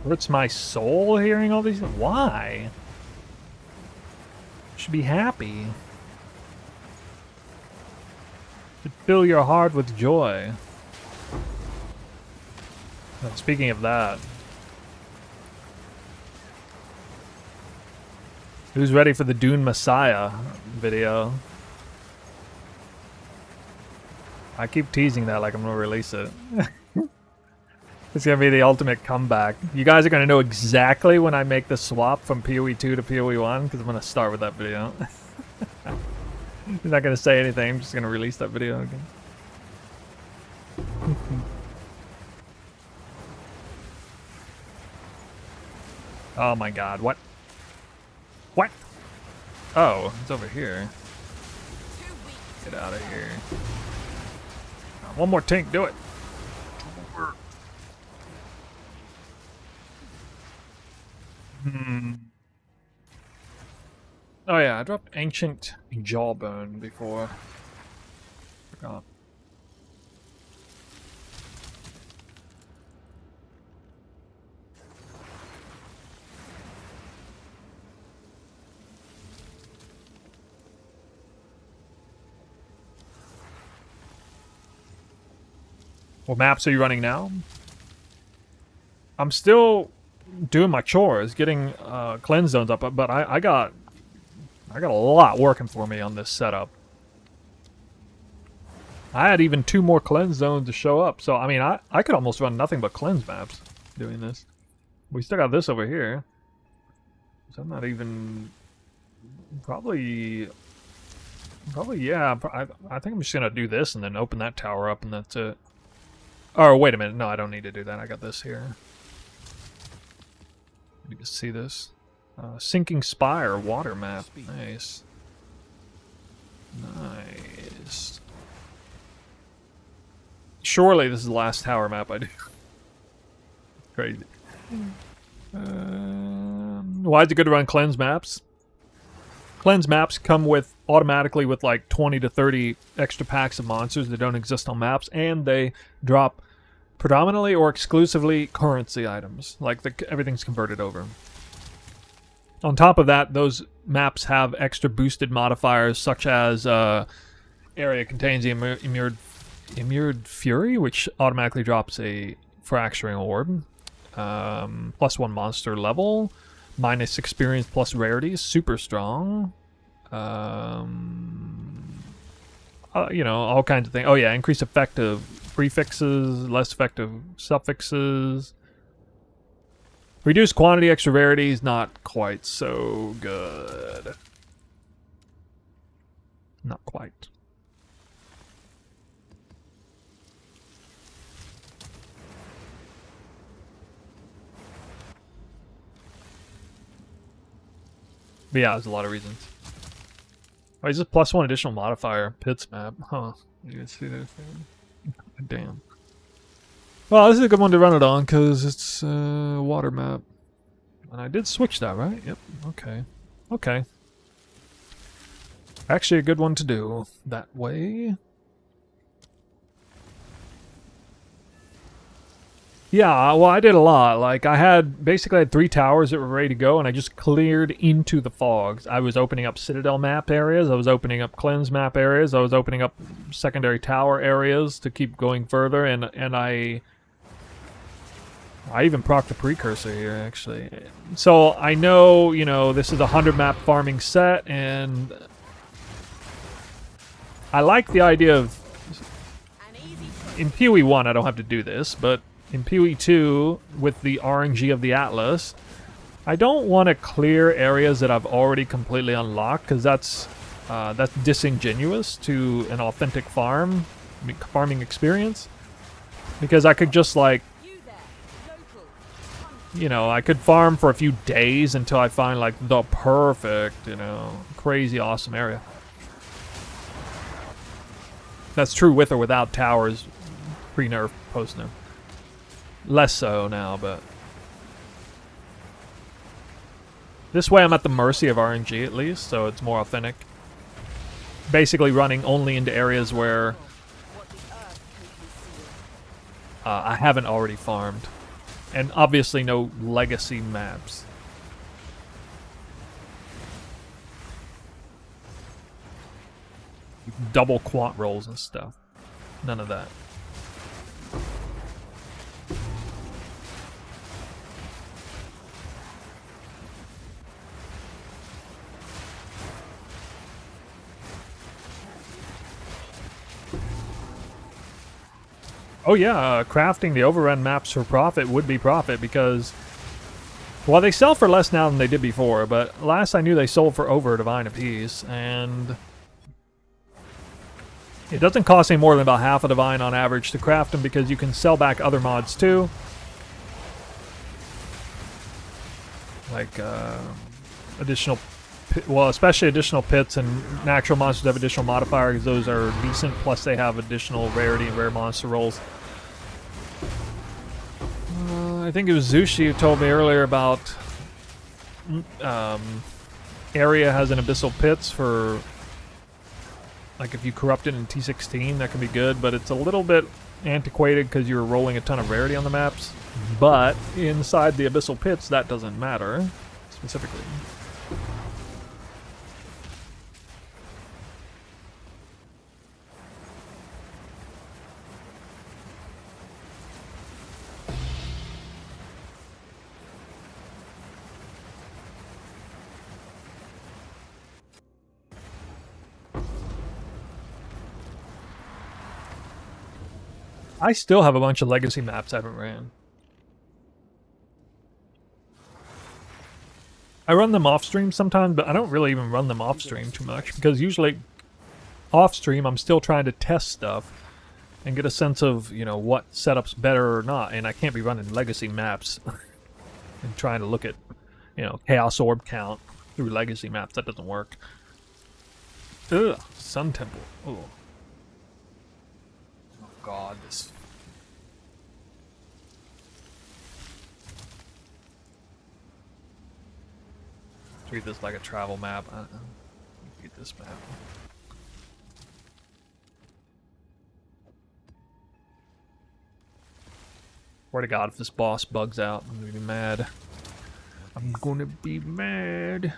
Hurts my soul hearing all these. Why? Should be happy. Should fill your heart with joy. Now, speaking of that, who's ready for the Dune Messiah video? I keep teasing that like I'm gonna release it. It's gonna be the ultimate comeback. You guys are gonna know exactly when I make the swap from PoE 2 to PoE 1 because I'm gonna start with that video. I'm not gonna say anything. I'm just gonna release that video again. Oh my god! What? What? Oh, it's over here. Get out of here! One more tank. Do it. Oh yeah, I dropped Ancient Jawbone before. Forgot. What maps are you running now? I'm still doing my chores, getting cleanse zones up, but I got a lot working for me on this setup. I had even 2 more cleanse zones to show up, so I mean I could almost run nothing but cleanse maps doing this. We still got this over here, so I'm not even probably yeah. I think I'm just gonna do this and then open that tower up and that's it. Oh wait a minute, no, I don't need to do that. I got this here. You can see this. Sinking Spire water map. Nice. Nice. Surely this is the last tower map I do. Crazy. Why is it good to run cleanse maps? Cleanse maps come with automatically with like 20 to 30 extra packs of monsters that don't exist on maps, and they drop predominantly or exclusively currency items. Like everything's converted over. On top of that, those maps have extra boosted modifiers such as area contains the Immured Fury, which automatically drops a Fracturing Orb. +1 monster level. -, experience plus rarity. Super strong. You know, all kinds of things. Oh yeah, increase effective prefixes, less effective suffixes. Reduced quantity, extra rarities, not quite so good. Not quite. But yeah, there's a lot of reasons. Oh, he's just +1 additional modifier. Pits map. Huh. You can see that. Damn. Well, this is a good one to run it on because it's water map. And I did switch that, right? Yep. Okay. Okay. Actually a good one to do that way. Yeah, well, I did a lot. Like, I had 3 towers that were ready to go, and I just cleared into the fogs. I was opening up Citadel map areas, I was opening up Cleanse map areas, I was opening up secondary tower areas to keep going further, and I even procced a precursor here, actually. So, I know, you know, this is a 100 map farming set, and I like the idea of... In PoE 1, I don't have to do this, but... In PoE 2, with the RNG of the Atlas, I don't want to clear areas that I've already completely unlocked, because that's disingenuous to an authentic farming experience. Because I could just, like, you know, I could farm for a few days until I find, like, the perfect, you know, crazy awesome area. That's true with or without towers, pre-nerf, post-nerf. Less so now, but... This way I'm at the mercy of RNG at least, so it's more authentic. Basically running only into areas where I haven't already farmed. And obviously no legacy maps. Double quant rolls and stuff. None of that. Oh yeah, crafting the Overrun maps for profit would be profit because, well, they sell for less now than they did before, but last I knew they sold for over a divine apiece, and it doesn't cost any more than about half a divine on average to craft them because you can sell back other mods too. Like additional, well, especially additional pits and natural monsters have additional modifier because those are decent, plus they have additional rarity and rare monster rolls. I think it was Zushi who told me earlier about Area has an abyssal pits for, like, if you corrupt it in T16, that can be good, but it's a little bit antiquated because you're rolling a ton of rarity on the maps. But inside the abyssal pits, that doesn't matter specifically. I still have a bunch of legacy maps I haven't ran. I run them off stream sometimes, but I don't really even run them off stream too much because usually off stream I'm still trying to test stuff and get a sense of, you know, what setup's better or not, and I can't be running legacy maps and trying to look at, you know, Chaos Orb count through legacy maps. That doesn't work. Ugh, Sun Temple. Oh. Oh god, this. Treat this like a travel map. Get this map. Swear to God, if this boss bugs out, I'm gonna be mad. I'm gonna be mad.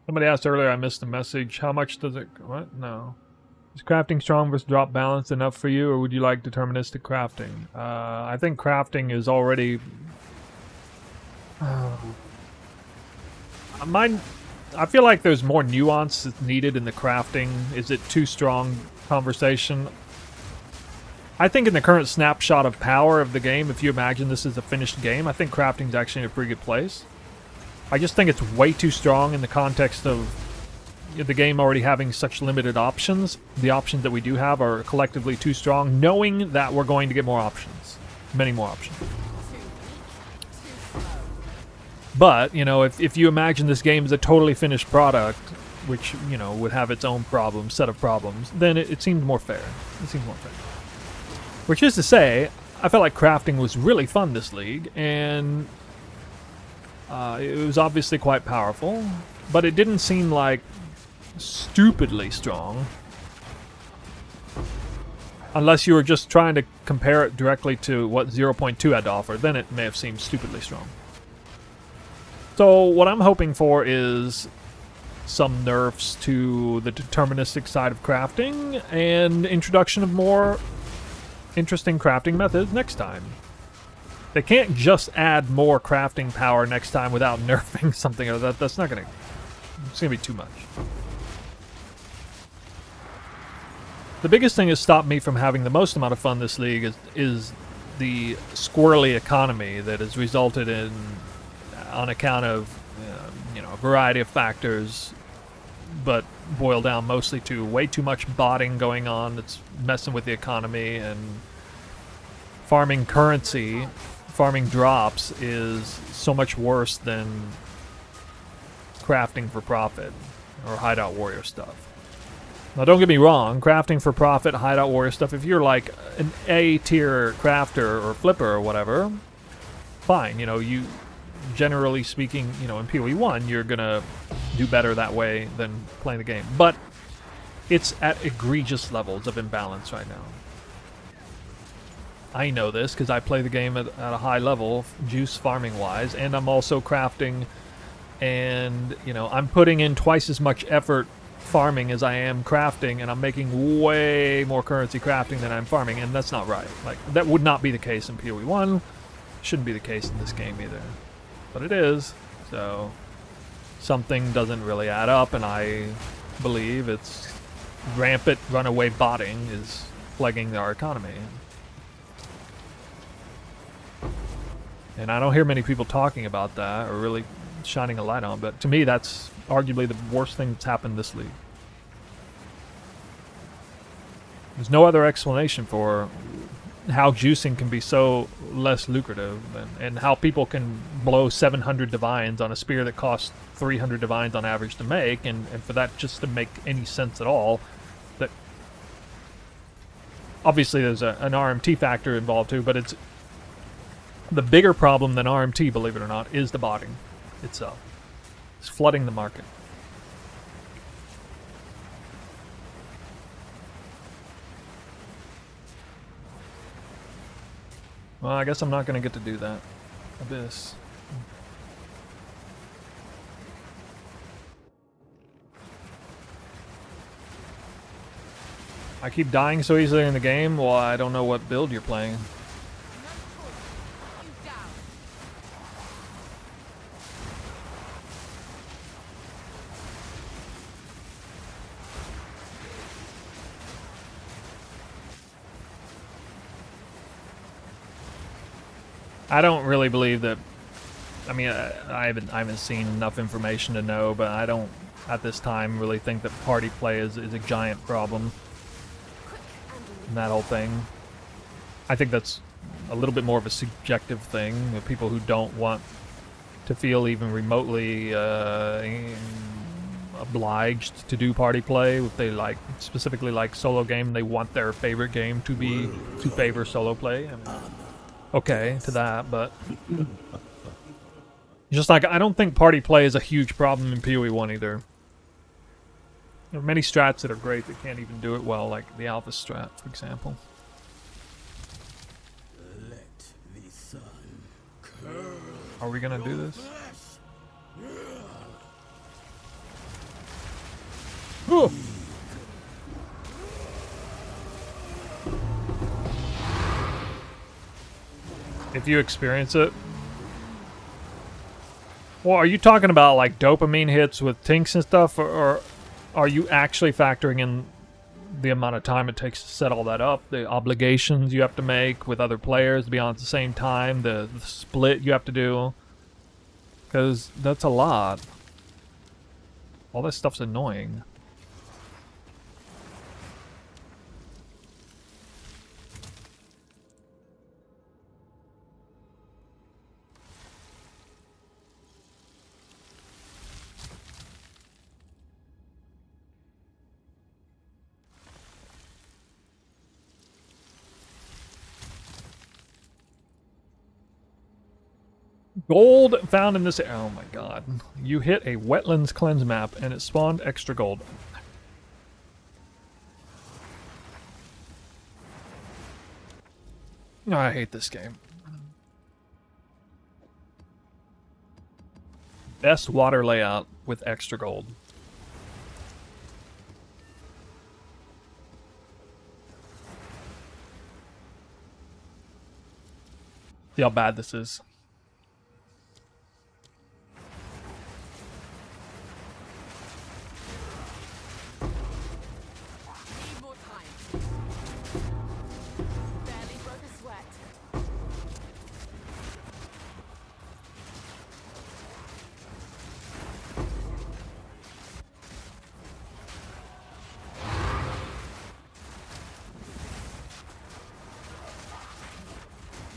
Somebody asked earlier, I missed the message. How much does it... What? No. Is crafting strong versus drop balance enough for you, or would you like deterministic crafting? I think crafting is already... I feel like there's more nuance that's needed in the crafting. Is it too strong conversation? I think in the current snapshot of power of the game, if you imagine this is a finished game, I think crafting's actually in a pretty good place. I just think it's way too strong in the context of the game already having such limited options. The options that we do have are collectively too strong, knowing that we're going to get more options. Many more options. But, you know, if you imagine this game as a totally finished product, which, you know, would have its own problems, set of problems, then it seemed more fair. It seemed more fair. Which is to say, I felt like crafting was really fun this league, and... it was obviously quite powerful, but it didn't seem like stupidly strong. Unless you were just trying to compare it directly to what 0.2 had to offer, then it may have seemed stupidly strong. So what I'm hoping for is some nerfs to the deterministic side of crafting and introduction of more interesting crafting methods next time. They can't just add more crafting power next time without nerfing something. Or that's not gonna... It's gonna be too much. The biggest thing that's stopped me from having the most amount of fun this league is the squirrely economy that has resulted in, on account of, you know, a variety of factors, but boil down mostly to way too much botting going on that's messing with the economy, and farming currency... Farming drops is so much worse than crafting for profit or hideout warrior stuff. Now, don't get me wrong, crafting for profit, hideout warrior stuff, if you're like an A-tier crafter or flipper or whatever, fine. You know, you, generally speaking, you know, in PoE1, you're going to do better that way than playing the game. But it's at egregious levels of imbalance right now. I know this because I play the game at a high level, juice farming-wise, and I'm also crafting, and, you know, I'm putting in twice as much effort farming as I am crafting, and I'm making way more currency crafting than I'm farming, and that's not right. Like, that would not be the case in PoE1. Shouldn't be the case in this game either. But it is, so something doesn't really add up, and I believe it's rampant runaway botting is plaguing our economy. And I don't hear many people talking about that or really shining a light on, but to me that's arguably the worst thing that's happened this league. There's no other explanation for how juicing can be so less lucrative, and how people can blow 700 divines on a spear that costs 300 divines on average to make, and for that just to make any sense at all. That obviously there's an RMT factor involved too, but it's the bigger problem than RMT, believe it or not, is the botting itself. It's flooding the market. Well, I guess I'm not going to get to do that. Abyss. I keep dying so easily in the game. Well, I don't know what build you're playing. You down. I don't really believe that. I mean, I haven't seen enough information to know, but I don't at this time really think that party play is a giant problem in that whole thing. I think that's a little bit more of a subjective thing with people who don't want to feel even remotely obliged to do party play. If they like specifically like solo game, they want their favorite game to be to favor solo play. I mean, okay to that, but just like I don't think party play is a huge problem in PoE1 either. There are many strats that are great that can't even do it well, like the Alpha strat, for example. Are we gonna do this? Ooh. If you experience it. Well, are you talking about like dopamine hits with tinks and stuff, or are you actually factoring in the amount of time it takes to set all that up, the obligations you have to make with other players to be on at the same time, the split you have to do? Because that's a lot. All this stuff's annoying. Gold found in this. Oh my god. You hit a wetlands cleanse map and it spawned extra gold. Oh, I hate this game. Best water layout with extra gold. See how bad this is. Need more time. Barely broke a sweat.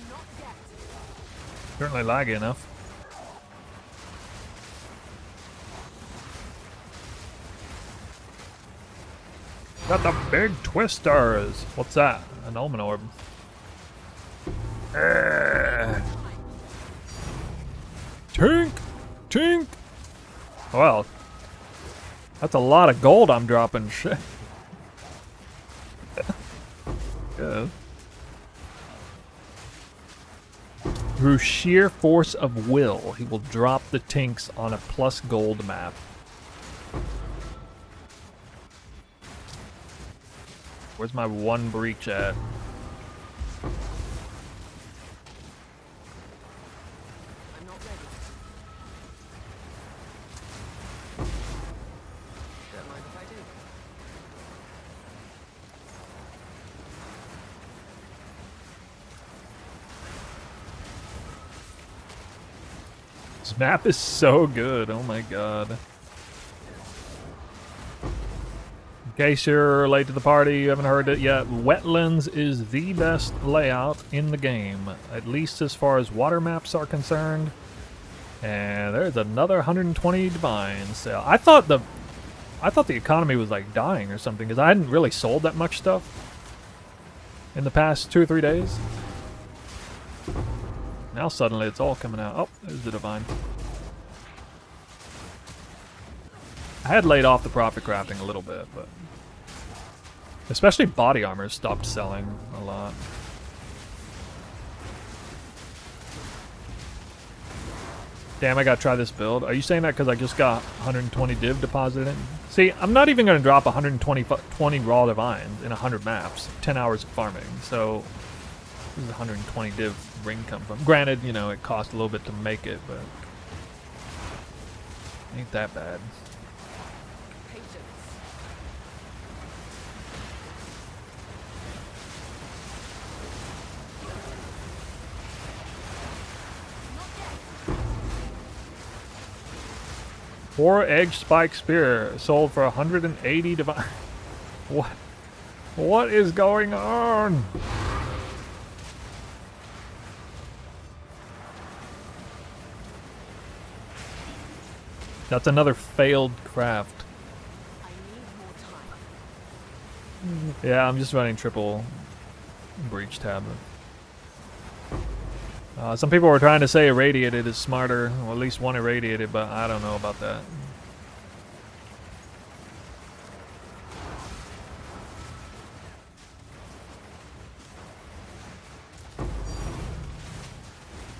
Not yet. Certainly laggy enough. Got the big twisters. What's that? An almond orb. Tink! Tink! Well, that's a lot of gold I'm dropping. Shit. Good. Through sheer force of will, he will drop the tinks on a plus gold map. Where's my one breach at? I'm not ready. Don't mind if I do. This map is so good, oh my god. In case you're late to the party, you haven't heard it yet, Wetlands is the best layout in the game, at least as far as water maps are concerned. And there's another 120 divines. So I thought the economy was like dying or something, because I hadn't really sold that much stuff in the past 2 or 3 days. Now suddenly it's all coming out. Oh, there's the divine. I had laid off the profit crafting a little bit, but especially body armor stopped selling a lot. Damn, I gotta try this build. Are you saying that because I just got 120 div deposited in? See, I'm not even gonna drop 120 raw divines in 100 maps, 10 hours of farming. So, where does 120 div ring come from? Granted, you know, it cost a little bit to make it, but ain't that bad. Patience. Four edge spike spear sold for 180 divine. What? What is going on? That's another failed craft. I need more time. Yeah, I'm just running triple breach tab. Some people were trying to say irradiated is smarter, or at least one irradiated, but I don't know about that.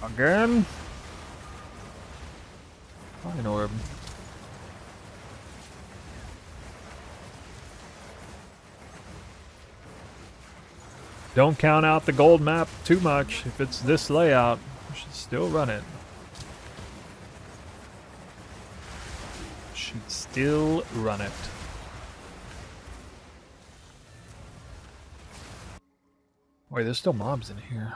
Again? Fine orb. Don't count out the gold map too much. If it's this layout, you should still run it. Should still run it. Wait, there's still mobs in here.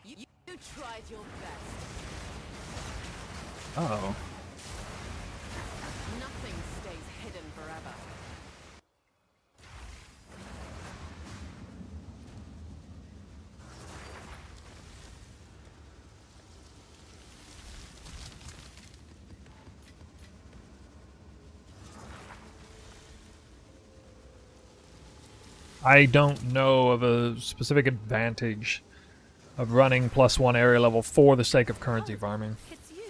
You tried your best. Uh-oh. Nothing stays hidden forever. I don't know of a specific advantage of running +1 area level for the sake of currency farming. It's you.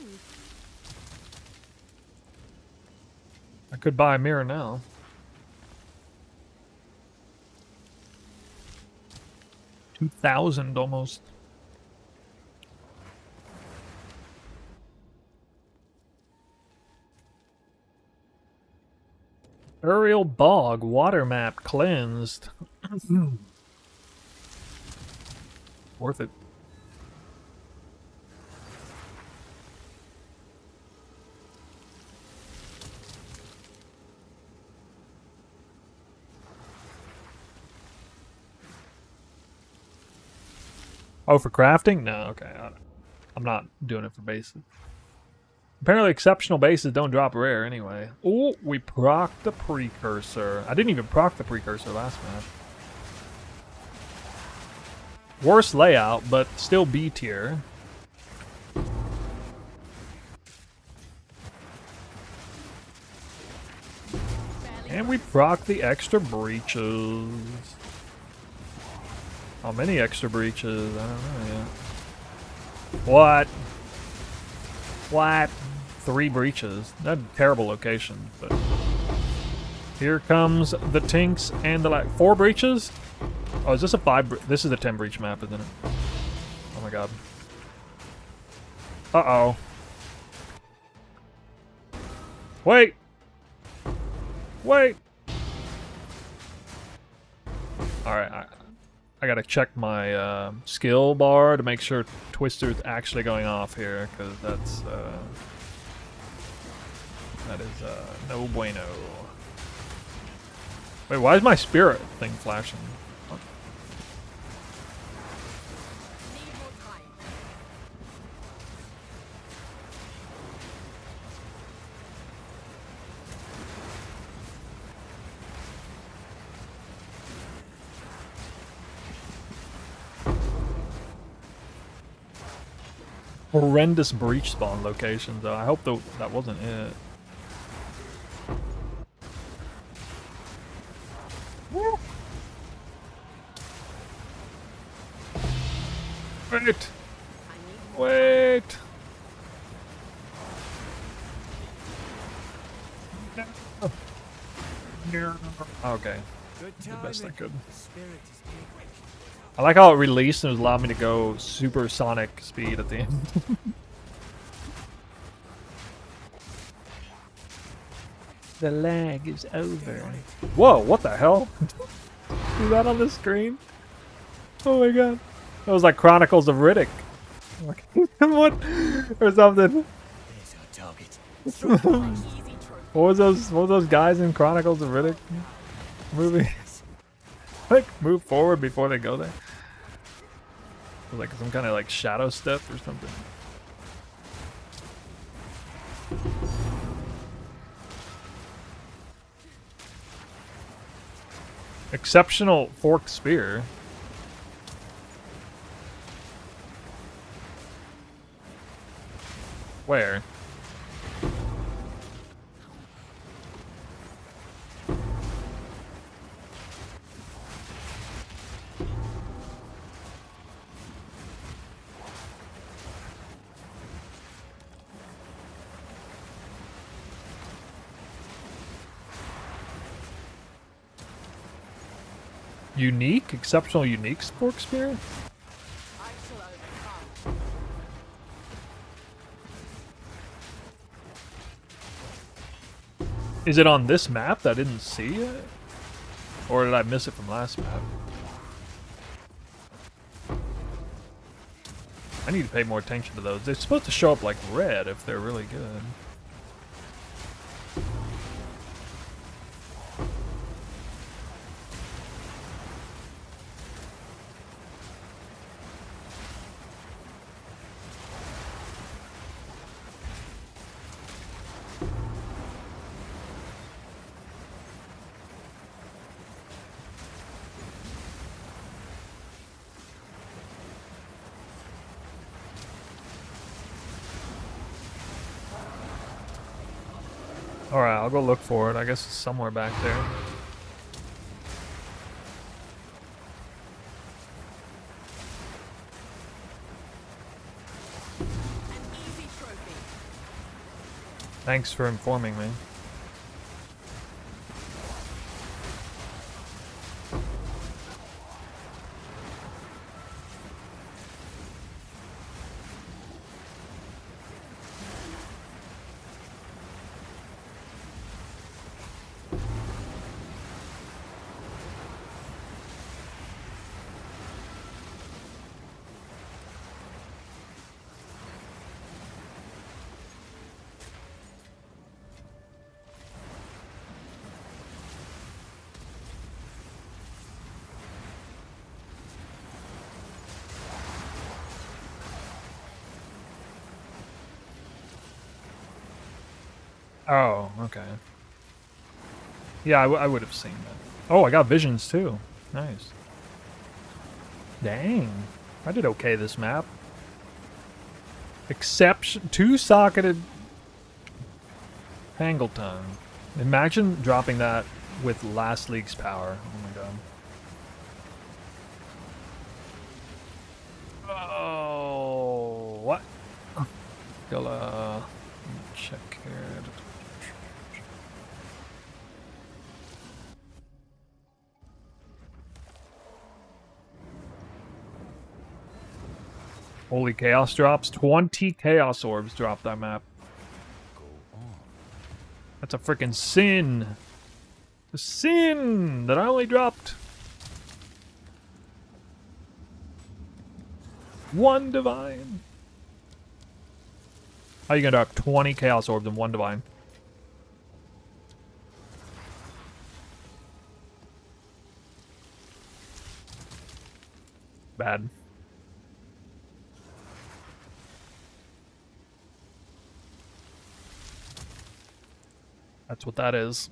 I could buy a mirror now. $2,000 almost. Aerial Bog water map cleansed. Worth it. Oh, for crafting? No, okay. I'm not doing it for bases. Apparently exceptional bases don't drop rare anyway. Oh, we procced the precursor. I didn't even proc the precursor last match. Worse layout, but still B tier. And we proc the extra breaches. How many extra breaches? I don't know yet. What? What? 3 breaches. That's a terrible location, but... Here comes the Tinks and the 4 breaches? Oh, is this a 5? This is a 10 breach map, isn't it? Oh my god. Uh-oh. Wait! Wait! Alright, I gotta check my skill bar to make sure Twister's actually going off here, because that's, that is, no bueno. Wait, why is my spirit thing flashing? What? Need more time. Horrendous breach spawn locations, though. I hope that wasn't it. Woo. Wait! Wait! No. Okay. The best I could. I like how it released and it allowed me to go supersonic speed at the end. The lag is over. Whoa, what the hell? Is that on the screen? Oh my god. That was like Chronicles of Riddick. What? Or something. What was those guys in Chronicles of Riddick movie? Like move forward before they go there. It was like some kind of like shadow step or something. Exceptional forked spear. Where? Unique? Exceptional unique fork spear? I shall overcome. Is it on this map that I didn't see it? Or did I miss it from last map? I need to pay more attention to those. They're supposed to show up like red if they're really good. Alright, I'll go look for it. I guess it's somewhere back there. An easy trophy. Thanks for informing me. Oh, okay. Yeah, I would have seen that. Oh, I got visions too. Nice. Dang. I did okay this map. Exception. 2-socketed Hangleton. Imagine dropping that with last league's power. Oh my god. Oh, what? Gotta check here. Holy chaos drops. 20 chaos orbs dropped that map. That's a freaking sin. A sin that I only dropped one divine. How are you gonna drop 20 chaos orbs and one divine? Bad. That's what that is.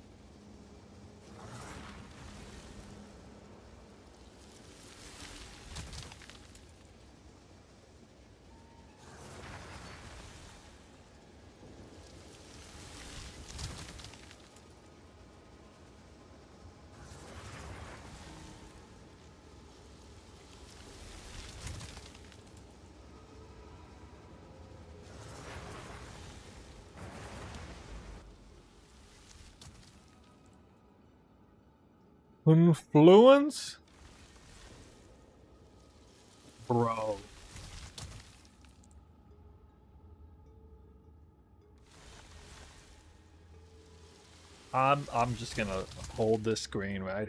Influence? Bro. I'm just gonna hold this screen right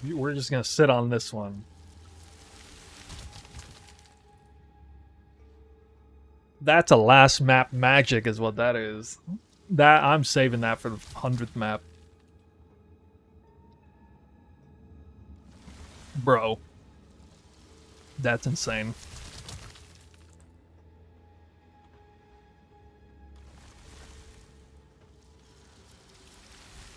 here. We're just gonna sit on this one. That's a last map magic is what that is. That I'm saving that for the 100th map. Bro. That's insane.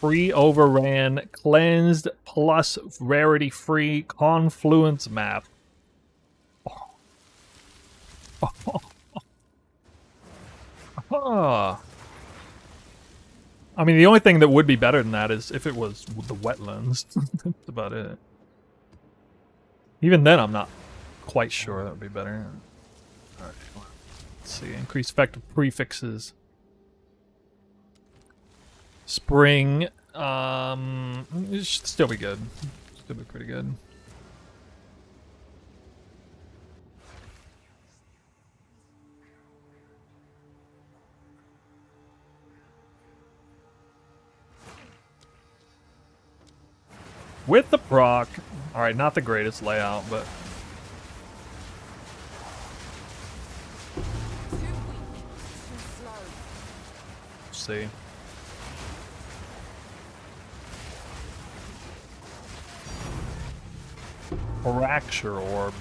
Free Overran, cleansed plus rarity free confluence map. Oh. I mean, the only thing that would be better than that is if it was the wetlands. That's about it. Even then, I'm not quite sure that would be better. Alright, let's see. Increase effective prefixes. Spring. It should still be good. Still be pretty good. With the proc. Alright, not the greatest layout, but... Too weak, too slow. see. Fracture orb.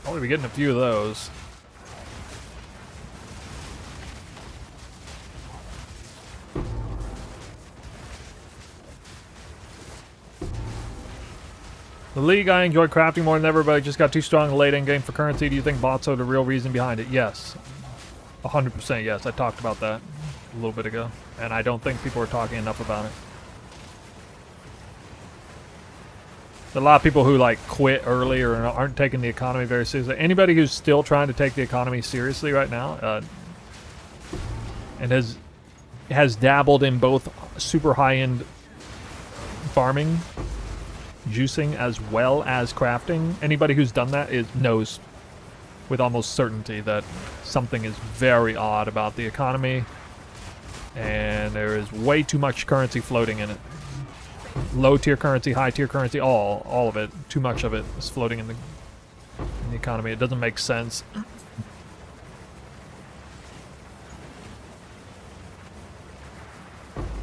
Probably be getting a few of those. The league, I enjoy crafting more than ever, but I just got too strong late in game for currency. Do you think bots are the real reason behind it? Yes. 100% yes. I talked about that a little bit ago. And I don't think people are talking enough about it. There's a lot of people who like quit early or aren't taking the economy very seriously. Anybody who's still trying to take the economy seriously right now and has dabbled in both super high-end farming, juicing, as well as crafting. Anybody who's done that knows with almost certainty that something is very odd about the economy, and there is way too much currency floating in it. Low tier currency, high tier currency, all of it. Too much of it is floating in the economy. It doesn't make sense.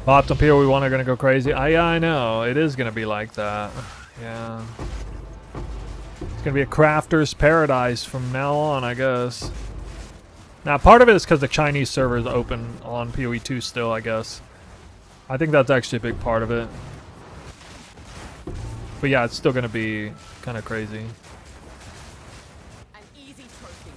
Bots up here we want are gonna go crazy. I know it is gonna be like that. Yeah, it's gonna be a crafter's paradise from now on, I guess. Now part of it is because the Chinese server is open on PoE2 still, I guess. I think that's actually a big part of it. But yeah, it's still gonna be kind of crazy. An easy trophy.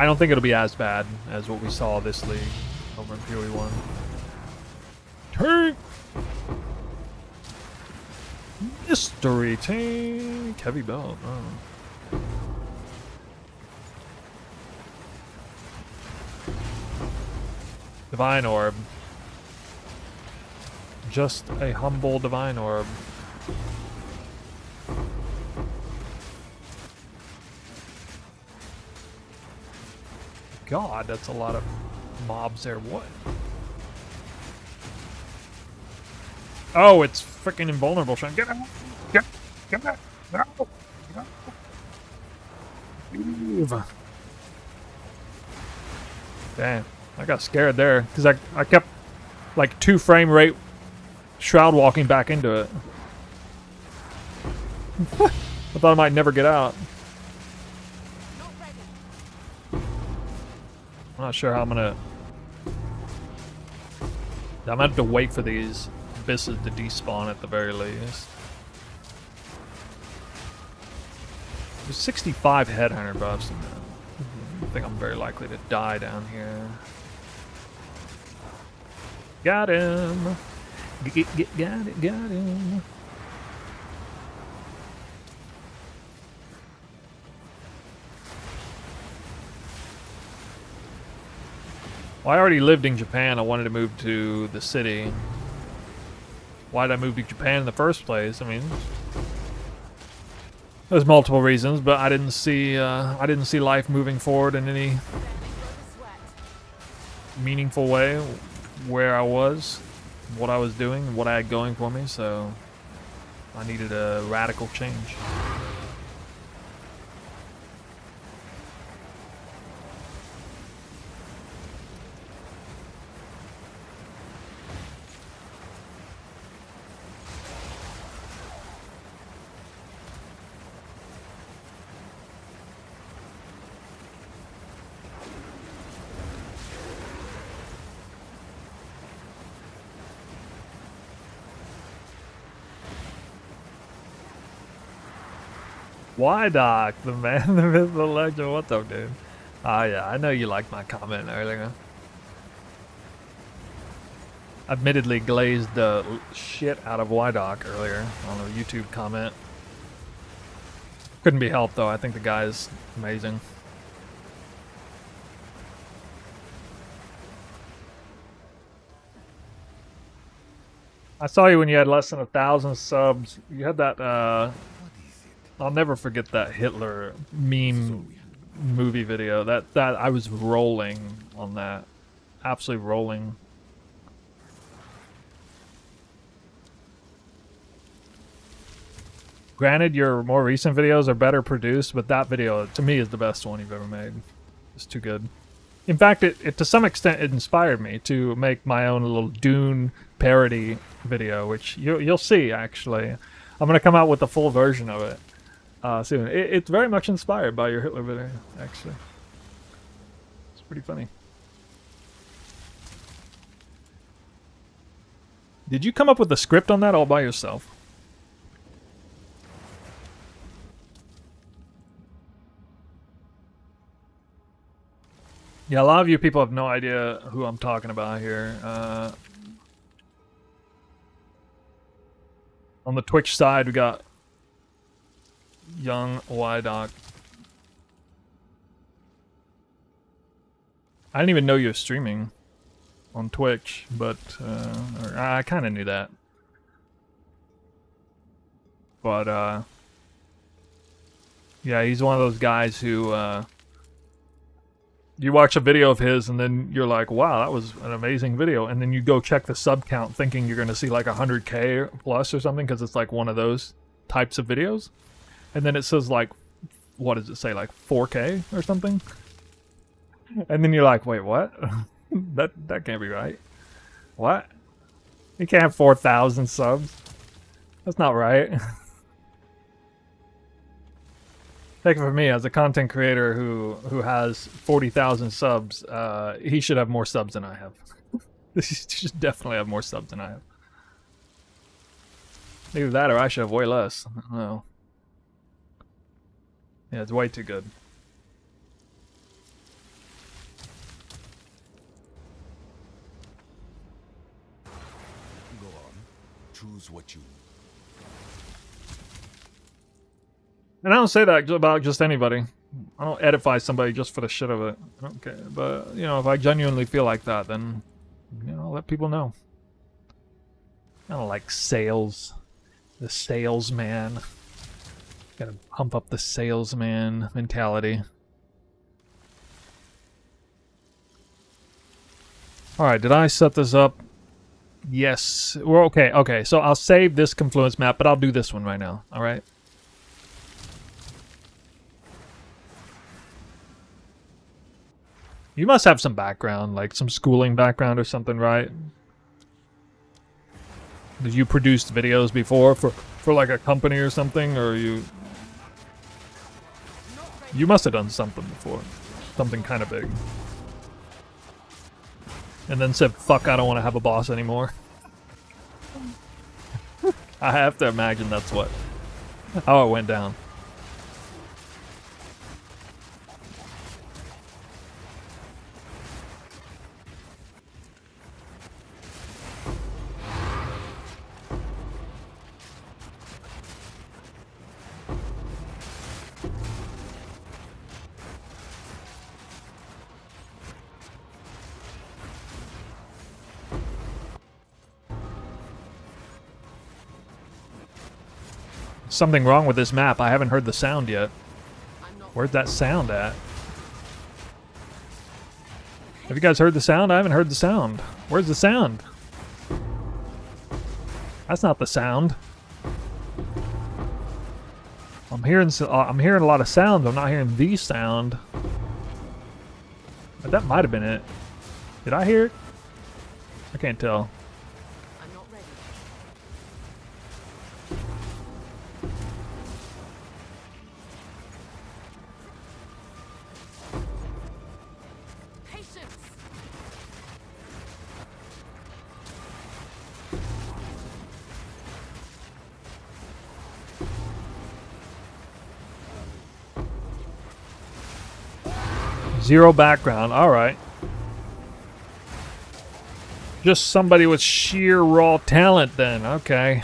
I don't think it'll be as bad as what we saw this league over in PoE 1. Tank! Mystery tank! Heavy belt. Oh. Divine orb. Just a humble divine orb. God, that's a lot of mobs there. What? Oh, it's freaking invulnerable. Sean, get out! Get out! No! No! Leave. Damn, I got scared there because I kept like 2 frame rate shroud walking back into it. I thought I might never get out. Not ready. I'm not sure how I'm gonna have to wait for these abysses to despawn at the very least. There's 65 headhunter buffs in there. I think I'm very likely to die down here. Got him! Got him! Well, I already lived in Japan. I wanted to move to the city. Why did I move to Japan in the first place? I mean, there's multiple reasons, but I didn't see life moving forward in any meaningful way. Where I was, what I was doing, what I had going for me. So I needed a radical change. Why Doc, the man, the myth, the legend, what's up, dude? Ah, yeah, I know you liked my comment earlier. Admittedly glazed the shit out of Doc earlier on a YouTube comment. Couldn't be helped though, I think the guy's amazing. I saw you when you had less than 1,000 subs. You had that, I'll never forget that Hitler meme movie video. That I was rolling on that. Absolutely rolling. Granted, your more recent videos are better produced, but that video, to me, is the best one you've ever made. It's too good. In fact, it to some extent, it inspired me to make my own little Dune parody video, which you'll see, actually. I'm going to come out with the full version of it. Soon. It's very much inspired by your Hitler video, actually. It's pretty funny. Did you come up with the script on that all by yourself? Yeah, a lot of you people have no idea who I'm talking about here. On the Twitch side, we got young Doc. I didn't even know you were streaming on Twitch, but I kind of knew that. But yeah, he's one of those guys who you watch a video of his and then you're like, wow, that was an amazing video, and then you go check the sub count thinking you're going to see like 100K plus or something because it's like one of those types of videos. And then it says like, what does it say, like 4K or something? And then you're like, wait, what? that can't be right. What? You can't have 4,000 subs. That's not right. Take it from me, as a content creator who has 40,000 subs, he should have more subs than I have. He should definitely have more subs than I have. Either that or I should have way less. I don't know. Yeah, it's way too good. choose what you. And I don't say that about just anybody. I don't edify somebody just for the shit of it. I don't care. But, you know, if I genuinely feel like that, then, you know, let people know. I don't like sales. The salesman. Gotta pump up the salesman mentality. Alright, did I set this up? Yes. We're okay. Okay, so I'll save this confluence map, but I'll do this one right now. Alright? You must have some background, like some schooling background or something, right? Did you produce videos before for like a company or something, or you must have done something before. Something kind of big. And then said, fuck, I don't want to have a boss anymore. I have to imagine that's how it went down. Something wrong with this map. I haven't heard the sound yet. Where's that sound at? Have you guys heard the sound? I haven't heard the sound. Where's the sound? That's not the sound. I'm hearing a lot of sounds. I'm not hearing the sound. But that might have been it. Did I hear it? I can't tell. I'm not ready. Patience. Zero background. All right. Just somebody with sheer raw talent then. Okay.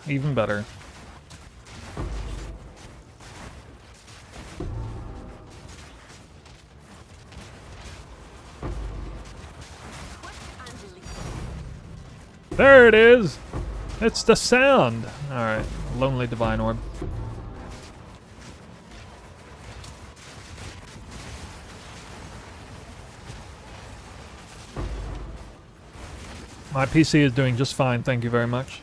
Even better. There it is. It's the sound. All right. Lonely Divine Orb. My PC is doing just fine, thank you very much.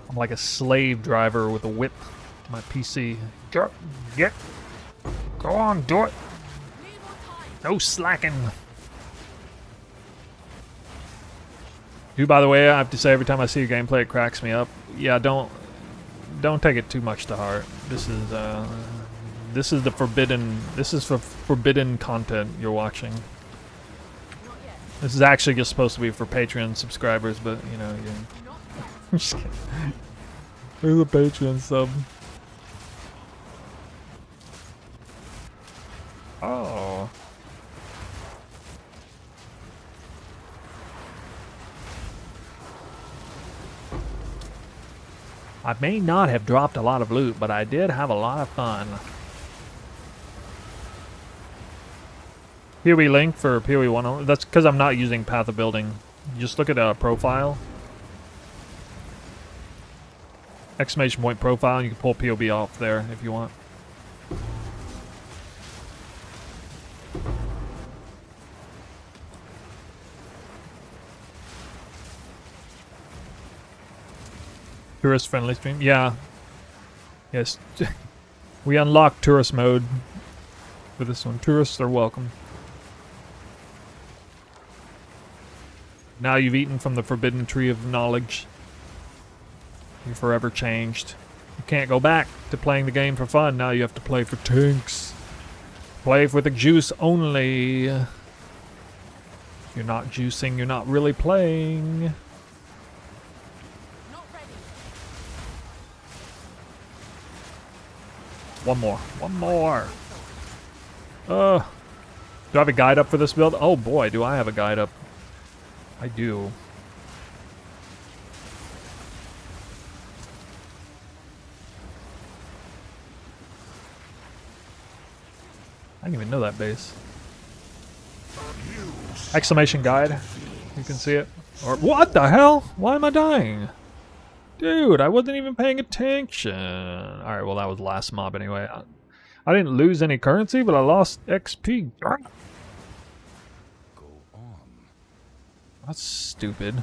I'm like a slave driver with a whip. My PC. Get. Go on, do it. No slacking. Who, by the way, I have to say every time I see a gameplay, it cracks me up. Yeah, don't take it too much to heart. This is the forbidden. This is for forbidden content you're watching. This is actually just supposed to be for Patreon subscribers, but you know, I'm just kidding. There's a Patreon sub. Oh. I may not have dropped a lot of loot, but I did have a lot of fun. PoE link for PoE 1. That's because I'm not using Path of Building. Just look at a profile. Exclamation point profile, and you can pull PoB off there if you want. Tourist friendly stream? Yeah. Yes. We unlocked tourist mode for this one. Tourists are welcome. Now you've eaten from the forbidden tree of knowledge. You're forever changed. You can't go back to playing the game for fun. Now you have to play for tanks. Play for the juice only. If you're not juicing, you're not really playing. Not ready. One more. One more. Do I have a guide up for this build? Oh boy, do I have a guide up. I do. I didn't even know that base. Exclamation guide. You can see it. Or what the hell? Why am I dying? Dude, I wasn't even paying attention. Alright, well that was the last mob anyway. I didn't lose any currency, but I lost XP. Go on. That's stupid.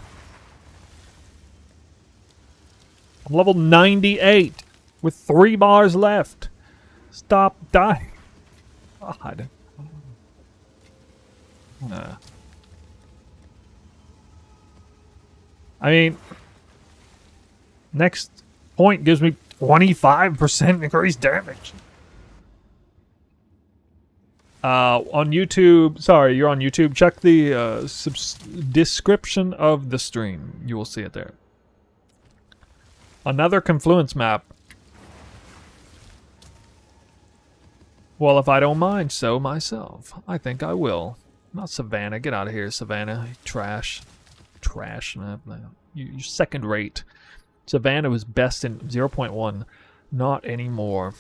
I'm level 98 with 3 bars left. Stop dying. God. I mean, next point gives me 25% increased damage. On YouTube, sorry, you're on YouTube. Check the description of the stream. You will see it there. Another confluence map. Well, if I don't mind so myself, I think I will. Not Savannah. Get out of here, Savannah. Trash. Trash. You're second rate. Savannah was best in 0.1. Not anymore.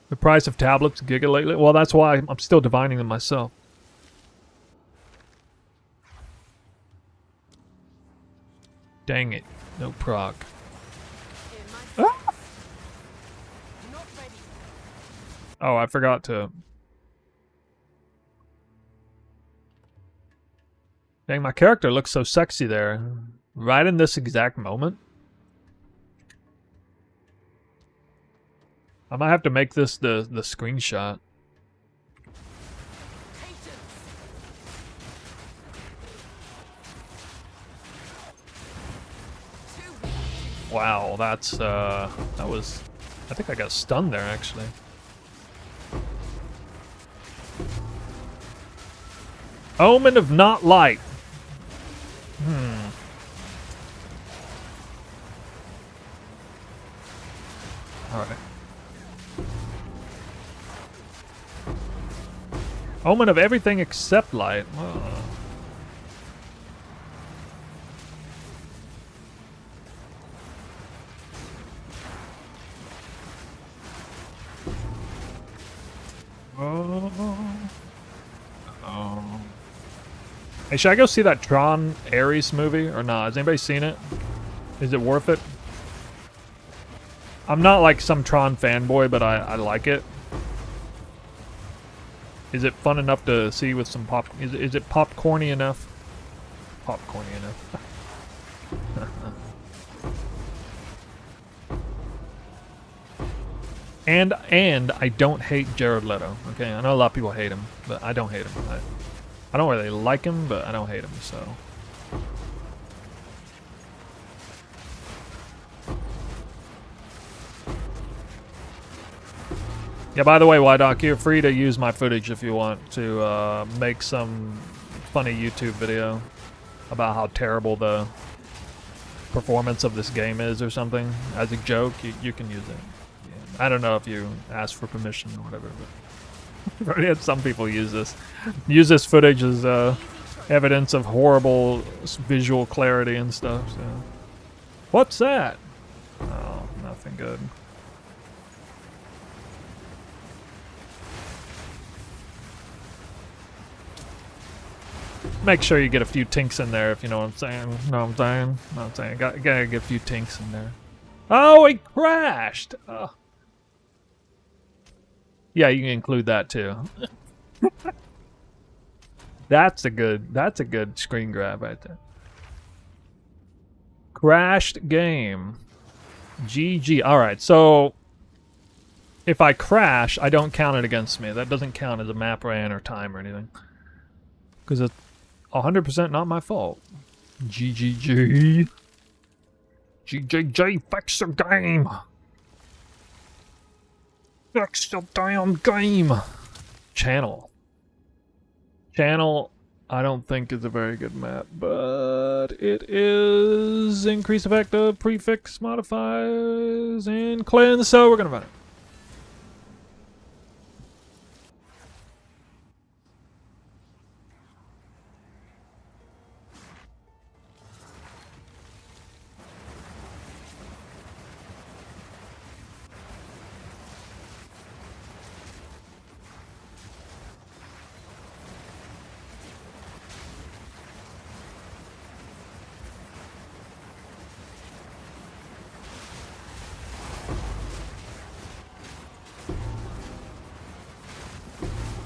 The price of tablets, giga lately? Well, that's why I'm still divining them myself. Dang it. No proc. Ah! Not ready. Oh, I forgot to... Dang, my character looks so sexy there. Right in this exact moment. I might have to make this the screenshot. Wow, that's that was... I think I got stunned there, actually. Omen of not light. Alright. Omen of everything except light. Oh. Hey, should I go see that Tron Ares movie or not? Has anybody seen it? Is it worth it? I'm not like some Tron fanboy, but I like it. Is it fun enough to see with some pop? Is it popcorny enough? Popcorny enough. And I don't hate Jared Leto. Okay, I know a lot of people hate him, but I don't hate him. I don't really like him, but I don't hate him. So. Yeah, by the way, Wydock, you're free to use my footage if you want to make some funny YouTube video about how terrible the performance of this game is or something. As a joke, you can use it. Yeah. I don't know if you ask for permission or whatever, but I've already had some people use this footage as evidence of horrible visual clarity and stuff. So. What's that? Oh, nothing good. Make sure you get a few tinks in there, if you know what I'm saying. Know what I'm saying? Know what I'm saying. Gotta get a few tinks in there. Oh, it crashed! Oh. Yeah, you can include that too. That's a good screen grab right there. Crashed game. GG. Alright, so if I crash, I don't count it against me. That doesn't count as a map ran or time or anything. Because it's 100% not my fault. GGG. GGG, fix the game. Fix the damn game. Channel. Channel, I don't think is a very good map, but it is increase effect of prefix modifiers and cleanse, so we're gonna run it.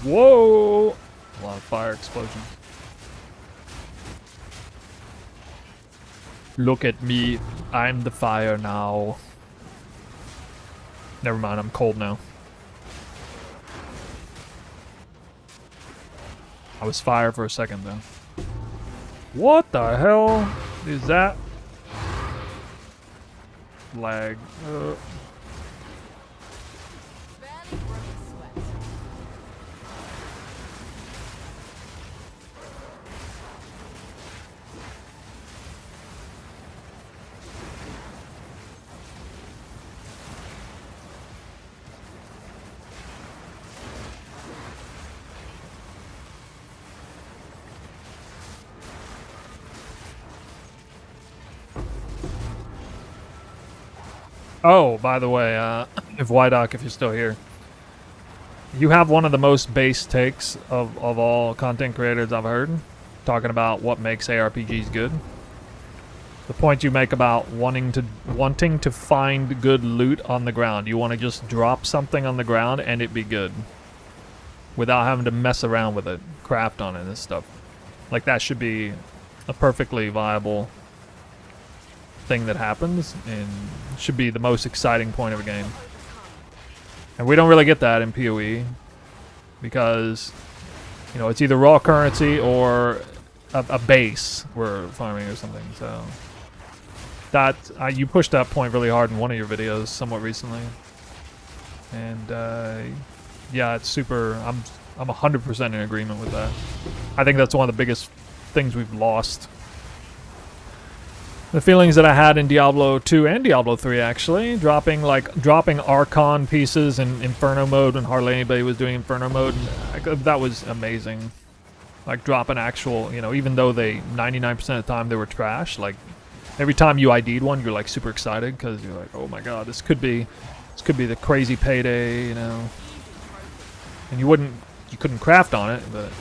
Whoa! A lot of fire explosions. Look at me. I'm the fire now. Never mind, I'm cold now. I was fire for a second though. What the hell is that? Lag. Barely broke a sweat. Oh, by the way, if Wydock, if you're still here, you have one of the most base takes of all content creators I've heard, talking about what makes ARPGs good. The point you make about wanting to find good loot on the ground. You want to just drop something on the ground and it be good, without having to mess around with it, craft on it and stuff. Like that should be a perfectly viable thing that happens, and should be the most exciting point of a game. And we don't really get that in PoE because, you know, it's either raw currency or a base we're farming or something. So that you pushed that point really hard in one of your videos somewhat recently, and yeah, it's super. I'm 100% in agreement with that. I think that's one of the biggest things we've lost. The feelings that I had in Diablo 2 and Diablo 3, actually, dropping Archon pieces in Inferno mode when hardly anybody was doing Inferno mode, that was amazing. Like dropping actual, you know, even though they 99% of the time they were trash, like every time you ID'd one, you're like super excited because you're like, oh my god, this could be the crazy payday, you know. And you couldn't craft on it, but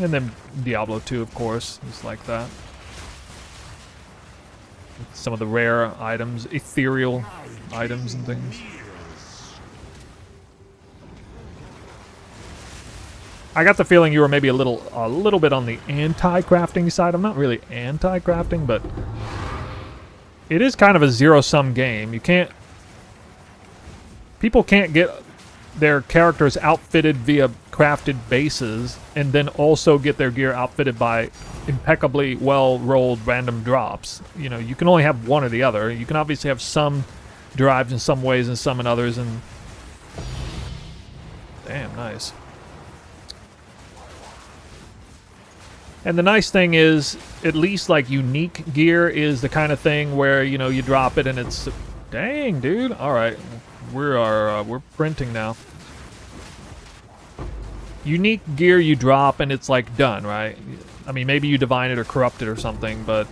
and then Diablo 2, of course, is like that. Some of the rare items, ethereal items and things. I got the feeling you were maybe a little bit on the anti-crafting side. I'm not really anti-crafting, but it is kind of a zero-sum game. People can't get their characters outfitted via crafted bases and then also get their gear outfitted by impeccably well-rolled random drops. You know, you can only have one or the other. You can obviously have some derived in some ways and some in others, and damn, nice. And the nice thing is, at least like unique gear is the kind of thing where, you know, you drop it and it's, dang, dude. All right, we're printing now. Unique gear you drop and it's like done, right? I mean, maybe you divine it or corrupt it or something, but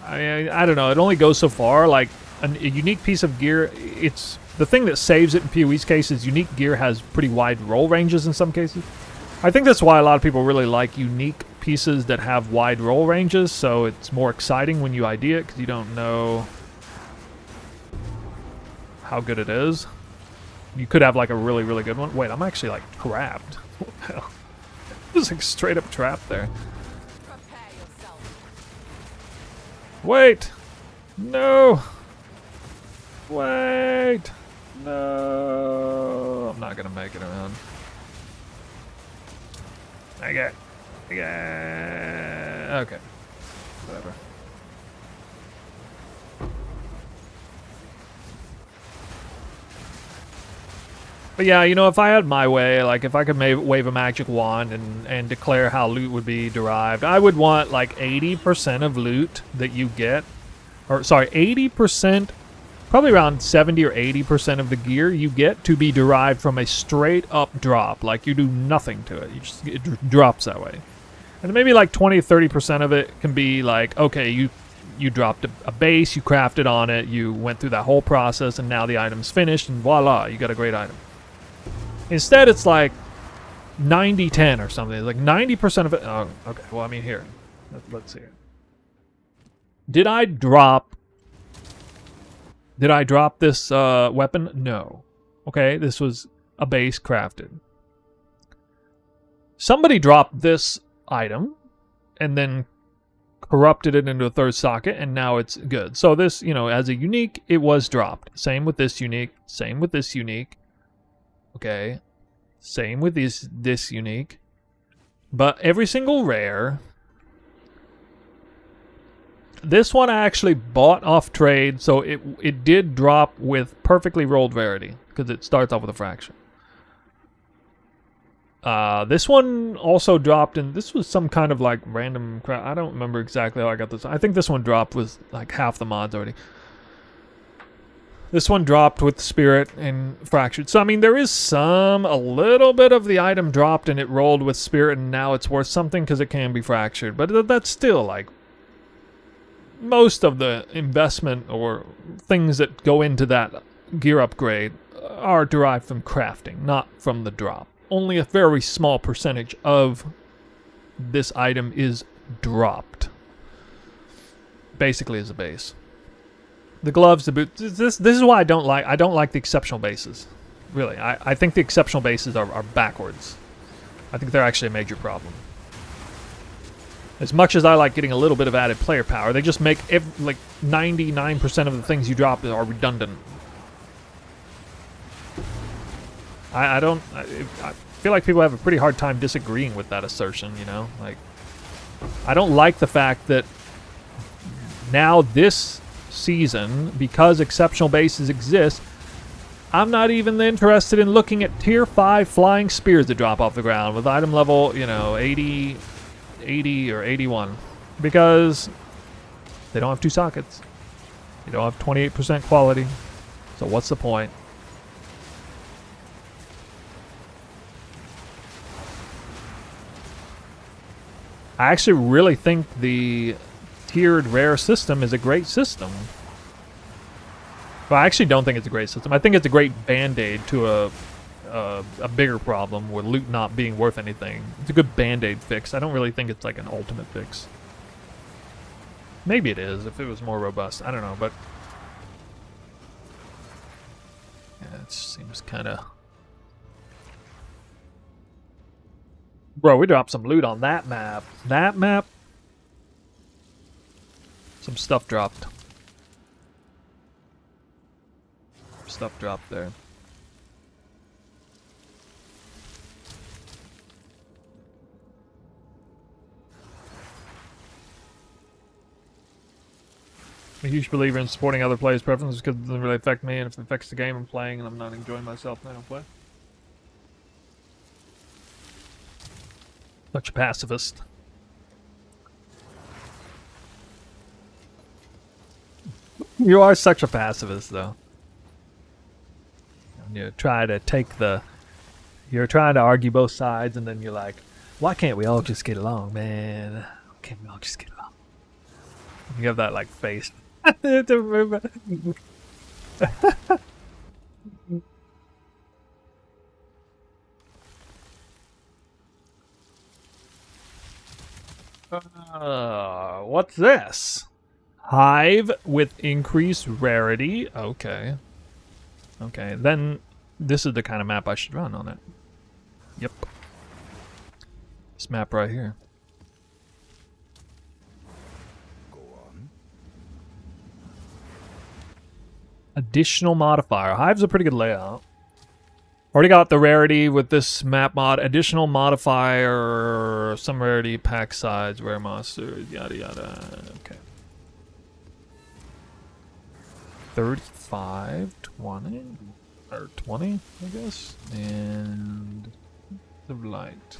I don't know. It only goes so far. Like a unique piece of gear, it's the thing that saves it in PoE's case is unique gear has pretty wide roll ranges in some cases. I think that's why a lot of people really like unique pieces that have wide roll ranges, so it's more exciting when you ID it because you don't know how good it is. You could have like a really, really good one. Wait, I'm actually like trapped. What the hell? Just like straight up trapped there. Prepare yourself. Wait! No! Wait! No! I'm not gonna make it around. Okay. Okay. Whatever. But yeah, you know, if I had my way, like if I could wave a magic wand and declare how loot would be derived, I would want like 80% of loot that you get, or sorry, 80%, probably around 70 or 80% of the gear you get to be derived from a straight up drop. Like you do nothing to it, it drops that way. And maybe like 20 or 30% of it can be like, okay, you dropped a base, you crafted on it, you went through that whole process, and now the item's finished, and voila, you got a great item. Instead, it's like 90-10 or something. Like 90% of it. Oh, okay. Well, I mean, here. Let's see. Did I drop this weapon? No. Okay, this was a base crafted. somebody dropped this item and then corrupted it into a third socket, and now it's good. So this, you know, as a unique, it was dropped. Same with this unique. Same with this unique. Okay. Same with this unique. But every single rare... This one I actually bought off trade, so it did drop with perfectly rolled rarity, because it starts off with a fraction. This one also dropped, and this was some kind of like random crap. I don't remember exactly how I got this. I think this one dropped with like half the mods already. This one dropped with Spirit and Fractured. So, I mean, there is a little bit of the item dropped and it rolled with Spirit, and now it's worth something because it can be Fractured. But that's still like... most of the investment or things that go into that gear upgrade are derived from crafting, not from the drop. Only a very small percentage of this item is dropped. Basically as a base. The gloves, the boots, this is why I don't like the exceptional bases. Really, I think the exceptional bases are backwards. I think they're actually a major problem. As much as I like getting a little bit of added player power, they just make like 99% of the things you drop are redundant. I feel like people have a pretty hard time disagreeing with that assertion, you know? Like, I don't like the fact that now this season, because exceptional bases exist, I'm not even interested in looking at tier 5 flying spears that drop off the ground with item level, you know, 80 or 81, because they don't have 2 sockets. You don't have 28% quality. So what's the point? I actually really think the tiered rare system is a great system. But I actually don't think it's a great system. I think it's a great band-aid to a bigger problem with loot not being worth anything. It's a good band-aid fix. I don't really think it's like an ultimate fix. Maybe it is if it was more robust. I don't know, but yeah, it seems kind of... Bro, we dropped some loot on that map. That map? Some stuff dropped. Stuff dropped there. I'm a huge believer in supporting other players' preferences because it doesn't really affect me, and if it affects the game I'm playing and I'm not enjoying myself, then I don't play. Such a pacifist. You are such a pacifist, though. You try to take the... You're trying to argue both sides, and then you're like, why can't we all just get along, man? Why can't we all just get along? You have that, like, face. What's this? Hive with increased rarity. Okay. Okay, then this is the kind of map I should run on it. Yep. This map right here. Go on. Additional modifier. Hive's a pretty good layout. Already got the rarity with this map mod. Additional modifier, some rarity, pack size, rare monsters, yada yada. Okay. 35, 20, or 20, I guess. And the light.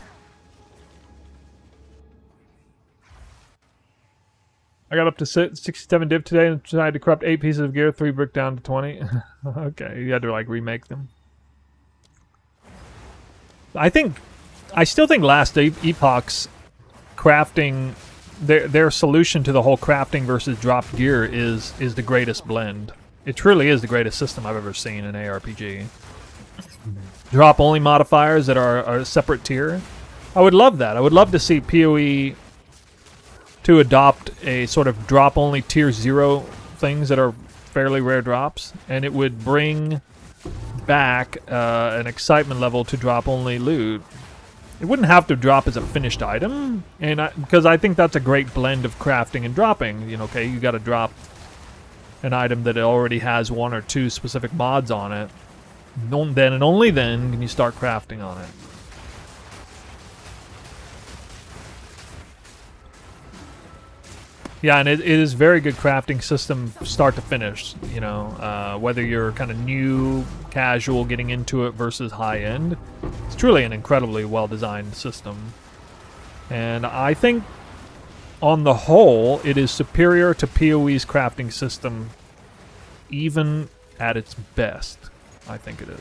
I got up to 67 div today and tried to corrupt 8 pieces of gear, 3 brick down to 20. Okay, you had to like remake them. I still think last epoch's crafting, their solution to the whole crafting versus dropped gear is the greatest blend. It truly is the greatest system I've ever seen in ARPG. Drop only modifiers that are a separate tier. I would love that. I would love to see PoE to adopt a sort of drop only tier 0 things that are fairly rare drops, and it would bring back an excitement level to drop only loot. It wouldn't have to drop as a finished item, and because I think that's a great blend of crafting and dropping. You know, okay, you got to drop an item that already has 1 or 2 specific mods on it. Then and only then can you start crafting on it. Yeah, and it is very good crafting system start to finish, you know, whether you're kind of new, casual, getting into it versus high-end. It's truly an incredibly well-designed system. And I think, on the whole, it is superior to PoE's crafting system, even at its best. I think it is.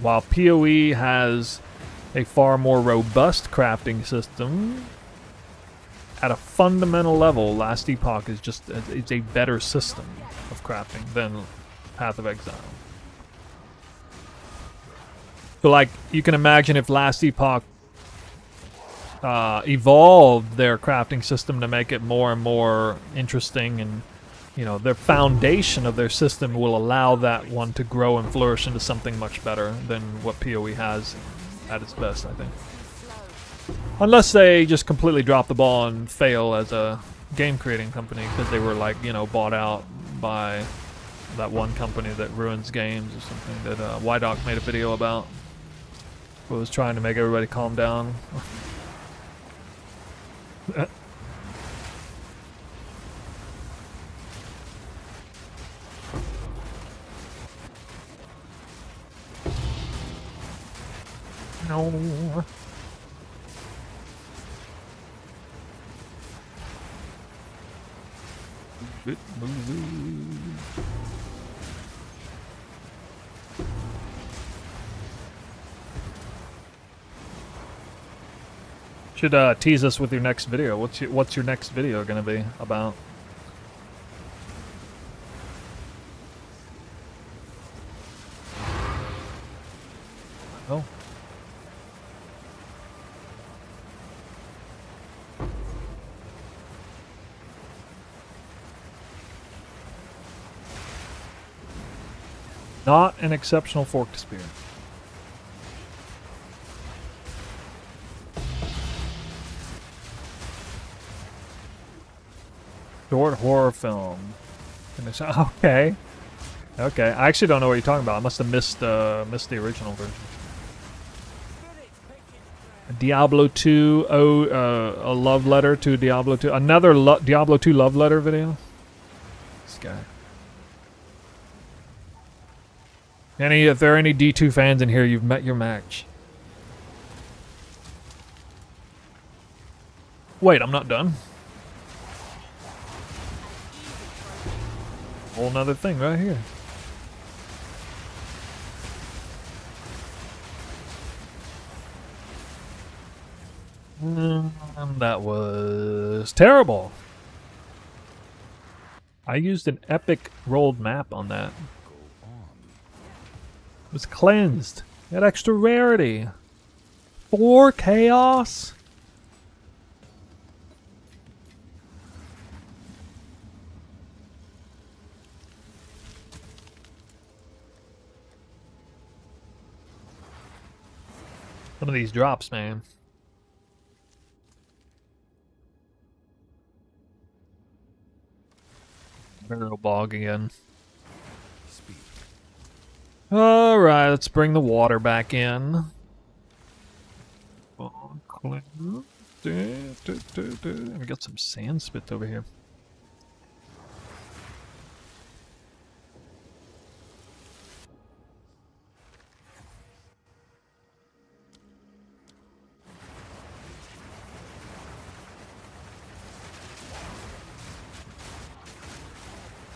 While PoE has a far more robust crafting system, at a fundamental level, Last Epoch is just it's a better system of crafting than Path of Exile. So, like, you can imagine if Last Epoch evolved their crafting system to make it more and more interesting, and you know, their foundation of their system will allow that one to grow and flourish into something much better than what PoE has at its best, I think. Unless they just completely drop the ball and fail as a game creating company because they were, like, you know, bought out by that one company that ruins games or something that Wydock made a video about. Who was trying to make everybody calm down. No. Should tease us with your next video. What's your next video gonna be about? Oh. Not an exceptional forked spear. Short horror film. Okay. Okay. I actually don't know what you're talking about. I must have missed the original version. Diablo 2. A love letter to Diablo 2. Another Diablo 2 love letter video. This guy. If there are any D2 fans in here, you've met your match. Wait, I'm not done. Whole nother thing right here. That was terrible. I used an epic rolled map on that. It was cleansed. It had extra rarity. 4 chaos? Some of these drops, man. Barrel bog again. Alright, let's bring the water back in. We got some sand spits over here.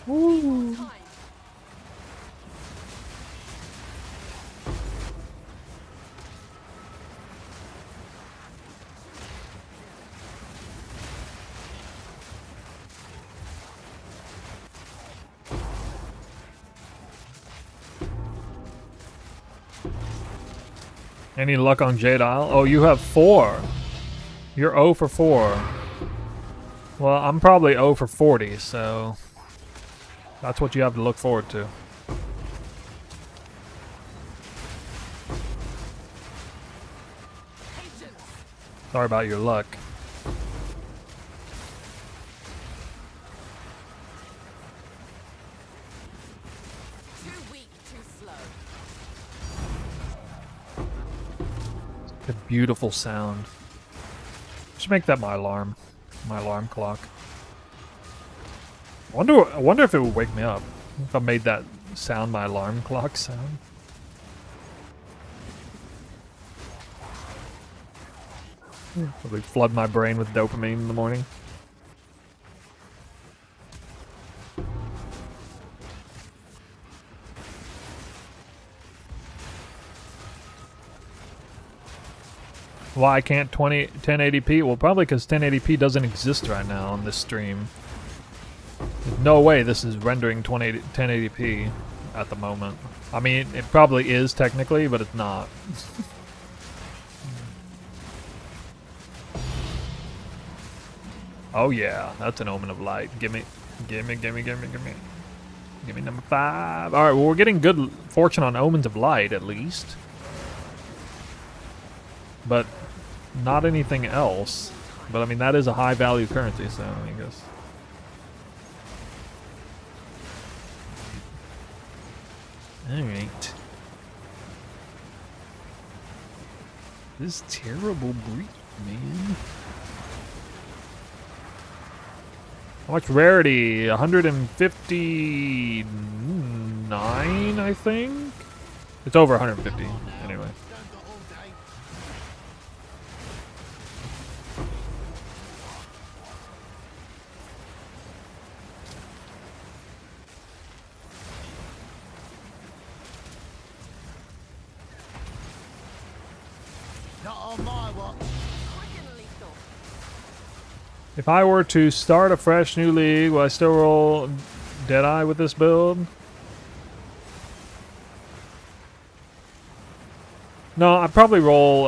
Ooh. Any luck on Jade Isle? Oh, you have 4. You're 0 for 4. Well, I'm probably 0 for 40, so that's what you have to look forward to. Sorry about your luck. Too weak, too slow. A beautiful sound. Should make that my alarm clock. I wonder if it would wake me up if I made that sound my alarm clock sound. Probably flood my brain with dopamine in the morning. Why can't 1080p? Well, probably because 1080p doesn't exist right now on this stream. There's no way this is rendering 1080p at the moment. I mean, it probably is technically, but it's not. Oh yeah, that's an omen of light. Gimme. Give me number 5. Alright, well we're getting good fortune on omens of light at least. But not anything else. But I mean, that is a high value currency, so I guess. Alright. This terrible breed, man. How much rarity? 159, I think? It's over 150, anyway. Not on my watch. Quick and lethal. If I were to start a fresh new league, will I still roll Deadeye with this build? No, I'd probably roll,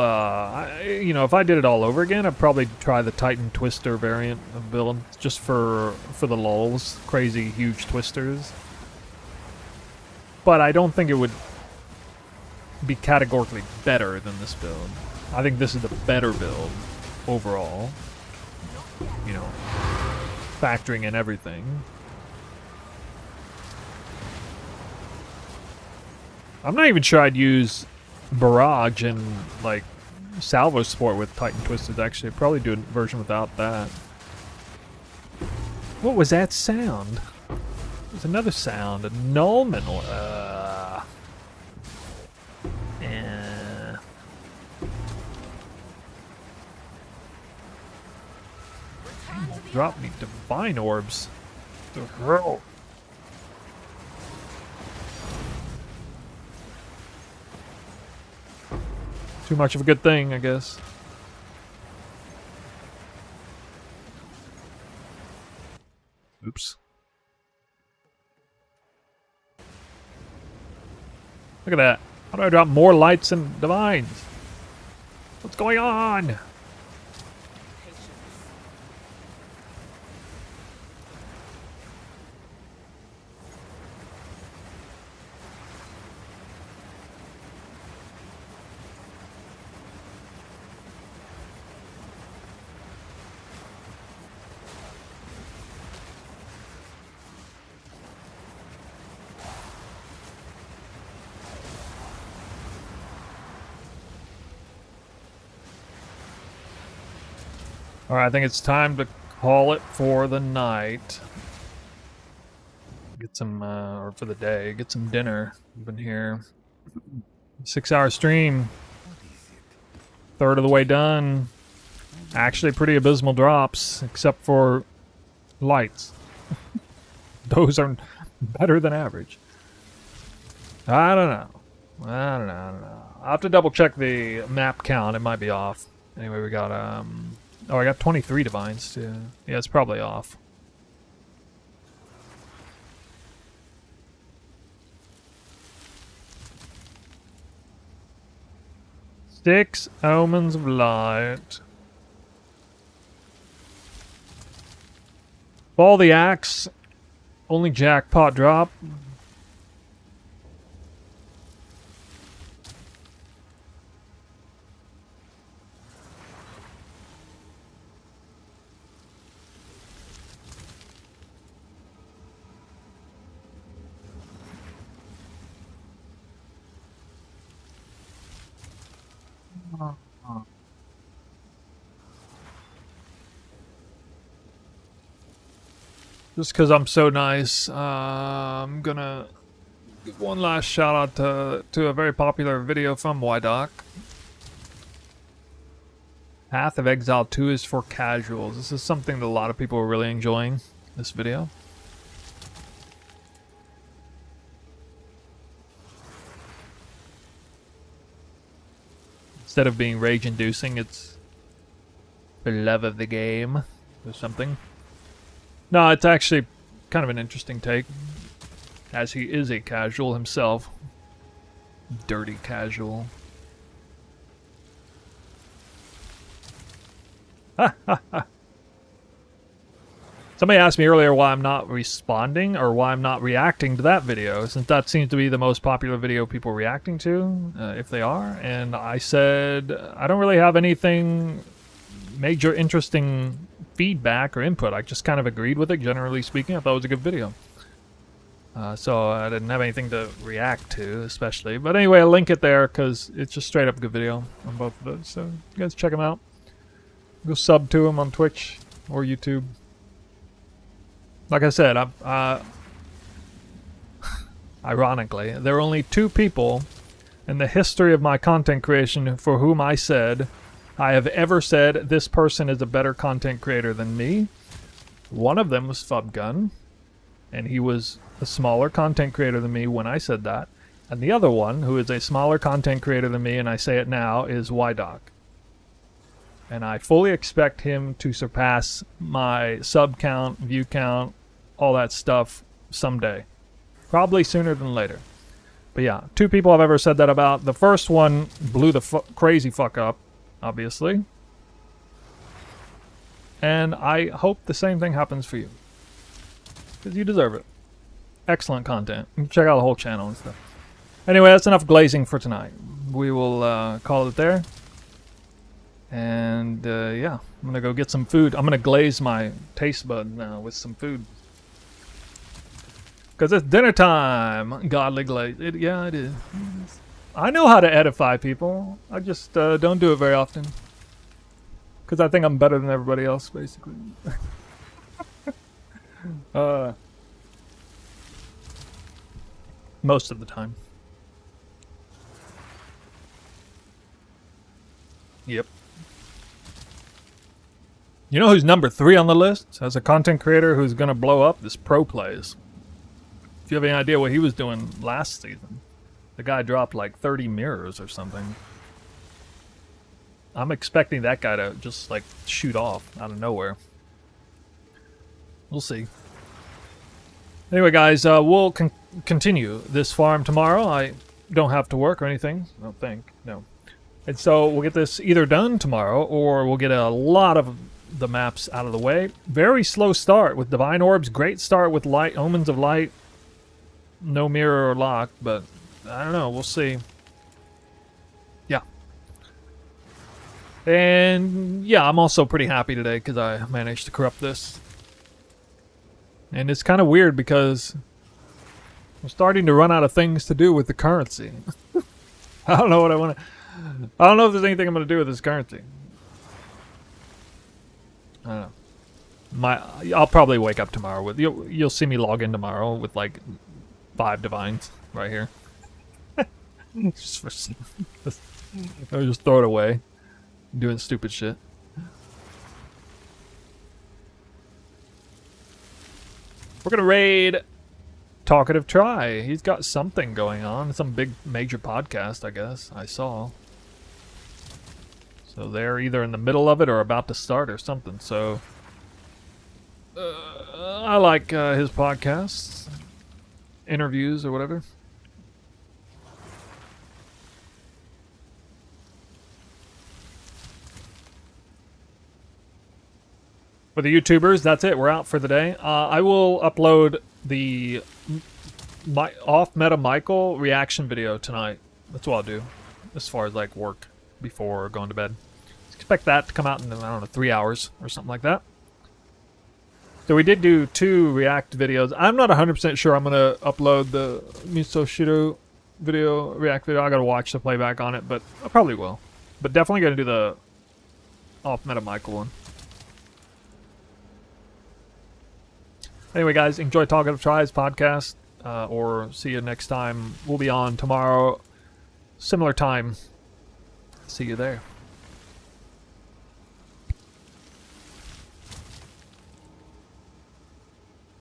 you know, if I did it all over again, I'd probably try the Titan Twister variant of build, just for the lulz. Crazy, huge twisters. But I don't think it would be categorically better than this build. I think this is the better build overall. You know, factoring in everything. I'm not even sure I'd use Barrage and like Salvo Sport with Titan Twisted. Actually, I'd probably do a version without that. What was that sound? There's another sound. A Nullman. Drop me divine orbs. The hell? Too much of a good thing, I guess. Oops. Look at that. How do I drop more lights and divines? What's going on? Alright, I think it's time to call it for the night. Get some, or for the day, get some dinner. We've been here. 6-hour stream. Third of the way done. Actually pretty abysmal drops, except for lights. Those are better than average. I don't know. I don't know. I'll have to double check the map count. It might be off. Anyway, we got, oh, I got 23 divines, too. Yeah, it's probably off. Six Omens of Light. Ball the Axe. Only jackpot drop. Just because I'm so nice, I'm gonna give one last shout out to a very popular video from YDoc. Path of Exile 2 is for casuals. This is something that a lot of people are really enjoying, this video. Instead of being rage-inducing, it's for love of the game or something. No, it's actually kind of an interesting take, as he is a casual himself. Dirty casual. Somebody asked me earlier why I'm not responding or why I'm not reacting to that video, since that seems to be the most popular video people are reacting to, if they are. And I said I don't really have anything major interesting feedback or input. I just kind of agreed with it. Generally speaking, I thought it was a good video. So I didn't have anything to react to, especially. But anyway, I'll link it there because it's just straight up a good video on both of those. So you guys check them out. Go sub to him on Twitch or YouTube. Like I said, ironically, there are only 2 people in the history of my content creation for whom I have ever said this person is a better content creator than me. One of them was Fubgun, and he was a smaller content creator than me when I said that. And the other one, who is a smaller content creator than me, and I say it now, is YDoc. And I fully expect him to surpass my sub count, view count, all that stuff someday. Probably sooner than later. But yeah, 2 people I've ever said that about. The first one blew the crazy fuck up, obviously. And I hope the same thing happens for you. Because you deserve it. Excellent content. You can check out the whole channel and stuff. Anyway, that's enough glazing for tonight. We will call it there. And yeah, I'm gonna go get some food. I'm gonna glaze my taste bud now with some food. Because it's dinner time. Godly glaze. Yeah, it is. I know how to edify people. I just don't do it very often. Because I think I'm better than everybody else, basically. Most of the time. Yep. You know who's number 3 on the list as a content creator who's gonna blow up? This Pro Plays. If you have any idea what he was doing last season, the guy dropped like 30 mirrors or something. I'm expecting that guy to just like shoot off out of nowhere. We'll see. Anyway, guys, we'll continue this farm tomorrow. I don't have to work or anything. I don't think. No. And so we'll get this either done tomorrow or we'll get a lot of the maps out of the way. Very slow start with Divine Orbs. Great start with Light, Omens of Light. No mirror or lock, but I don't know. We'll see. Yeah. And yeah, I'm also pretty happy today because I managed to corrupt this. And it's kind of weird because I'm starting to run out of things to do with the currency. I don't know what I want to... I don't know if there's anything I'm going to do with this currency. I don't know. I'll probably wake up tomorrow with... You'll see me log in tomorrow with like 5 divines right here. Just for... I'll just throw it away. Doing stupid shit. We're gonna raid Talkative Try. He's got something going on. Some big major podcast, I guess. I saw. So they're either in the middle of it or about to start or something. So I like his podcasts, interviews or whatever. For the YouTubers, that's it. We're out for the day. I will upload the off-meta Michael reaction video tonight. That's what I'll do, as far as like work before going to bed. Expect that to come out in, I don't know, 3 hours or something like that. So we did do 2 react videos. I'm not 100% sure I'm going to upload the Miso Shiro video, react video. I got to watch the playback on it, but I probably will. But definitely going to do the off-meta Michael one. Anyway, guys, enjoy Talking of Tries podcast, or see you next time. We'll be on tomorrow, similar time. See you there.